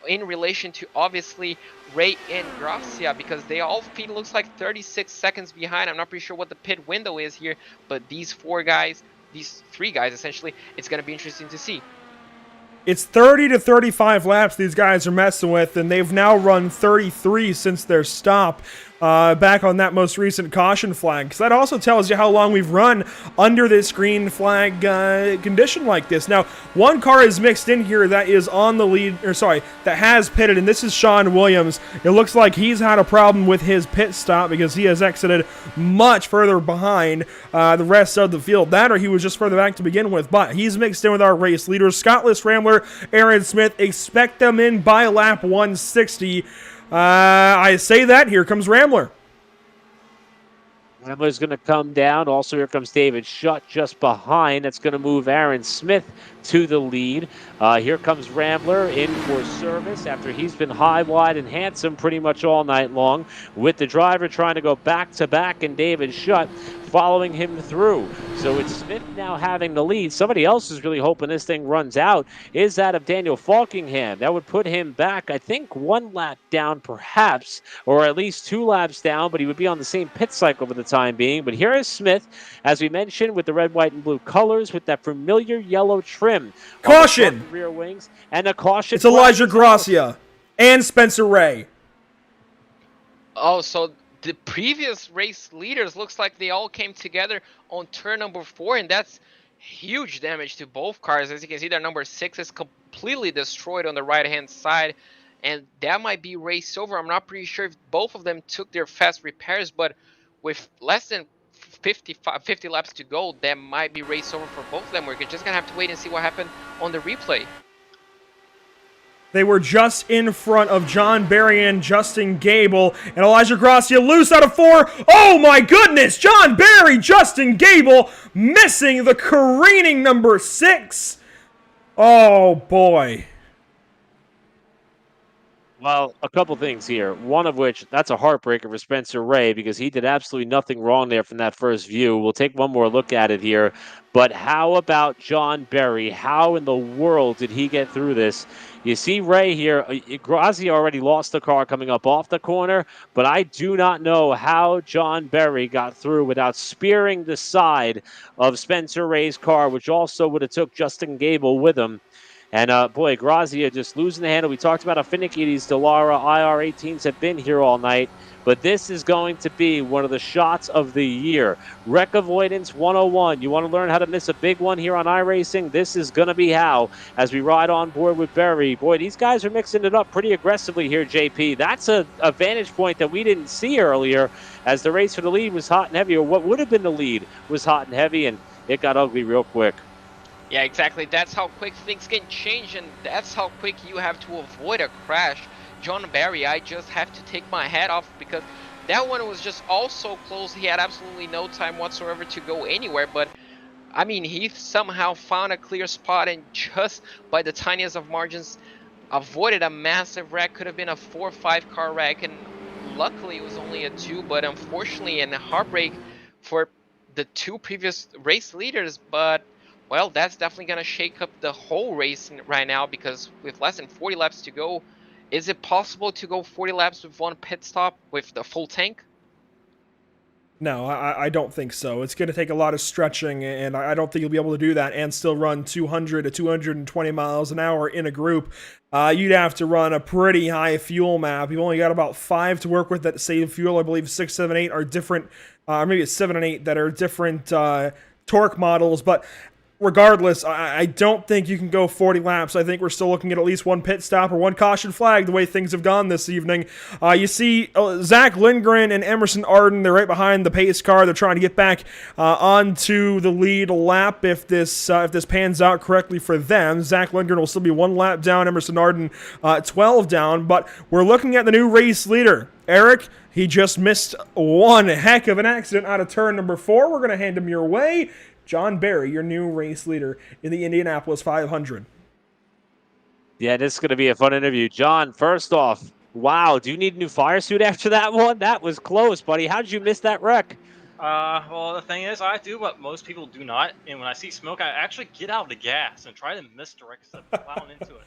in relation to, obviously, Ray and Gracia, because they all feed looks like 36 seconds behind. I'm not pretty sure what the pit window is here, but these 3 guys essentially, it's going to be interesting to see. It's 30 to 35 laps these guys are messing with, and they've now run 33 since their stop back on that most recent caution flag. So that also tells you how long we've run under this green flag condition like this. Now, one car is mixed in here that is on the lead, that has pitted, and this is Sean Williams. It looks like he's had a problem with his pit stop because he has exited much further behind the rest of the field. That, or he was just further back to begin with, but he's mixed in with our race leaders, Scottless Rambler, Aaron Smith. Expect them in by lap 160. I say that. Here comes Rambler. Rambler's going to come down. Also, here comes David Shutt just behind. That's going to move Aaron Smith to the lead. Here comes Rambler in for service after he's been high, wide, and handsome pretty much all night long, with the driver trying to go back-to-back and David Shutt following him through. So it's Smith now having the lead. Somebody else is really hoping this thing runs out is that of Daniel Falkingham. That would put him back, I think, 1 lap down perhaps, or at least 2 laps down, but he would be on the same pit cycle for the time being. But here is Smith, as we mentioned, with the red, white, and blue colors, with that familiar yellow trim. Caution! Rear wings, and a caution. It's Elijah Gracia and Spencer Ray. Oh, so the previous race leaders looks like they all came together on turn number 4, and that's huge damage to both cars. As you can see, their number 6 is completely destroyed on the right-hand side, and that might be race over. I'm not pretty sure if both of them took their fast repairs, but with less than 50 laps to go, that might be race over for both of them. We're just gonna have to wait and see what happened on the replay. They were just in front of John Berry and Justin Gable, and Elijah Gracia loose out of 4. Oh my goodness! John Berry, Justin Gable missing the careening number 6. Oh boy. Well, a couple things here. One of which, that's a heartbreaker for Spencer Ray because he did absolutely nothing wrong there from that first view. We'll take one more look at it here. But how about John Berry? How in the world did he get through this? You see Ray here. Grazi already lost the car coming up off the corner, but I do not know how John Berry got through without spearing the side of Spencer Ray's car, which also would have took Justin Gable with him. And, boy, Grazia just losing the handle. We talked about how finicky these Dallara IR-18s have been here all night. but this is going to be one of the shots of the year. Wreck Avoidance 101. You want to learn how to miss a big one here on iRacing? This is going to be how, as we ride on board with Berry. Boy, these guys are mixing it up pretty aggressively here, JP. That's a vantage point that we didn't see earlier, as the race for the lead was hot and heavy, or what would have been the lead was hot and heavy, and it got ugly real quick. Yeah, exactly. That's how quick things can change, and that's how quick you have to avoid a crash. John Barry, I just have to take my hat off, because that one was just all so close. He had absolutely no time whatsoever to go anywhere, but I mean, he somehow found a clear spot and just by the tiniest of margins avoided a massive wreck. Could have been a 4 or 5 car wreck, and luckily it was only a 2, but unfortunately, and a heartbreak for the 2 previous race leaders. But well, that's definitely going to shake up the whole race right now, because with less than 40 laps to go, is it possible to go 40 laps with 1 pit stop with the full tank? No, I don't think so. It's going to take a lot of stretching, and I don't think you'll be able to do that and still run 200 to 220 miles an hour in a group. You'd have to run a pretty high fuel map. You've only got about 5 to work with that save fuel. I believe 6, 7, 8 are different, or maybe it's 7 and 8 that are different torque models, but regardless, I don't think you can go 40 laps. I think we're still looking at least 1 pit stop or 1 caution flag the way things have gone this evening. You see Zach Lindgren and Emerson Arden, they're right behind the pace car. They're trying to get back onto the lead lap if this pans out correctly for them. Zach Lindgren will still be 1 lap down, Emerson Arden 12 down, but we're looking at the new race leader, Eric. He just missed one heck of an accident out of turn number 4. We're going to hand him your way. John Barry, your new race leader in the Indianapolis 500. Yeah, this is going to be a fun interview. John, first off, wow, do you need a new fire suit after that one? That was close, buddy. How did you miss that wreck? Well, the thing is, I do what most people do not, and when I see smoke, I actually get out of the gas and try to misdirect instead of plowing into it.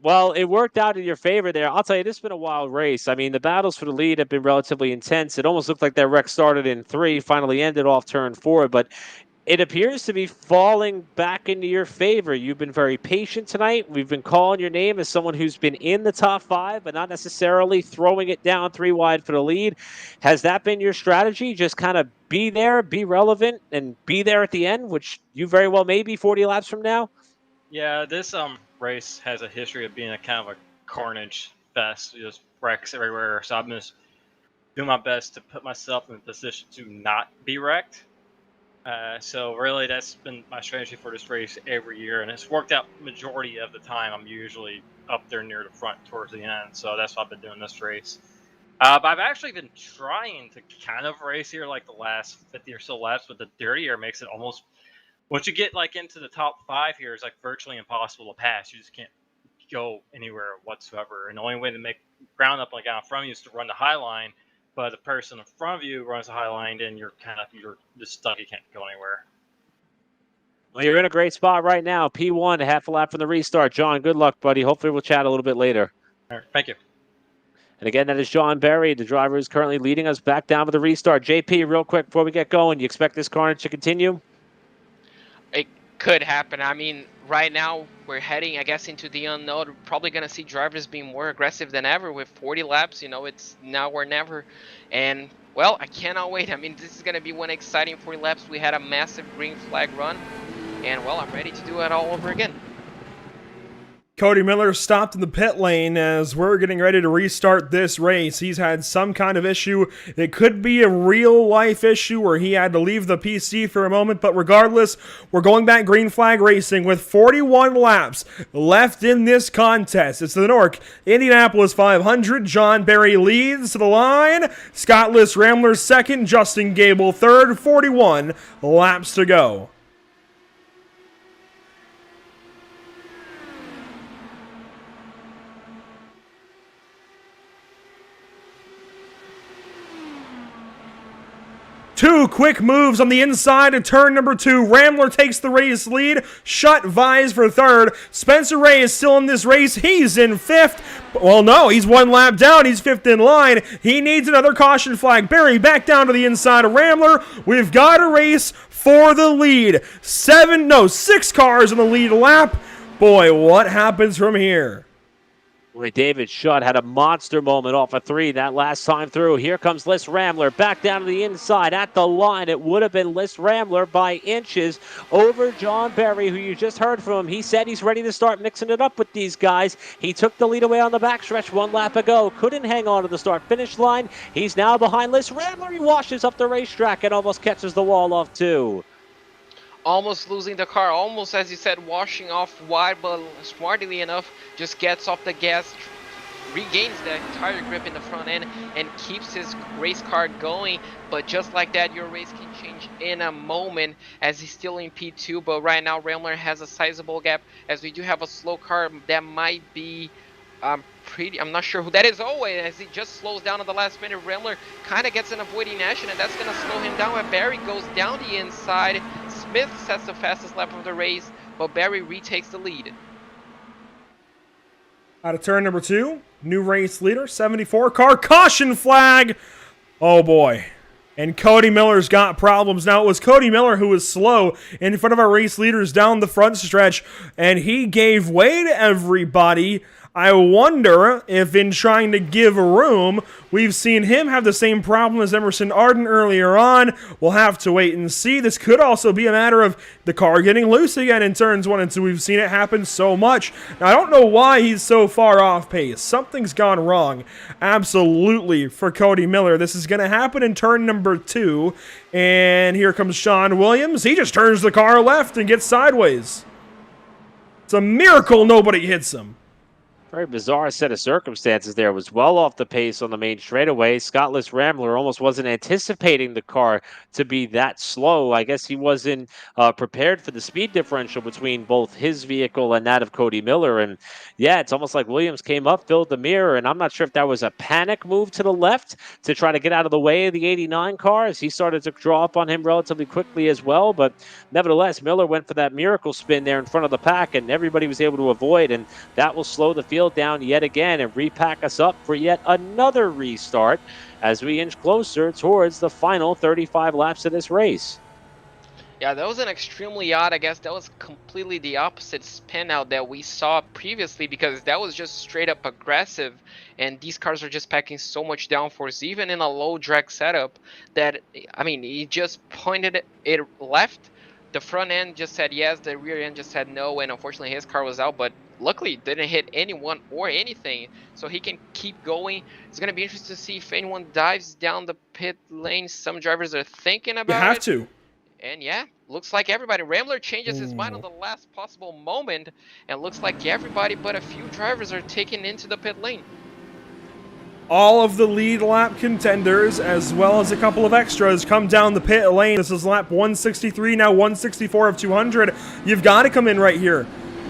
Well, it worked out in your favor there. I'll tell you, this has been a wild race. I mean, the battles for the lead have been relatively intense. It almost looked like that wreck started in 3, finally ended off turn 4, but it appears to be falling back into your favor. You've been very patient tonight. We've been calling your name as someone who's been in the top 5, but not necessarily throwing it down 3 wide for the lead. Has that been your strategy? Just kind of be there, be relevant, and be there at the end, which you very well may be 40 laps from now? Yeah, this race has a history of being a kind of a carnage fest. Just wrecks everywhere. So I'm just doing my best to put myself in a position to not be wrecked. So really, that's been my strategy for this race every year, and it's worked out majority of the time. I'm usually up there near the front towards the end, so that's what I've been doing this race. But I've actually been trying to kind of race here like the last 50 or so laps, but the dirty air makes it almost, once you get like into the top 5 here, it's like virtually impossible to pass. You just can't go anywhere whatsoever. And the only way to make ground up like out in front of you is to run the high line. But the person in front of you runs the high line, and you're just stuck. You can't go anywhere. Well, you're in a great spot right now. P1, half a lap from the restart. John, good luck, buddy. Hopefully we'll chat a little bit later. All right, thank you. And again, that is John Barry, the driver who's currently leading us back down to the restart. JP, real quick before we get going, you expect this carnage to continue? It could happen. I mean, right now we're heading, I guess, into the unknown. We're probably going to see drivers being more aggressive than ever with 40 laps. You know, it's now or never. And, well, I cannot wait. I mean, this is going to be one exciting 40 laps. We had a massive green flag run. And, well, I'm ready to do it all over again. Cody Miller stopped in the pit lane as we're getting ready to restart this race. He's had some kind of issue. It could be a real-life issue where he had to leave the PC for a moment, but regardless, we're going back green flag racing with 41 laps left in this contest. It's the NORC Indianapolis 500. John Barry leads to the line. Scott List Rambler second. Justin Gable third. 41 laps to go. Two quick moves on the inside of turn number 2. Rambler takes the race lead. Shutt vies for third. Spencer Ray is still in this race. He's in 5th. Well, no, he's 1 lap down. He's 5th in line. He needs another caution flag. Barry back down to the inside of Rambler. We've got a race for the lead. 6 cars in the lead lap. Boy, what happens from here? Boy, David Shutt had a monster moment off a 3 that last time through. Here comes Liz Rambler back down to the inside at the line. It would have been Liz Rambler by inches over John Berry, who you just heard from. He said he's ready to start mixing it up with these guys. He took the lead away on the backstretch 1 lap ago. Couldn't hang on to the start-finish line. He's now behind Liz Rambler. He washes up the racetrack and almost catches the wall off too. Almost losing the car, almost, as you said, washing off wide, but smartly enough, just gets off the gas, regains the tire grip in the front end, and keeps his race car going. But just like that, your race can change in a moment, as he's still in P2. But right now, Rambler has a sizable gap, as we do have a slow car that might be I'm not sure who that is. Oh, as he just slows down at the last minute, Rambler kind of gets an avoiding action, and that's going to slow him down. But Barry goes down the inside. Smith sets the fastest lap of the race, but Barry retakes the lead. Out of turn number 2, new race leader, 74 car, caution flag. Oh boy. And Cody Miller's got problems. Now, it was Cody Miller who was slow in front of our race leaders down the front stretch, and he gave way to everybody. I wonder if in trying to give room, we've seen him have the same problem as Emerson Arden earlier on. We'll have to wait and see. This could also be a matter of the car getting loose again in turns 1 and 2. We've seen it happen so much. Now, I don't know why he's so far off pace. Something's gone wrong. Absolutely for Cody Miller. This is going to happen in turn number 2. And here comes Sean Williams. He just turns the car left and gets sideways. It's a miracle nobody hits him. Very bizarre set of circumstances there. Was well off the pace on the main straightaway. Scottless Rambler almost wasn't anticipating the car to be that slow. I guess he wasn't prepared for the speed differential between both his vehicle and that of Cody Miller. And yeah, it's almost like Williams came up, filled the mirror, and I'm not sure if that was a panic move to the left to try to get out of the way of the 89 car as he started to draw up on him relatively quickly as well. But nevertheless, Miller went for that miracle spin there in front of the pack, and everybody was able to avoid, and that will slow the field down yet again and repack us up for yet another restart as we inch closer towards the final 35 laps of this race. Yeah, that was an extremely odd, I guess that was completely the opposite spin out that we saw previously, because that was just straight up aggressive, and these cars are just packing so much downforce even in a low drag setup that, I mean, he just pointed it left, the front end just said yes, the rear end just said no, and unfortunately his car was out, but luckily it didn't hit anyone or anything, so he can keep going. It's going to be interesting to see if anyone dives down the pit lane. Some drivers are thinking about it. You have to. And yeah, looks like everybody. Rambler changes his mind on the last possible moment, and looks like everybody but a few drivers are taken into the pit lane. All of the lead lap contenders, as well as a couple of extras, come down the pit lane. This is lap 163, now 164 of 200. You've got to come in right here.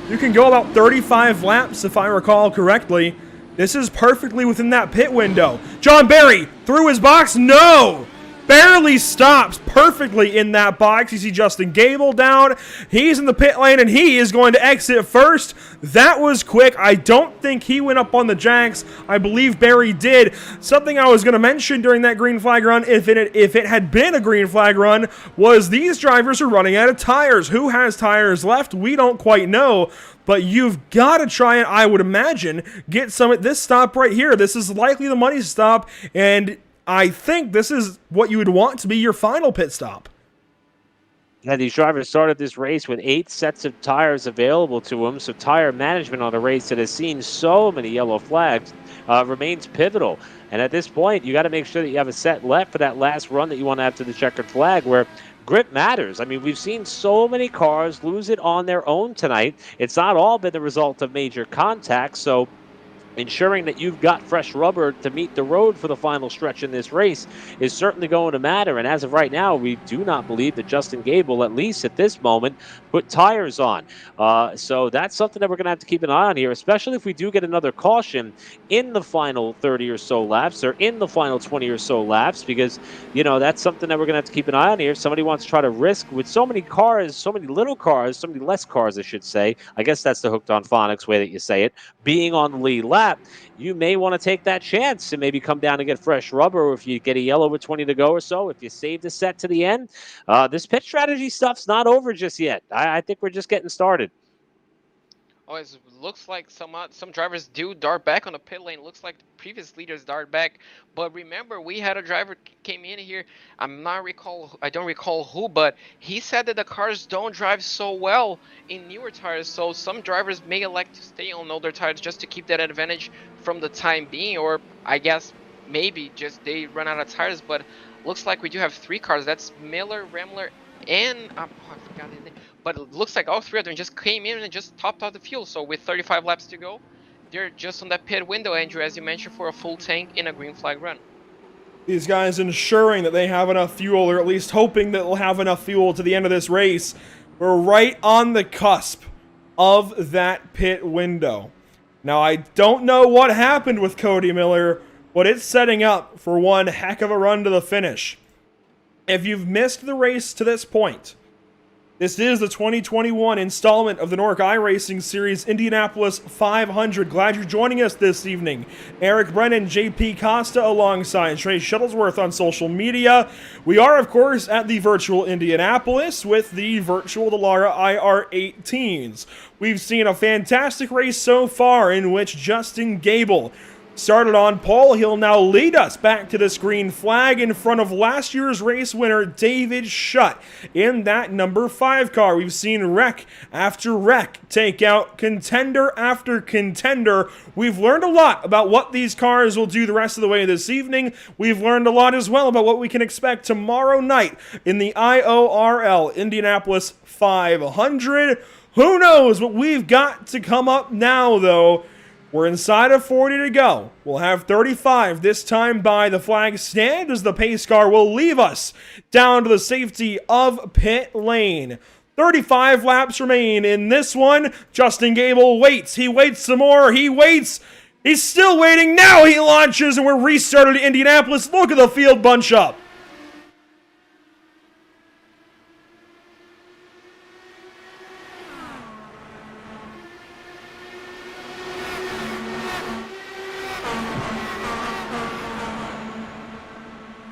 You can go about 35 laps, if I recall correctly. This is perfectly within that pit window. John Berry through his box. No! Barely stops perfectly in that box. You see Justin Gable down. He's in the pit lane, and he is going to exit first. That was quick. I don't think he went up on the jacks. I believe Barry did. Something I was going to mention during that green flag run, if it had been a green flag run, was these drivers are running out of tires. Who has tires left? We don't quite know. But you've got to try and, I would imagine, get some at this stop right here. This is likely the money stop, and I think this is what you would want to be your final pit stop. Yeah, these drivers started this race with 8 sets of tires available to them, so tire management on a race that has seen so many yellow flags remains pivotal. And at this point, you got to make sure that you have a set left for that last run that you want to have to the checkered flag, where grip matters. I mean, we've seen so many cars lose it on their own tonight. It's not all been the result of major contact, so ensuring that you've got fresh rubber to meet the road for the final stretch in this race is certainly going to matter. And as of right now, we do not believe that Justin Gable, at least at this moment, put tires on. So that's something that we're going to have to keep an eye on here, especially if we do get another caution in the final 30 or so laps or in the final 20 or so laps, because, you know, that's something that we're going to have to keep an eye on here. If somebody wants to try to risk with so many cars, so many little cars, so many less cars, I should say. I guess that's the Hooked on Phonics way that you say it, being on the lead lap. You may want to take that chance and maybe come down and get fresh rubber, or if you get a yellow with 20 to go or so, if you save the set to the end. This pit strategy stuff's not over just yet. I think we're just getting started. Oh, it looks like some drivers do dart back on the pit lane. Looks like the previous leaders dart back. But remember, we had a driver came in here. I don't recall who, but he said that the cars don't drive so well in newer tires. So some drivers may elect to stay on older tires just to keep that advantage from the time being, or I guess maybe just they run out of tires. But looks like we do have 3 cars. That's Miller, Ramler, and I forgot his name. But it looks like all 3 of them just came in and just topped out the fuel. So with 35 laps to go, they're just on that pit window, Andrew, as you mentioned, for a full tank in a green flag run. These guys ensuring that they have enough fuel, or at least hoping that they'll have enough fuel to the end of this race. We're right on the cusp of that pit window. Now, I don't know what happened with Cody Miller, but it's setting up for one heck of a run to the finish. If you've missed the race to this point, this is the 2021 installment of the NORC iRacing Series Indianapolis 500. Glad you're joining us this evening. Eric Brennan, JP Costa alongside Trey Shuttlesworth on social media. We are, of course, at the virtual Indianapolis with the virtual Dallara IR18s. We've seen a fantastic race so far in which Justin Gable started on pole. He'll now lead us back to this green flag in front of last year's race winner David Shutt in that number 5 car. We've seen wreck after wreck take out contender after contender. We've learned a lot about what these cars will do the rest of the way this evening. We've learned a lot as well about what we can expect tomorrow night in the IORL Indianapolis 500. Who knows what we've got to come up now, though. We're inside of 40 to go. We'll have 35 this time by the flag stand as the pace car will leave us down to the safety of pit lane. 35 laps remain in this one. Justin Gable waits. He waits some more. He waits. He's still waiting. Now he launches and we're restarted to Indianapolis. Look at the field bunch up.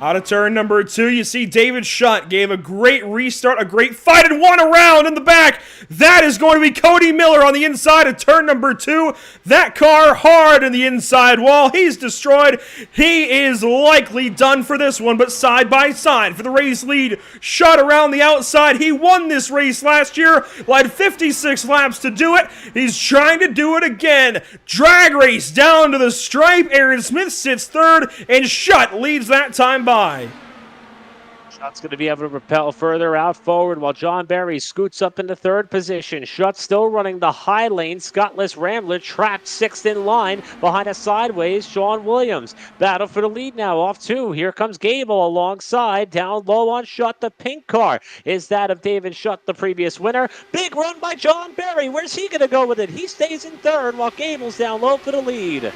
Out of turn number 2, you see David Shutt gave a great restart, a great fight, and won a round in the back. That is going to be Cody Miller on the inside of turn number 2. That car hard in the inside wall. He's destroyed. He is likely done for this one, but side by side for the race lead. Shutt around the outside. He won this race last year. Led 56 laps to do it. He's trying to do it again. Drag race down to the stripe. Aaron Smith sits 3rd, and Shutt leads that time by. Shutt's going to be able to propel further out forward while John Barry scoots up into 3rd position. Shutt still running the high lane. Scottless Rambler trapped 6th in line behind a sideways Sean Williams. Battle for the lead now off 2. Here comes Gable alongside. Down low on Shutt. The pink car is that of David Shutt, the previous winner. Big run by John Barry. Where's he going to go with it? He stays in 3rd while Gable's down low for the lead.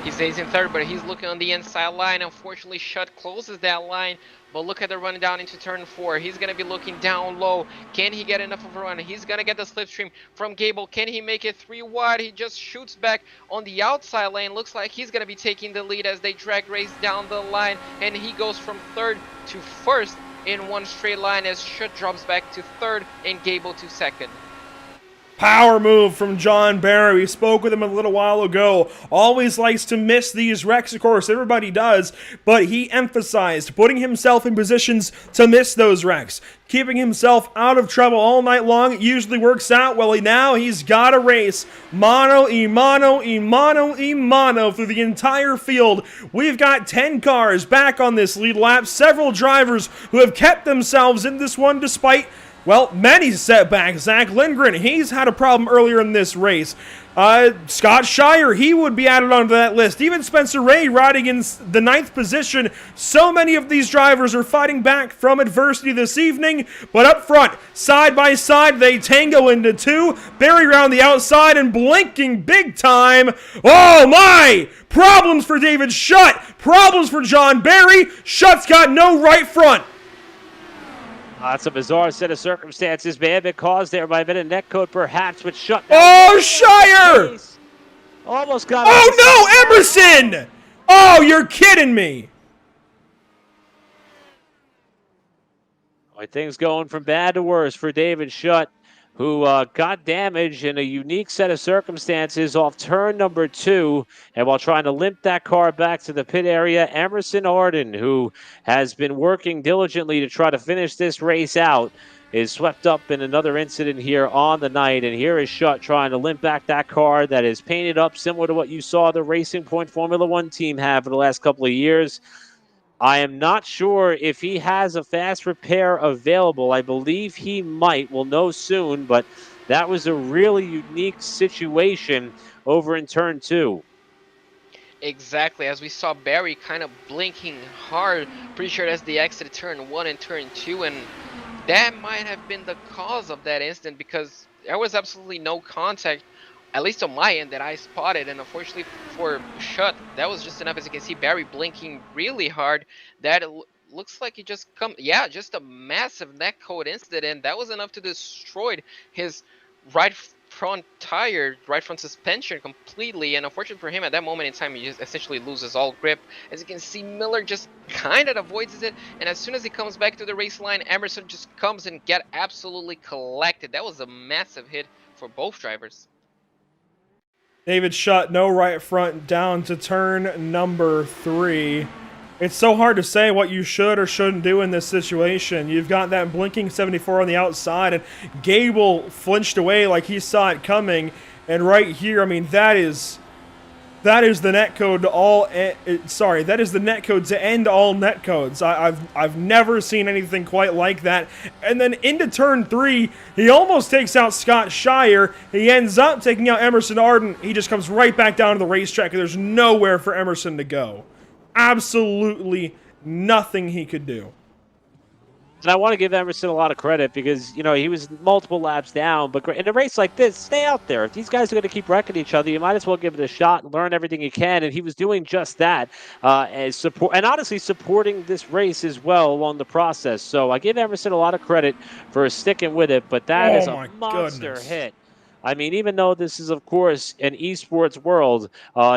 He stays in 3rd, but he's looking on the inside line. Unfortunately, Shutt closes that line. But look at the run down into turn 4. He's going to be looking down low. Can he get enough of a run? He's going to get the slipstream from Gable. Can he make it 3 wide? He just shoots back on the outside lane. Looks like he's going to be taking the lead as they drag race down the line. And he goes from 3rd to 1st in one straight line as Shutt drops back to 3rd and Gable to 2nd. Power move from John Barry. We spoke with him a little while ago. Always likes to miss these wrecks, of course, everybody does, but he emphasized putting himself in positions to miss those wrecks. Keeping himself out of trouble all night long. It usually works out. Well, now he's got a race. Mano through the entire field. We've got 10 cars back on this lead lap. Several drivers who have kept themselves in this one despite, well, many setbacks. Zach Lindgren, he's had a problem earlier in this race. Scott Shire, he would be added onto that list. Even Spencer Ray riding in the 9th position. So many of these drivers are fighting back from adversity this evening. But up front, side by side, they tango into 2. Barry round the outside and blinking big time. Oh my! Problems for David Shutt. Problems for John Barry. Shutt's got no right front. It's a bizarre set of circumstances. May have been caused there by a bit of netcode, perhaps, but Shutt. Oh, Shire! Almost got. Oh no, Emerson! Oh, you're kidding me! Things going from bad to worse for David Shutt. who got damaged in a unique set of circumstances off turn number 2. And while trying to limp that car back to the pit area, Emerson Arden, who has been working diligently to try to finish this race out, is swept up in another incident here on the night. And here is Shutt trying to limp back that car that is painted up similar to what you saw the Racing Point Formula One team have for the last couple of years. I am not sure if he has a fast repair available. I believe he might. We'll know soon, but that was a really unique situation over in turn 2. Exactly, as we saw Barry kind of blinking hard. Pretty sure that's the exit of turn 1 and turn 2, and that might have been the cause of that incident because there was absolutely no contact, at least on my end, that I spotted. And unfortunately for Shutt, that was just enough. As you can see, Barry blinking really hard. That looks like he just just a massive neck code incident, and that was enough to destroy his right front tire, right front suspension completely. And unfortunately for him, at that moment in time, he just essentially loses all grip. As you can see, Miller just kind of avoids it, and as soon as he comes back to the race line, Emerson just comes and get absolutely collected. That was a massive hit for both drivers. David Shutt, no right front down to turn number 3. It's so hard to say what you should or shouldn't do in this situation. You've got that blinking 74 on the outside, and Gable flinched away like he saw it coming. And right here, I mean, that is the net code to all. That is the net code to end all net codes. I've never seen anything quite like that. And then into turn 3, he almost takes out Scott Shire. He ends up taking out Emerson Arden. He just comes right back down to the racetrack, and there's nowhere for Emerson to go. Absolutely nothing he could do. And I want to give Emerson a lot of credit because, you know, he was multiple laps down. But in a race like this, stay out there. If these guys are going to keep wrecking each other, you might as well give it a shot and learn everything you can. And he was doing just that as support, and honestly supporting this race as well along the process. So I give Emerson a lot of credit for sticking with it. But that is a monster hit. I mean, even though this is, of course, an esports world,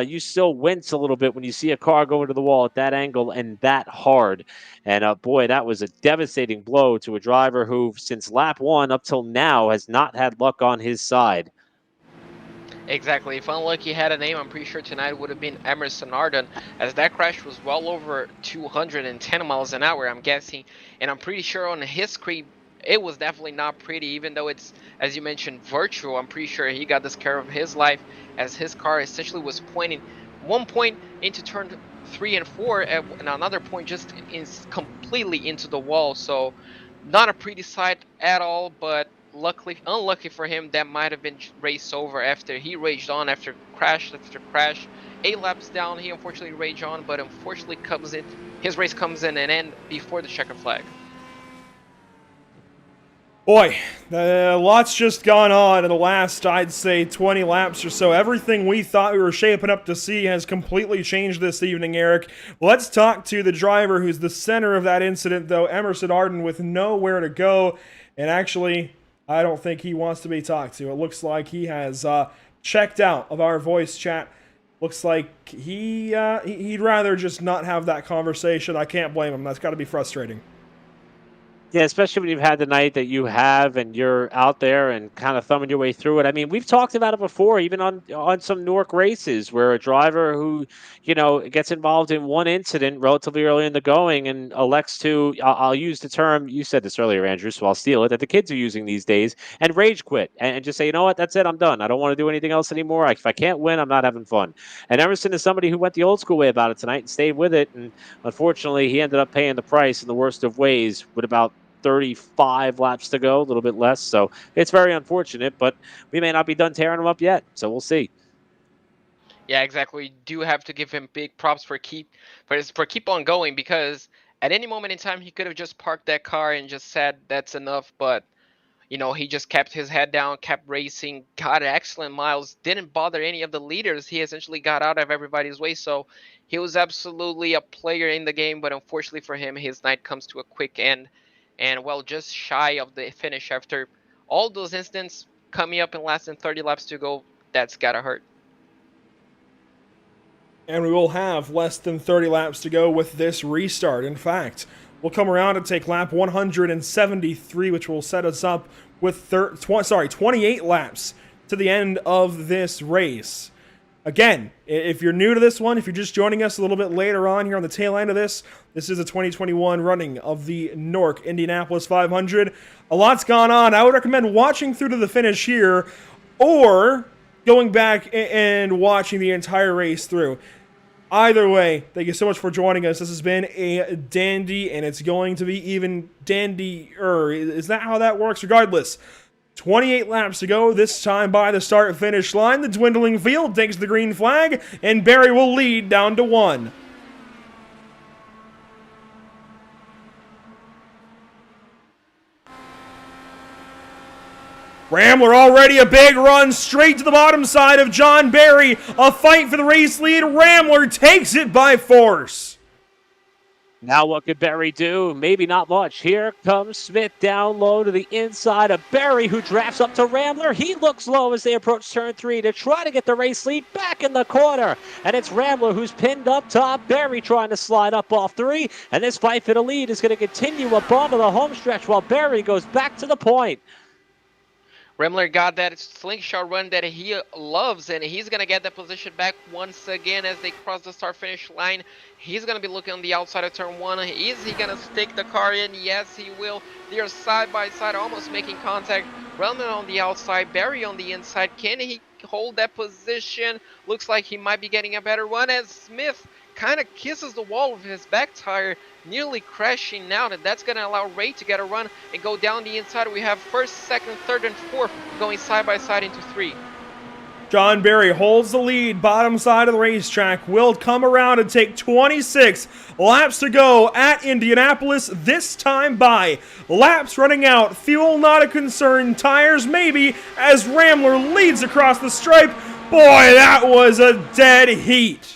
you still wince a little bit when you see a car go into the wall at that angle and that hard. And, boy, that was a devastating blow to a driver who, since lap 1 up till now, has not had luck on his side. Exactly. If Unlucky had a name, I'm pretty sure tonight would have been Emerson Arden, as that crash was well over 210 miles an hour, I'm guessing. And I'm pretty sure on his screen, it was definitely not pretty, even though it's, as you mentioned, virtual. I'm pretty sure he got the scare of his life, as his car essentially was pointing one point into turn 3 and 4, and another point just completely into the wall. So not a pretty sight at all, but unlucky for him, that might have been race over after he raged on after crash after crash. 8 laps down, he unfortunately raged on, but unfortunately his race comes in an end before the checker flag. Boy, lots just gone on in the last, I'd say, 20 laps or so. Everything we thought we were shaping up to see has completely changed this evening, Eric. Let's talk to the driver who's the center of that incident, though, Emerson Arden, with nowhere to go. And actually, I don't think he wants to be talked to. It looks like he has checked out of our voice chat. Looks like he'd rather just not have that conversation. I can't blame him. That's got to be frustrating. Yeah, especially when you've had the night that you have and you're out there and kind of thumbing your way through it. I mean, we've talked about it before, even on some NORC races where a driver who, you know, gets involved in one incident relatively early in the going and elects to, I'll use the term, you said this earlier, Andrew, so I'll steal it, that the kids are using these days, and rage quit and just say, you know what, that's it, I'm done. I don't want to do anything else anymore. If I can't win, I'm not having fun. And Emerson is somebody who went the old school way about it tonight and stayed with it. And unfortunately, he ended up paying the price in the worst of ways with about 35 laps to go, a little bit less. So it's very unfortunate, but we may not be done tearing him up yet. So we'll see. Yeah, exactly. We do have to give him big props for keep on going, because at any moment in time he could have just parked that car and just said that's enough, but you know, he just kept his head down, kept racing, got excellent miles, didn't bother any of the leaders. He essentially got out of everybody's way. So he was absolutely a player in the game, but unfortunately for him, his night comes to a quick end. And well, just shy of the finish after all those incidents coming up in less than 30 laps to go. That's gotta hurt. And we will have less than 30 laps to go with this restart. In fact, will come around and take lap 173, which will set us up with 28 laps to the end of this race. Again, if you're new to this one, if you're just joining us a little bit later on here on the tail end of this is a 2021 running of the NORC Indianapolis 500. A lot's gone on. I would recommend watching through to the finish here or going back and watching the entire race through. Either way, thank you so much for joining us. This has been a dandy, and it's going to be even dandier. Is that how that works? Regardless, 28 laps to go, this time by the start-finish line. The dwindling field takes the green flag, and Barry will lead down to 1. Rambler already a big run straight to the bottom side of John Barry. A fight for the race lead. Rambler takes it by force. Now what could Barry do? Maybe not much. Here comes Smith down low to the inside of Barry, who drafts up to Rambler. He looks low as they approach turn 3 to try to get the race lead back in the corner. And it's Rambler who's pinned up top. Barry trying to slide up off 3. And this fight for the lead is going to continue up onto the home stretch while Barry goes back to the point. Rambler got that slingshot run that he loves, and he's going to get that position back once again as they cross the start-finish line. He's going to be looking on the outside of turn 1. Is he going to stick the car in? Yes, he will. They are side by side, almost making contact. Rambler on the outside, Barry on the inside. Can he hold that position? Looks like he might be getting a better run as Smith kind of kisses the wall with his back tire, nearly crashing out, and that's going to allow Ray to get a run and go down the inside. We have first, second, third, and fourth going side by side into 3. John Barry holds the lead, bottom side of the racetrack. Will come around and take 26 laps to go at Indianapolis, this time by. Laps running out, fuel not a concern, tires maybe, as Rambler leads across the stripe. Boy, that was a dead heat.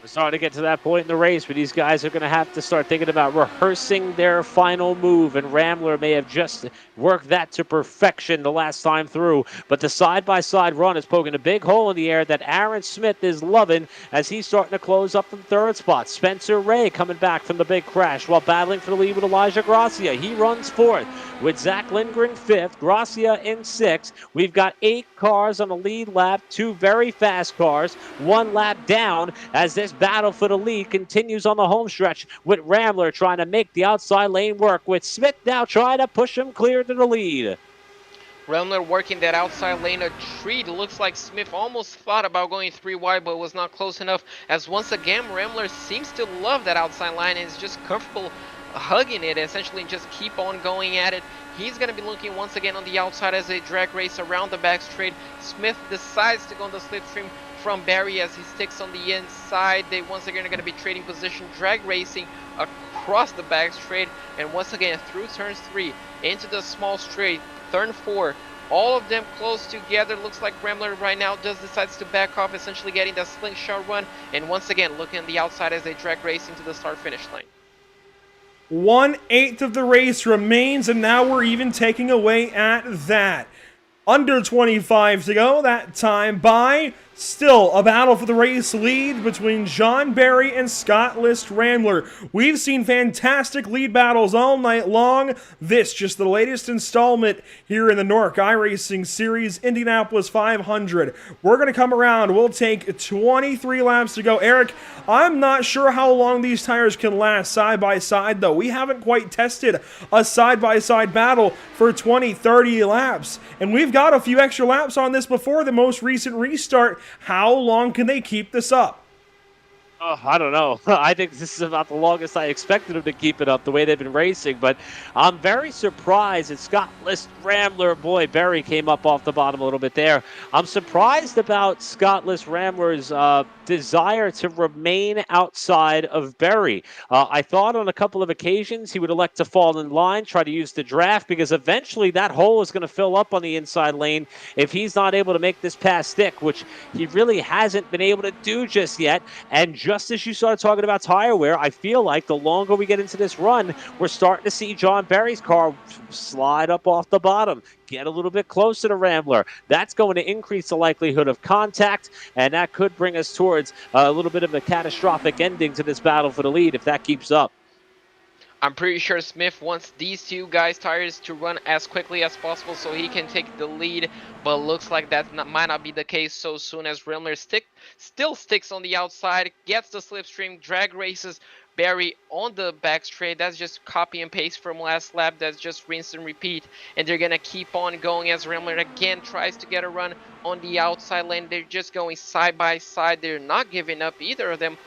We're starting to get to that point in the race where these guys are going to have to start thinking about rehearsing their final move, and Rambler may have just worked that to perfection the last time through. But the side-by-side run is poking a big hole in the air that Aaron Smith is loving as he's starting to close up from third spot. Spencer Ray coming back from the big crash while battling for the lead with Elijah Gracia. He runs fourth with Zach Lindgren fifth, Gracia in sixth. We've got 8 cars on the lead lap, 2 very fast cars, 1 lap down as this battle for the lead continues on the home stretch with Rambler trying to make the outside lane work, with Smith now trying to push him clear to the lead. Rambler working that outside lane a treat. Looks like Smith almost thought about going 3 wide but was not close enough, as once again Rambler seems to love that outside line and is just comfortable hugging it, essentially just keep on going at it. He's going to be looking once again on the outside as a drag race around the back straight. Smith decides to go on the slipstream from Barry as he sticks on the inside. They once again are going to be trading position, drag racing across the back straight, and once again through turns 3 into the small straight, turn 4. All of them close together. Looks like Rambler right now just decides to back off, essentially getting the slingshot run, and once again looking on the outside as they drag racing to the start-finish line. 1/8 of the race remains, and now we're even taking away at that. Under 25 to go, that time by. Still a battle for the race lead between John Barry and Scott List Rambler. We've seen fantastic lead battles all night long. This just the latest installment here in the NORC iRacing Series Indianapolis 500. We're going to come around. We'll take 23 laps to go. Eric, I'm not sure how long these tires can last side by side, though. We haven't quite tested a side-by-side battle for 20, 30 laps. And we've got a few extra laps on this before the most recent restart. How long can they keep this up? Oh, I don't know. I think this is about the longest I expected them to keep it up the way they've been racing, but I'm very surprised at Scott List Rambler. Boy, Barry came up off the bottom a little bit there. I'm surprised about Scott List Rambler's desire to remain outside of Barry. I thought on a couple of occasions he would elect to fall in line, try to use the draft, because eventually that hole is going to fill up on the inside lane if he's not able to make this pass stick, which he really hasn't been able to do just yet. And just as you started talking about tire wear, I feel like the longer we get into this run, we're starting to see John Barry's car slide up off the bottom, get a little bit closer to Rambler. That's going to increase the likelihood of contact, and that could bring us towards a little bit of a catastrophic ending to this battle for the lead if that keeps up. I'm pretty sure Smith wants these two guys' tires to run as quickly as possible so he can take the lead, but looks like that might not be the case so soon, as Rimler still sticks on the outside, gets the slipstream, drag races Barry on the back straight. That's just copy and paste from last lap. That's just rinse and repeat, and they're gonna keep on going as Rimler again tries to get a run on the outside lane. They're just going side by side. They're not giving up, either of them.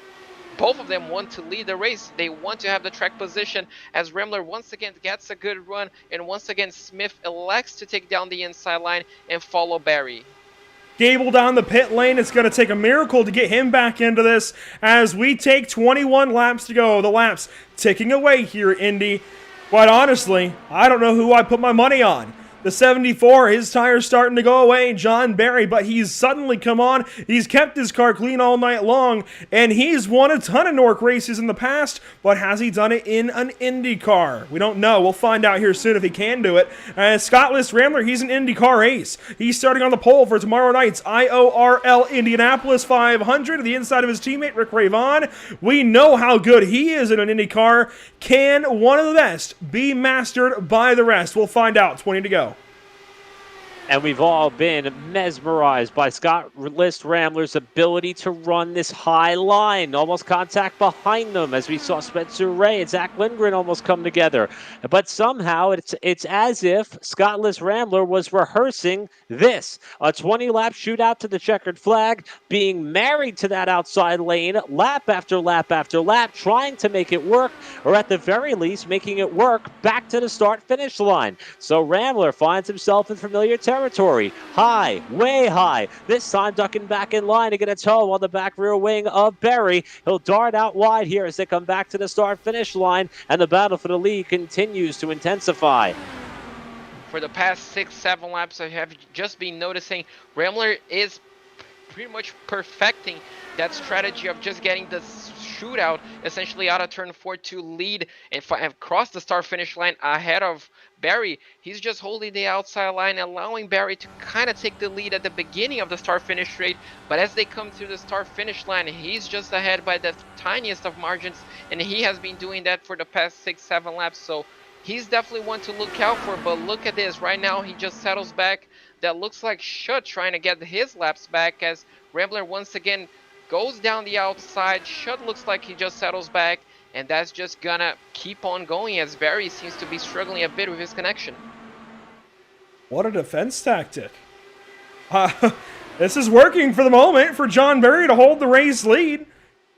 Both of them want to lead the race. They want to have the track position, as Rambler once again gets a good run, and once again Smith elects to take down the inside line and follow Barry. Gable down the pit lane. It's going to take a miracle to get him back into this as we take 21 laps to go. The laps ticking away here at Indy. Quite honestly, I don't know who I put my money on. The 74, his tire's starting to go away, John Barry, but he's suddenly come on. He's kept his car clean all night long, and he's won a ton of NORC races in the past, but has he done it in an Indy car? We don't know. We'll find out here soon if he can do it. Scottless Rambler, he's an IndyCar ace. He's starting on the pole for tomorrow night's IORL Indianapolis 500, the inside of his teammate, Rick Ravon. We know how good he is in an IndyCar. Can one of the best be mastered by the rest? We'll find out. 20 to go. And we've all been mesmerized by Scottless Rambler's ability to run this high line. Almost contact behind them, as we saw Spencer Ray and Zach Lindgren almost come together. But somehow it's as if Scottless Rambler was rehearsing this. A 20-lap shootout to the checkered flag, being married to that outside lane lap after lap after lap, trying to make it work, or at the very least making it work back to the start-finish line. So Rambler finds himself in familiar territory. High, way high. This time ducking back in line to get a toe on the back rear wing of Berry. He'll dart out wide here as they come back to the start-finish line, and the battle for the lead continues to intensify. For the past 6-7 laps, I have just been noticing Rambler is pretty much perfecting that strategy of just getting the shootout essentially out of turn 4 to lead and cross the start-finish line ahead of Barry. He's just holding the outside line, allowing Barry to kind of take the lead at the beginning of the start-finish straight, but as they come through the start-finish line, he's just ahead by the tiniest of margins, and he has been doing that for the past 6-7 laps, so he's definitely one to look out for. But look at this, right now he just settles back. That looks like Schutt trying to get his laps back, as Rambler once again goes down the outside. Schutt looks like he just settles back, and that's just gonna keep on going as Barry seems to be struggling a bit with his connection. What a defense tactic. This is working for the moment for John Barry to hold the race lead.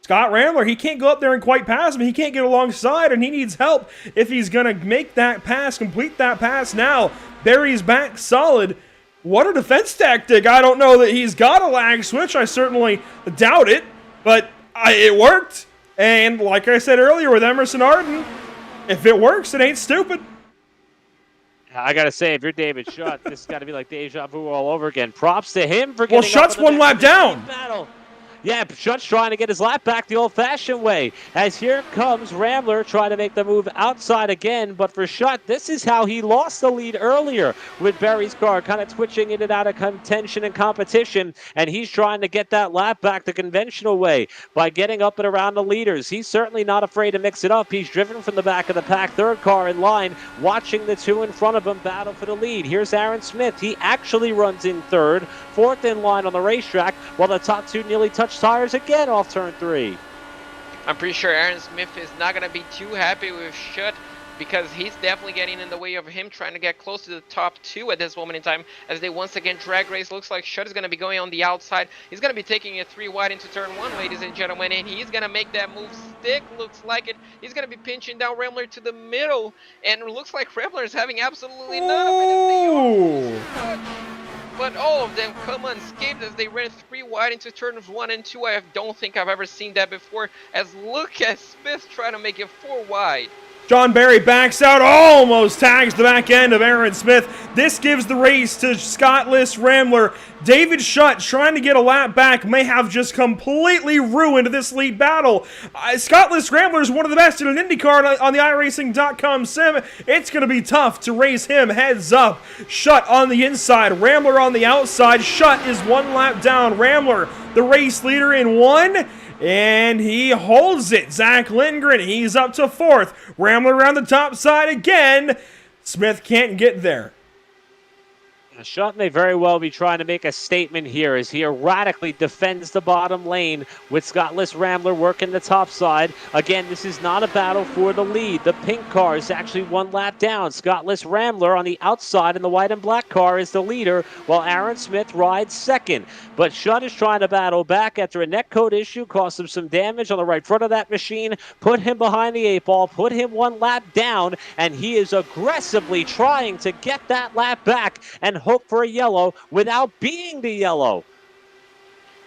Scott Rambler, he can't go up there and quite pass him. He can't get alongside, and he needs help if he's going to make that pass, complete that pass now. Barry's back solid. What a defense tactic. I don't know that he's got a lag switch. I certainly doubt it, but it worked. And like I said earlier with Emerson Arden, if it works, it ain't stupid. I got to say, if you're David Schutt, this has got to be like deja vu all over again. Props to him for getting Schutt's one lap down. Battle. Yeah, Schutt's trying to get his lap back the old-fashioned way. As here comes Rambler trying to make the move outside again. But for Schutt, this is how he lost the lead earlier with Barry's car kind of twitching in and out of contention and competition. And he's trying to get that lap back the conventional way by getting up and around the leaders. He's certainly not afraid to mix it up. He's driven from the back of the pack, third car in line, watching the two in front of him battle for the lead. Here's Aaron Smith. He actually runs in third, fourth in line on the racetrack, while the top two nearly touch tires again off turn 3. I'm pretty sure Aaron Smith is not going to be too happy with Schutt, because he's definitely getting in the way of him trying to get close to the top two at this moment in time, as they once again drag race. Looks like Schutt is going to be going on the outside. He's going to be taking it 3 wide into turn 1, ladies and gentlemen, and he's going to make that move stick. Looks like it. He's going to be pinching down Rambler to the middle, and it looks like Rambler is having absolutely none of it. But all of them come unscathed as they ran 3 wide into turns 1 and 2. I don't think I've ever seen that before, as look at Smith trying to make it 4 wide. John Barry backs out, almost tags the back end of Aaron Smith. This gives the race to Scottless Rambler. David Schutt trying to get a lap back may have just completely ruined this lead battle. Scottless Rambler is one of the best in an IndyCar on the iRacing.com sim. It's going to be tough to race him heads up. Schutt on the inside, Rambler on the outside. Schutt is 1 lap down. Rambler, the race leader in 1. and he holds it. Zach Lindgren, he's up to 4th. Rambler around the top side again. Smith can't get there. Schutt may very well be trying to make a statement here as he erratically defends the bottom lane with Scottless Rambler working the top side. Again, this is not a battle for the lead. The pink car is actually 1 lap down. Scottless Rambler on the outside and the white and black car is the leader while Aaron Smith rides 2nd. But Schutt is trying to battle back after a netcode issue cost him some damage on the right front of that machine, put him behind the 8 ball, put him 1 lap down, and he is aggressively trying to get that lap back and hope for a yellow without being the yellow.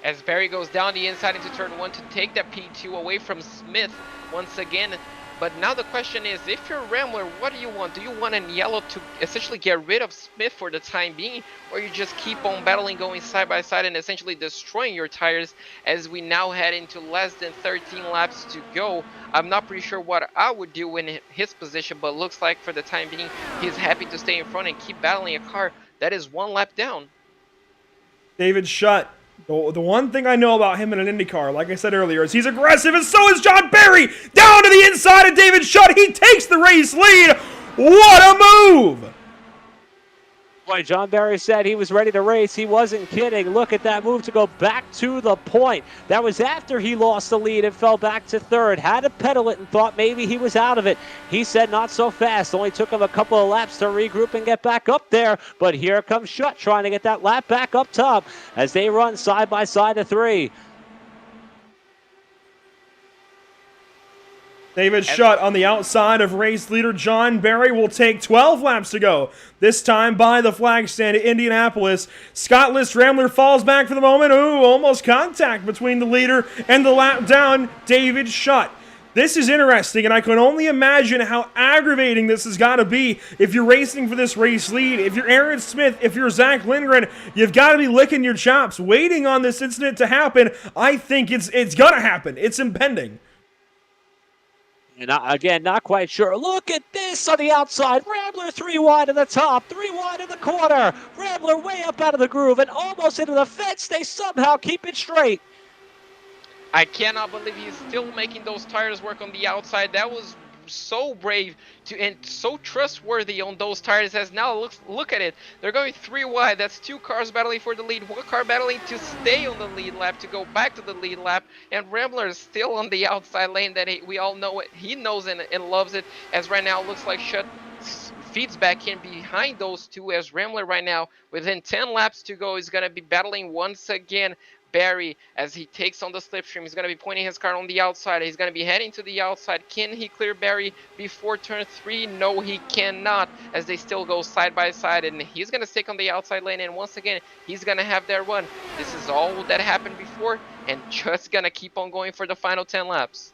As Barry goes down the inside into turn 1 to take that P2 away from Smith once again. But now the question is, if you're Rambler, what do you want? Do you want a yellow to essentially get rid of Smith for the time being, or you just keep on battling, going side by side and essentially destroying your tires as we now head into less than 13 laps to go? I'm not pretty sure what I would do in his position, but looks like for the time being, he's happy to stay in front and keep battling a car that is 1 lap down. David Schutt. The one thing I know about him in an IndyCar, like I said earlier, is he's aggressive, and so is John Barry. Down to the inside of David Schutt. He takes the race lead. What a move! Boy, John Barry said he was ready to race. He wasn't kidding. Look at that move to go back to the point. That was after he lost the lead and fell back to 3rd. Had to pedal it and thought maybe he was out of it. He said not so fast. Only took him a couple of laps to regroup and get back up there. But here comes Schutt trying to get that lap back up top as they run side by side to 3. David Schutt on the outside of race leader John Barry will take 12 laps to go. This time by the flag stand at Indianapolis. Scottless Rambler falls back for the moment. Ooh, almost contact between the leader and the lap down David Schutt. This is interesting, and I can only imagine how aggravating this has got to be if you're racing for this race lead. If you're Aaron Smith, if you're Zach Lindgren, you've got to be licking your chops, waiting on this incident to happen. I think it's going to happen. It's impending. And again, not quite sure. Look at this on the outside. Rambler 3 wide in the top, 3 wide in the corner. Rambler way up out of the groove and almost into the fence. They somehow keep it straight. I cannot believe he's still making those tires work on the outside. That was so brave and so trustworthy on those tires. As now look at it, they're going 3 wide. That's 2 cars battling for the lead, 1 car battling to stay on the lead lap, to go back to the lead lap, and Rambler is still on the outside lane. That we all know it, he knows and loves it. As right now it looks like Schutt feeds back in behind those 2, as Rambler right now within 10 laps to go is going to be battling once again Barry as he takes on the slipstream. He's going to be pointing his car on the outside. He's going to be heading to the outside. Can he clear Barry before turn 3? No, he cannot, as they still go side by side, and he's going to stick on the outside lane, and once again he's going to have their run. This is all that happened before, and just going to keep on going for the final 10 laps.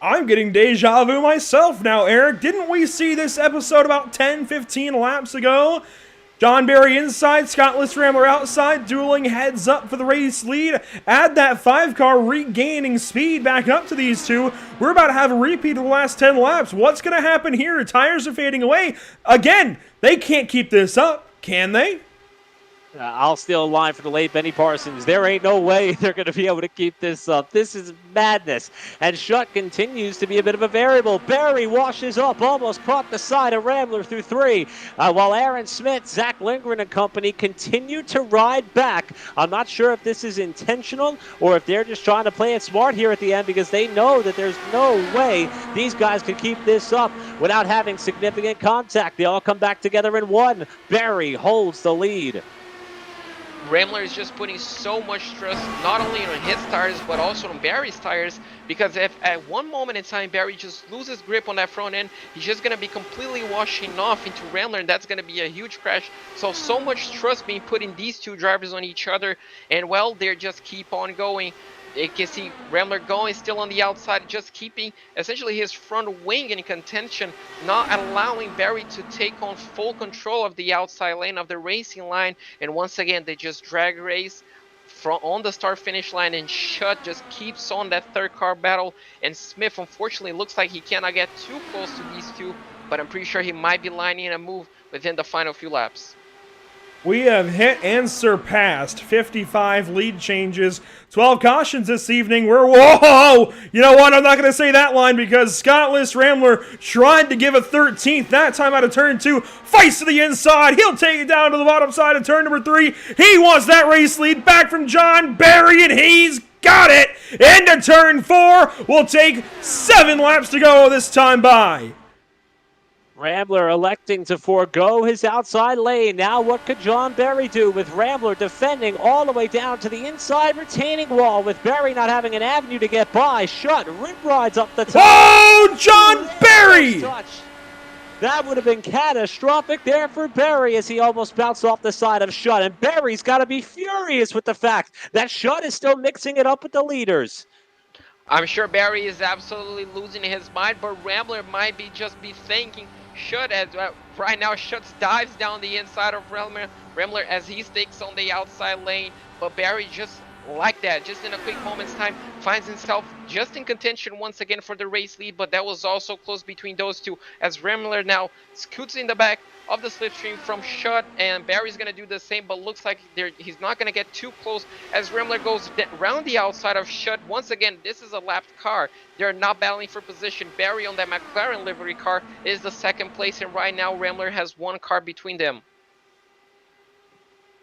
I'm getting deja vu myself now, Eric. Didn't we see this episode about 10-15 laps ago? John Barry inside, Scottless Rambler outside, dueling heads up for the race lead. Add that 5 car regaining speed back up to these 2. We're about to have a repeat of the last 10 laps. What's going to happen here? Tires are fading away. Again, they can't keep this up, can they? I'll steal a line for the late Benny Parsons. There ain't no way they're going to be able to keep this up. This is madness. And Schutt continues to be a bit of a variable. Barry washes up, almost caught the side of Rambler through 3. While Aaron Smith, Zach Lindgren and company continue to ride back. I'm not sure if this is intentional or if they're just trying to play it smart here at the end, because they know that there's no way these guys could keep this up without having significant contact. They all come back together in 1. Barry holds the lead. Rambler is just putting so much stress not only on his tires but also on Barry's tires, because if at one moment in time Barry just loses grip on that front end, he's just going to be completely washing off into Rambler, and that's going to be a huge crash. So much trust being put in these 2 drivers on each other, and well, they just keep on going. You can see Rambler going still on the outside, just keeping essentially his front wing in contention, not allowing Barry to take on full control of the outside lane of the racing line. And once again, they just drag race from on the start finish line, and Schutt just keeps on that 3rd car battle. And Smith, unfortunately, looks like he cannot get too close to these 2, but I'm pretty sure he might be lining a move within the final few laps. We have hit and surpassed 55 lead changes, 12 cautions this evening. Whoa! You know what? I'm not going to say that line because Scottless Rambler tried to give a 13th, that time out of turn 2. Fights to the inside. He'll take it down to the bottom side of turn number 3. He wants that race lead back from John Barry, and he's got it. Into turn 4. We'll take 7 laps to go this time by. Rambler electing to forego his outside lane. Now what could John Barry do with Rambler defending all the way down to the inside retaining wall with Barry not having an avenue to get by? Shutt rip rides up the top. Oh, John Barry! That would have been catastrophic there for Barry as he almost bounced off the side of Shutt. And Barry's got to be furious with the fact that Shutt is still mixing it up with the leaders. I'm sure Barry is absolutely losing his mind, but Rambler might just be thinking Shutt as right now. Shutt dives down the inside of Rambler as he sticks on the outside lane, but Barry just like that, just in a quick moment's time, finds himself just in contention once again for the race lead, but that was also close between those two as Rambler now scoots in the back of the slipstream from Shutt, and Barry's going to do the same, but looks like he's not going to get too close as Rambler goes around the outside of Shutt. Once again, this is a lapped car. They're not battling for position. Barry on that McLaren livery car is the second place, and right now Rambler has 1 car between them.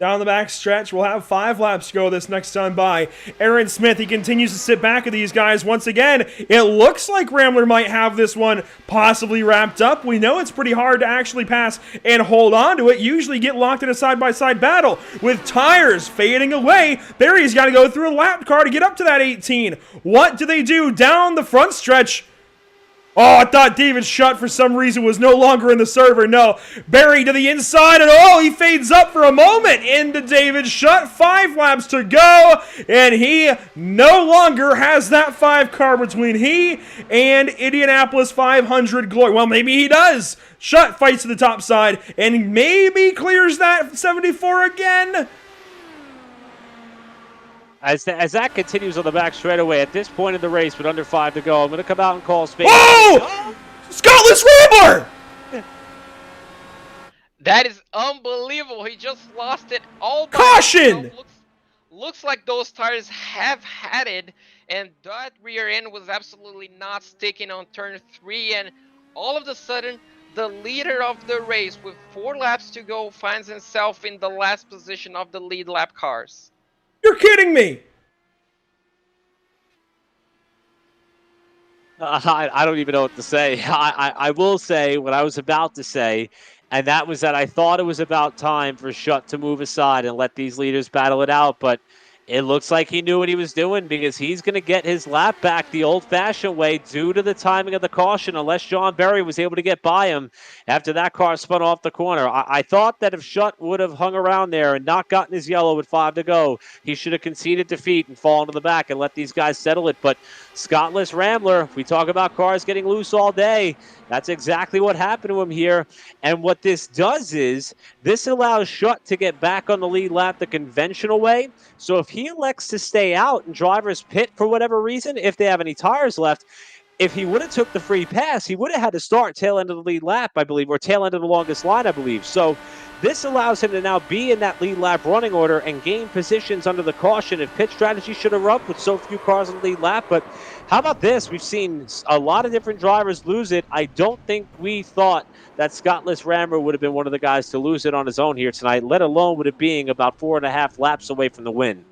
Down the back stretch, we'll have 5 laps to go this next time by. Aaron Smith, he continues to sit back of these guys. Once again, it looks like Rambler might have this one possibly wrapped up. We know it's pretty hard to actually pass and hold on to it. Usually get locked in a side-by-side battle. With tires fading away, Barry's got to go through a lap car to get up to that 18. What do they do down the front stretch? Oh, I thought David Shutt for some reason was no longer in the server. No, Barry to the inside, and oh, he fades up for a moment into David Shutt. 5 laps to go, and he no longer has that 5 car between he and Indianapolis 500 glory. Well, maybe he does. Shutt fights to the top side and maybe clears that 74 again. As that continues on the back straightaway, at this point in the race with under 5 to go, I'm going to come out and call space. Oh! Scottless Rambler! That is unbelievable. He just lost it all by Caution! himself. Looks like those tires have had it, and that rear end was absolutely not sticking on turn 3, and all of a sudden, the leader of the race with 4 laps to go finds himself in the last position of the lead lap cars. You're kidding me! I don't even know what to say. I will say what I was about to say, and that was that I thought it was about time for Shutt to move aside and let these leaders battle it out, but it looks like he knew what he was doing because he's going to get his lap back the old-fashioned way due to the timing of the caution, unless John Barry was able to get by him after that car spun off the corner. I thought that if Shutt would have hung around there and not gotten his yellow with 5 to go, he should have conceded defeat and fallen to the back and let these guys settle it. But Scottless Rambler, we talk about cars getting loose all day. That's exactly what happened to him here. And what this does is this allows Shutt to get back on the lead lap the conventional way. So if he elects to stay out and drivers pit for whatever reason, if they have any tires left, if he would have took the free pass, he would have had to start tail end of the lead lap, I believe, or tail end of the longest line, I believe. So this allows him to now be in that lead lap running order and gain positions under the caution if pit strategy should erupt with so few cars on the lead lap. But how about this? We've seen a lot of different drivers lose it. I don't think we thought that Scottless Rambler would have been one of the guys to lose it on his own here tonight, let alone with it being about 4.5 laps away from the win.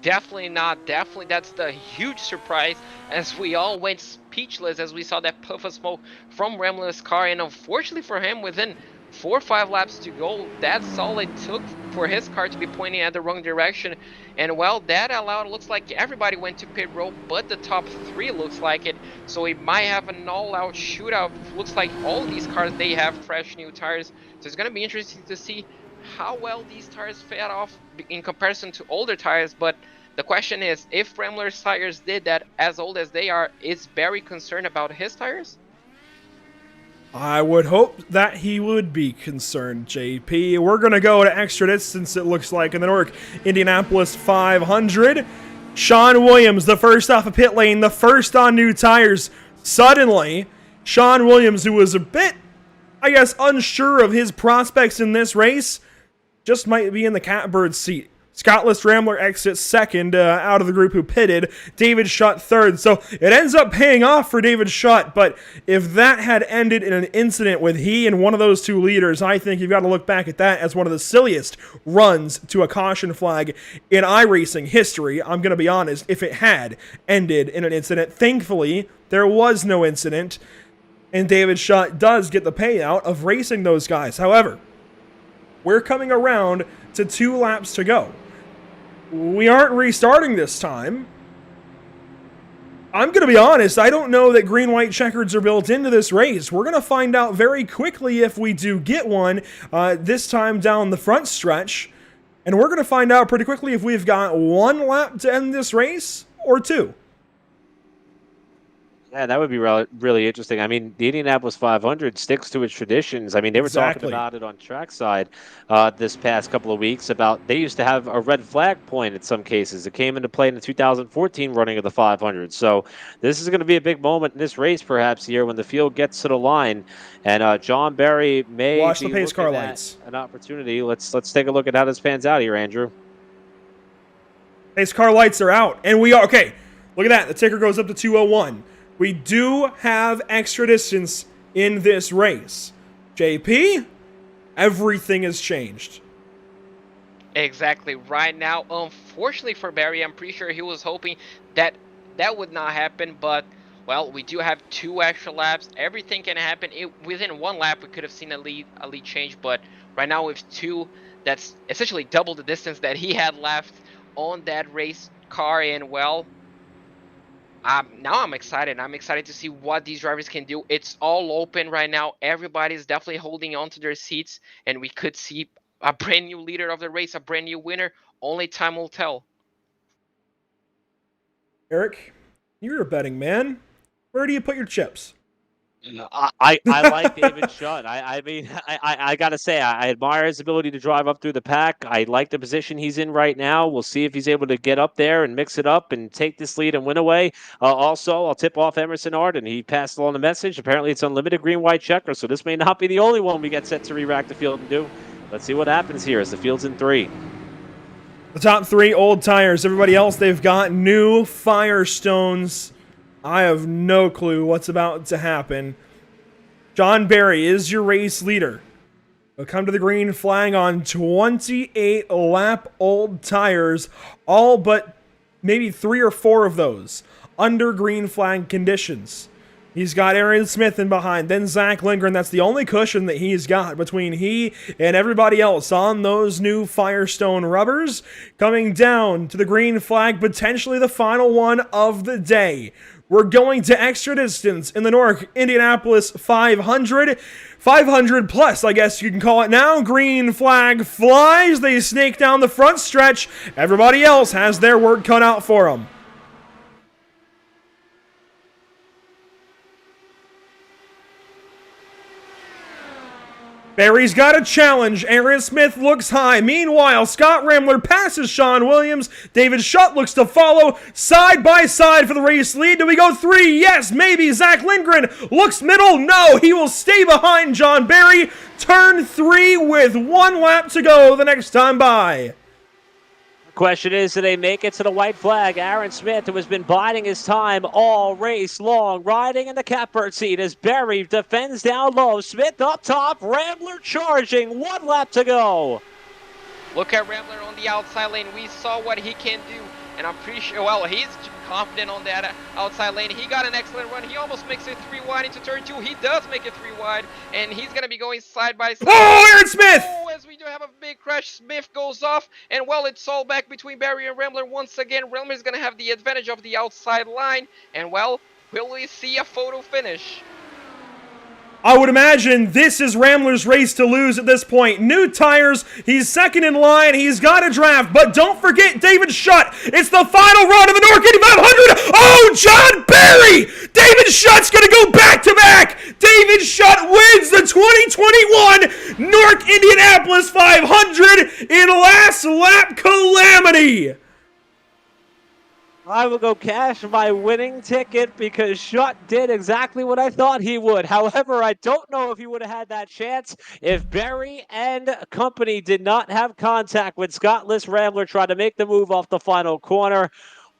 Definitely not. Definitely, that's the huge surprise as we all went speechless as we saw that puff of smoke from Rambler's car. And unfortunately for him, within 4 or 5 laps to go, that's all it took for his car to be pointing at the wrong direction. And well, that allowed, looks like everybody went to pit road, but the top 3 looks like it. So we might have an all-out shootout. Looks like all these cars, they have fresh new tires. So it's going to be interesting to see how well these tires fed off in comparison to older tires. But the question is, if Rambler's tires did that as old as they are, is Barry concerned about his tires? I would hope that he would be concerned, JP. We're going to go to extra distance, it looks like, in the NORC Indianapolis 500. Sean Williams, the first off of pit lane, the first on new tires. Suddenly, Sean Williams, who was a bit, I guess, unsure of his prospects in this race, just might be in the catbird seat. Scottless Rambler exits second out of the group who pitted. David Schutt third. So it ends up paying off for David Schutt. But if that had ended in an incident with he and one of those two leaders, I think you've got to look back at that as one of the silliest runs to a caution flag in iRacing history. I'm going to be honest, if it had ended in an incident. Thankfully, there was no incident. And David Schutt does get the payout of racing those guys. However, we're coming around to 2 laps to go. We aren't restarting this time. I'm going to be honest, I don't know that green-white checkers are built into this race. We're going to find out very quickly if we do get one, this time down the front stretch. And we're going to find out pretty quickly if we've got 1 lap to end this race or 2. Yeah, that would be really interesting. I mean, the Indianapolis 500 sticks to its traditions. I mean, they were talking about it on trackside this past couple of weeks about they used to have a red flag point in some cases. It came into play in the 2014 running of the 500. So this is going to be a big moment in this race, perhaps here when the field gets to the line. And John Berry may watch be the pace car looking at lights. An opportunity. Let's take a look at how this pans out here, Andrew. Pace car lights are out, and we are okay. Look at that. The ticker goes up to 201. We do have extra distance in this race. JP, everything has changed. Exactly. Right now, unfortunately for Barry, I'm pretty sure he was hoping that that would not happen, but, well, we do have 2 extra laps. Everything can happen. Within 1 lap, we could have seen a lead change, but right now with 2, that's essentially double the distance that he had left on that race car, and, well, now I'm excited. I'm excited to see what these drivers can do. It's all open right now. Everybody's definitely holding on to their seats, and we could see a brand new leader of the race, a brand new winner. Only time will tell. Eric, you're a betting man. Where do you put your chips? I like David Schutt. I mean, I got to say, I admire his ability to drive up through the pack. I like the position he's in right now. We'll see if he's able to get up there and mix it up and take this lead and win away. Also, I'll tip off Emerson Arden. He passed along the message. Apparently, it's unlimited green-white checker, so this may not be the only one we get set to re-rack the field and do. Let's see what happens here as the field's in 3. The top 3 old tires. Everybody else, they've got new Firestones. I have no clue what's about to happen. John Berry is your race leader. He'll come to the green flag on 28 lap old tires, all but maybe 3 or 4 of those under green flag conditions. He's got Aaron Smith in behind, then Zach Lindgren. That's the only cushion that he's got between he and everybody else on those new Firestone rubbers. Coming down to the green flag, potentially the final one of the day. We're going to extra distance in the NORC Indianapolis 500. 500 plus, I guess you can call it now. Green flag flies. They snake down the front stretch. Everybody else has their work cut out for them. Barry's got a challenge. Aaron Smith looks high. Meanwhile, Scott Rambler passes Sean Williams. David Schutt looks to follow side by side for the race lead. Do we go 3? Yes, maybe. Zach Lindgren looks middle. No, he will stay behind John Berry. Turn 3 with 1 lap to go the next time by. Question is, do they make it to the white flag? Aaron Smith, who has been biding his time all race long, riding in the catbird seat as Berry defends down low. Smith up top, Rambler charging, 1 lap to go. Look at Rambler on the outside lane. We saw what he can do, and I'm pretty sure, well, he's confident on that outside lane. He got an excellent run. He almost makes it 3 wide into turn 2. He does make it 3 wide, and he's going to be going side by side. Oh, Aaron Smith! Oh, as we do have a big crash, Smith goes off, and well, it's all back between Barry and Rambler once again. Rambler's going to have the advantage of the outside line, and well, will we see a photo finish? I would imagine this is Rambler's race to lose at this point. New tires, he's second in line, he's got a draft, but don't forget David Schutt. It's the final run of the NORC Indy 500. Oh, John Berry! David Schutt's going to go back-to-back. David Schutt wins the 2021 NORC Indianapolis 500 in last lap calamity. I will go cash my winning ticket because Shutt did exactly what I thought he would. However, I don't know if he would have had that chance if Barry and company did not have contact when Scottless Rambler tried to make the move off the final corner.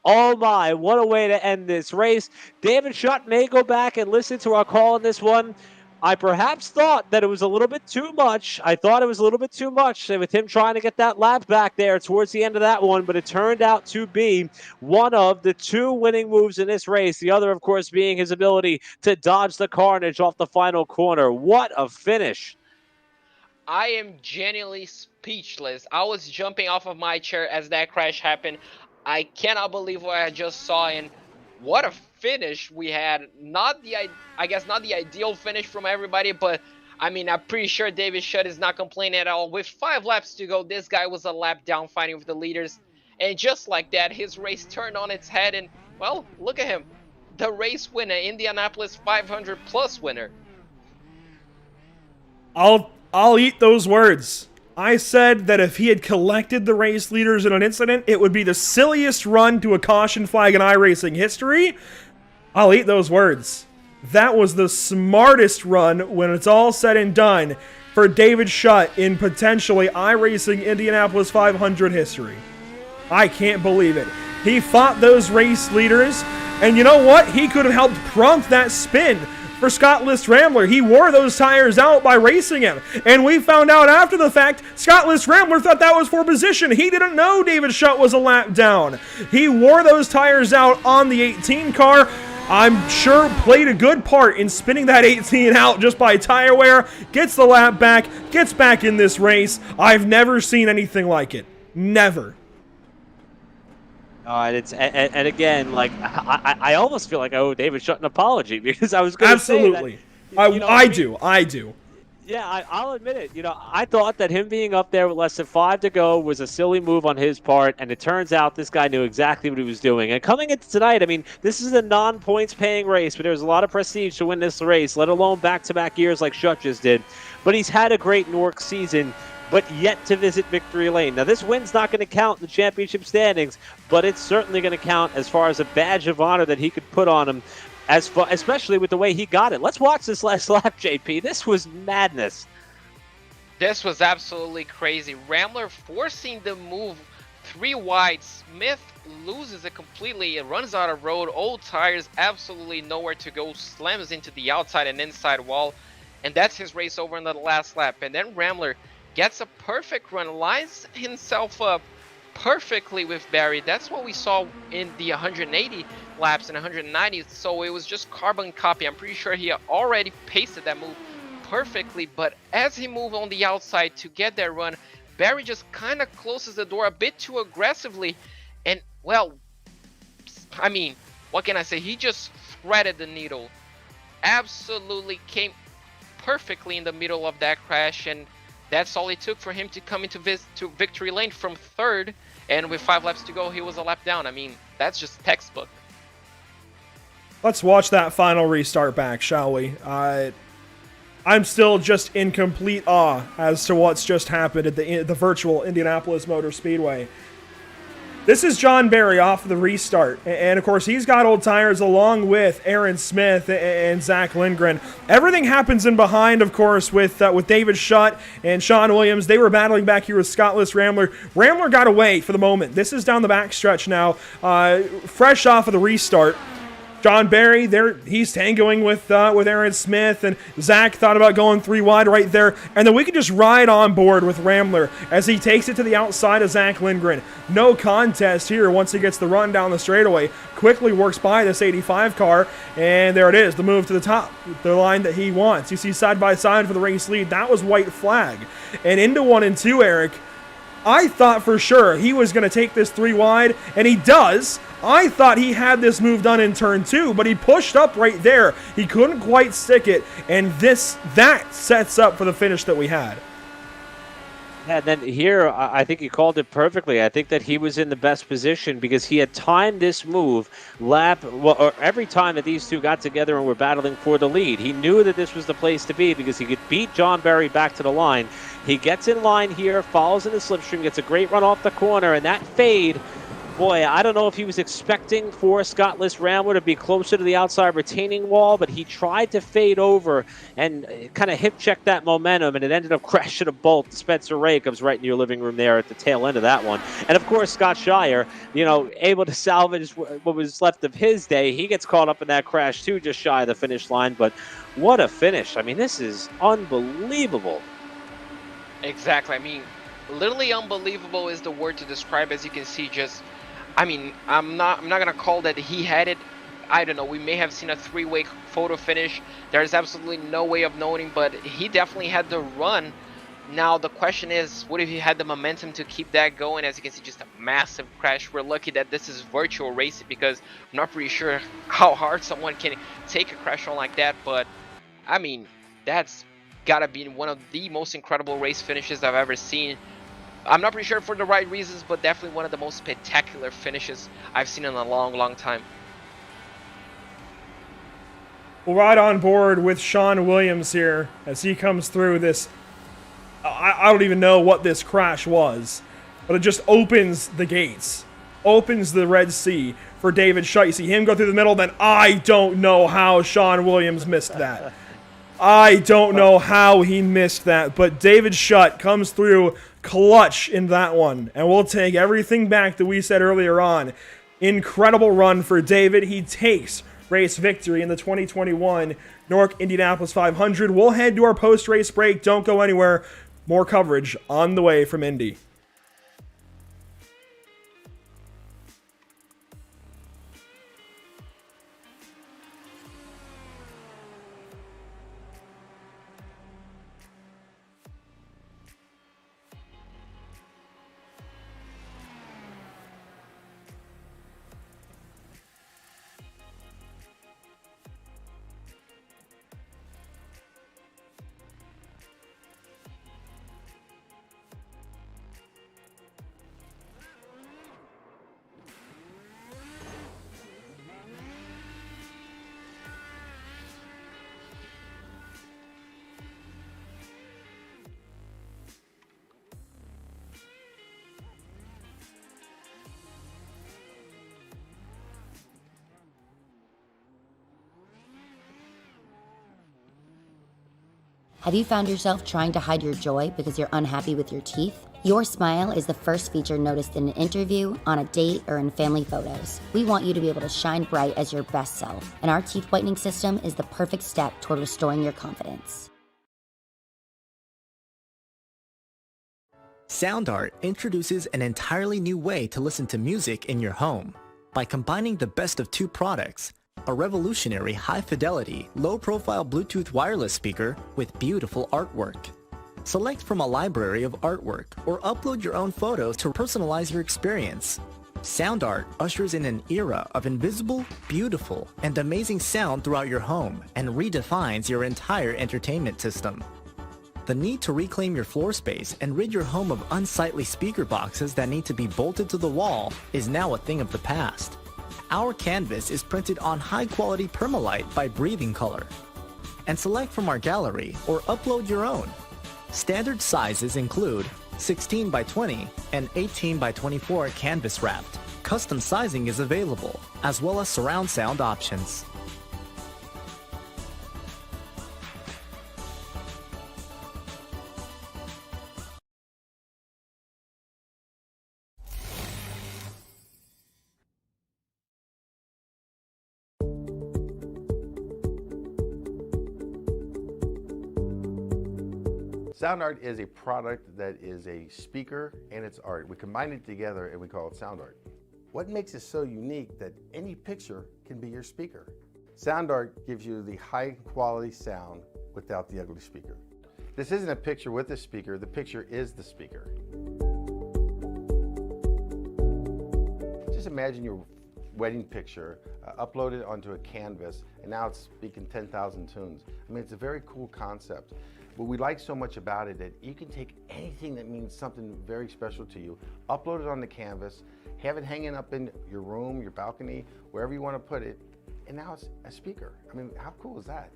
Oh my, what a way to end this race. David Shutt may go back and listen to our call on this one. I perhaps thought that it was a little bit too much. I thought it was a little bit too much with him trying to get that lap back there towards the end of that one, but it turned out to be one of the two winning moves in this race. The other, of course, being his ability to dodge the carnage off the final corner. What a finish. I am genuinely speechless. I was jumping off of my chair as that crash happened. I cannot believe what I just saw, and what a finish we had. I guess not the ideal finish from everybody, but I mean, I'm pretty sure David Shutt is not complaining at all. With 5 laps to go, this guy was a lap down fighting with the leaders, and just like that, his race turned on its head, and well, look at him, the race winner, Indianapolis 500 plus winner. I'll eat those words. I said that if he had collected the race leaders in an incident, it would be the silliest run to a caution flag in iRacing history. I'll eat those words. That was the smartest run when it's all said and done for David Shutt in potentially iRacing Indianapolis 500 history. I can't believe it. He fought those race leaders, and you know what? He could have helped prompt that spin for Scottless Rambler. He wore those tires out by racing him, and we found out after the fact Scottless Rambler thought that was for position. He didn't know David Shutt was a lap down. He wore those tires out on the 18 car. I'm sure played a good part in spinning that 18 out just by tire wear, gets the lap back, gets back in this race. I've never seen anything like it. Never. And again, like I almost feel like I owe David Shutt an apology because I was going to say that. Absolutely. I do. Yeah, I'll admit it. You know, I thought that him being up there with less than 5 to go was a silly move on his part, and it turns out this guy knew exactly what he was doing. And coming into tonight, I mean, this is a non-points paying race, but there's a lot of prestige to win this race, let alone back-to-back years like Shutt just did. But he's had a great NORC season, but yet to visit victory lane. Now, this win's not going to count in the championship standings, but it's certainly going to count as far as a badge of honor that he could put on him, especially with the way he got it. Let's watch this last lap, JP. This was madness. This was absolutely crazy. Rambler forcing the move 3 wide. Smith loses it completely. It runs out of road. Old tires, absolutely nowhere to go. Slams into the outside and inside wall. And that's his race over in the last lap. And then Rambler gets a perfect run, lines himself up perfectly with Barry. That's what we saw in the 180 laps and 190. So it was just carbon copy. I'm pretty sure he already pasted that move perfectly, but as he moved on the outside to get that run, Barry just kind of closes the door a bit too aggressively, and well, I mean, what can I say? He just threaded the needle. Absolutely came perfectly in the middle of that crash, and that's all it took for him to come into victory lane from 3rd, and with 5 laps to go, he was a lap down. I mean, that's just textbook. Let's watch that final restart back, shall we? I'm still just in complete awe as to what's just happened at the virtual Indianapolis Motor Speedway. This is John Barry off of the restart, and of course he's got old tires along with Aaron Smith and Zach Lindgren. Everything happens in behind, of course, with David Shutt and Sean Williams. They were battling back here with Scottless Rambler. Rambler got away for the moment. This is down the backstretch now, fresh off of the restart. John Barry, he's tangoing with Aaron Smith, and Zach thought about going 3 wide right there, and then we could just ride on board with Rambler as he takes it to the outside of Zach Lindgren. No contest here once he gets the run down the straightaway. Quickly works by this 85 car, and there it is, the move to the top, the line that he wants. You see side by side for the race lead. That was white flag. And into 1 and 2, Eric, I thought for sure he was going to take this 3 wide, and he does. I thought he had this move done in turn 2, but he pushed up right there. He couldn't quite stick it, and that sets up for the finish that we had. Yeah, and then here, I think you called it perfectly. I think that he was in the best position because he had timed this move every time that these two got together and were battling for the lead. He knew that this was the place to be because he could beat John Barry back to the line. He gets in line here, follows in the slipstream, gets a great run off the corner, and that fade Boy, I don't know if he was expecting for Scottless Rambler to be closer to the outside retaining wall, but he tried to fade over and kind of hip check that momentum, and it ended up crashing a bolt. Spencer Ray comes right in your living room there at the tail end of that one. And of course, Scott Shire, you know, able to salvage what was left of his day. He gets caught up in that crash too, just shy of the finish line. But what a finish. I mean, this is unbelievable. Exactly. I mean, literally unbelievable is the word to describe. As you can see, just, I mean, I'm not gonna call that he had it. I don't know. We may have seen a three-way photo finish. There's absolutely no way of knowing, but he definitely had the run. Now the question is, what if he had the momentum to keep that going? As you can see, just a massive crash. We're lucky that this is virtual racing, because I'm not pretty sure how hard someone can take a crash on like that. But I mean, that's gotta be one of the most incredible race finishes I've ever seen. I'm not pretty sure for the right reasons, but definitely one of the most spectacular finishes I've seen in a long time. We're right on board with Sean Williams here as he comes through this. I don't even know what this crash was, but it just opens the gates, opens the Red Sea for David Shutt. You see him go through the middle, then I don't know how Sean Williams missed that. I don't know how he missed that, but David Shutt comes through clutch in that one, and we'll take everything back that we said earlier on. Incredible run for David. He takes race victory in the 2021 NORC Indianapolis 500. We'll head to our post-race break. Don't go anywhere. More coverage on the way from Indy. Have you found yourself trying to hide your joy because you're unhappy with your teeth? Your smile is the first feature noticed in an interview, on a date, or in family photos. We want you to be able to shine bright as your best self, and our teeth whitening system is the perfect step toward restoring your confidence. SoundArt introduces an entirely new way to listen to music in your home. By combining the best of two products, a revolutionary high-fidelity, low-profile Bluetooth wireless speaker with beautiful artwork. Select from a library of artwork or upload your own photos to personalize your experience. SoundArt ushers in an era of invisible, beautiful, and amazing sound throughout your home and redefines your entire entertainment system. The need to reclaim your floor space and rid your home of unsightly speaker boxes that need to be bolted to the wall is now a thing of the past. Our canvas is printed on high-quality permalite by Breathing Color. And select from our gallery or upload your own. Standard sizes include 16 by 20 and 18 by 24 canvas wrapped. Custom sizing is available, as well as surround sound options. SoundArt is a product that is a speaker and it's art. We combine it together and we call it SoundArt. What makes it so unique that any picture can be your speaker? SoundArt gives you the high quality sound without the ugly speaker. This isn't a picture with a speaker, the picture is the speaker. Just imagine your wedding picture uploaded onto a canvas and now it's speaking 10,000 tunes. I mean, it's a very cool concept. What we like so much about it that you can take anything that means something very special to you, upload it on the canvas, have it hanging up in your room, your balcony, wherever you want to put it, and now it's a speaker. I mean, how cool is that?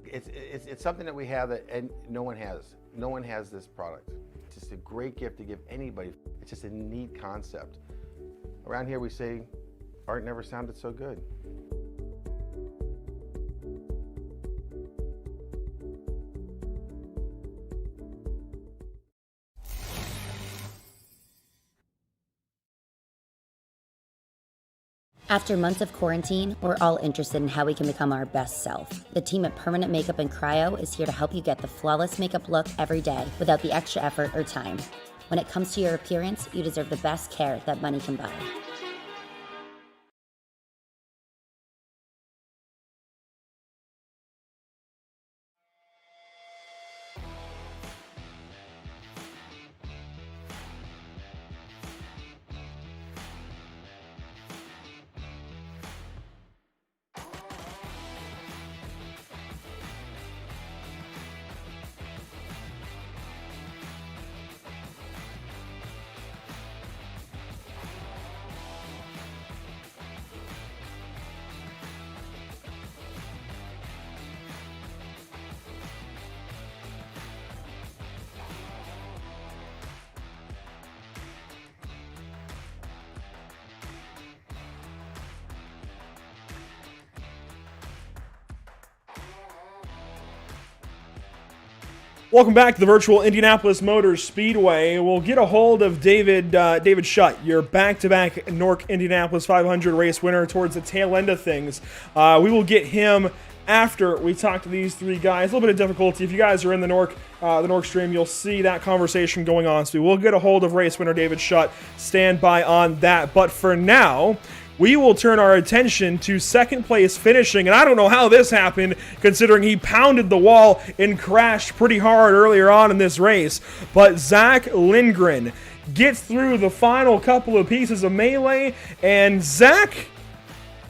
It's something that we have that and no one has. No one has this product. It's just a great gift to give anybody. It's just a neat concept. Around here we say, art never sounded so good. After months of quarantine, we're all interested in how we can become our best self. The team at Permanent Makeup and Cryo is here to help you get the flawless makeup look every day without the extra effort or time. When it comes to your appearance, you deserve the best care that money can buy. Welcome back to the virtual Indianapolis Motor Speedway. We'll get a hold of David Schutt, your back-to-back NORC Indianapolis 500 race winner, towards the tail end of things. We will get him after we talk to these three guys. A little bit of difficulty. If you guys are in the NORC stream, you'll see that conversation going on. So we'll get a hold of race winner David Schutt. Stand by on that. But for now, we will turn our attention to second place finishing, and I don't know how this happened, considering he pounded the wall and crashed pretty hard earlier on in this race. But Zach Lindgren gets through the final couple of pieces of melee, and Zach,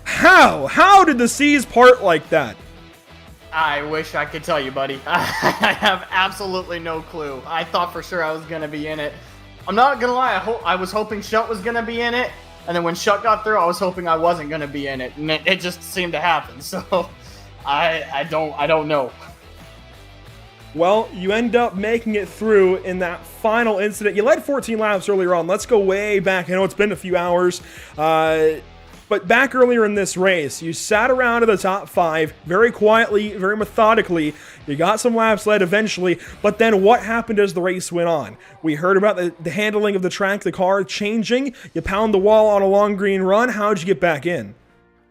how did the seas part like that? I wish I could tell you, buddy. I have absolutely no clue. I thought for sure I was going to be in it. I'm not going to lie, I was hoping Schutt was going to be in it. And then when Schutt got through, I was hoping I wasn't going to be in it. And it just seemed to happen. So I don't know. Well, you end up making it through in that final incident. You led 14 laps earlier on. Let's go way back. I know it's been a few hours. But back earlier in this race, you sat around in the top 5 very quietly, very methodically. You got some laps led eventually, but then what happened as the race went on? We heard about the handling of the track, the car changing. You pound the wall on a long green run. How'd you get back in?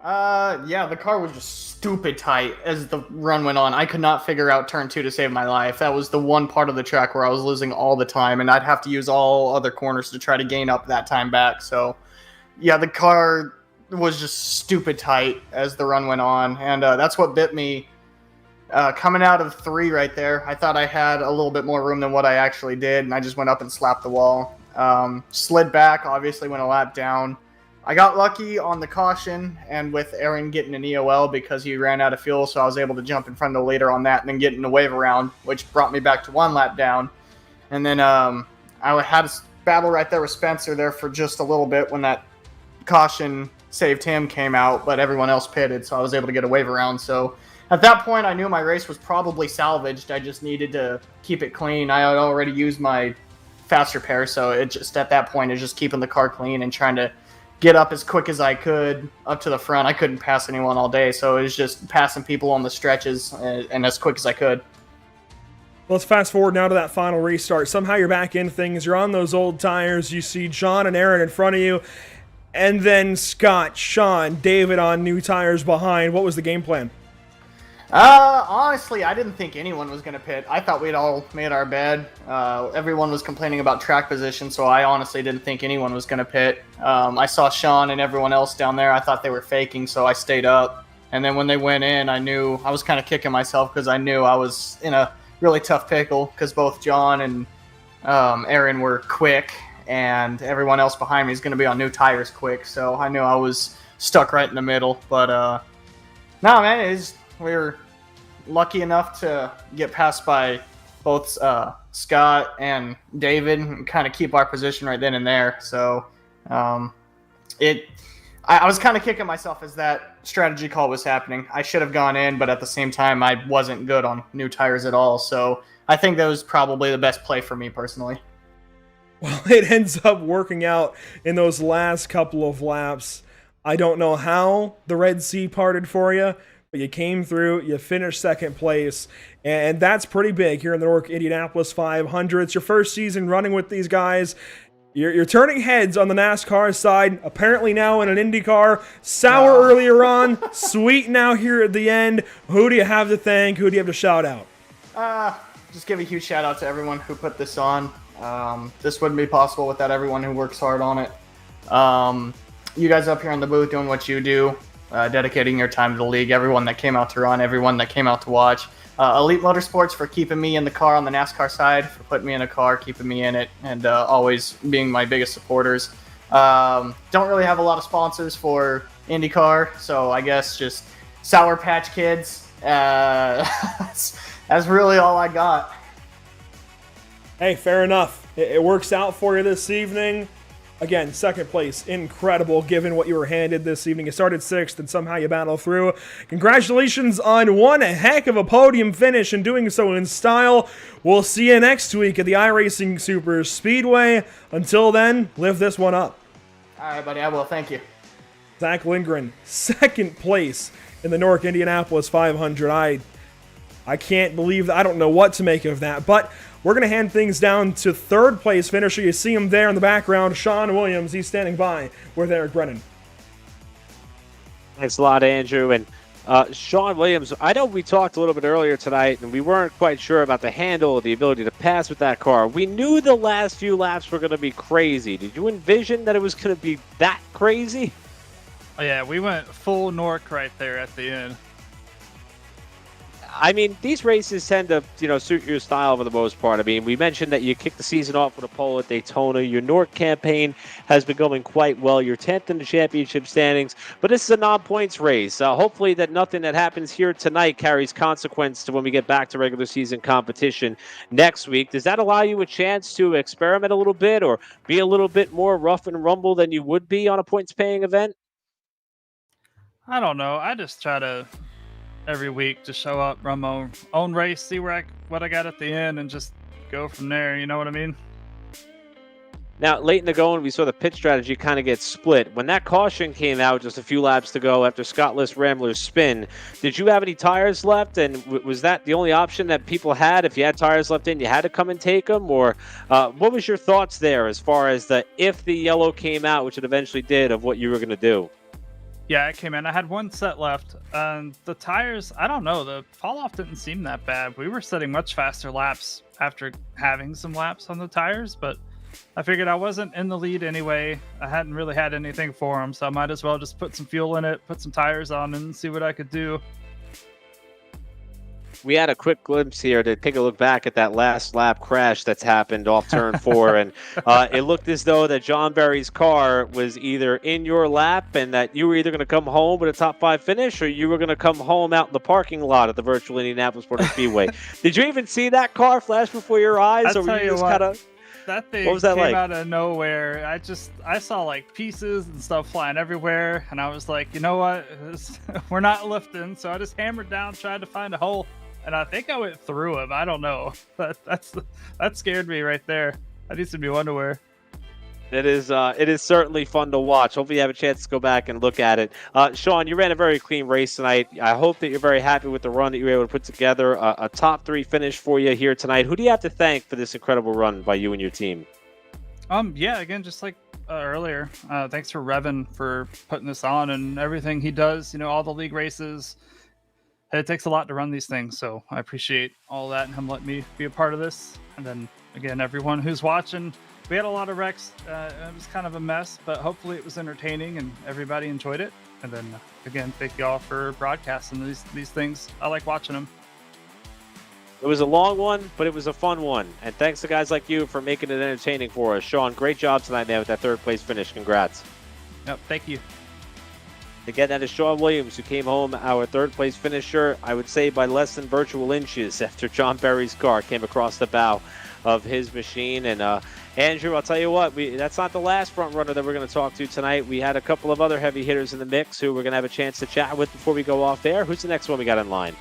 Yeah, the car was just stupid tight as the run went on. I could not figure out turn 2 to save my life. That was the one part of the track where I was losing all the time, and I'd have to use all other corners to try to gain up that time back. So, yeah, the car was just stupid tight as the run went on, and that's what bit me coming out of 3 right there. I thought I had a little bit more room than what I actually did, and I just went up and slapped the wall. Slid back, obviously went a lap down. I got lucky on the caution and with Aaron getting an EOL because he ran out of fuel, so I was able to jump in front of the leader on that and then get in the wave around, which brought me back to 1 lap down. And then I had a battle right there with Spencer there for just a little bit when that caution saved him came out, but everyone else pitted, so I was able to get a wave around. So at that point, I knew my race was probably salvaged. I just needed to keep it clean. I had already used my fast repair, so it just at that point is just keeping the car clean and trying to get up as quick as I could up to the front. I couldn't pass anyone all day, so it was just passing people on the stretches and as quick as I could. Let's fast forward now to that final restart. Somehow you're back in things. You're on those old tires. You see John and Aaron in front of you. And then Scott, Sean, David on new tires behind. What was the game plan? Honestly, I didn't think anyone was going to pit. I thought we'd all made our bed. Everyone was complaining about track position, so I honestly didn't think anyone was going to pit. I saw Sean and everyone else down there. I thought they were faking, so I stayed up. And then when they went in, I knew I was kind of kicking myself because I knew I was in a really tough pickle because both John and Aaron were quick. And everyone else behind me is going to be on new tires quick, so I knew I was stuck right in the middle. But no, man, we were lucky enough to get passed by both Scott and David and kind of keep our position right then and there. So I was kind of kicking myself as that strategy call was happening. I should have gone in, but at the same time, I wasn't good on new tires at all. So I think that was probably the best play for me personally. well, it ends up working out in those last couple of laps. I don't know how the Red Sea parted for you, but you came through, you finished second place, and that's pretty big here in the NORC Indianapolis 500. It's your first season running with these guys. You're turning heads on the NASCAR side, apparently now in an IndyCar. Sour earlier on, sweet now here at the end. Who do you have to thank? Who do you have to shout out? Just give a huge shout out to everyone who put this on. This wouldn't be possible without everyone who works hard on it. You guys up here on the booth doing what you do, dedicating your time to the league, everyone that came out to run, everyone that came out to watch. Elite Motorsports for keeping me in the car on the NASCAR side, for putting me in a car, keeping me in it, and always being my biggest supporters. Don't really have a lot of sponsors for IndyCar, so I guess just Sour Patch Kids. That's really all I got. Hey, fair enough. It works out for you this evening. Again, second place, incredible given what you were handed this evening. You started sixth and somehow you battle through. Congratulations on one heck of a podium finish and doing so in style. We'll see you next week at the iRacing Super Speedway. Until then, live this one up. All right, buddy, I will. Thank you. Zach Lindgren, second place in the NORC Indianapolis 500. I can't believe that. I don't know what to make of that, but we're going to hand things down to third place finisher. You see him there in the background, Sean Williams. He's standing by with Eric Brennan. Thanks a lot, Andrew. And Sean Williams, I know we talked a little bit earlier tonight, and we weren't quite sure about the handle, the ability to pass with that car. We knew the last few laps were going to be crazy. Did you envision that it was going to be that crazy? Oh, yeah, we went full NORC right there at the end. I mean, these races tend to, suit your style for the most part. I mean, we mentioned that you kicked the season off with a pole at Daytona. Your NORC campaign has been going quite well. You're 10th in the championship standings, but this is a non-points race. Hopefully that nothing that happens here tonight carries consequence to when we get back to regular season competition next week. Does that allow you a chance to experiment a little bit or be a little bit more rough and rumble than you would be on a points-paying event? I don't know. I just try to every week to show up, run my own race, see what I got at the end, and just go from there. You know what I mean? Now, late in the going, we saw the pit strategy kind of get split. When that caution came out just a few laps to go after Scott List Rambler's spin, did you have any tires left? And was that the only option that people had? If you had tires left in, you had to come and take them? Or what was your thoughts there as far as if the yellow came out, which it eventually did, of what you were going to do? Yeah, it came in. I had one set left. The tires, I don't know. The fall off didn't seem that bad. We were setting much faster laps after having some laps on the tires, but I figured I wasn't in the lead anyway. I hadn't really had anything for them, so I might as well just put some fuel in it, put some tires on, and see what I could do. We had a quick glimpse here to take a look back at that last lap crash that's happened off turn 4, and it looked as though that John Berry's car was either in your lap and that you were either going to come home with a top 5 finish or you were going to come home out in the parking lot at the virtual Indianapolis Motor Speedway. Did you even see that car flash before your eyes? I'll or tell were you you just what, kind of... that thing what was that came like? out of nowhere. I saw like pieces and stuff flying everywhere, and I was like, you know what? We're not lifting, so I just hammered down, tried to find a hole. And I think I went through him. I don't know. That scared me right there. I need some new underwear. It is certainly fun to watch. Hopefully you have a chance to go back and look at it. Sean, you ran a very clean race tonight. I hope that you're very happy with the run that you were able to put together. A top 3 finish for you here tonight. Who do you have to thank for this incredible run by you and your team? Yeah, again, just like earlier, thanks for Revan for putting this on and everything he does. All the league races. It takes a lot to run these things, so I appreciate all that and him letting me be a part of this. And then, again, everyone who's watching, we had a lot of wrecks. It was kind of a mess, but hopefully it was entertaining and everybody enjoyed it. And then, again, thank you all for broadcasting these things. I like watching them. It was a long one, but it was a fun one. And thanks to guys like you for making it entertaining for us. Sean, great job tonight, man, with that third-place finish. Congrats. Yep, thank you. Again, that is Sean Williams, who came home our third-place finisher, I would say by less than virtual inches after John Berry's car came across the bow of his machine. And Andrew, I'll tell you what, that's not the last front runner that we're going to talk to tonight. We had a couple of other heavy hitters in the mix who we're going to have a chance to chat with before we go off air. Who's the next one we got in line?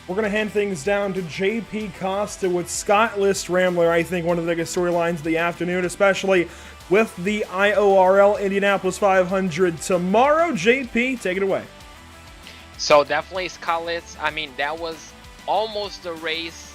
we're going to hand things down to JP Costa with Scott List Rambler. I think one of the biggest storylines of the afternoon, especially with the IORL Indianapolis 500 tomorrow. JP, take it away. So definitely Scott List. I mean, that was almost a race.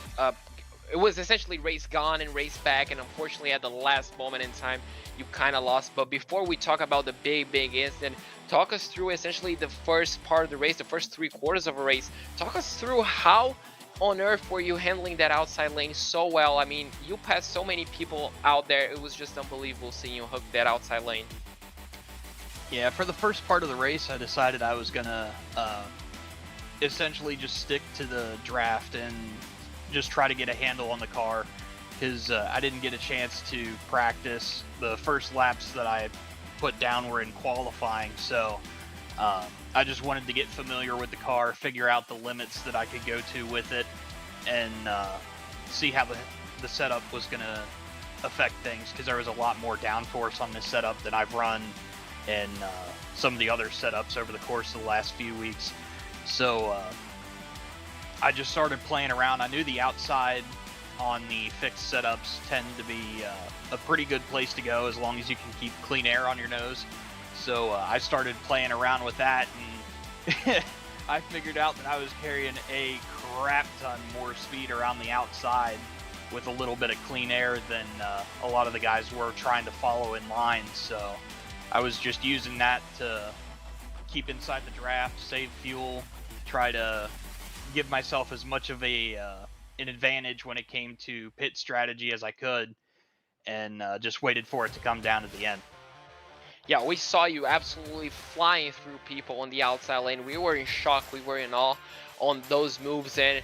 It was essentially race gone and race back, and unfortunately at the last moment in time, you kind of lost. But before we talk about the big incident, talk us through essentially the first part of the race, the first 3/4 of a race. Talk us through how on earth were you handling that outside lane so well? I mean, you passed so many people out there. It was just unbelievable seeing you hook that outside lane. Yeah, for the first part of the race, I decided I was gonna essentially just stick to the draft and just try to get a handle on the car, because I didn't get a chance to practice. The first laps that I put down were in qualifying, so I just wanted to get familiar with the car, figure out the limits that I could go to with it, and see how the setup was going to affect things, because there was a lot more downforce on this setup than I've run in some of the other setups over the course of the last few weeks. So I just started playing around. I knew the outside on the fixed setups tend to be a pretty good place to go as long as you can keep clean air on your nose. So I started playing around with that, and I figured out that I was carrying a crap ton more speed around the outside with a little bit of clean air than a lot of the guys were trying to follow in line. So I was just using that to keep inside the draft, save fuel, try to give myself as much of an advantage when it came to pit strategy as I could, and just waited for it to come down at the end. Yeah, we saw you absolutely flying through people on the outside lane. We were in shock, we were in awe on those moves, and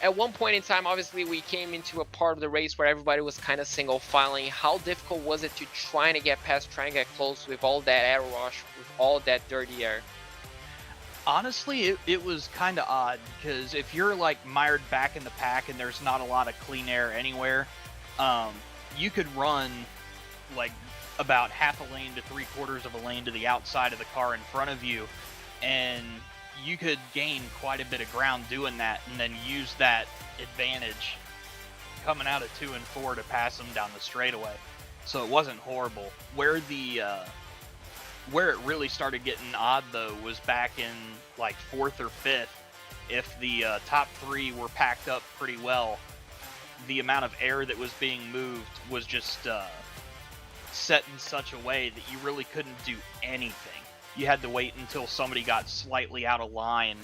at one point in time, obviously, we came into a part of the race where everybody was kind of single filing. How difficult was it to try to get past, try and get close with all that air rush, with all that dirty air? Honestly, it was kind of odd, because if you're like mired back in the pack and there's not a lot of clean air anywhere, you could run like about half a lane to 3/4 of a lane to the outside of the car in front of you, and you could gain quite a bit of ground doing that, and then use that advantage coming out of 2 and 4 to pass them down the straightaway. So it wasn't horrible. Where it really started getting odd, though, was back in like 4th or 5th. If the top 3 were packed up pretty well, the amount of air that was being moved was just set in such a way that you really couldn't do anything. You had to wait until somebody got slightly out of line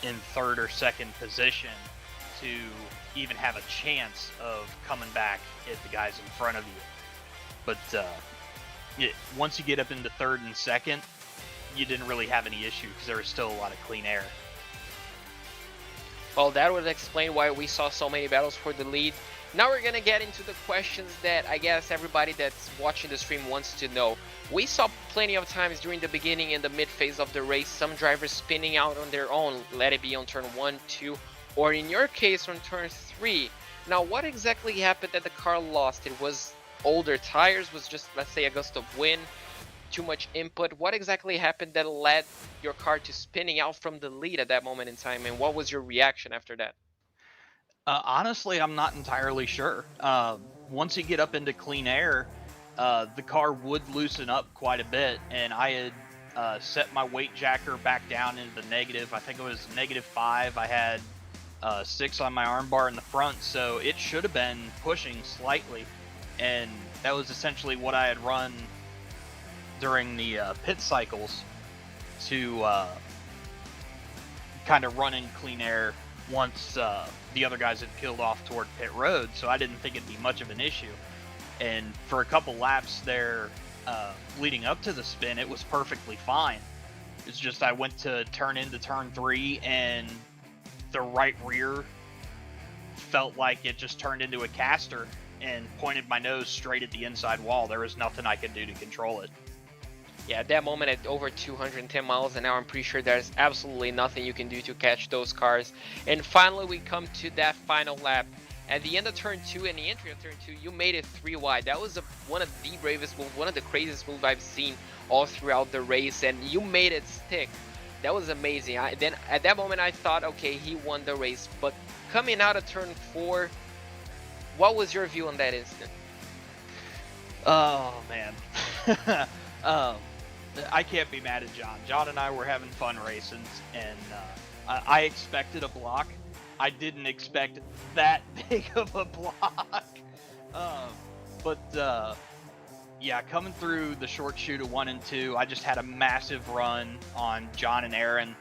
in 3rd or 2nd position to even have a chance of coming back at the guys in front of you. But once you get up into 3rd and 2nd, you didn't really have any issue, because there was still a lot of clean air. Well, that would explain why we saw so many battles for the lead. Now we're gonna get into the questions that I guess everybody that's watching the stream wants to know. We saw plenty of times during the beginning and the mid phase of the race, some drivers spinning out on their own, let it be on turn 1, 2, or in your case on turn 3. Now, what exactly happened that the car lost? It was older tires, was just, let's say, a gust of wind, too much input? What exactly happened that led your car to spinning out from the lead at that moment in time, and what was your reaction after that? Honestly, I'm not entirely sure. Once you get up into clean air, the car would loosen up quite a bit, and I had set my weight jacker back down into the negative. I think it was -5. I had 6 on my armbar in the front, so it should have been pushing slightly, and that was essentially what I had run during the pit cycles to kind of run in clean air once the other guys had peeled off toward pit road, so I didn't think it'd be much of an issue. And for a couple laps there leading up to the spin, it was perfectly fine. It's just I went to turn into turn 3, and the right rear felt like it just turned into a caster and pointed my nose straight at the inside wall. There was nothing I could do to control it. Yeah, at that moment at over 210 miles an hour, I'm pretty sure there's absolutely nothing you can do to catch those cars. And finally, we come to that final lap. At the end of turn 2 and the entry of turn 2, you made it 3 wide. That was one of the bravest moves, one of the craziest moves I've seen all throughout the race, and you made it stick. That was amazing. Then at that moment I thought, okay, he won the race. But coming out of turn 4, what was your view on that instant? Oh man. I can't be mad at John. John and I were having fun racing, and I expected a block. I didn't expect that big of a block. Yeah, coming through the short chute of 1 and 2, I just had a massive run on John and Aaron,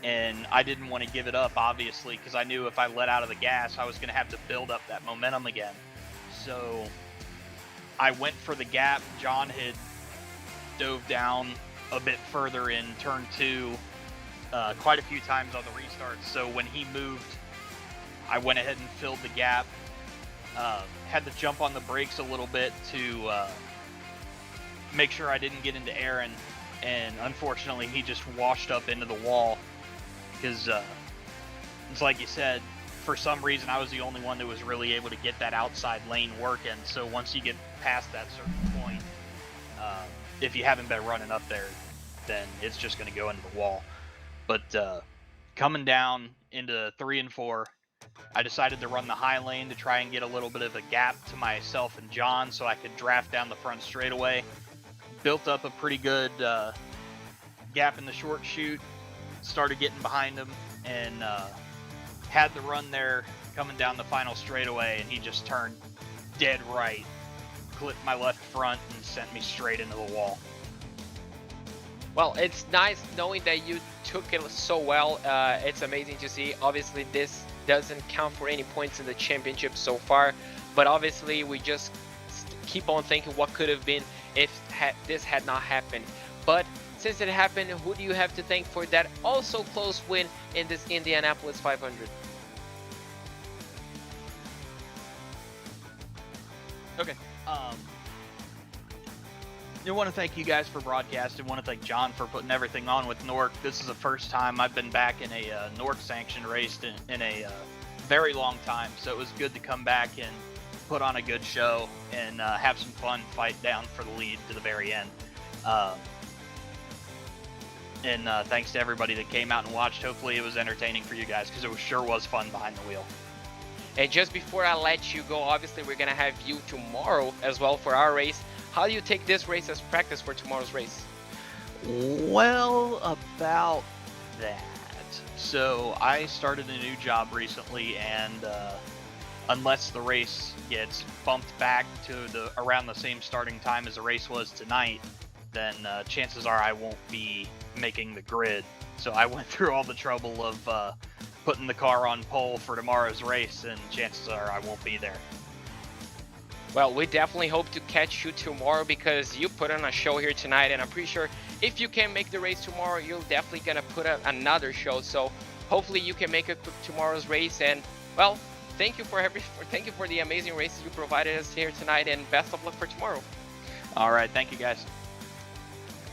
and I didn't want to give it up, obviously, because I knew if I let out of the gas, I was going to have to build up that momentum again. So I went for the gap. John had dove down a bit further in turn 2 quite a few times on the restart, so when he moved, I went ahead and filled the gap. Had to jump on the brakes a little bit to make sure I didn't get into Aaron, and unfortunately he just washed up into the wall because it's like you said, for some reason I was the only one that was really able to get that outside lane working. So once you get past that certain point, if you haven't been running up there, then it's just going to go into the wall. But coming down into 3 and 4, I decided to run the high lane to try and get a little bit of a gap to myself and John so I could draft down the front straightaway. Built up a pretty good gap in the short chute, started getting behind him, and had the run there coming down the final straightaway, and he just turned dead right, clipped my left front, and sent me straight into the wall. Well, it's nice knowing that you took it so well. It's amazing to see. Obviously, this doesn't count for any points in the championship so far, but obviously we just keep on thinking what could have been if this had not happened. But since it happened, who do you have to thank for that also close win in this Indianapolis 500? Okay. I want to thank you guys for broadcasting. I want to thank John for putting everything on with NORC. This is the first time I've been back in a NORC sanctioned race in a very long time, so it was good to come back and put on a good show and have some fun, fight down for the lead to the very end. And thanks to everybody that came out and watched. Hopefully it was entertaining for you guys, because it sure was fun behind the wheel. And just before I let you go, obviously we're going to have you tomorrow as well for our race. How do you take this race as practice for tomorrow's race? Well, about that. So I started a new job recently, and unless the race gets bumped back to around the same starting time as the race was tonight, then chances are I won't be making the grid. So I went through all the trouble of putting the car on pole for tomorrow's race, and chances are I won't be there. Well, we definitely hope to catch you tomorrow, because you put on a show here tonight, and I'm pretty sure if you can make the race tomorrow, you're definitely gonna put on another show. So hopefully you can make it to tomorrow's race. And well, thank you for the amazing races you provided us here tonight, and best of luck for tomorrow. All right, thank you guys.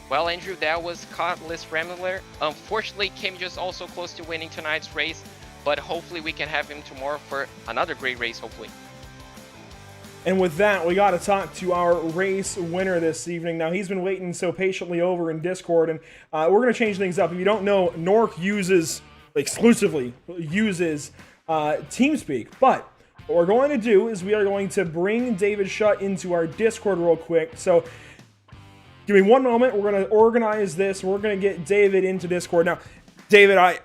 Well, Andrew, that was Cutlass Rambler. Unfortunately, came just also close to winning tonight's race, but hopefully we can have him tomorrow for another great race, hopefully. And with that, we got to talk to our race winner this evening. Now, he's been waiting so patiently over in Discord, and we're going to change things up. If you don't know, NORC exclusively uses TeamSpeak. But what we're going to do is we are going to bring David Shutt into our Discord real quick. So give me one moment. We're going to organize this. We're going to get David into Discord. Now, David, I'm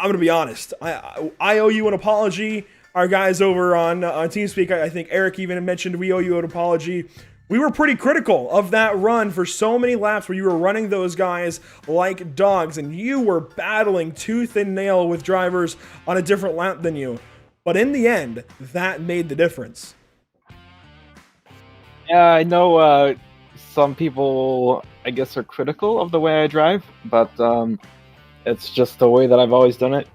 going to be honest. I owe you an apology. Our guys over on TeamSpeak, I think Eric even mentioned we owe you an apology. We were pretty critical of that run for so many laps where you were running those guys like dogs, and you were battling tooth and nail with drivers on a different lap than you. But in the end, that made the difference. Yeah, I know some people, I guess, are critical of the way I drive, but it's just the way that I've always done it.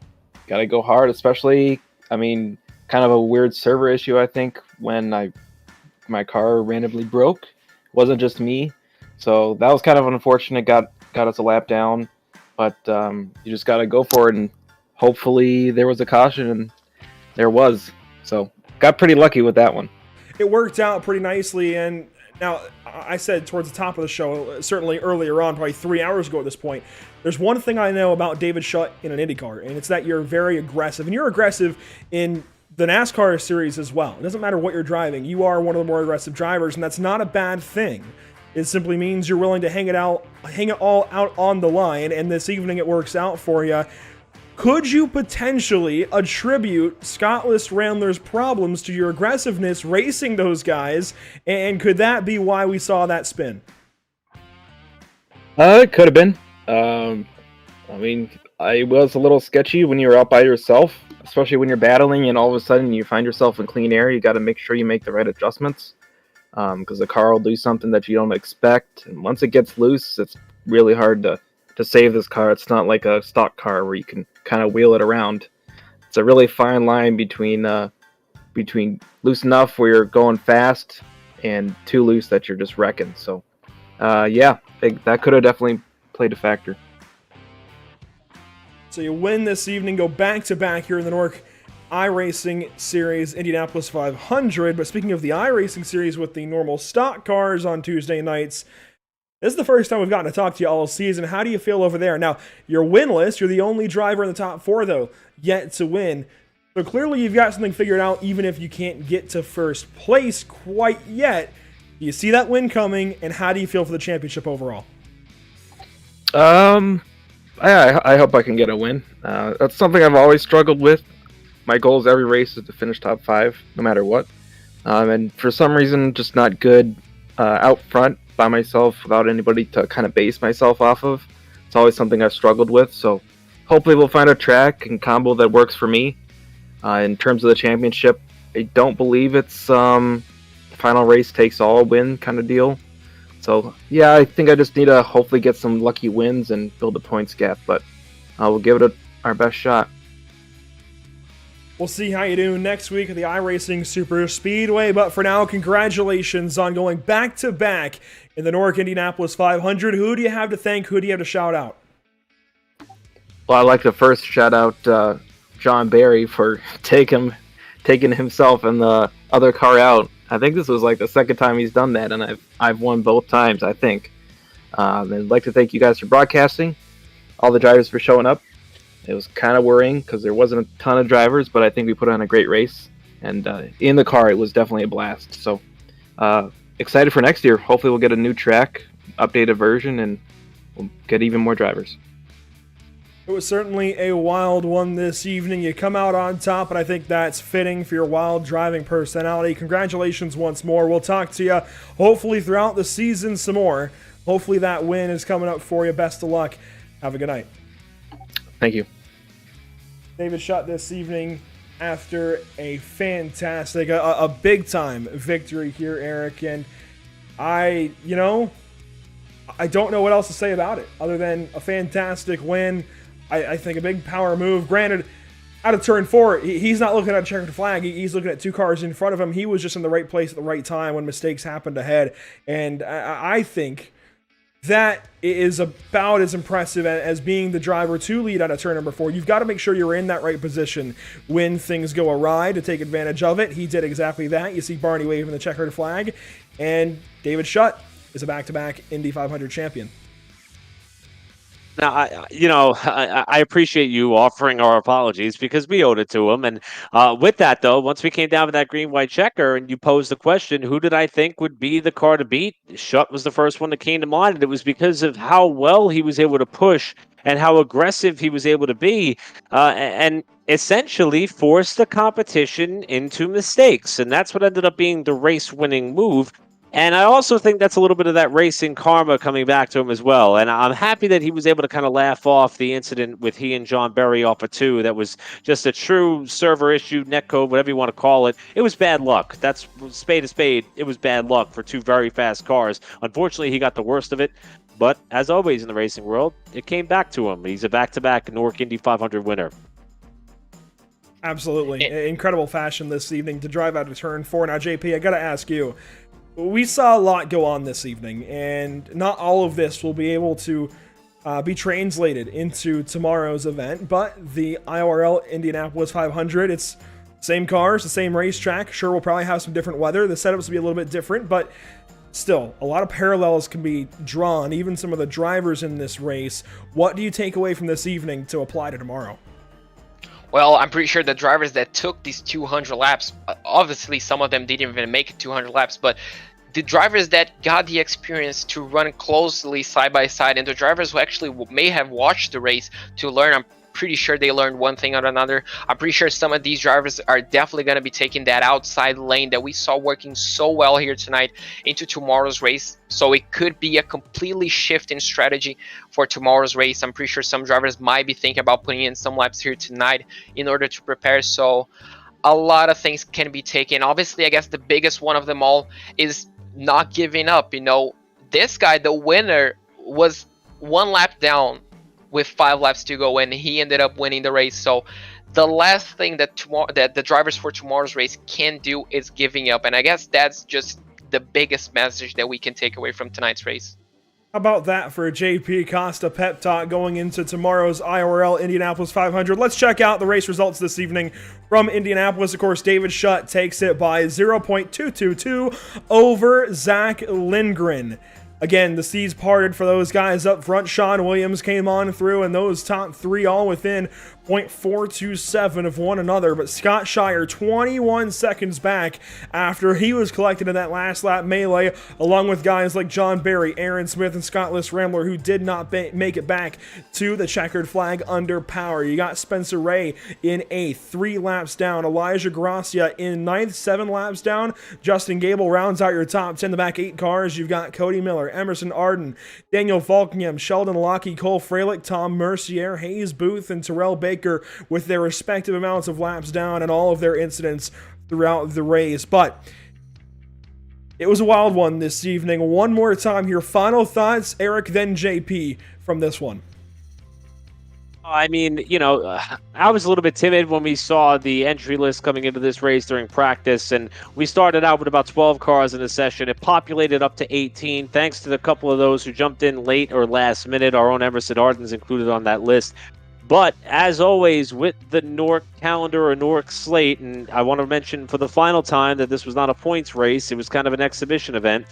Gotta go hard, especially, I mean, kind of a weird server issue, I think, when my car randomly broke. It wasn't just me, so that was kind of unfortunate. Got us a lap down, but you just gotta go for it, and hopefully there was a caution, and there was. So got pretty lucky with that one. It worked out pretty nicely, and Now, I said towards the top of the show, certainly earlier on, probably 3 hours ago at this point, there's one thing I know about David Shutt in an IndyCar, and it's that you're very aggressive. And you're aggressive in the NASCAR series as well. It doesn't matter what you're driving. You are one of the more aggressive drivers, and that's not a bad thing. It simply means you're willing to hang it all out on the line, and this evening it works out for you. Could you potentially attribute Scott List Randler's problems to your aggressiveness racing those guys, and could that be why we saw that spin? It could have been. I mean, I was a little sketchy when you were out by yourself, especially when you're battling and all of a sudden you find yourself in clean air. You got to make sure you make the right adjustments, because the car will do something that you don't expect, and once it gets loose, it's really hard to save this car. It's not like a stock car where you can kind of wheel it around. It's a really fine line between loose enough where you're going fast and too loose that you're just wrecking. So yeah, that could have definitely played a factor. So you win this evening, go back-to-back here in the NORC iRacing Series Indianapolis 500. But speaking of the iRacing Series with the normal stock cars on Tuesday nights, this is the first time we've gotten to talk to you all season. How do you feel over there? Now, you're winless. You're the only driver in the top 4, though, yet to win. So clearly you've got something figured out, even if you can't get to first place quite yet. Do you see that win coming, and how do you feel for the championship overall? I hope I can get a win. That's something I've always struggled with. My goal is every race is to finish top 5, no matter what. And for some reason, just not good out front by myself without anybody to kind of base myself off of. It's always something I've struggled with. So hopefully we'll find a track and combo that works for me. In terms of the championship, I don't believe it's final race takes all win kind of deal. So yeah, I think I just need to hopefully get some lucky wins and build a points gap, but we'll give it our best shot. We'll see how you do next week at the iRacing Super Speedway, but for now, congratulations on going back-to-back in the NORC Indianapolis 500. Who do you have to thank? Who do you have to shout out? Well, I'd like to first shout out John Barry for taking himself and the other car out. I think this was like the second time he's done that, and I've won both times, I think. And I'd like to thank you guys for broadcasting, all the drivers for showing up. It was kind of worrying because there wasn't a ton of drivers, but I think we put on a great race. And in the car, it was definitely a blast. So excited for next year. Hopefully we'll get a new track, updated version, and we'll get even more drivers. It was certainly a wild one this evening. You come out on top, and I think that's fitting for your wild driving personality. Congratulations once more. We'll talk to you hopefully throughout the season some more. Hopefully that win is coming up for you. Best of luck. Have a good night. Thank you. David Shutt this evening after a fantastic, a big-time victory here, Eric. And I don't know what else to say about it other than a fantastic win. I think a big power move. Granted, out of turn 4, he's not looking at a checkered flag. He's looking at 2 cars in front of him. He was just in the right place at the right time when mistakes happened ahead. And I think that is about as impressive as being the driver to lead out of turn number 4. You've got to make sure you're in that right position when things go awry to take advantage of it. He did exactly that. You see Barney waving the checkered flag. And David Shutt is a back-to-back Indy 500 champion. Now, I appreciate you offering our apologies because we owed it to him. And with that, though, once we came down with that green-white checker and you posed the question, who did I think would be the car to beat? Shutt was the first one that came to mind, and it was because of how well he was able to push and how aggressive he was able to be and essentially force the competition into mistakes. And that's what ended up being the race-winning move. And I also think that's a little bit of that racing karma coming back to him as well. And I'm happy that he was able to kind of laugh off the incident with he and John Berry off of 2. That was just a true server issue, netcode, whatever you want to call it. It was bad luck. That's spade to spade. It was bad luck for 2 very fast cars. Unfortunately, he got the worst of it. But as always in the racing world, it came back to him. He's a back-to-back NORC Indy 500 winner. Absolutely. Incredible fashion this evening to drive out of turn 4. Now, JP, I got to ask you, we saw a lot go on this evening, and not all of this will be able to be translated into tomorrow's event, but the IRL Indianapolis 500, it's same cars, the same racetrack. Sure, we'll probably have some different weather. The setups will be a little bit different, but still, a lot of parallels can be drawn, even some of the drivers in this race. What do you take away from this evening to apply to tomorrow? Well, I'm pretty sure the drivers that took these 200 laps, obviously some of them didn't even make it 200 laps, but the drivers that got the experience to run closely side by side, and the drivers who actually may have watched the race to learn, I'm pretty sure they learned one thing or another. I'm pretty sure some of these drivers are definitely going to be taking that outside lane that we saw working so well here tonight into tomorrow's race. So it could be a completely shift in strategy for tomorrow's race. I'm pretty sure some drivers might be thinking about putting in some laps here tonight in order to prepare. So a lot of things can be taken. Obviously, I guess the biggest one of them all is not giving up. You know, this guy, the winner, was 1 lap down with 5 laps to go, and he ended up winning the race. So the last thing that the drivers for tomorrow's race can do is giving up, and I guess that's just the biggest message that we can take away from tonight's race. How about that for a JP Costa pep talk going into tomorrow's IRL Indianapolis 500? Let's check out the race results this evening from Indianapolis. Of course, David Schutt takes it by 0.222 over Zach Lindgren. Again, the seas parted for those guys up front. Sean Williams came on through, and those top 3 all within 0.427 of one another. But Scott Shire, 21 seconds back after he was collected in that last lap melee, along with guys like John Barry, Aaron Smith, and Scott Rambler, who did not make it back to the checkered flag under power. You got Spencer Ray in 8th, 3 laps down. Elijah Gracia in 9th, 7 laps down. Justin Gable rounds out your top 10. The back 8 cars, you've got Cody Miller, Emerson Arden, Daniel Falkingham, Sheldon Lockie, Cole Freilich, Tom Mercier, Hayes Booth, and Terrell Baker with their respective amounts of laps down and all of their incidents throughout the race. But it was a wild one this evening. One more time here. Final thoughts, Eric, then JP, from this one. I mean, you know, I was a little bit timid when we saw the entry list coming into this race during practice, and we started out with about 12 cars in the session. It populated up to 18, thanks to the couple of those who jumped in late or last minute. Our own Emerson Arden's included on that list. But as always, with the NORC calendar or NORC slate, and I want to mention for the final time that this was not a points race, it was kind of an exhibition event.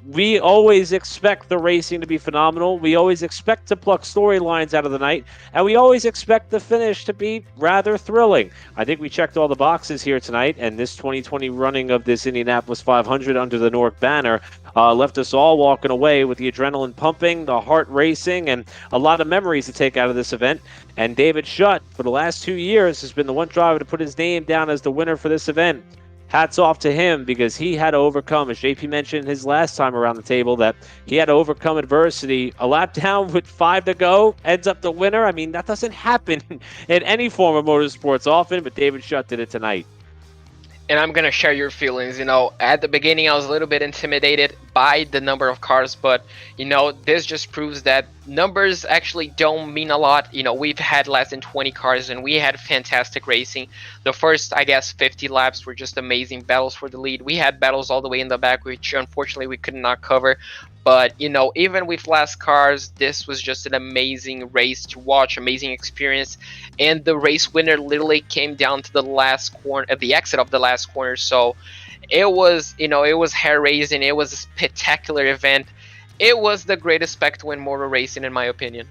We always expect the racing to be phenomenal. We always expect to pluck storylines out of the night, and we always expect the finish to be rather thrilling. I think we checked all the boxes here tonight, and this 2020 running of this Indianapolis 500 under the NORC banner left us all walking away with the adrenaline pumping, the heart racing, and a lot of memories to take out of this event. And David Schutt, for the last 2 years, has been the one driver to put his name down as the winner for this event. Hats off to him, because he had to overcome, as JP mentioned his last time around the table, that he had to overcome adversity. A lap down with 5 to go, ends up the winner. I mean, that doesn't happen in any form of motorsports often, but David Schutt did it tonight. And I'm going to share your feelings. You know, at the beginning, I was a little bit intimidated by the number of cars, but, you know, this just proves that numbers actually don't mean a lot. You know, we've had less than 20 cars, and we had fantastic racing. The first, I guess, 50 laps were just amazing battles for the lead. We had battles all the way in the back, which unfortunately we could not cover. But, you know, even with less cars, this was just an amazing race to watch, amazing experience. And the race winner literally came down to the last corner, at the exit of the last corner. So it was, you know, it was hair-raising. It was a spectacular event. It was the greatest spectacle in motor racing, in my opinion.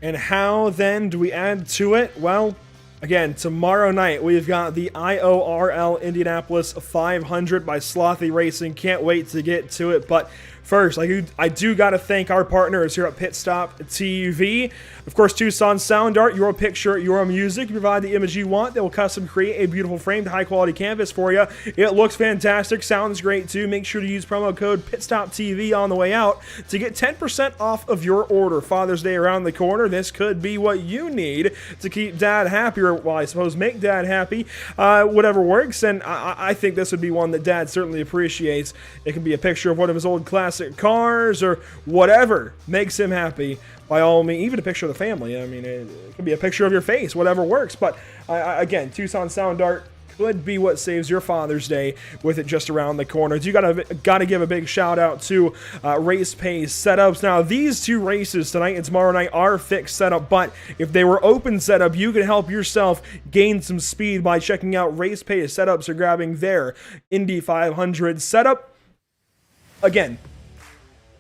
And how, then, do we add to it? Well, again, tomorrow night, we've got the IORL Indianapolis 500 by Slothy Racing. Can't wait to get to it. But first, I do got to thank our partners here at Pit Stop TV. Of course, Tucson Sound Art, your picture, your music. You provide the image you want. They will custom create a beautiful framed, high-quality canvas for you. It looks fantastic, sounds great, too. Make sure to use promo code PitStopTV on the way out to get 10% off of your order. Father's Day around the corner. This could be what you need to keep Dad happy, or, well, I suppose make Dad happy. Whatever works, and I think this would be one that Dad certainly appreciates. It can be a picture of one of his old classic cars or whatever makes him happy. By all means, even a picture of the family. I mean, it could be a picture of your face, whatever works. But again, Tucson Sound Art could be what saves your Father's Day with it just around the corner. You gotta give a big shout out to Race Pace Setups. Now, these two races tonight and tomorrow night are fixed setup, but if they were open setup, you can help yourself gain some speed by checking out Race Pace Setups or grabbing their Indy 500 setup. Again,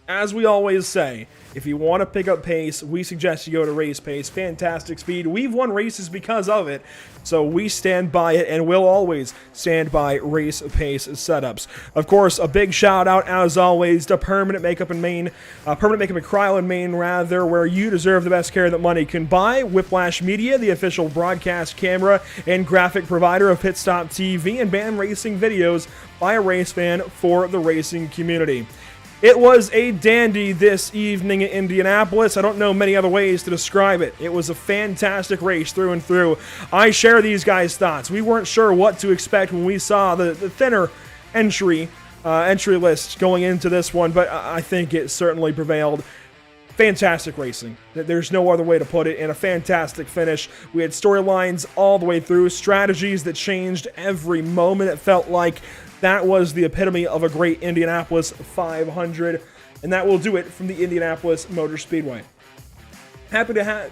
as we always say, if you want to pick up pace, we suggest you go to Race Pace. Fantastic speed. We've won races because of it, so we stand by it and will always stand by Race Pace setups. Of course, a big shout out, as always, to Permanent Makeup in Maine, Permanent Makeup in Cryle in Maine, rather, where you deserve the best care that money can buy. Whiplash Media, the official broadcast camera and graphic provider of Pit Stop TV and BAM Racing videos by a race fan for the racing community. It was a dandy this evening in Indianapolis. I don't know many other ways to describe it. It was a fantastic race through and through. I share these guys' thoughts. We weren't sure what to expect when we saw the thinner entry list going into this one, but I think it certainly prevailed. Fantastic racing. There's no other way to put it, and a fantastic finish. We had storylines all the way through, strategies that changed every moment. It felt like that was the epitome of a great Indianapolis 500, and that will do it from the Indianapolis Motor Speedway. Happy to have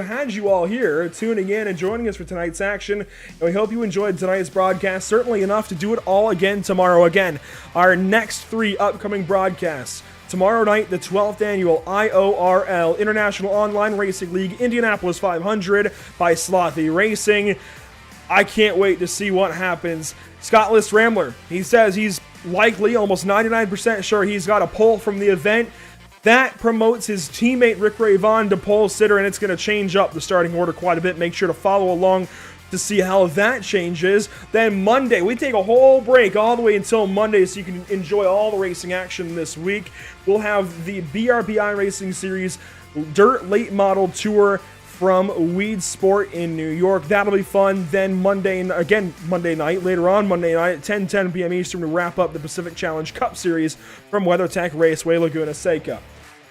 had you all here tuning in and joining us for tonight's action, and we hope you enjoyed tonight's broadcast, certainly enough to do it all again tomorrow. Again, our next 3 upcoming broadcasts. Tomorrow night, the 12th annual IORL, International Online Racing League Indianapolis 500 by Slothy Racing. I can't wait to see what happens. Scott List Rambler, he says he's likely, almost 99% sure he's got a pole from the event. That promotes his teammate Rick Ray Vaughn to pole sitter, and it's going to change up the starting order quite a bit. Make sure to follow along to see how that changes. Then Monday, we take a whole break all the way until Monday so you can enjoy all the racing action this week. We'll have the BRBI Racing Series Dirt Late Model Tour from Weed Sport in New York. That'll be fun. Then Monday night at 10:10 p.m. Eastern to wrap up the Pacific Challenge Cup Series from WeatherTech Raceway Laguna Seca.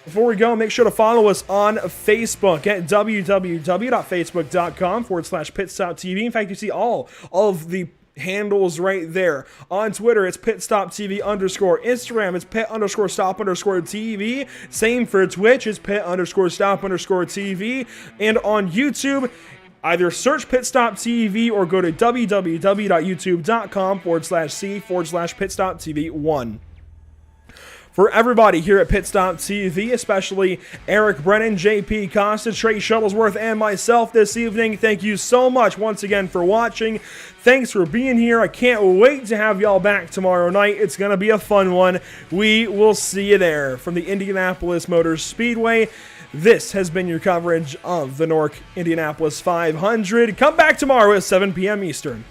Before we go, make sure to follow us on Facebook at www.facebook.com/pitstoptv. In fact, you see all of the handles right there. On Twitter, it's pitstoptv_. Instagram, it's pit_stop_TV. Same for Twitch, it's pit_stop_TV. And on YouTube, either search pitstoptv or go to www.youtube.com/c/pitstoptv1. For everybody here at Pit Stop TV, especially Eric Brennan, JP Costa, Trey Shuttlesworth, and myself this evening, thank you so much once again for watching. Thanks for being here. I can't wait to have y'all back tomorrow night. It's going to be a fun one. We will see you there. From the Indianapolis Motor Speedway, this has been your coverage of the NORC Indianapolis 500. Come back tomorrow at 7 p.m. Eastern.